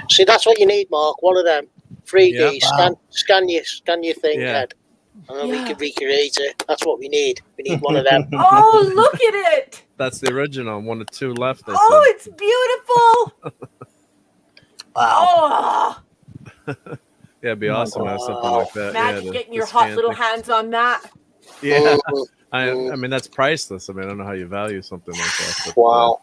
[SPEAKER 4] See, that's what you need, Mark. One of them 3D
[SPEAKER 3] Yep.
[SPEAKER 4] scan your thing, head, and then we can recreate it. That's what we need. We need one of them.
[SPEAKER 7] Oh, look at it!
[SPEAKER 3] that's the original. 1 or 2 left. They
[SPEAKER 7] Oh, it's beautiful!
[SPEAKER 1] Wow.
[SPEAKER 7] Oh,
[SPEAKER 3] Yeah, it'd be awesome to have something like that.
[SPEAKER 7] imagine
[SPEAKER 3] to
[SPEAKER 7] getting your
[SPEAKER 3] scan
[SPEAKER 7] hot little
[SPEAKER 3] things.
[SPEAKER 7] hands on that.
[SPEAKER 3] Yeah, I mean, that's priceless. I mean, I don't know how you value something like that. But,
[SPEAKER 4] Wow.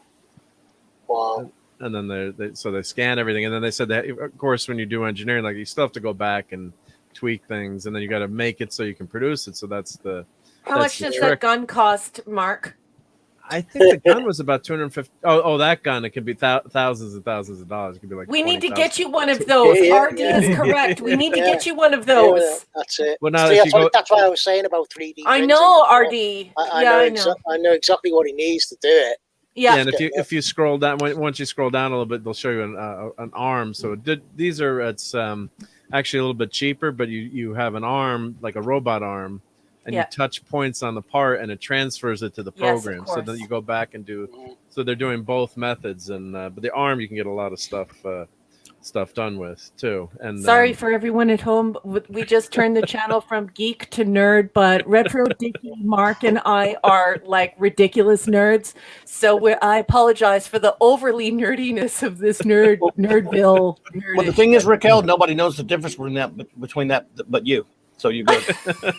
[SPEAKER 4] Wow.
[SPEAKER 3] And then they scan everything, and then they said that, of course, when you do engineering, like you still have to go back and tweak things, and then you got to make it so you can produce it. So that's the
[SPEAKER 7] How much does that gun cost, Mark?
[SPEAKER 3] I think the gun was about 250. Oh, that gun! It could be thousands and thousands of dollars. It could be like.
[SPEAKER 7] We need to
[SPEAKER 3] 20,000.
[SPEAKER 7] get you one of those. RD is correct. We need to get you one of those.
[SPEAKER 4] Yeah, that's it.
[SPEAKER 3] Well, now
[SPEAKER 4] See,
[SPEAKER 3] if you go-
[SPEAKER 4] that's what I was saying about 3D.
[SPEAKER 7] I
[SPEAKER 4] printing.
[SPEAKER 7] know, RD.
[SPEAKER 4] I know. I know exactly what he needs to do it.
[SPEAKER 7] Yeah.
[SPEAKER 3] And if you scroll down, once you scroll down a little bit, they'll show you an arm. So these are actually a little bit cheaper, but you have an arm, like a robot arm, and you touch points on the part, and it transfers it to the program. So then you go back and do. So they're doing both methods, and but the arm you can get a lot of stuff done with too. And
[SPEAKER 7] sorry for everyone at home. We just turned the channel from geek to nerd, but Retro Dicky, Mark, and I are like ridiculous nerds. So I apologize for the overly nerdiness of this Nerdville.
[SPEAKER 1] Well, the thing is, Raquel, nobody knows the difference between that but you. So you're good.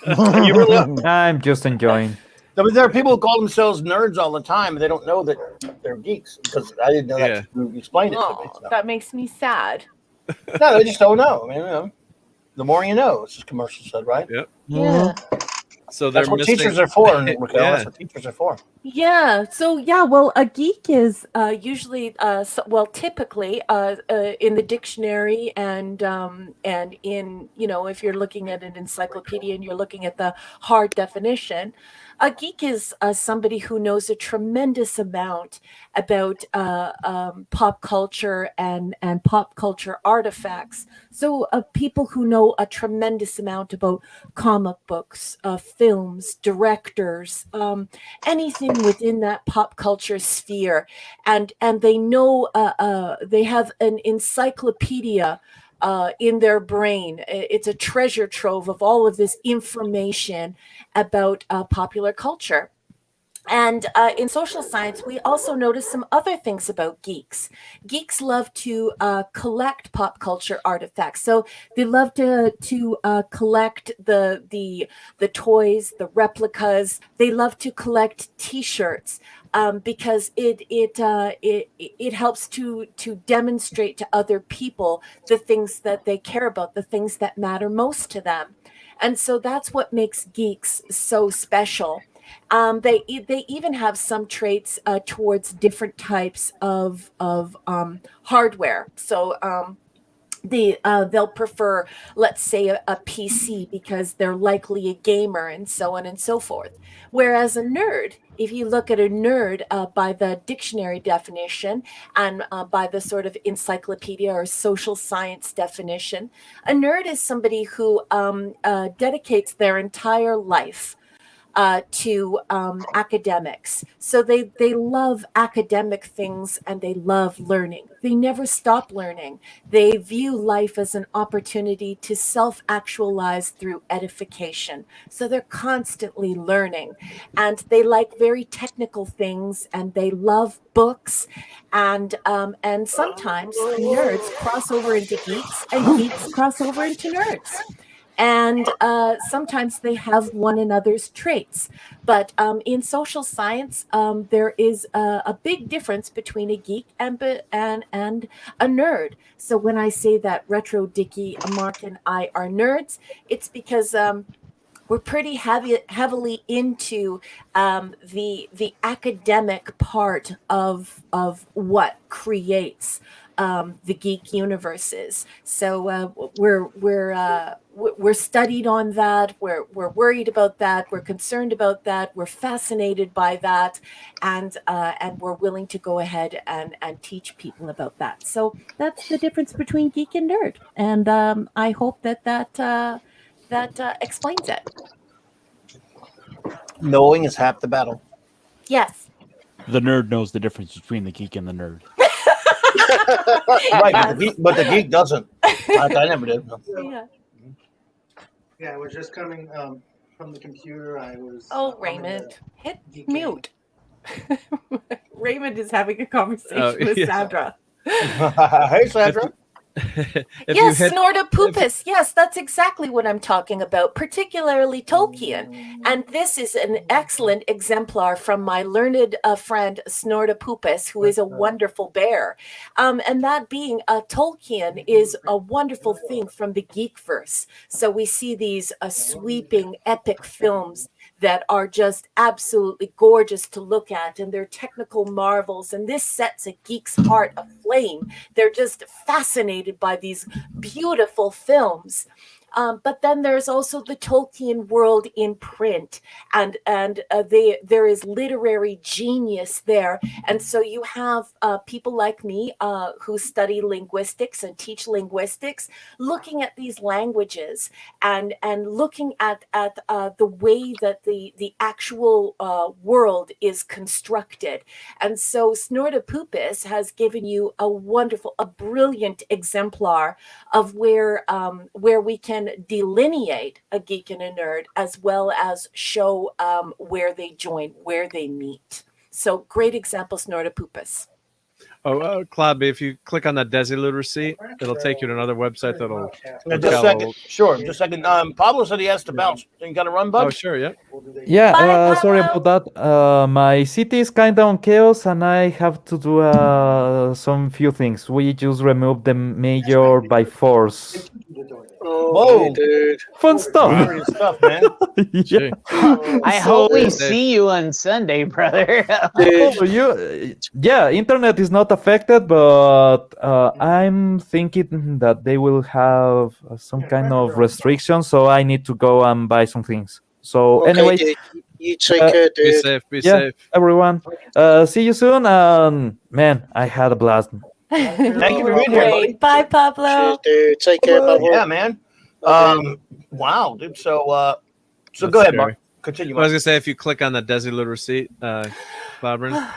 [SPEAKER 1] You really are.
[SPEAKER 13] I'm just enjoying.
[SPEAKER 1] I mean, there are people who call themselves nerds all the time, and they don't know that they're geeks because I didn't know that. You explained it to me. So.
[SPEAKER 7] That makes me sad.
[SPEAKER 1] No, they just don't know. I mean, the more you know, it's just commercial said, right?
[SPEAKER 3] Yep.
[SPEAKER 7] Yeah.
[SPEAKER 3] So
[SPEAKER 1] that's what teachers are for, Raquel.
[SPEAKER 3] Yeah.
[SPEAKER 1] That's what teachers are for.
[SPEAKER 7] Yeah. So well, a geek is usually, typically in the dictionary and in if you're looking at an encyclopedia and you're looking at the hard definition, a geek is somebody who knows a tremendous amount about pop culture and pop culture artifacts. So people who know a tremendous amount about comic books, films, directors, anything within that pop culture sphere, and they know they have an encyclopedia in their brain. It's a treasure trove of all of this information about popular culture. And in social science, we also notice some other things about geeks. Geeks love to collect pop culture artifacts. So they love to collect the toys, the replicas. They love to collect T-shirts because it helps to demonstrate to other people the things that they care about, the things that matter most to them. And so that's what makes geeks so special. They even have some traits towards different types of hardware. So they'll prefer, let's say, a PC because they're likely a gamer and so on and so forth. Whereas a nerd, if you look at a nerd by the dictionary definition and by the sort of encyclopedia or social science definition, a nerd is somebody who dedicates their entire life to academics. So they love academic things and they love learning. They never stop learning. They view life as an opportunity to self-actualize through edification. So they're constantly learning, and they like very technical things, and they love books, and sometimes nerds cross over into geeks and geeks cross over into nerds. And sometimes they have one another's traits. But in social science, there is a big difference between a geek and a nerd. So when I say that Retro Dicky, Mark, and I are nerds, it's because we're pretty heavily into the academic part of what creates the geek universes. So we're studied on that. We're worried about that. We're concerned about that. We're fascinated by that, and we're willing to go ahead and teach people about that. So that's the difference between geek and nerd. And I hope that explains it.
[SPEAKER 1] Knowing is half the battle.
[SPEAKER 7] Yes.
[SPEAKER 12] The nerd knows the difference between the geek and the nerd.
[SPEAKER 1] Right, but the geek doesn't. I never did. No.
[SPEAKER 14] Yeah, I was just coming from the computer. I was.
[SPEAKER 7] Oh, Raymond, hit mute. Raymond is having a conversation with Sandra.
[SPEAKER 1] Hey, Sandra.
[SPEAKER 7] Yes, Snortopupus. Yes, that's exactly what I'm talking about, particularly Tolkien. And this is an excellent exemplar from my learned friend Snortopupus, who is a wonderful bear. And that being Tolkien is a wonderful thing from the Geekverse. So we see these sweeping, epic films that are just absolutely gorgeous to look at, and they're technical marvels. And this sets a geek's heart aflame. They're just fascinated by these beautiful films. But then there's also the Tolkien world in print, and there is literary genius there, and so you have people like me who study linguistics and teach linguistics, looking at these languages and looking at the way that the actual world is constructed, and so Snortopupus has given you a brilliant exemplar of where we can delineate a geek and a nerd, as well as show where they join, where they meet. So great example, Snortopupus.
[SPEAKER 3] Oh, Clobby, if you click on that Desilu receipt, it'll take you to another website that'll.
[SPEAKER 1] Just a second. Sure, just a second. Pablo said he has to bounce. You got to run, bud?
[SPEAKER 3] Oh, sure, yeah.
[SPEAKER 13] Yeah, sorry about that. My city is kind of on chaos, and I have to do some few things. We just removed the mayor by force.
[SPEAKER 1] Whoa,
[SPEAKER 4] dude.
[SPEAKER 13] Fun stuff.
[SPEAKER 1] Serious stuff, man.
[SPEAKER 13] Yeah.
[SPEAKER 2] I hope we see you on Sunday, brother.
[SPEAKER 13] Yeah, internet is not affected, but I'm thinking that they will have some kind of restriction, so I need to go and buy some things. So
[SPEAKER 4] Okay,
[SPEAKER 13] anyway,
[SPEAKER 4] dude, you take care, dude.
[SPEAKER 3] Be safe. Be
[SPEAKER 13] yeah,
[SPEAKER 3] safe.
[SPEAKER 13] everyone. See you soon. Man, I had a blast.
[SPEAKER 1] Thank you for being here, buddy.
[SPEAKER 7] Bye, Pablo.
[SPEAKER 4] Cheers, dude. Take care, Pablo.
[SPEAKER 1] Yeah, man. Wow, dude. So
[SPEAKER 3] That's
[SPEAKER 1] go ahead,
[SPEAKER 3] scary.
[SPEAKER 1] Mark. Continue.
[SPEAKER 3] I was gonna say, if you click on the Desilu receipt, Clobberin,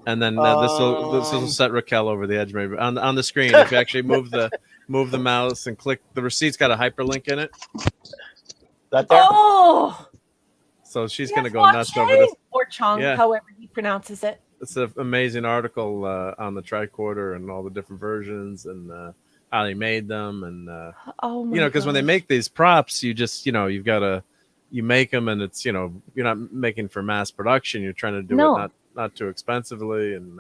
[SPEAKER 3] and then this will set Raquel over the edge. Maybe on the screen, if you actually move the mouse and click, the receipt's got a hyperlink in it.
[SPEAKER 1] That there.
[SPEAKER 7] Oh,
[SPEAKER 3] So she's
[SPEAKER 7] yes,
[SPEAKER 3] gonna go nuts over this.
[SPEAKER 7] or Chong,
[SPEAKER 3] Yeah.
[SPEAKER 7] however he pronounces it.
[SPEAKER 3] It's an amazing article on the tricorder and all the different versions and how they made them, and
[SPEAKER 7] Oh my
[SPEAKER 3] because when they
[SPEAKER 7] gosh.
[SPEAKER 3] make these props, you just you've got to make them, and it's you're not making for mass production. You're trying to do
[SPEAKER 7] No.
[SPEAKER 3] it not too expensively, and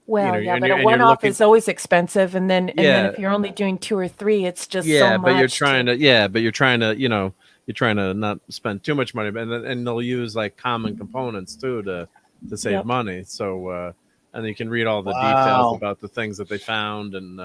[SPEAKER 7] Well,
[SPEAKER 3] and
[SPEAKER 7] yeah, but
[SPEAKER 3] you're-
[SPEAKER 7] a
[SPEAKER 3] and you're
[SPEAKER 7] one-off
[SPEAKER 3] looking-
[SPEAKER 7] is always expensive, and then
[SPEAKER 3] Yeah.
[SPEAKER 7] if you're only doing 2 or 3, it's just
[SPEAKER 3] yeah,
[SPEAKER 7] so much.
[SPEAKER 3] but you're trying to you're trying to not spend too much money, and they'll use like common components too to save
[SPEAKER 7] Yep.
[SPEAKER 3] money. So and you can read all the
[SPEAKER 1] Wow.
[SPEAKER 3] details about the things that they found, and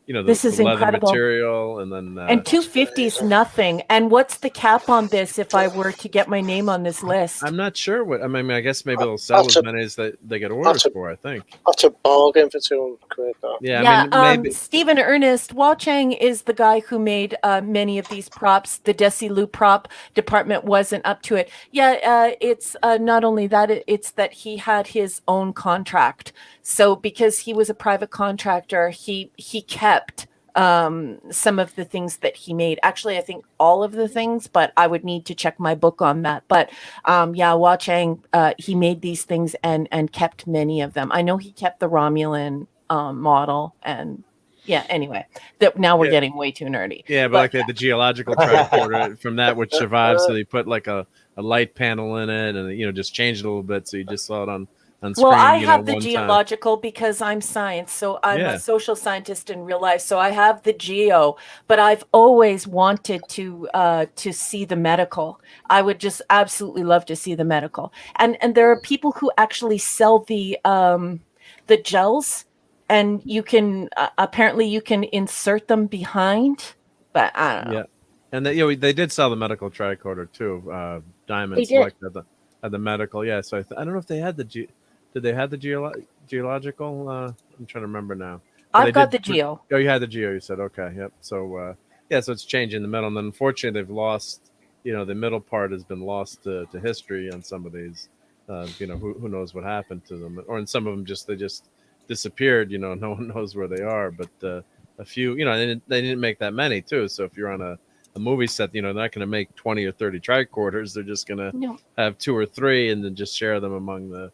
[SPEAKER 7] This is
[SPEAKER 3] the leather
[SPEAKER 7] incredible.
[SPEAKER 3] material, and then
[SPEAKER 7] And 250 is nothing. And what's the cap on this if I were to get my name on this list?
[SPEAKER 3] I'm not sure what I mean. I guess maybe they'll sell
[SPEAKER 4] That's
[SPEAKER 3] as
[SPEAKER 4] a-
[SPEAKER 3] many as they get orders for. I think.
[SPEAKER 4] That's a bargain for 200 quid, though.
[SPEAKER 3] Yeah,
[SPEAKER 7] Yeah,
[SPEAKER 3] I mean, maybe.
[SPEAKER 7] Stephen Ernest Wachang is the guy who made many of these props. The Desilu prop department wasn't up to it. Yeah, it's not only that, it's that he had his own contract. So because he was a private contractor, he kept some of the things that he made. Actually, I think all of the things, but I would need to check my book on that. But yeah, Wachang, he made these things and kept many of them. I know he kept the Romulan model, and yeah, anyway, that now we're
[SPEAKER 3] Yeah.
[SPEAKER 7] getting way too nerdy.
[SPEAKER 3] Yeah, but like they had the geological tricorder from that, which survived. So they put like a light panel in it, and just changed it a little bit, so you just saw it on screen.
[SPEAKER 7] Well, I have the
[SPEAKER 3] one time.
[SPEAKER 7] geological because I'm science, so I'm
[SPEAKER 3] Yeah.
[SPEAKER 7] a social scientist in real life. So I have the geo, but I've always wanted to see the medical. I would just absolutely love to see the medical. And there are people who actually sell the gels, and you can apparently you can insert them behind, but I don't know.
[SPEAKER 3] Yeah, and they did sell the medical tricorder too. Diamond
[SPEAKER 7] They did.
[SPEAKER 3] Select had the medical. Yeah, so I don't know if they had did they have the geological? I'm trying to remember now. But
[SPEAKER 7] I've
[SPEAKER 3] they
[SPEAKER 7] got
[SPEAKER 3] did
[SPEAKER 7] the geo.
[SPEAKER 3] Oh, you had the geo. You said okay. Yep. So so it's changing the middle, and then unfortunately they've lost. The middle part has been lost to history on some of these. Who knows what happened to them, or in some of them they just disappeared. No one knows where they are. But a few, they didn't make that many too. So if you're on a movie set, they're not going to make 20 or 30 tricorders. They're just going to have 2 or 3, and then just share them among the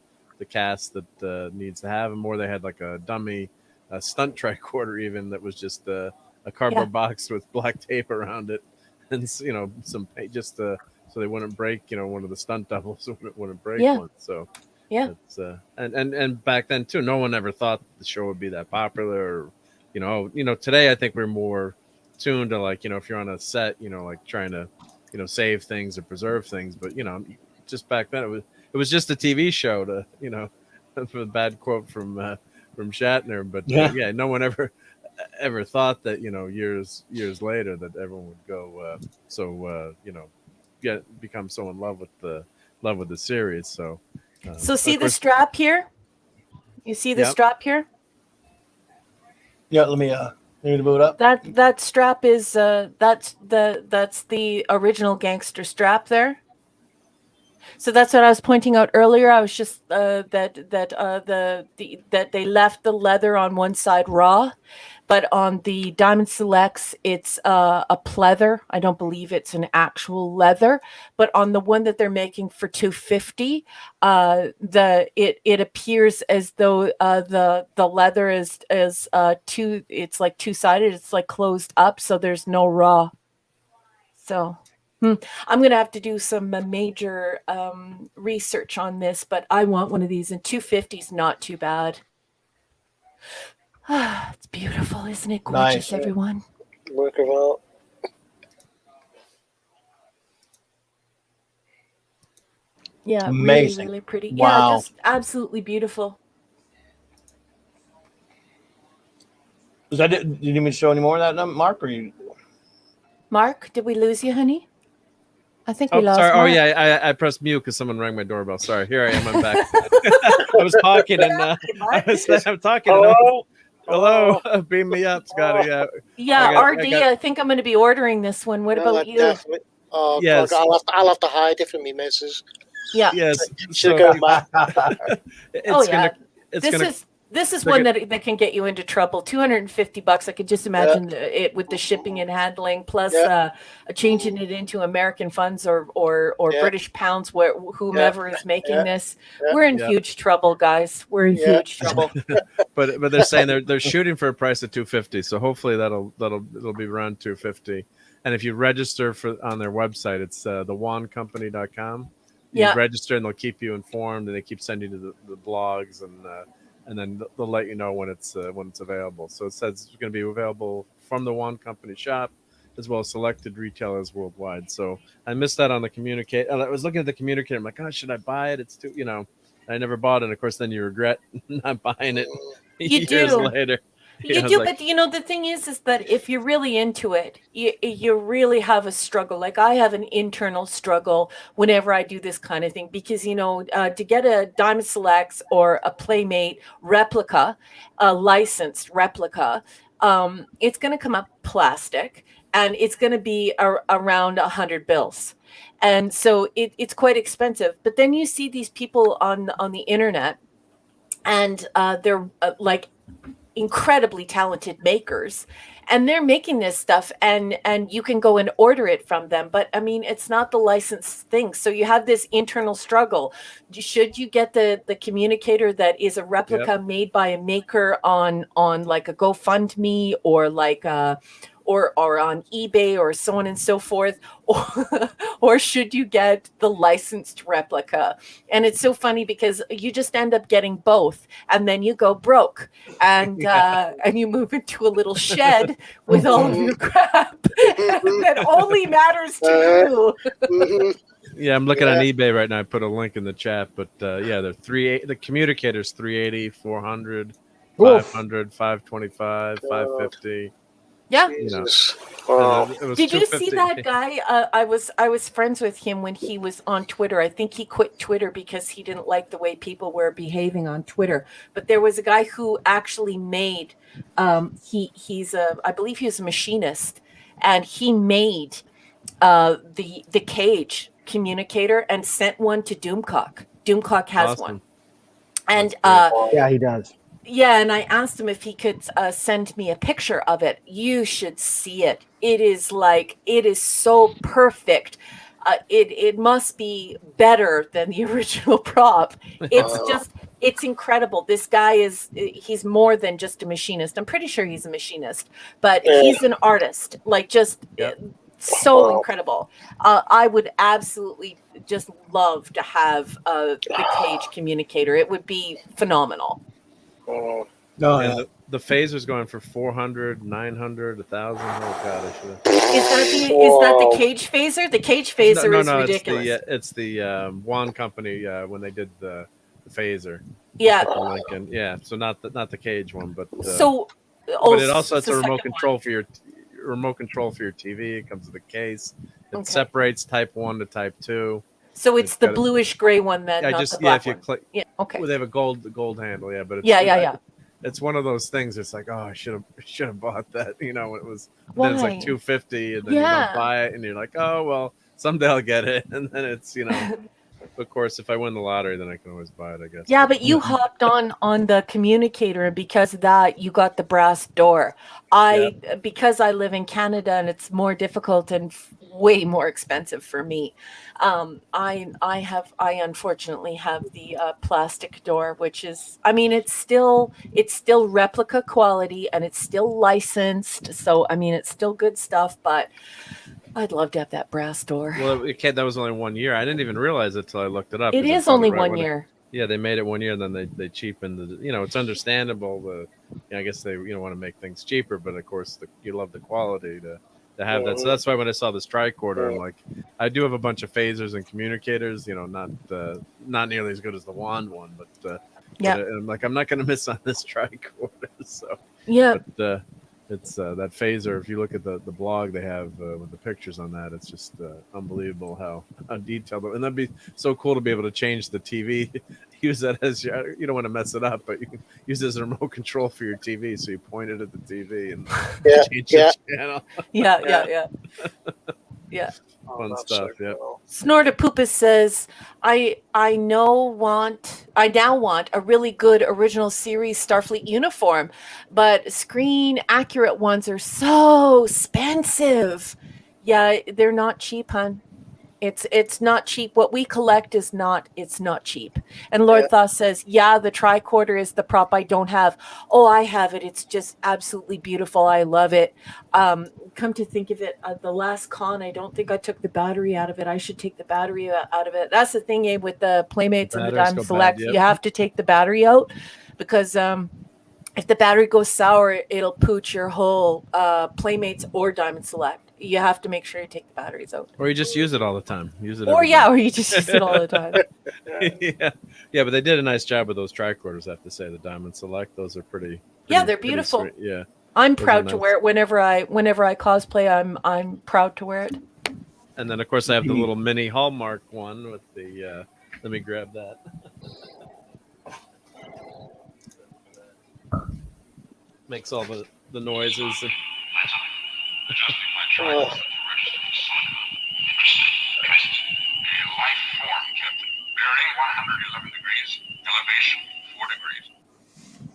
[SPEAKER 3] cast that needs to have them. Or they had like a dummy stunt tricorder even that was just a cardboard box with black tape around it, and some paint just so they wouldn't break one of the stunt doubles wouldn't break one. So it's and back then too, no one ever thought the show would be that popular. Or, today I think we're more tuned to like if you're on a set, like trying to save things or preserve things, but just back then it was just a TV show to for a bad quote from Shatner, but no one ever thought that years later that everyone would go become so in love with the series. So
[SPEAKER 7] see the strap here? You see the strap here?
[SPEAKER 1] Yeah, let me move it up.
[SPEAKER 7] That strap is that's the original gangster strap there. So that's what I was pointing out earlier. I was just that they left the leather on one side raw, but on the Diamond Selects it's a pleather. I don't believe it's an actual leather, but on the one that they're making for $250, it appears as though the leather is it's like two-sided. It's like closed up, so there's no raw. So. I'm going to have to do some major research on this, but I want one of these, and $250 is not too bad. It's beautiful, isn't it? Gorgeous, everyone.
[SPEAKER 4] Work of art.
[SPEAKER 7] Yeah,
[SPEAKER 1] amazing.
[SPEAKER 7] Really, really pretty.
[SPEAKER 1] Wow.
[SPEAKER 7] Yeah, just absolutely beautiful.
[SPEAKER 1] Was that it? Did you need me to show any more of that, Mark? Or you?
[SPEAKER 7] Mark, did we lose you, honey? I think we lost.
[SPEAKER 3] Sorry.
[SPEAKER 7] Mark.
[SPEAKER 3] Oh yeah, I pressed mute because someone rang my doorbell. Sorry. Here I am. I'm back. I was talking and I'm talking. Hello. Beam me up, Scotty.
[SPEAKER 7] Yeah, RD. I think I'm going to be ordering this one. What about you?
[SPEAKER 4] Definitely. Oh,
[SPEAKER 3] yes.
[SPEAKER 4] God, I'll have to hide it from me, missus.
[SPEAKER 7] Yeah.
[SPEAKER 3] Yes.
[SPEAKER 4] Should go back.
[SPEAKER 7] This is one that can get you into trouble. $250. I could just imagine it with the shipping and handling, plus changing it into American funds or British pounds, whomever is making this. We're in huge trouble, guys. We're in huge trouble.
[SPEAKER 3] but they're saying they're shooting for a price of $250. So hopefully it'll be around $250. And if you register on their website, it's thewandcompany.com. You register and they'll keep you informed, and they keep sending you the blogs and then they'll let you know when it's available. So it says it's going to be available from the Wand Company shop as well as selected retailers worldwide. So I missed that on the communicator. I was looking at the communicator. I'm like, oh, should I buy it? It's too, I never bought it. And of course, then you regret not buying it years later.
[SPEAKER 7] You do, but the thing is that if you're really into it, you really have a struggle. Like I have an internal struggle whenever I do this kind of thing, because to get a Diamond Selects or a Playmate replica, a licensed replica, it's going to come up plastic, and it's going to be around 100 bills. And so it's quite expensive. But then you see these people on the internet, and they're like incredibly talented makers, and they're making this stuff, and you can go and order it from them. But I mean, it's not the licensed thing, so you have this internal struggle. Should you get the communicator that is a replica made by a maker on like a GoFundMe or like or on eBay or so on and so forth, or should you get the licensed replica? And it's so funny because you just end up getting both, and then you go broke, and you move into a little shed with all of your crap that only matters to you.
[SPEAKER 3] Yeah, I'm looking on eBay right now. I put a link in the chat, but they're the communicator's 380, 400, 500, 525, 550.
[SPEAKER 7] Yeah.
[SPEAKER 3] Did
[SPEAKER 7] you see that guy? I was friends with him when he was on Twitter. I think he quit Twitter because he didn't like the way people were behaving on Twitter. But there was a guy who actually made I believe he was a machinist, and he made the cage communicator and sent one to Doomcock. Doomcock has one. And
[SPEAKER 14] he does.
[SPEAKER 7] Yeah, and I asked him if he could send me a picture of it. You should see it. It is so perfect. It must be better than the original prop. It's it's incredible. This guy he's more than just a machinist. I'm pretty sure he's a machinist, but he's an artist, like just so incredible. I would absolutely just love to have the Cage communicator. It would be phenomenal.
[SPEAKER 1] Oh,
[SPEAKER 3] yeah. The phaser's going for 400, 900, 1,000. Oh god, I should have.
[SPEAKER 7] Is that the Cage phaser? The Cage phaser is ridiculous.
[SPEAKER 3] It's the Wand Company when they did the phaser.
[SPEAKER 7] Yeah.
[SPEAKER 3] Lincoln. Yeah. So not the Cage one, but but it also has a remote control for your TV. It comes with a case. It separates Type 1 to Type 2.
[SPEAKER 7] So it's the bluish gray one then.
[SPEAKER 3] Yeah,
[SPEAKER 7] not the black
[SPEAKER 3] if you
[SPEAKER 7] one.
[SPEAKER 3] click.
[SPEAKER 7] Yeah. Okay.
[SPEAKER 3] Well, they have a gold handle. Yeah, but it's,
[SPEAKER 7] yeah.
[SPEAKER 3] It's one of those things. It's like, oh, I should have bought that. You know, when it was.
[SPEAKER 7] Why?
[SPEAKER 3] Then it's like $250, and then you don't buy it, and you're like, oh well, someday I'll get it, and then it's Of course, if I win the lottery, then I can always buy it, I guess.
[SPEAKER 7] Yeah, but you hopped on the communicator, and because of that, you got the brass door. Because I live in Canada and it's more difficult and way more expensive for me. I unfortunately have the plastic door, which is, I mean, it's still replica quality and it's still licensed. So I mean, it's still good stuff, but I'd love to have that brass door.
[SPEAKER 3] Well, that was only 1 year. I didn't even realize it till I looked it up.
[SPEAKER 7] It is only 1 year.
[SPEAKER 3] Yeah, they made it 1 year, and then they cheapened the. It's understandable. I guess they want to make things cheaper, but of course you love the quality to have that. So that's why when I saw this tricorder, I'm like, I do have a bunch of phasers and communicators. Not nearly as good as the Wand one, but I'm like, I'm not going to miss on this tricorder. So
[SPEAKER 7] yeah.
[SPEAKER 3] But, it's that phaser. If you look at the blog they have with the pictures on that, it's just unbelievable how detailed. And that'd be so cool to be able to change the TV. Use that as you don't want to mess it up, but you can use it as a remote control for your TV. So you point it at the TV and change the channel.
[SPEAKER 7] Yeah.
[SPEAKER 3] Fun stuff. So cool.
[SPEAKER 7] Snortapoopa says, I now want a really good original series Starfleet uniform, but screen accurate ones are so expensive. Yeah, they're not cheap, hon. It's not cheap. What we collect is not cheap. And Lord Thoth says, yeah, the tricorder is the prop I don't have. Oh, I have it. It's just absolutely beautiful. I love it. Come to think of it, the last con, I don't think I took the battery out of it. I should take the battery out of it. That's the thing, Abe, with the Playmates and the Diamond Select. You have to take the battery out because if the battery goes sour, it'll pooch your whole Playmates or Diamond Select. You have to make sure you take the batteries out.
[SPEAKER 3] Or you just use it all the time.
[SPEAKER 7] Or you just use it all the time.
[SPEAKER 3] Yeah, but they did a nice job with those tricorders, I have to say. The Diamond Select, those are pretty
[SPEAKER 7] they're beautiful.
[SPEAKER 3] Yeah.
[SPEAKER 7] I'm proud to wear it whenever I cosplay. I'm proud to wear it.
[SPEAKER 3] And then of course I have the little mini Hallmark one with the let me grab that. Makes all the noises. So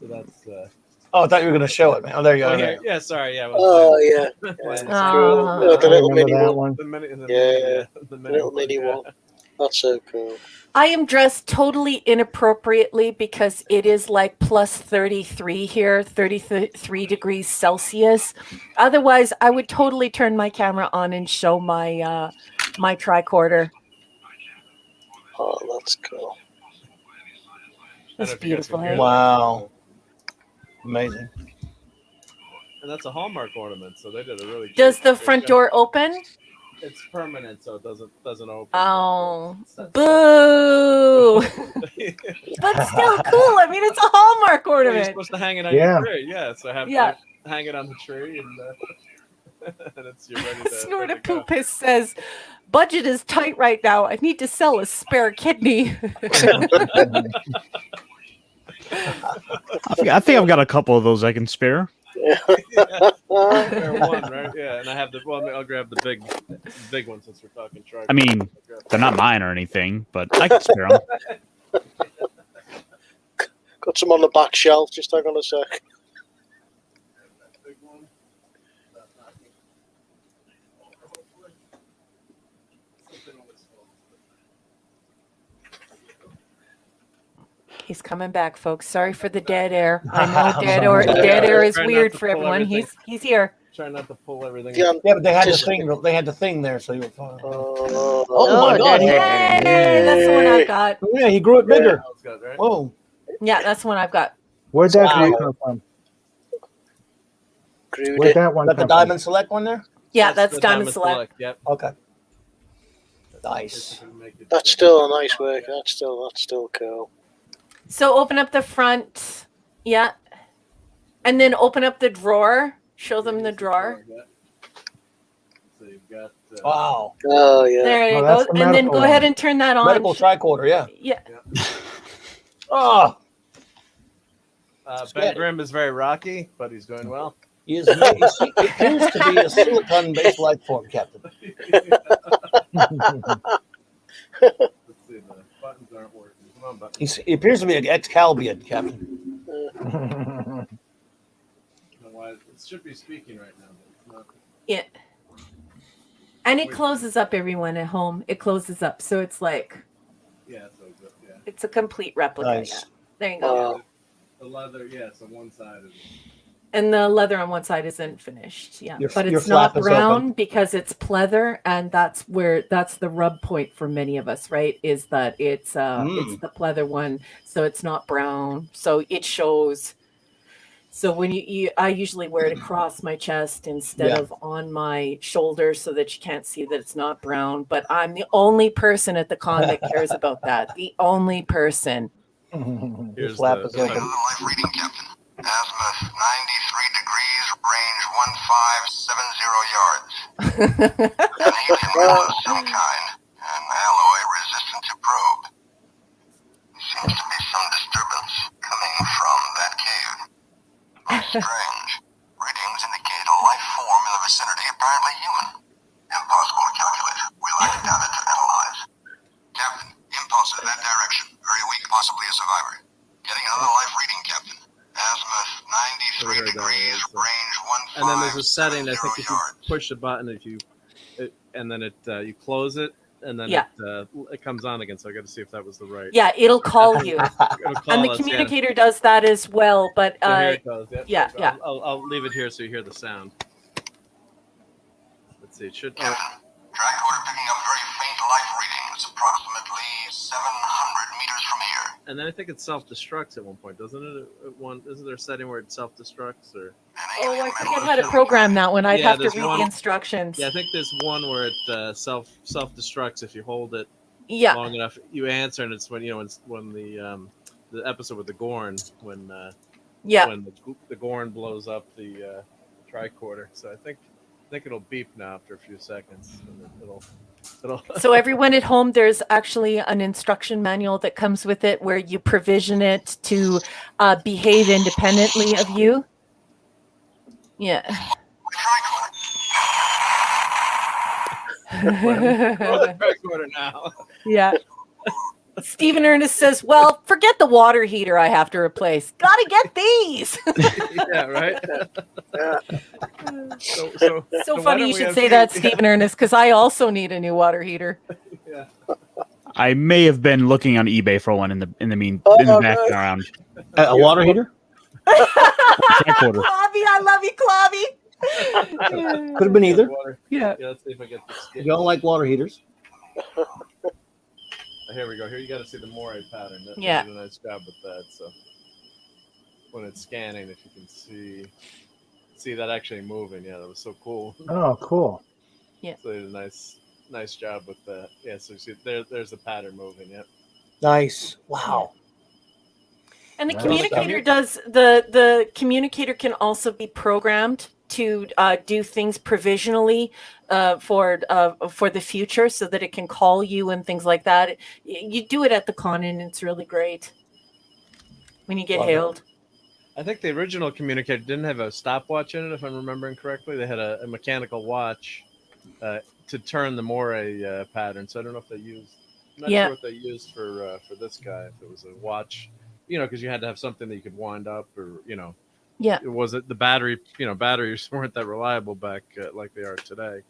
[SPEAKER 3] that's.
[SPEAKER 1] Oh, I thought you were going to show it, man. Oh, there you go.
[SPEAKER 3] Oh, yeah, sorry. Yeah.
[SPEAKER 4] Yeah. The little mini one.
[SPEAKER 3] The
[SPEAKER 4] little mini one. That's so cool.
[SPEAKER 7] I am dressed totally inappropriately because it is like plus 33 here, 33 degrees Celsius. Otherwise, I would totally turn my camera on and show my my tricorder.
[SPEAKER 4] Oh, that's cool.
[SPEAKER 7] That's beautiful.
[SPEAKER 1] Wow. Amazing.
[SPEAKER 3] And that's a Hallmark ornament, so they did a really.
[SPEAKER 7] Does the front door open?
[SPEAKER 3] It's permanent, so it doesn't open.
[SPEAKER 7] Oh, boo! But still cool. I mean, it's a Hallmark ornament.
[SPEAKER 3] You're supposed to hang it on your tree, so have to hang it on the tree, and it's you're ready to.
[SPEAKER 7] Snortapoopa says, "Budget is tight right now. I need to sell a spare kidney."
[SPEAKER 12] I think I've got a couple of those I can spare.
[SPEAKER 3] One, right? Yeah, and I have I'll grab the big one since we're talking truck.
[SPEAKER 12] I mean, they're not mine or anything, but I can spare them.
[SPEAKER 4] Got some on the back shelf. Just hang on a sec.
[SPEAKER 7] He's coming back, folks. Sorry for the dead air. I know dead air is
[SPEAKER 3] Try not
[SPEAKER 7] weird
[SPEAKER 3] to
[SPEAKER 7] for
[SPEAKER 3] pull
[SPEAKER 7] everyone.
[SPEAKER 3] everything.
[SPEAKER 7] He's here.
[SPEAKER 3] Try not to pull everything.
[SPEAKER 4] Yeah,
[SPEAKER 1] Yeah, but they had the thing. They had the thing there, so you were fine.
[SPEAKER 4] Oh
[SPEAKER 1] my God!
[SPEAKER 7] Hey, that's the one I've got.
[SPEAKER 1] Oh, yeah, he grew it bigger.
[SPEAKER 3] Right?
[SPEAKER 1] Whoa!
[SPEAKER 7] Yeah, that's the one I've got.
[SPEAKER 14] Where'd that
[SPEAKER 1] Wow.
[SPEAKER 14] come from?
[SPEAKER 4] Grewed
[SPEAKER 14] Where'd
[SPEAKER 4] it.
[SPEAKER 14] that one
[SPEAKER 1] Is that the
[SPEAKER 14] come from?
[SPEAKER 1] Diamond Select one there?
[SPEAKER 7] Yeah, that's
[SPEAKER 3] the
[SPEAKER 7] Diamond Select.
[SPEAKER 3] Yep.
[SPEAKER 1] Okay. Nice.
[SPEAKER 4] That's still a nice work. That's still cool.
[SPEAKER 7] So open up the front. Yeah. And then open up the drawer. Show them the drawer.
[SPEAKER 3] So you've got.
[SPEAKER 1] Wow.
[SPEAKER 4] Oh yeah.
[SPEAKER 7] There you
[SPEAKER 14] Oh,
[SPEAKER 7] go.
[SPEAKER 14] that's the
[SPEAKER 7] And then
[SPEAKER 14] medical
[SPEAKER 7] go
[SPEAKER 14] one.
[SPEAKER 7] ahead and turn that on.
[SPEAKER 1] Medical tricorder. Yeah.
[SPEAKER 7] Yeah.
[SPEAKER 1] Oh.
[SPEAKER 3] Ben Grimm is very rocky, but he's doing well.
[SPEAKER 1] He is. He appears to be a silicon-based life form, Captain.
[SPEAKER 3] Let's see, the buttons aren't working. Come on, buttons.
[SPEAKER 1] He appears to be an ex-Calbian, Captain.
[SPEAKER 3] I don't know why it should be speaking right now, but it's not.
[SPEAKER 7] Yeah. And it closes up, everyone at home. It closes up. So it's like,
[SPEAKER 3] Yeah, so good. Yeah.
[SPEAKER 7] it's a complete replica.
[SPEAKER 1] Nice.
[SPEAKER 7] Yeah. There you go.
[SPEAKER 3] The leather, yeah. So one side is.
[SPEAKER 7] And the leather on one side isn't finished. Yeah. But
[SPEAKER 1] your
[SPEAKER 7] it's not
[SPEAKER 1] flap is
[SPEAKER 7] brown
[SPEAKER 1] open.
[SPEAKER 7] because it's pleather. And that's the rub point for many of us, right? Is that it's the pleather one. So it's not brown. So it shows. So when I usually wear it across my chest instead of on my shoulders so that you can't see that it's not brown. But I'm the only person at the con that cares about that. The only person.
[SPEAKER 1] Your flap is open.
[SPEAKER 9] Life reading, Captain. Azimuth 93 degrees, range 1570 yards. An ancient metal of some kind, an alloy resistant to probe. Seems to be some disturbance coming from that cave. Most strange. Readings indicate a life form in the vicinity, apparently human. Impossible to calculate. We lack data to analyze. Captain, impulse in that direction. Very weak, possibly a survivor. Getting another life reading, Captain. Azimuth 93 degrees, range 1570
[SPEAKER 3] And then there's a setting. I think if you
[SPEAKER 9] yards.
[SPEAKER 3] push the button, and then you close it, and then it comes on again. So I got to see if that was the right.
[SPEAKER 7] Yeah, it'll call you.
[SPEAKER 3] It'll call
[SPEAKER 7] And the
[SPEAKER 3] us,
[SPEAKER 7] communicator does that as well. But
[SPEAKER 3] So here it goes. Yep.
[SPEAKER 7] yeah,
[SPEAKER 3] So
[SPEAKER 7] yeah.
[SPEAKER 3] I'll leave it here so you hear the sound. Let's see. It should.
[SPEAKER 9] Tricorder picking up very faint life readings, approximately 700 meters from here.
[SPEAKER 3] And then I think it self-destructs at one point, doesn't it? Isn't there a setting where it self-destructs or?
[SPEAKER 7] Oh, I forget how to program that one. I'd
[SPEAKER 3] Yeah,
[SPEAKER 7] have to
[SPEAKER 3] there's
[SPEAKER 7] read
[SPEAKER 3] one-
[SPEAKER 7] the instructions.
[SPEAKER 3] Yeah, I think there's one where it self-destructs if you hold it long enough. You answer, and it's when the episode with the Gorn when the Gorn blows up the tricorder. So I think it'll beep now after a few seconds. And it'll
[SPEAKER 7] So everyone at home, there's actually an instruction manual that comes with it where you provision it to behave independently of you. Yeah.
[SPEAKER 3] tricorder now.
[SPEAKER 7] Yeah. Stephen Ernest says, well, forget the water heater I have to replace. Gotta get these.
[SPEAKER 3] Yeah, right. So
[SPEAKER 7] So
[SPEAKER 3] why
[SPEAKER 7] funny
[SPEAKER 3] don't
[SPEAKER 7] you
[SPEAKER 3] we
[SPEAKER 7] should
[SPEAKER 3] have
[SPEAKER 7] say
[SPEAKER 3] Geek?
[SPEAKER 7] that, Stephen Ernest, because I also need a new water heater.
[SPEAKER 3] Yeah.
[SPEAKER 12] I may have been looking on eBay for one in the background.
[SPEAKER 1] A water heater?
[SPEAKER 12] Tricorder.
[SPEAKER 7] Clobby, I love you, Clobby.
[SPEAKER 1] Could have been either.
[SPEAKER 7] Yeah.
[SPEAKER 3] Let's see if I get this.
[SPEAKER 1] You don't like water heaters?
[SPEAKER 3] Here we go. Here you got to see the moire pattern. That
[SPEAKER 7] Yeah.
[SPEAKER 3] did a nice job with that. So when it's scanning, if you can see that actually moving, yeah, that was so cool.
[SPEAKER 14] Oh, cool.
[SPEAKER 7] Yeah.
[SPEAKER 3] So they did a nice job with that. Yeah. So you see, there's the pattern moving. Yep.
[SPEAKER 1] Nice. Wow.
[SPEAKER 7] And the
[SPEAKER 1] Nice.
[SPEAKER 7] communicator does the communicator can also be programmed to do things provisionally for the future, so that it can call you and things like that. You do it at the con, and it's really great when you get hailed.
[SPEAKER 3] I think the original communicator didn't have a stopwatch in it, if I'm remembering correctly. They had a mechanical watch to turn the moire pattern. So I don't know if they used. I'm not sure what they used for this guy. If it was a watch, because you had to have something that you could wind up, or
[SPEAKER 7] Yeah.
[SPEAKER 3] Was it the battery? Batteries weren't that reliable back like they are today.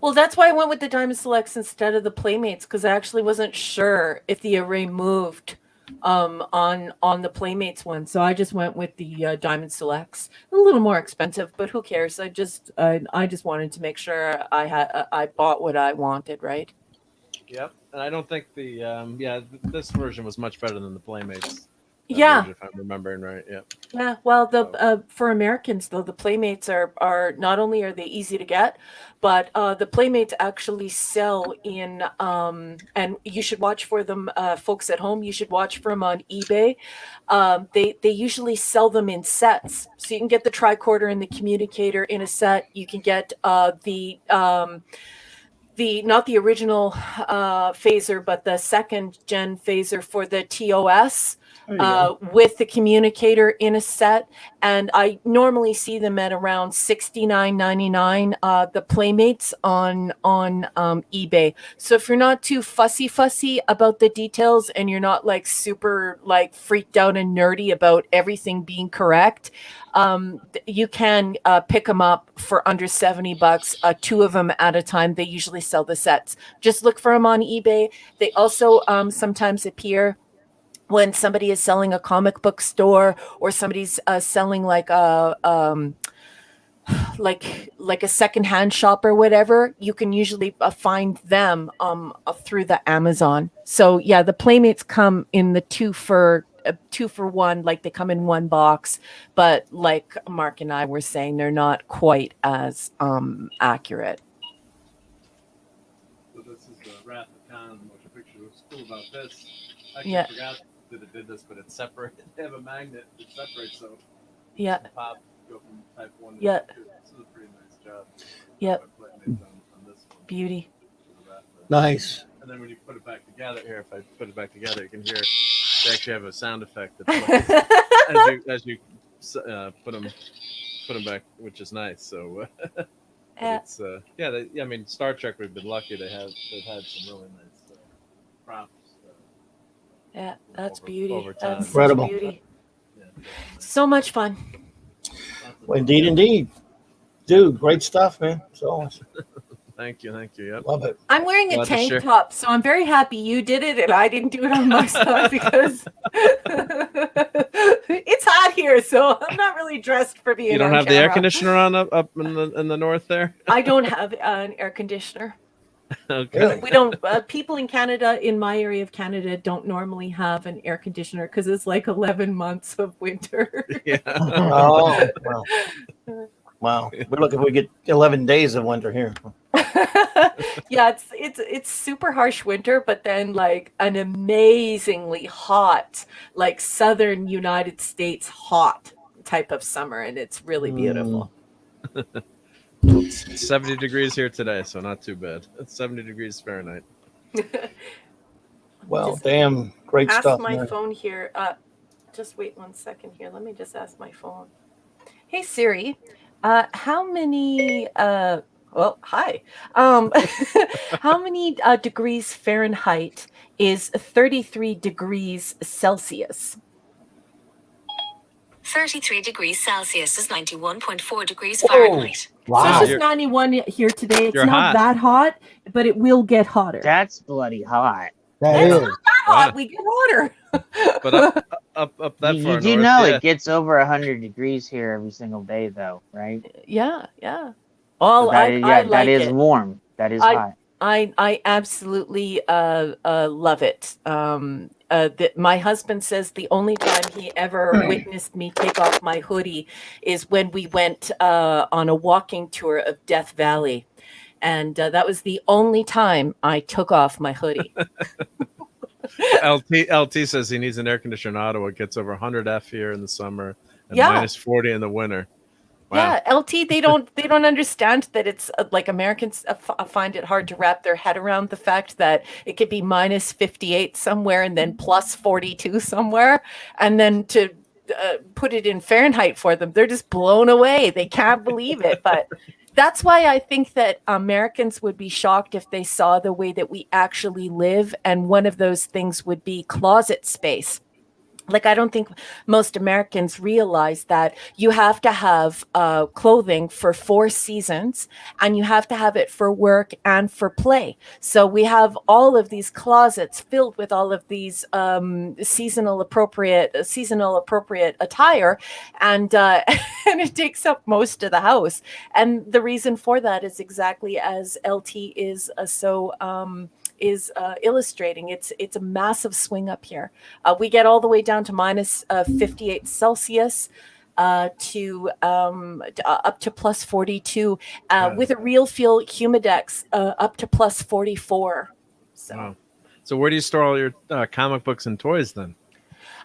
[SPEAKER 7] Well, that's why I went with the Diamond Selects instead of the Playmates, because I actually wasn't sure if the array moved on the Playmates one. So I just went with the Diamond Selects. A little more expensive, but who cares? I just wanted to make sure I bought what I wanted, right?
[SPEAKER 3] Yep. And I don't think the this version was much better than the Playmates.
[SPEAKER 7] Yeah.
[SPEAKER 3] Version, if I'm remembering right. Yeah.
[SPEAKER 7] Yeah, well, the for Americans though, the Playmates are not only are they easy to get, but the Playmates actually sell in and you should watch for them, folks at home. You should watch for them on eBay. They usually sell them in sets, so you can get the tricorder and the communicator in a set. You can get the not the original phaser, but the second gen phaser for the TOS with the communicator in a set. And I normally see them at around $69.99. The Playmates on eBay. So if you're not too fussy about the details and you're not like super like freaked out and nerdy about everything being correct, you can pick them up for under $70, 2 of them at a time. They usually sell the sets. Just look for them on eBay. They also sometimes appear when somebody is selling a comic book store, or somebody's selling like a like a secondhand shop or whatever. You can usually find them through the Amazon. So yeah, the Playmates come in the 2 for 1, like they come in one box, but like Mark and I were saying, they're not quite as accurate.
[SPEAKER 3] So this is the Wrath of Khan motion picture. What's cool about this? I actually forgot that it did this, but it's separate. They have a magnet that separates, so pop go from type 1 to type 2. This is a pretty nice job.
[SPEAKER 7] Yep.
[SPEAKER 3] On this one.
[SPEAKER 7] Beauty.
[SPEAKER 1] Nice.
[SPEAKER 3] And then when you put it back together, here, if I put it back together, you can hear they actually have a sound effect that plays as you put them back, which is nice. So it's I mean, Star Trek, we've been lucky. They've had some really nice props.
[SPEAKER 7] Yeah, that's beauty.
[SPEAKER 3] Over time.
[SPEAKER 7] That's
[SPEAKER 1] Incredible.
[SPEAKER 7] beauty. So much fun.
[SPEAKER 1] Well, indeed. Dude, great stuff, man. So
[SPEAKER 3] Thank you. Yep.
[SPEAKER 1] Love it.
[SPEAKER 7] I'm wearing a tank top, so I'm very happy you did it and I didn't do it on my side, because it's hot here, so I'm not really dressed for being.
[SPEAKER 3] You don't
[SPEAKER 7] on
[SPEAKER 3] have the air
[SPEAKER 7] camera.
[SPEAKER 3] conditioner on up in the north there?
[SPEAKER 7] I don't have an air conditioner.
[SPEAKER 3] Okay.
[SPEAKER 7] We don't. People in Canada, in my area of Canada, don't normally have an air conditioner because it's like 11 months of winter.
[SPEAKER 3] Yeah.
[SPEAKER 1] Oh, wow. We're looking. We get 11 days of winter here.
[SPEAKER 7] Yeah, it's super harsh winter, but then like an amazingly hot, like southern United States hot type of summer, and it's really beautiful.
[SPEAKER 3] It's 70 degrees here today, so not too bad. It's 70 degrees Fahrenheit.
[SPEAKER 1] Well, damn, great
[SPEAKER 7] ask
[SPEAKER 1] stuff.
[SPEAKER 7] my
[SPEAKER 1] Man.
[SPEAKER 7] phone here. Just wait 1 second here. Let me just ask my phone. Hey Siri, how many? Well, hi. How many degrees Fahrenheit is 33 degrees Celsius?
[SPEAKER 16] 33 degrees Celsius is 91.4 degrees Fahrenheit.
[SPEAKER 15] Wow. So it's just 91 here today. It's not that hot, but it will get hotter.
[SPEAKER 2] That's bloody hot.
[SPEAKER 14] That is.
[SPEAKER 7] Not that hot. We get hotter.
[SPEAKER 3] But up that
[SPEAKER 2] You
[SPEAKER 3] far
[SPEAKER 2] do
[SPEAKER 3] north,
[SPEAKER 2] know
[SPEAKER 3] yeah.
[SPEAKER 2] it gets over 100 degrees here every single day, though, right?
[SPEAKER 7] Yeah. Well,
[SPEAKER 2] So that
[SPEAKER 7] I
[SPEAKER 2] that
[SPEAKER 7] like
[SPEAKER 2] is
[SPEAKER 7] it.
[SPEAKER 2] warm. That is hot.
[SPEAKER 7] I absolutely love it. My husband says the only time he ever witnessed me take off my hoodie is when we went on a walking tour of Death Valley. And that was the only time I took off my hoodie.
[SPEAKER 3] LT says he needs an air conditioner in Ottawa. It gets over 100 F here in the summer and
[SPEAKER 7] Yeah.
[SPEAKER 3] minus 40 in the winter. Wow.
[SPEAKER 7] Yeah, LT, they don't understand that it's like Americans find it hard to wrap their head around the fact that it could be minus 58 somewhere and then plus 42 somewhere, and then to put it in Fahrenheit for them, they're just blown away. They can't believe it. But that's why I think that Americans would be shocked if they saw the way that we actually live, and one of those things would be closet space. Like, I don't think most Americans realize that you have to have clothing for 4 seasons, and you have to have it for work and for play. So we have all of these closets filled with all of these seasonal appropriate attire, and and it takes up most of the house. And the reason for that is exactly as LT is illustrating. It's a massive swing up here. We get all the way down to minus 58 Celsius to up to plus 42 with a real feel humidex up to plus 44. So.
[SPEAKER 3] Wow. So where do you store all your comic books and toys then?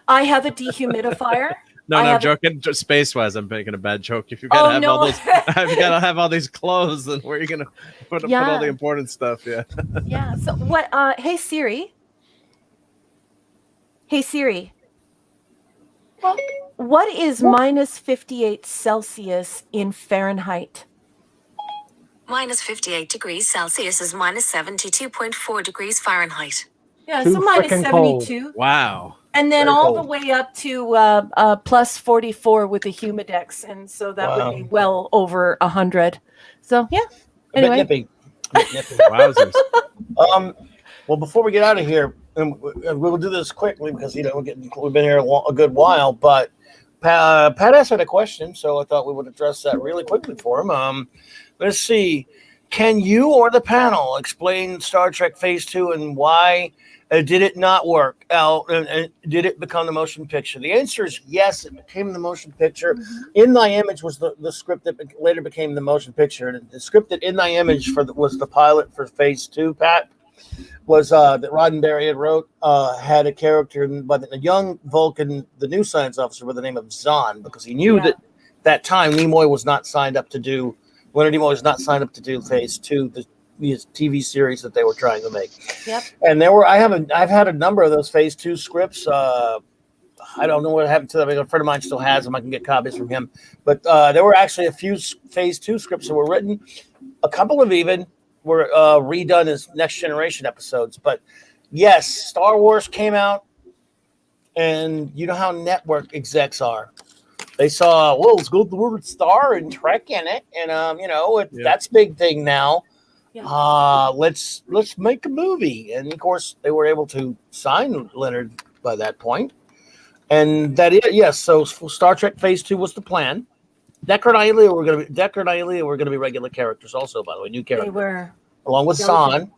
[SPEAKER 7] I have a dehumidifier.
[SPEAKER 3] No, I'm joking. Just space-wise, I'm making a bad joke. If you gotta have all those, if you gotta have all these clothes, then where are you gonna put all the important stuff? Yeah.
[SPEAKER 7] Yeah. So what? Hey Siri. Hey Siri. What is minus 58 Celsius in Fahrenheit?
[SPEAKER 16] Minus 58 degrees Celsius is minus 72.4 degrees Fahrenheit.
[SPEAKER 7] Yeah, so minus 72.
[SPEAKER 3] Cold. Wow.
[SPEAKER 7] And then all the way up to plus 44 with the humidex. And so that would be well over 100. So, yeah. Anyway.
[SPEAKER 1] A bit nippy. Wowzers. Well, before we get out of here, and we'll do this quickly because, we've been here a good while, but Pat asked a question, so I thought we would address that really quickly for him. Let's see. Can you or the panel explain Star Trek Phase 2 and why did it not work out? And did it become the motion picture? The answer is yes, it became the motion picture. Mm-hmm. In Thy Image was the script that later became the motion picture. And the script that In Thy Image was the pilot for Phase 2, Pat, was that Roddenberry had wrote, had a character by the young Vulcan, the new science officer, by the name of Zahn, because he knew that time Nimoy was not signed up to do, Leonard Nimoy was not signed up to do Phase 2, the TV series that they were trying to make.
[SPEAKER 7] Yep.
[SPEAKER 1] And I've had a number of those Phase 2 scripts. I don't know what happened to them. A friend of mine still has them. I can get copies from him. But there were actually a few Phase 2 scripts that were written. A couple of even were redone as Next Generation episodes. But yes, Star Wars came out, and you know how network execs are. They saw, let's go with the word Star and Trek in it, and that's a big thing now. Yeah. Let's make a movie, and of course they were able to sign Leonard by that point, and so Star Trek Phase 2 was the plan. Deckard and Ilia were going to be regular characters, also, by the way, new characters.
[SPEAKER 7] They were,
[SPEAKER 1] along with Zahn.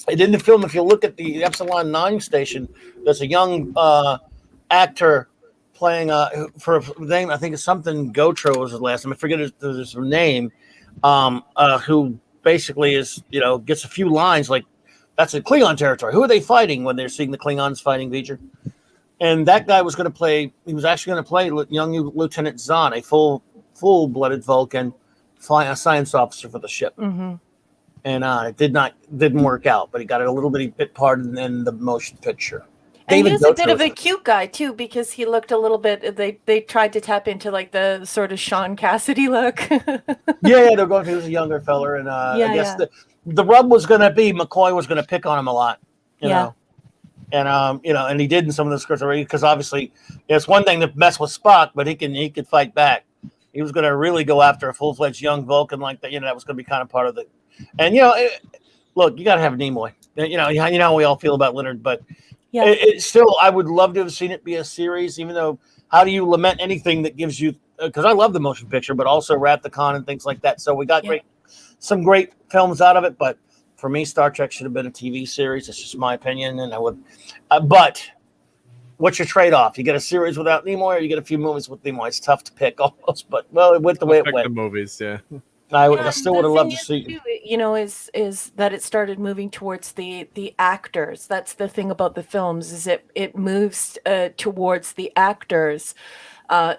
[SPEAKER 1] And in the film, if you look at the Epsilon 9 station, there's a young actor playing for a name, I think it's something Gotro was his last name. I forget his name. Who basically is, gets a few lines like, that's in Klingon territory. Who are they fighting when they're seeing the Klingons fighting V'ger? And that guy was actually going to play young Lieutenant Zahn, a full-blooded Vulcan, flying a science officer for the ship. Mm-hmm. And it didn't work out, but he got a little bit part in the motion picture.
[SPEAKER 7] And he was a bit of a cute guy too, because he looked a little bit. They tried to tap into like the sort of Sean Cassidy look.
[SPEAKER 1] He was a younger feller, and I guess the rub was going to be McCoy was going to pick on him a lot, you know, and and he did in some of the scripts already, because obviously it's one thing to mess with Spock, but he could fight back. He was going to really go after a full-fledged young Vulcan like that. That was going to be kind of part of the, and look, you got to have Nimoy. You know how we all feel about Leonard, but. Yeah, it still, I would love to have seen it be a series, even though how do you lament anything that gives you, because I love the motion picture, but also Wrath-the-Con and things like that. So we got some great films out of it, but for me, Star Trek should have been a TV series. That's just my opinion, and I would, but what's your trade-off? You get a series without Nimoy, or you get a few movies with Nimoy? It's tough to pick almost, but it went the way it went.
[SPEAKER 3] The movies, yeah.
[SPEAKER 1] I still would have loved to see.
[SPEAKER 7] Is that it started moving towards the actors. That's the thing about the films, is it moves towards the actors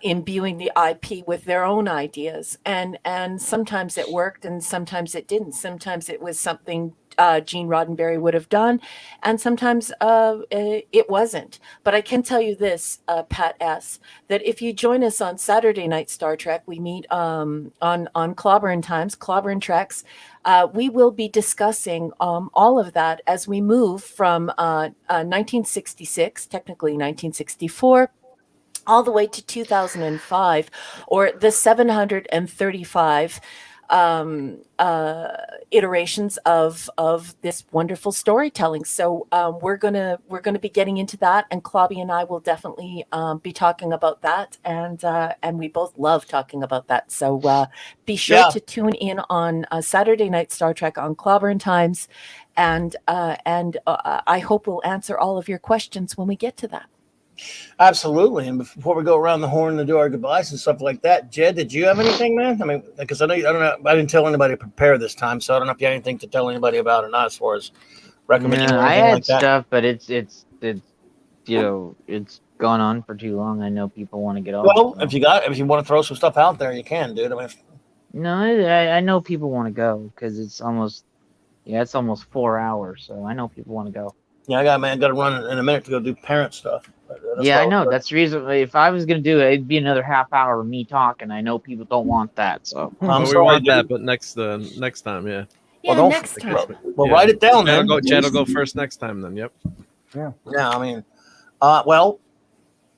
[SPEAKER 7] imbuing the IP with their own ideas, and sometimes it worked and sometimes it didn't. Sometimes it was something Gene Roddenberry would have done, and sometimes it wasn't. But I can tell you this, Pat S., that if you join us on Saturday Night Star Trek, we meet on Clobberin Times, Clobberin Treks. We will be discussing all of that as we move from 1966, technically 1964, all the way to 2005, or the 735 iterations of this wonderful storytelling. So we're gonna be getting into that, and Clobby and I will definitely be talking about that, and we both love talking about that. So be sure to tune in on Saturday Night Star Trek on Clobberin Times, and I hope we'll answer all of your questions when we get to that.
[SPEAKER 1] Absolutely. And before we go around the horn to do our goodbyes and stuff like that, Jed, did you have anything, man? I mean, because I don't know, I didn't tell anybody to prepare this time, so I don't know if you had anything to tell anybody about or not as far as recommending or
[SPEAKER 2] I
[SPEAKER 1] anything
[SPEAKER 2] had
[SPEAKER 1] like that.
[SPEAKER 2] stuff, but it's it's gone on for too long. I know people want to get off.
[SPEAKER 1] Well, if you want to throw some stuff out there, you can, dude. I mean,
[SPEAKER 2] No, I know people want to go because it's almost 4 hours, so I know people want to go.
[SPEAKER 1] Yeah, I got to run in a minute to go do parent stuff.
[SPEAKER 2] I know. That's the reason. If I was gonna do it, it'd be another half hour of me talking. I know people don't want that, so
[SPEAKER 3] we want that, but next time, yeah.
[SPEAKER 7] Yeah,
[SPEAKER 1] well,
[SPEAKER 7] next time.
[SPEAKER 1] Well, write it down, man.
[SPEAKER 3] Jed will go first next time, then. Yep.
[SPEAKER 14] Yeah.
[SPEAKER 1] Yeah, I mean, well,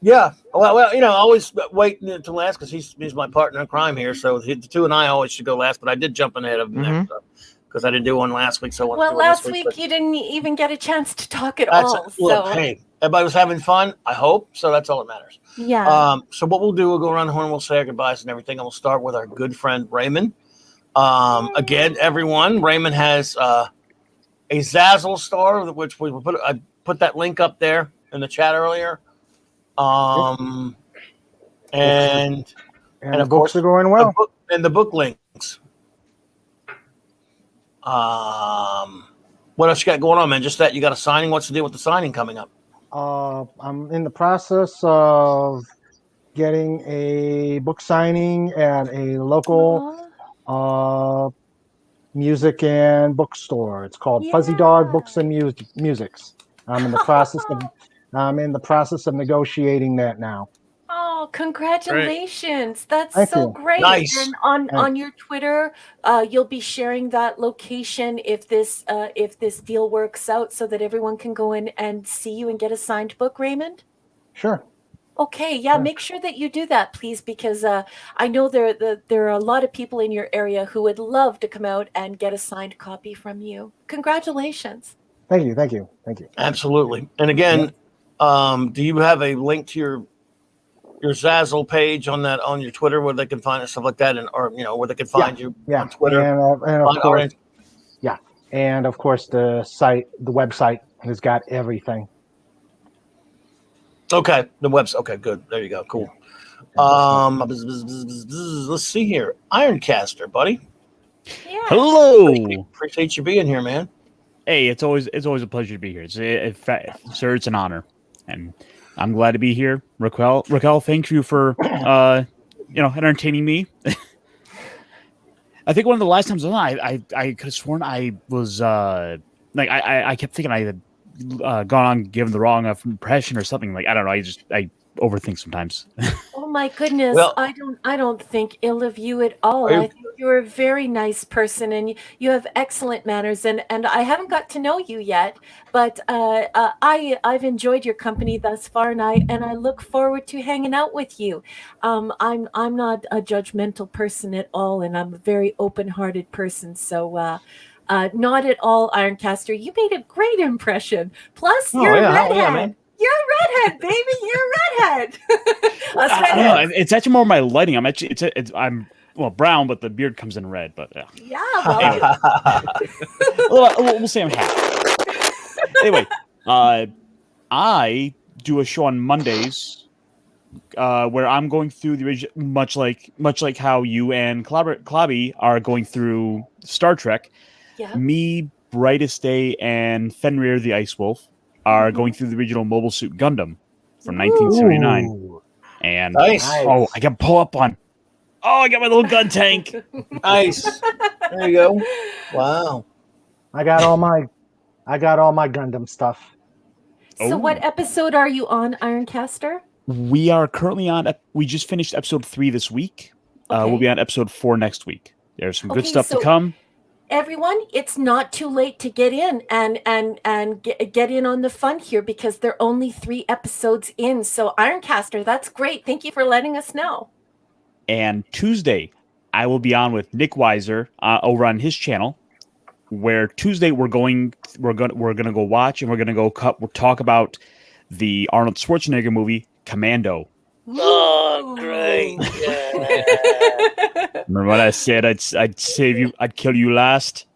[SPEAKER 1] yeah. Well, you know, I always wait until last because he's my partner in crime here. So the two and I always should go last, but I did jump ahead of him because I didn't do one last week. So
[SPEAKER 7] well, last week you didn't even get a chance to talk at all.
[SPEAKER 1] Look,
[SPEAKER 7] So
[SPEAKER 1] hey, everybody was having fun. I hope so. That's all that matters.
[SPEAKER 7] yeah.
[SPEAKER 1] So what we'll do, we'll go around the horn, we'll say our goodbyes and everything, and we'll start with our good friend Raymond. Again, everyone, Raymond has a Zazzle star, which I put that link up there in the chat earlier. And
[SPEAKER 14] the
[SPEAKER 1] of
[SPEAKER 14] books
[SPEAKER 1] course
[SPEAKER 14] are going well.
[SPEAKER 1] The book links. What else you got going on, man? Just that you got a signing. What's the deal with the signing coming up?
[SPEAKER 14] I'm in the process of getting a book signing at a local music and bookstore. It's called Fuzzy Dog Books and Musics. I'm in the process of negotiating that now.
[SPEAKER 7] Oh, congratulations. That's
[SPEAKER 14] Thank
[SPEAKER 7] so
[SPEAKER 14] you.
[SPEAKER 7] great.
[SPEAKER 14] Nice.
[SPEAKER 7] And on your Twitter, you'll be sharing that location if this deal works out so that everyone can go in and see you and get a signed book, Raymond?
[SPEAKER 14] Sure.
[SPEAKER 7] Okay, yeah, make sure that you do that, please, because I know there are a lot of people in your area who would love to come out and get a signed copy from you. Congratulations.
[SPEAKER 14] Thank you.
[SPEAKER 1] Absolutely. And again, do you have a link to your Zazzle page on your Twitter where they can find it, stuff like that, or where they can find you on Twitter?
[SPEAKER 14] And of course the website has got everything.
[SPEAKER 1] Okay, the website. Okay, good. There you go. Cool. Let's see here. Ironcaster, buddy.
[SPEAKER 7] Yeah.
[SPEAKER 12] Hello.
[SPEAKER 1] Appreciate you being here, man.
[SPEAKER 12] Hey, it's always a pleasure to be here. Sir, it's an honor, and I'm glad to be here. Raquel, thank you for entertaining me. I think one of the last times I could have sworn I was I kept thinking I had gone on giving the wrong impression or something. Like I don't know. I overthink sometimes.
[SPEAKER 7] Oh my goodness.
[SPEAKER 1] Well-
[SPEAKER 7] I don't think ill of you at all. I think you're a very nice person and you have excellent manners, and I haven't got to know you yet, but I've enjoyed your company thus far, and I look forward to hanging out with you. I'm not a judgmental person at all, and I'm a very open-hearted person, so not at all, Ironcaster. You made a great impression. Plus, you're a redhead.
[SPEAKER 1] Yeah, man.
[SPEAKER 7] You're a redhead, baby. You're a redhead. Us
[SPEAKER 12] I don't
[SPEAKER 7] redheads.
[SPEAKER 12] know. It's actually more my lighting. I'm brown, but the beard comes in red. But
[SPEAKER 7] Yeah, well,
[SPEAKER 12] we'll say I'm half. Anyway, I do a show on Mondays where I'm going through the original, much like how you and Clobby are going through Star Trek.
[SPEAKER 7] yeah.
[SPEAKER 12] Me, Brightest Day, and Fenrir the Ice Wolf are going through the original Mobile Suit Gundam from 1979.
[SPEAKER 14] Ooh.
[SPEAKER 12] And
[SPEAKER 1] Nice.
[SPEAKER 12] I can pull up on. Oh, I got my little gun tank.
[SPEAKER 1] Nice. There you go. Wow.
[SPEAKER 14] I got all my Gundam stuff.
[SPEAKER 7] So, what episode are you on, Ironcaster?
[SPEAKER 12] We are currently on. We just finished episode 3 this week.
[SPEAKER 7] Okay.
[SPEAKER 12] We'll be on episode 4 next week. There's some good
[SPEAKER 7] Okay,
[SPEAKER 12] stuff
[SPEAKER 7] so-
[SPEAKER 12] to come.
[SPEAKER 7] everyone, it's not too late to get in and get in on the fun here because they're only 3 episodes in. So Ironcaster, that's great. Thank you for letting us know.
[SPEAKER 12] And Tuesday, I will be on with Nick Weiser over on his channel. Where Tuesday we're gonna go watch and we're gonna go talk about the Arnold Schwarzenegger movie Commando.
[SPEAKER 4] Oh, great! Yeah.
[SPEAKER 12] Remember what I said? I'd save you. I'd kill you last.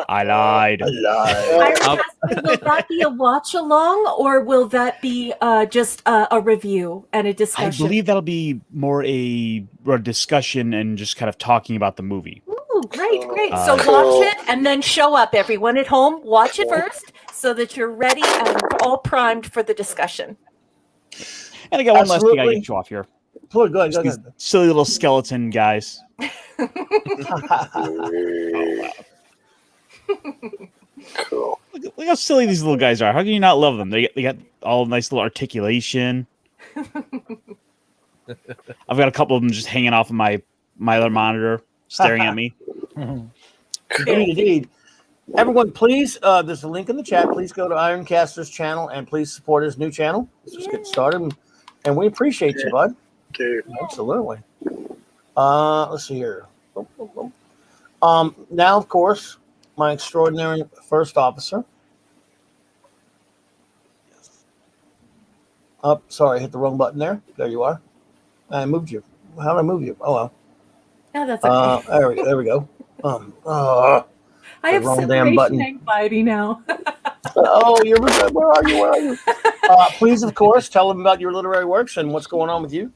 [SPEAKER 12] I lied.
[SPEAKER 7] Ironcaster, will that be a watch along or will that be just a review and a
[SPEAKER 12] I
[SPEAKER 7] discussion?
[SPEAKER 12] believe that'll be more a discussion and just kind of talking about the movie.
[SPEAKER 7] Ooh, great. So watch it and then show up, everyone at home. Watch it first so that you're ready and all primed for the discusation.
[SPEAKER 12] And I got one last thing I get you off here.
[SPEAKER 1] Go ahead.
[SPEAKER 12] These silly little skeleton guys.
[SPEAKER 4] Cool.
[SPEAKER 12] Look how silly these little guys are. How can you not love them? They got all nice little articulation. I've got a couple of them just hanging off of my other monitor, staring at me.
[SPEAKER 1] Indeed. Everyone, please, there's a link in the chat. Please go to Ironcaster's channel and please support his new channel. Let's just get started. And we appreciate you, bud.
[SPEAKER 4] Dude.
[SPEAKER 1] Absolutely. Let's see here. Now, of course, my extraordinary first officer. Oh, sorry, I hit the wrong button there. There you are. I moved you. How did I move you? Oh, well.
[SPEAKER 7] Yeah, that's okay.
[SPEAKER 1] There we go.
[SPEAKER 15] I have
[SPEAKER 1] wrong damn
[SPEAKER 15] separation
[SPEAKER 1] button.
[SPEAKER 15] anxiety now.
[SPEAKER 1] Oh, where are you? Please, of course, tell them about your literary works and what's going on with you.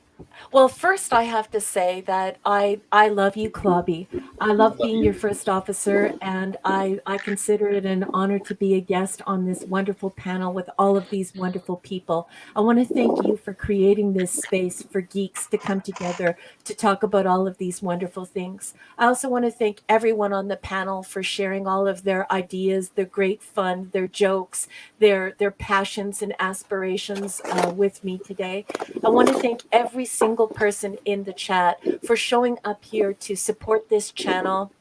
[SPEAKER 7] Well, first I have to say that I love you, Clobby. I love being your first officer, and I consider it an honor to be a guest on this wonderful panel with all of these wonderful people. I want to thank you for creating this space for geeks to come together to talk about all of these wonderful things. I also want to thank everyone on the panel for sharing all of their ideas, their great fun, their jokes, their passions and aspirations with me today. I want to thank every single person in the chat for showing up here to support this channel,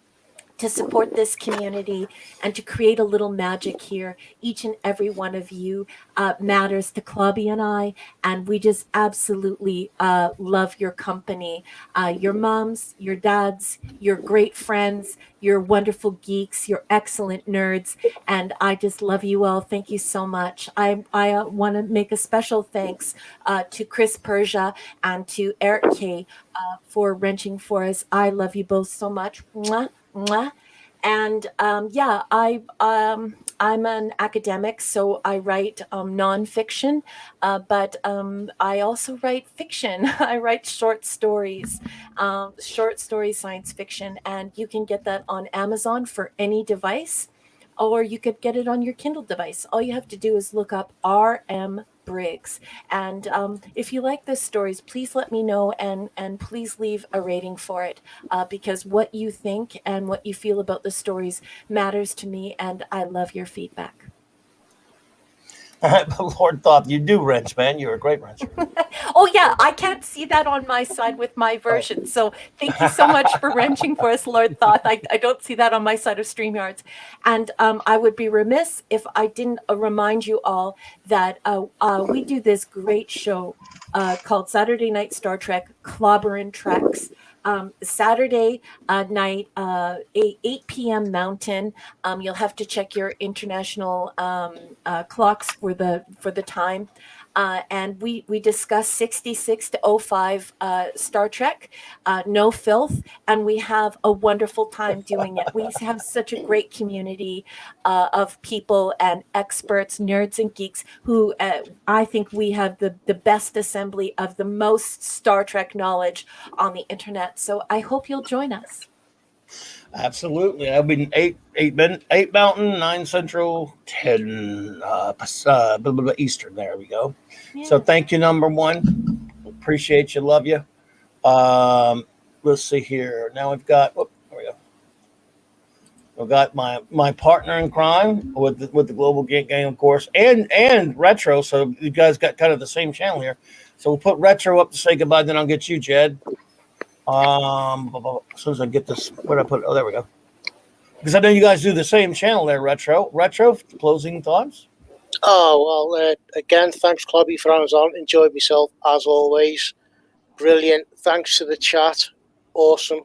[SPEAKER 7] to support this community, and to create a little magic here. Each and every one of you matters to Clobby and I, and we just absolutely love your company. Your moms, your dads, your great friends, your wonderful geeks, your excellent nerds, and I just love you all. Thank you so much. I want to make a special thanks to Chris Persia and to Eric K for wrenching for us. I love you both so much. Mwah. Mwah. And I'm an academic, so I write nonfiction, but I also write fiction. I write short stories, science fiction, and you can get that on Amazon for any device, or you could get it on your Kindle device. All you have to do is look up R.M. Briggs. And if you like the stories, please let me know and please leave a rating for it because what you think and what you feel about the stories matters to me, and I love your feedback.
[SPEAKER 1] Lord Thoth, you do wrench, man. You're a great wrencher.
[SPEAKER 7] Oh, yeah, I can't see that on my side with my version. So thank you so much for wrenching for us, Lord Thoth. I don't see that on my side of StreamYards. And I would be remiss if I didn't remind you all that we do this great show called Saturday Night Star Trek Clobberin Treks. Saturday night, 8 p.m. Mountain. You'll have to check your international clocks for the time. And we discuss 66 to 05 Star Trek, no filth, and we have a wonderful time doing it. We have such a great community of people and experts, nerds and geeks, who I think we have the best assembly of the most Star Trek knowledge on the internet. So I hope you'll join us.
[SPEAKER 1] Absolutely. I've been 8 Mountain, 9 Central, 10 Eastern. There we go. Yeah. So thank you, number one. Appreciate you. Love you. Let's see here. Now we've got. There we go. We've got my partner in crime with the Global Geek Gang, of course, and Retro. So you guys got kind of the same channel here. So we'll put Retro up to say goodbye. Then I'll get you, Jed. As soon as I get this, where did I put it? Oh, there we go. Because I know you guys do the same channel there, Retro. Retro, closing thoughts?
[SPEAKER 4] Oh, well, again, thanks, Clobby, for having us on. Enjoyed myself, as always. Brilliant. Thanks to the chat. Awesome.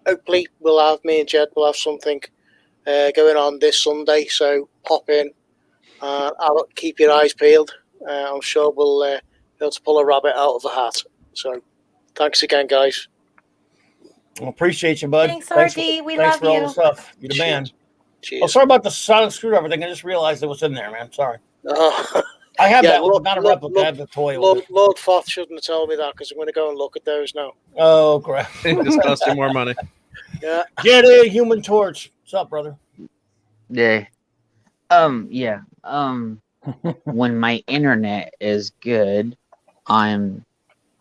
[SPEAKER 4] Hopefully, me and Jed will have something going on this Sunday, so pop in. I'll keep your eyes peeled. I'm sure we'll be able to pull a rabbit out of a hat. So, thanks again, guys.
[SPEAKER 1] Well, appreciate you, bud.
[SPEAKER 7] Thanks, RD. We
[SPEAKER 1] thanks
[SPEAKER 7] love
[SPEAKER 1] for all the
[SPEAKER 7] you.
[SPEAKER 1] stuff. You're the man. Oh, sorry about the sonic screwdriver thing. I just realized it was in there, man. Sorry. I have that one, not a replica. I have the toy one.
[SPEAKER 4] Lord Foth shouldn't have told me that because I'm going to go and look at those now.
[SPEAKER 1] Oh, crap.
[SPEAKER 3] It just cost you more money.
[SPEAKER 4] Yeah.
[SPEAKER 1] Get a Human Torch. What's up, brother?
[SPEAKER 2] Yeah. Yeah. When my internet is good, I'm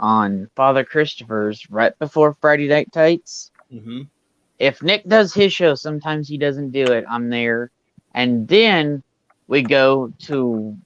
[SPEAKER 2] on Father Christopher's right before Friday Night Tights.
[SPEAKER 1] Mm-hmm.
[SPEAKER 2] If Nick does his show, sometimes he doesn't do it. I'm there. And then we go to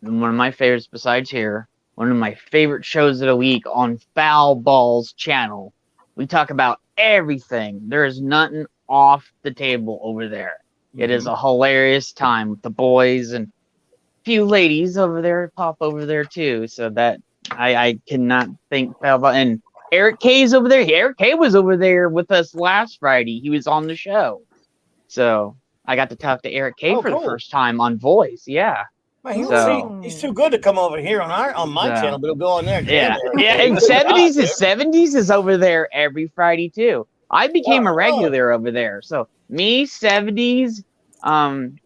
[SPEAKER 2] one of my favorites besides here, one of my favorite shows of the week on Foul Balls channel. We talk about everything. There is nothing off the table over there. It is a hilarious time with the boys and a few ladies over there pop over there too. So that I cannot think about. And Eric K's over there. Eric K was over there with us last Friday. He was on the show. So I got to talk to Eric K for the first time on voice. Yeah.
[SPEAKER 1] Man, he's too good to come over here on my channel, but he'll go on there.
[SPEAKER 2] Yeah. And 70s is over there every Friday too. I became a regular over there. So me, 70s,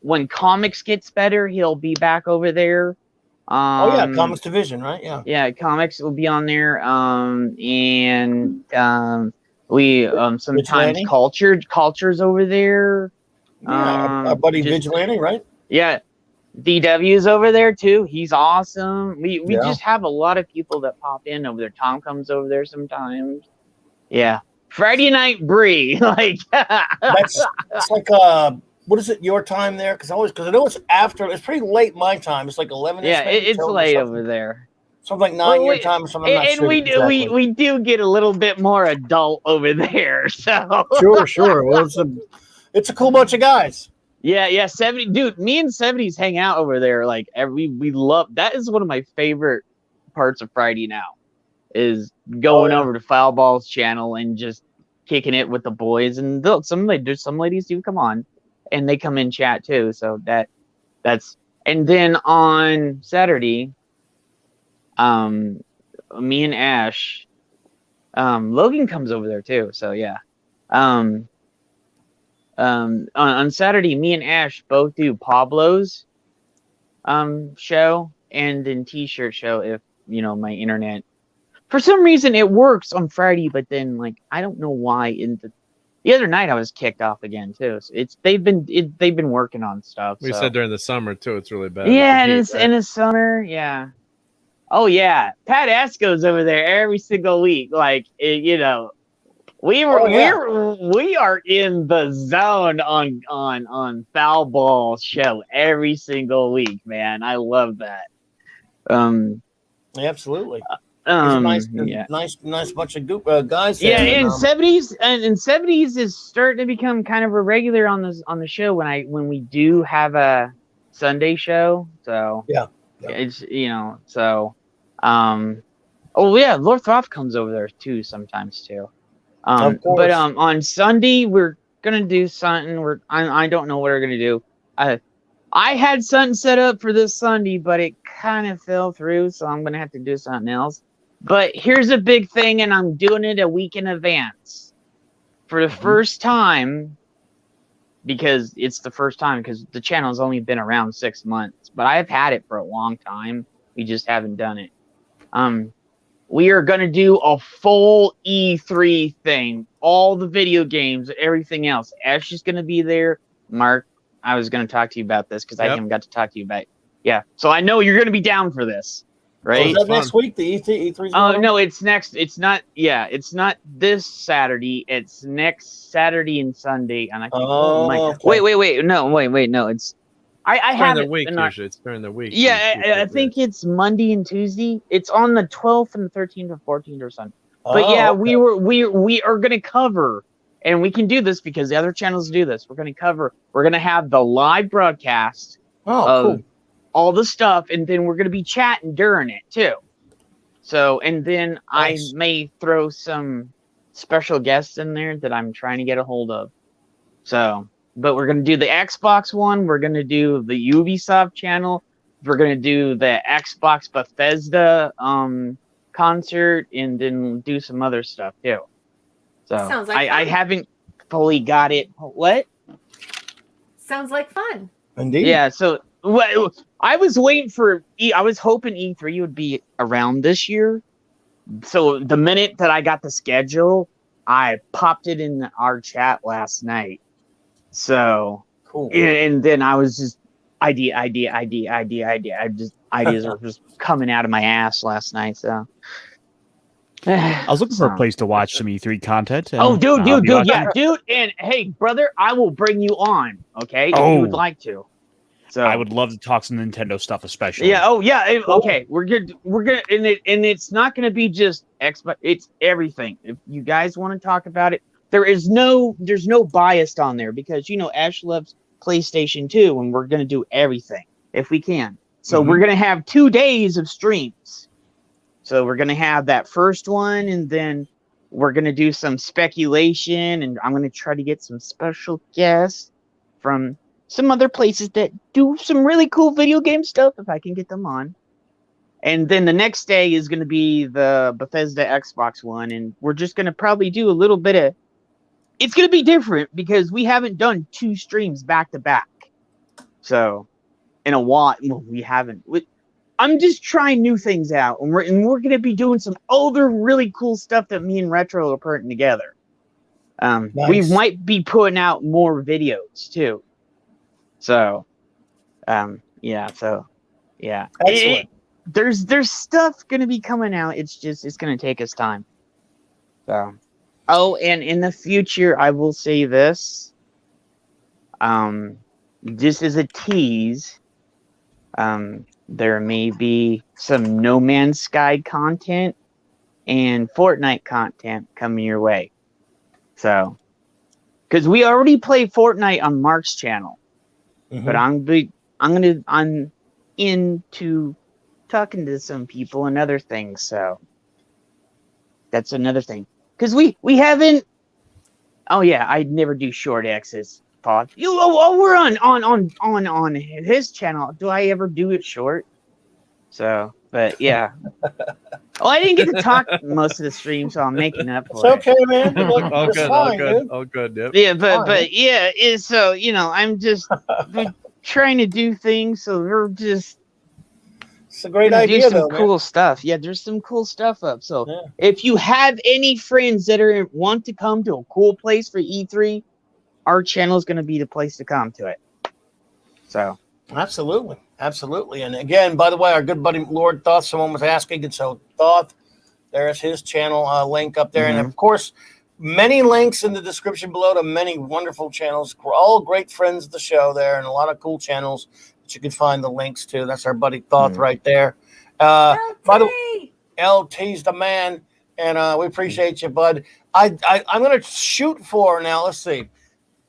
[SPEAKER 2] when comics gets better, he'll be back over there.
[SPEAKER 1] Comics Division, right? Yeah.
[SPEAKER 2] Yeah, comics will be on there. We sometimes culture's over there.
[SPEAKER 1] Our buddy Vigilante, right?
[SPEAKER 2] Yeah. DW's over there too. He's awesome. We just have a lot of people that pop in over there. Tom comes over there sometimes. Yeah. Friday Night Bree. Like
[SPEAKER 1] it's like what is it your time there? Because I know it's after. It's pretty late my time. It's like 11.
[SPEAKER 2] Yeah, it's late over there.
[SPEAKER 1] Something like 9 your time or something. I'm not sure exactly.
[SPEAKER 2] we do get a little bit more adult over there. So
[SPEAKER 1] sure. Well, it's a cool bunch of guys.
[SPEAKER 2] Yeah, 70 dude, me and 70s hang out over there like we love that. Is one of my favorite parts of Friday now is going over to Foul Balls channel and just kicking it with the boys. And some ladies do come on and they come in chat too. So that's and then on Saturday, me and Ash, Logan comes over there too. So yeah. On Saturday, me and Ash both do Pablo's show and then t-shirt show if my internet for some reason it works on Friday, but then like I don't know why. The other night I was kicked off again too. So they've been working on stuff.
[SPEAKER 3] We said during the summer too, it's really bad.
[SPEAKER 2] Yeah, in the summer, yeah. Oh yeah, Pat Esco's over there every single week. Like we are in the zone on Foul Ball show every single week, man. I love that.
[SPEAKER 1] Absolutely. Nice bunch of guys.
[SPEAKER 2] Yeah, and 70s is starting to become kind of a regular on the show when we do have a Sunday show. So it's Lord Thoth comes over there too sometimes too. But on Sunday we're gonna do something. I don't know what we're gonna do. I had something set up for this Sunday, but it kind of fell through, so I'm gonna have to do something else. But here's a big thing, and I'm doing it a week in advance for the first time because it's the first time because the channel's only been around 6 months, but I've had it for a long time. We just haven't done it. We are going to do a full E3 thing. All the video games, everything else. Ash is going to be there. Mark, I was going to talk to you about this because I haven't got to talk to you about it. Yeah. So I know you're going to be down for this, right?
[SPEAKER 1] Is that next week, the E3?
[SPEAKER 2] Oh, no, it's next. It's not. Yeah, it's not this Saturday. It's next Saturday and Sunday. And I think, wait. No, it's. I have
[SPEAKER 3] during the week usually. It's during the week.
[SPEAKER 2] Yeah, I think it's Monday and Tuesday. It's on the 12th and the 13th or 14th or something. But yeah, we are going to cover and we can do this because the other channels do this. We're going to have the live broadcast of
[SPEAKER 1] cool.
[SPEAKER 2] all the stuff, and then we're going to be chatting during it too. So, and then
[SPEAKER 1] Nice.
[SPEAKER 2] I may throw some special guests in there that I'm trying to get a hold of. So, but we're going to do the Xbox one. We're going to do the Ubisoft channel. We're going to do the Xbox Bethesda concert, and then do some other stuff too. So
[SPEAKER 5] Sounds like
[SPEAKER 2] I
[SPEAKER 5] fun.
[SPEAKER 2] haven't fully got it. What?
[SPEAKER 5] Sounds like fun.
[SPEAKER 1] Indeed.
[SPEAKER 2] Yeah. So I was waiting for. I was hoping E3 would be around this year. So the minute that I got the schedule, I popped it in our chat last night. So
[SPEAKER 1] cool.
[SPEAKER 2] And then I was just idea. Ideas were just coming out of my ass last night. So
[SPEAKER 12] I was looking for a place to watch some E3 content.
[SPEAKER 2] Oh, dude, yeah, dude. And hey, brother, I will bring you on, okay, if you would like to. So
[SPEAKER 12] I would love to talk some Nintendo stuff, especially.
[SPEAKER 2] Yeah. Oh, yeah. Okay, we're good. We're gonna, and it's not gonna be just Xbox. It's everything. If you guys want to talk about it, there's no bias on there because Ash loves PlayStation 2, and we're gonna do everything if we can. So we're gonna have 2 days of streams. So we're gonna have that first one, and then we're gonna do some speculation, and I'm gonna try to get some special guests from some other places that do some really cool video game stuff if I can get them on. And then the next day is gonna be the Bethesda Xbox one, and we're just gonna probably do a little bit of. It's gonna be different because we haven't done 2 streams back to back. So in a while, well, we haven't. I'm just trying new things out, and we're gonna be doing some other really cool stuff that me and Retro are putting together. We might be putting out more videos too. So, yeah. So, yeah. There's stuff gonna be coming out. It's gonna take us time. So, oh, and in the future, I will say this. Just as a tease. There may be some No Man's Sky content and Fortnite content coming your way. So, because we already play Fortnite on MARC's channel, but I'm into talking to some people and other things. So that's another thing. Because we haven't. Oh yeah, I'd never do short X's. Pod. We're on his channel. Do I ever do it short? So, but yeah. I didn't get to talk most of the stream, so I'm making up for it.
[SPEAKER 1] It's okay, man. Look,
[SPEAKER 3] all
[SPEAKER 1] it's
[SPEAKER 3] good,
[SPEAKER 1] fine,
[SPEAKER 3] all good. Yep.
[SPEAKER 2] Yeah, but yeah, it's so I'm just trying to do things, so we're just.
[SPEAKER 1] It's a great idea,
[SPEAKER 2] do some
[SPEAKER 1] though,
[SPEAKER 2] cool
[SPEAKER 1] man.
[SPEAKER 2] stuff. Yeah, there's some cool stuff up. So if you have any friends that want to come to a cool place for E3. Our channel is going to be the place to come to it. So,
[SPEAKER 1] absolutely. And again, by the way, our good buddy Lord Thoth, someone was asking, and so Thoth, there's his channel link up there, and of course, many links in the description below to many wonderful channels. We're all great friends of the show there, and a lot of cool channels that you can find the links to. That's our buddy Thoth right there. By the way, LT's the man, and we appreciate you, bud. I'm going to shoot for now. Let's see.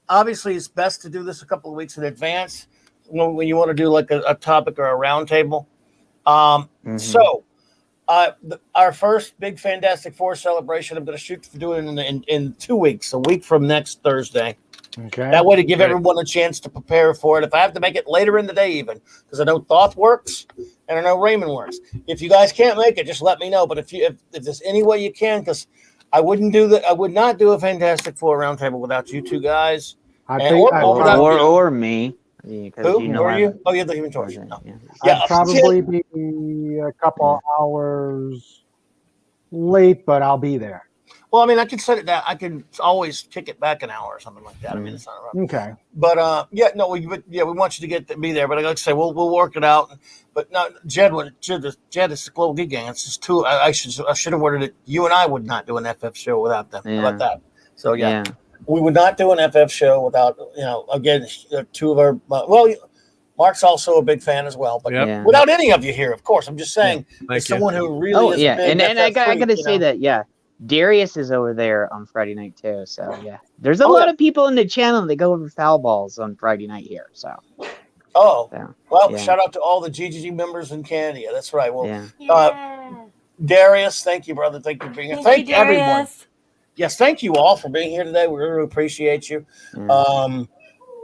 [SPEAKER 1] Obviously, it's best to do this a couple of weeks in advance when you want to do like a topic or a roundtable. So, our first big Fantastic Four celebration, I'm going to shoot for doing it in 2 weeks, a week from next Thursday.
[SPEAKER 14] Okay.
[SPEAKER 1] That way to give everyone a chance to prepare for it. If I have to make it later in the day, even because I know Thoth works and I know Raymond works. If you guys can't make it, just let me know. But if there's any way you can, because I would not do a Fantastic Four roundtable without you two guys.
[SPEAKER 2] Or me.
[SPEAKER 1] Who? Who are you? Oh, you're the Human Torch. No.
[SPEAKER 14] I'd probably be a couple hours late, but I'll be there.
[SPEAKER 1] Well, I mean, I can set it down. I can always kick it back an hour or something like that. I mean, it's not a problem.
[SPEAKER 14] Okay.
[SPEAKER 1] But we want you to be there. But like I say, we'll work it out. But no, Jed is the Global Geek Gang. It's just two. I should have worded it. You and I would not do an FF show without them. How about that? So yeah. We would not do an FF show without, again, two of our, Mark's also a big fan as well, but without any of you here, of course. I'm just saying, as someone who really is
[SPEAKER 2] and I got to say that, Darius is over there on Friday night too. So yeah, there's a
[SPEAKER 1] Oh,
[SPEAKER 2] lot
[SPEAKER 1] yeah.
[SPEAKER 2] of people in the channel that go over foul balls on Friday night here. So
[SPEAKER 1] Oh, well,
[SPEAKER 2] yeah.
[SPEAKER 1] shout out to all the GGG members in Canada. That's right. Well,
[SPEAKER 2] Yeah.
[SPEAKER 1] Darius, thank you, brother. Thank you for being here.
[SPEAKER 7] Thank you,
[SPEAKER 1] everyone.
[SPEAKER 7] Darius.
[SPEAKER 1] Yes, thank you all for being here today. We really appreciate you. I'm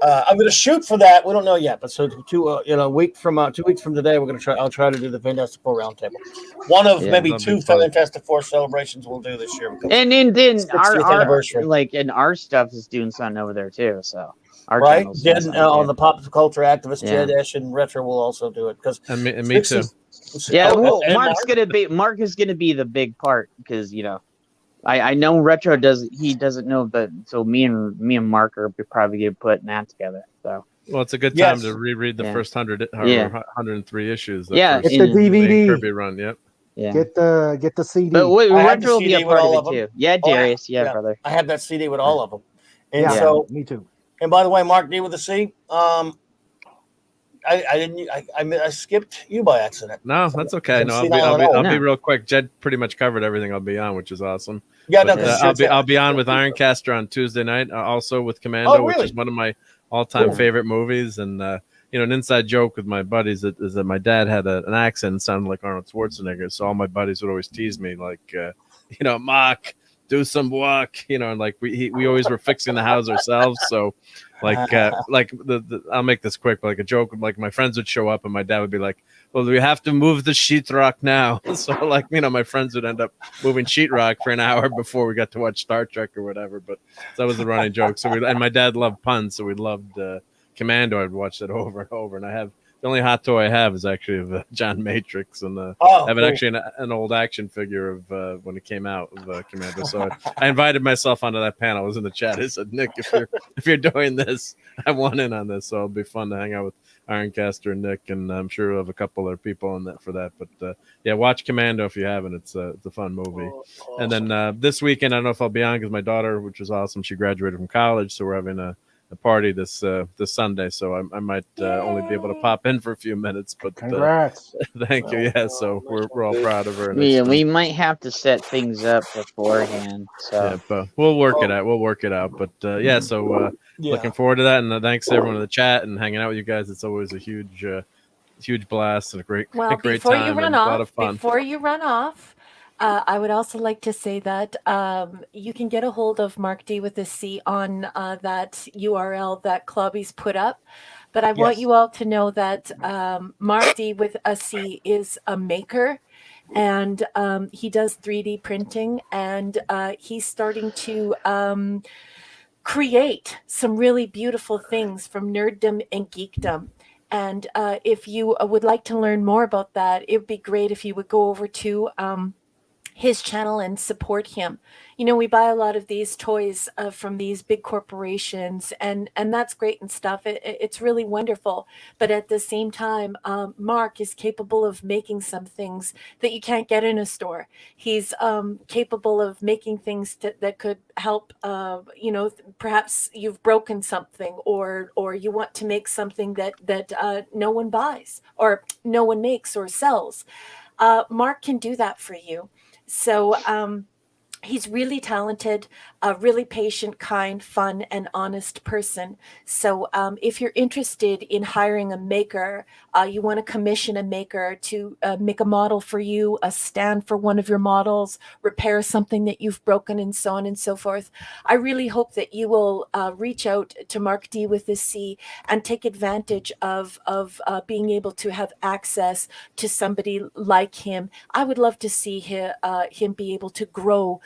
[SPEAKER 1] going to shoot for that. We don't know yet, but so 2 weeks from today, we're going to try. I'll try to do the Fantastic Four roundtable. One of maybe
[SPEAKER 2] that'd
[SPEAKER 1] 2
[SPEAKER 2] be fun.
[SPEAKER 1] Fantastic Four celebrations we'll do this year. Because
[SPEAKER 2] And then
[SPEAKER 1] 60th
[SPEAKER 2] our
[SPEAKER 1] anniversary.
[SPEAKER 2] our stuff is doing something over there too. So our
[SPEAKER 1] Right,
[SPEAKER 2] channel's doing
[SPEAKER 1] Jed
[SPEAKER 2] something,
[SPEAKER 1] on
[SPEAKER 2] too.
[SPEAKER 1] the pop culture activist
[SPEAKER 2] Yeah.
[SPEAKER 1] Jed Esh and Retro will also do it because
[SPEAKER 3] And me too.
[SPEAKER 2] Yeah,
[SPEAKER 1] Oh,
[SPEAKER 2] well,
[SPEAKER 1] and
[SPEAKER 2] Mark is gonna be the big part because I know Retro doesn't know, but so me and Mark are probably gonna put that together. So
[SPEAKER 3] Well, it's a good time
[SPEAKER 1] Yes.
[SPEAKER 3] to reread the
[SPEAKER 2] Yeah.
[SPEAKER 3] first 100 or
[SPEAKER 2] Yeah.
[SPEAKER 3] 103 issues.
[SPEAKER 2] Yeah,
[SPEAKER 3] first
[SPEAKER 14] Get the DVD.
[SPEAKER 3] Kirby run. Yep.
[SPEAKER 2] Yeah.
[SPEAKER 14] Get the CD.
[SPEAKER 2] But
[SPEAKER 1] I have
[SPEAKER 2] Retro
[SPEAKER 1] the
[SPEAKER 2] will be a
[SPEAKER 1] CD with
[SPEAKER 2] part
[SPEAKER 1] all
[SPEAKER 2] of
[SPEAKER 1] of
[SPEAKER 2] it
[SPEAKER 1] them.
[SPEAKER 2] too. Yeah,
[SPEAKER 1] Oh,
[SPEAKER 2] Darius. Yeah, brother.
[SPEAKER 1] I have that CD with all of them. And
[SPEAKER 14] Yeah,
[SPEAKER 1] so,
[SPEAKER 14] me too.
[SPEAKER 1] and by the way, Mark D with the C. I skipped you by accident.
[SPEAKER 3] No, that's okay. No,
[SPEAKER 1] See,
[SPEAKER 3] I'll be
[SPEAKER 2] No.
[SPEAKER 3] real quick. Jed pretty much covered everything I'll be on, which is awesome.
[SPEAKER 1] Yeah, no,
[SPEAKER 3] But,
[SPEAKER 1] 'cause
[SPEAKER 3] I'll be on with Ironcaster on Tuesday night, also with Commando,
[SPEAKER 1] Oh,
[SPEAKER 3] which
[SPEAKER 1] really?
[SPEAKER 3] is one of my all-time
[SPEAKER 1] Cool.
[SPEAKER 3] favorite movies. And an inside joke with my buddies is that my dad had an accent and sounded like Arnold Schwarzenegger, so all my buddies would always tease me like, Mark, do some work, and like we always were fixing the house ourselves. So like I'll make this quick, but like a joke, like my friends would show up and my dad would be like, well, we have to move the sheetrock now. So like, my friends would end up moving sheetrock for an hour before we got to watch Star Trek or whatever. But that was the running joke. So and my dad loved puns, so we loved Commando. I'd watch that over and over. And the only hot toy I have is actually of John Matrix, and I have
[SPEAKER 1] cool.
[SPEAKER 3] actually an old action figure of when it came out of Commando. So I invited myself onto that panel. I was in the chat. I said, Nick, if you're doing this, I want in on this. So it'll be fun to hang out with Ironcaster and Nick, and I'm sure we'll have a couple other people on that for that. But yeah, watch Commando if you haven't. It's a fun movie.
[SPEAKER 1] Awesome.
[SPEAKER 3] And then this weekend, I don't know if I'll be on because my daughter, which was awesome, she graduated from college, so we're having a party this Sunday, so I might only be able to pop in for a few minutes. But
[SPEAKER 14] Congrats!
[SPEAKER 3] Thank you. Yeah, so we're all proud of her. And
[SPEAKER 2] We might have to set things up beforehand. So
[SPEAKER 3] yeah, but we'll work it out. We'll work it out. But yeah, so looking forward to that, and thanks to everyone in the chat and hanging out with you guys. It's always a huge blast and a great
[SPEAKER 7] Well,
[SPEAKER 3] great
[SPEAKER 7] before
[SPEAKER 3] time
[SPEAKER 7] you run
[SPEAKER 3] and a lot of
[SPEAKER 7] off,
[SPEAKER 3] fun.
[SPEAKER 7] I would also like to say that you can get a hold of Mark D with a C on that URL that Clobby's put up. But I want
[SPEAKER 1] Yes.
[SPEAKER 7] you all to know that Mark D with a C is a maker, and he does 3D printing, and he's starting to create some really beautiful things from nerddom and geekdom. And if you would like to learn more about that, it would be great if you would go over to his channel and support him. We buy a lot of these toys from these big corporations, and that's great and stuff. It's really wonderful. But at the same time, Mark is capable of making some things that you can't get in a store. He's capable of making things that could help. Perhaps you've broken something, or you want to make something that no one buys or no one makes or sells. Mark can do that for you. So he's really talented, a really patient, kind, fun, and honest person. So if you're interested in hiring a maker, you want to commission a maker to make a model for you, a stand for one of your models, repair something that you've broken, and so on and so forth, I really hope that you will reach out to Mark D with a C and take advantage of being able to have access to somebody like him. I would love to see him be able to grow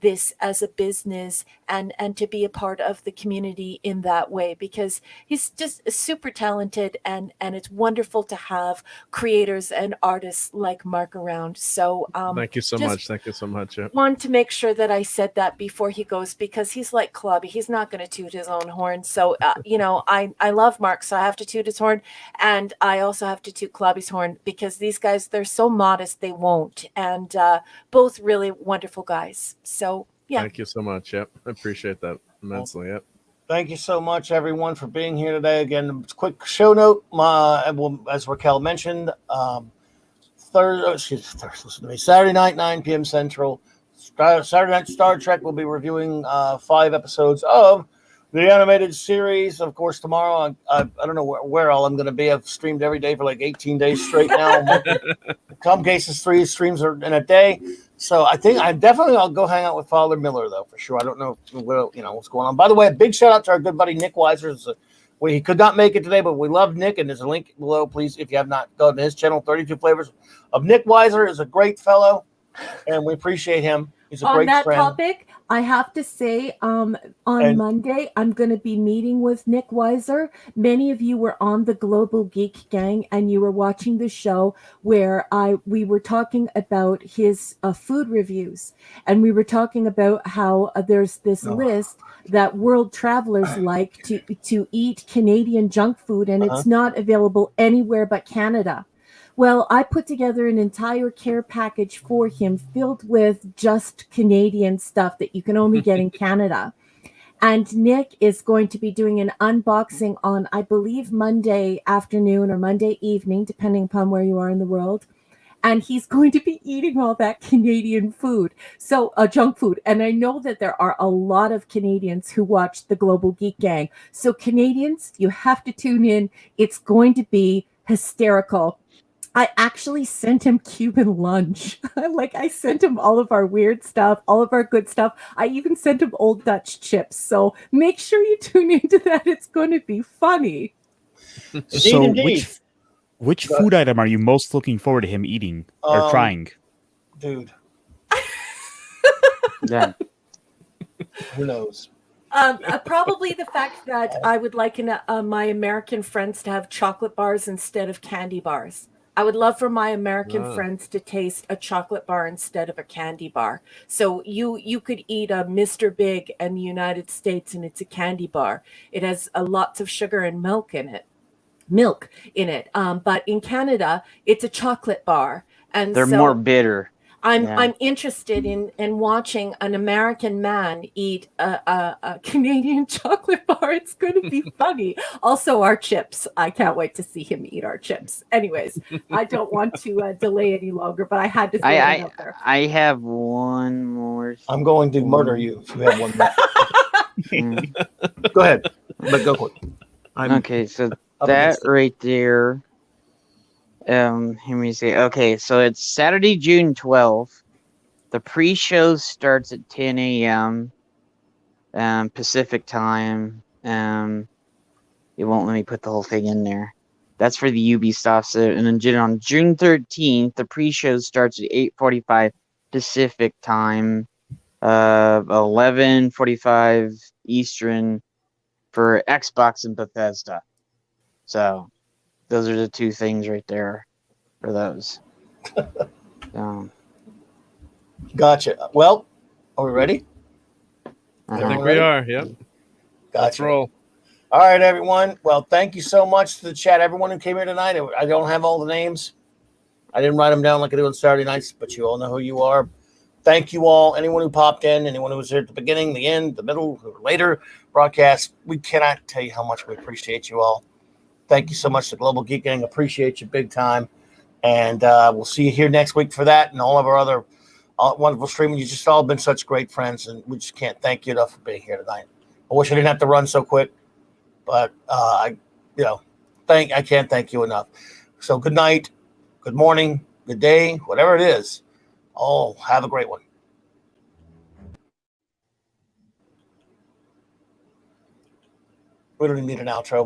[SPEAKER 7] this as a business and to be a part of the community in that way, because he's just super talented, and it's wonderful to have creators and artists like Mark around. So
[SPEAKER 3] Thank you so
[SPEAKER 7] just
[SPEAKER 3] much. Thank you so much. Yeah.
[SPEAKER 7] want to make sure that I said that before he goes, because he's like Clobby. He's not going to toot his own horn. So, I love Mark, so I have to toot his horn. And I also have to toot Clobby's horn, because these guys, they're so modest, they won't. And both really wonderful guys. So, yeah.
[SPEAKER 3] Thank you so much. Yep. I appreciate that immensely. Yep.
[SPEAKER 1] Thank you so much, everyone, for being here today. Again, quick show note. As Raquel mentioned, Saturday night, 9 p.m. Central, Saturday Night Star Trek, we'll be reviewing 5 episodes of the animated series. Of course, tomorrow, I don't know where all I'm going to be. I've streamed every day for like 18 days straight now. Some cases 3 streams are in a day. So I think I'll go hang out with Father Miller, though, for sure. I don't know what's going on. By the way, a big shout out to our good buddy Nick Weiser. He could not make it today, but we love Nick, and there's a link below. Please, if you have not gone to his channel, 32 Flavors of Nick Weiser is a great fellow, and we appreciate him. He's a great friend.
[SPEAKER 15] On that topic, I have to say, on Monday, I'm going to be meeting with Nick Weiser. Many of you were on the Global Geek Gang, and you were watching the show where we were talking about his food reviews, and we were talking about how there's this list that world travelers like to eat Canadian junk food, and it's not available anywhere but Canada. Well, I put together an entire care package for him filled with just Canadian stuff that you can only get in Canada. And Nick is going to be doing an unboxing on, I believe, Monday afternoon or Monday evening, depending upon where you are in the world. And he's going to be eating all that Canadian food, so junk food. And I know that there are a lot of Canadians who watch the Global Geek Gang. So Canadians, you have to tune in. It's going to be hysterical. I actually sent him Cuban lunch. I sent him all of our weird stuff, all of our good stuff. I even sent him Old Dutch chips. So make sure you tune into that. It's going to be funny.
[SPEAKER 12] So which food item are you most looking forward to him eating or trying?
[SPEAKER 1] Dude.
[SPEAKER 2] Yeah.
[SPEAKER 1] Who knows?
[SPEAKER 7] Probably the fact that I would like my American friends to have chocolate bars instead of candy bars. I would love for my American friends to taste a chocolate bar instead of a candy bar. So you could eat a Mr. Big in the United States and it's a candy bar. It has lots of sugar and milk in it. But in Canada, it's a chocolate bar. And
[SPEAKER 2] They're more bitter.
[SPEAKER 7] I'm interested in watching an American man eat a Canadian chocolate bar. It's going to be funny. Also, our chips. I can't wait to see him eat our chips. Anyways, I don't want to delay any longer, but I had to throw it out there.
[SPEAKER 2] I have one more.
[SPEAKER 1] I'm going to murder you if you have one more. Go ahead, but go quick.
[SPEAKER 2] Okay, so that right there. Let me see. Okay, so it's Saturday, June 12th. The pre-show starts at 10 a.m. Pacific time. It won't let me put the whole thing in there. That's for the Ubisoft. So, and then on June 13th, the pre-show starts at 8:45 Pacific time, 11:45 Eastern for Xbox and Bethesda. So. Those are the two things right there for those.
[SPEAKER 1] Gotcha. Well, are we ready?
[SPEAKER 3] I think we are. Yep.
[SPEAKER 1] Gotcha.
[SPEAKER 3] Let's roll.
[SPEAKER 1] All right, everyone. Well, thank you so much to the chat. Everyone who came here tonight. I don't have all the names. I didn't write them down like I do on Saturday nights, but you all know who you are. Thank you all. Anyone who popped in, anyone who was here at the beginning, the end, the middle, or later broadcast. We cannot tell you how much we appreciate you all. Thank you so much to Global Geek Gang. Appreciate you big time. And we'll see you here next week for that and all of our other wonderful streaming. You've just all been such great friends, and we just can't thank you enough for being here tonight. I wish I didn't have to run so quick, but I can't thank you enough. So good night, good morning, good day, whatever it is. Oh, have a great one. We don't even need an outro.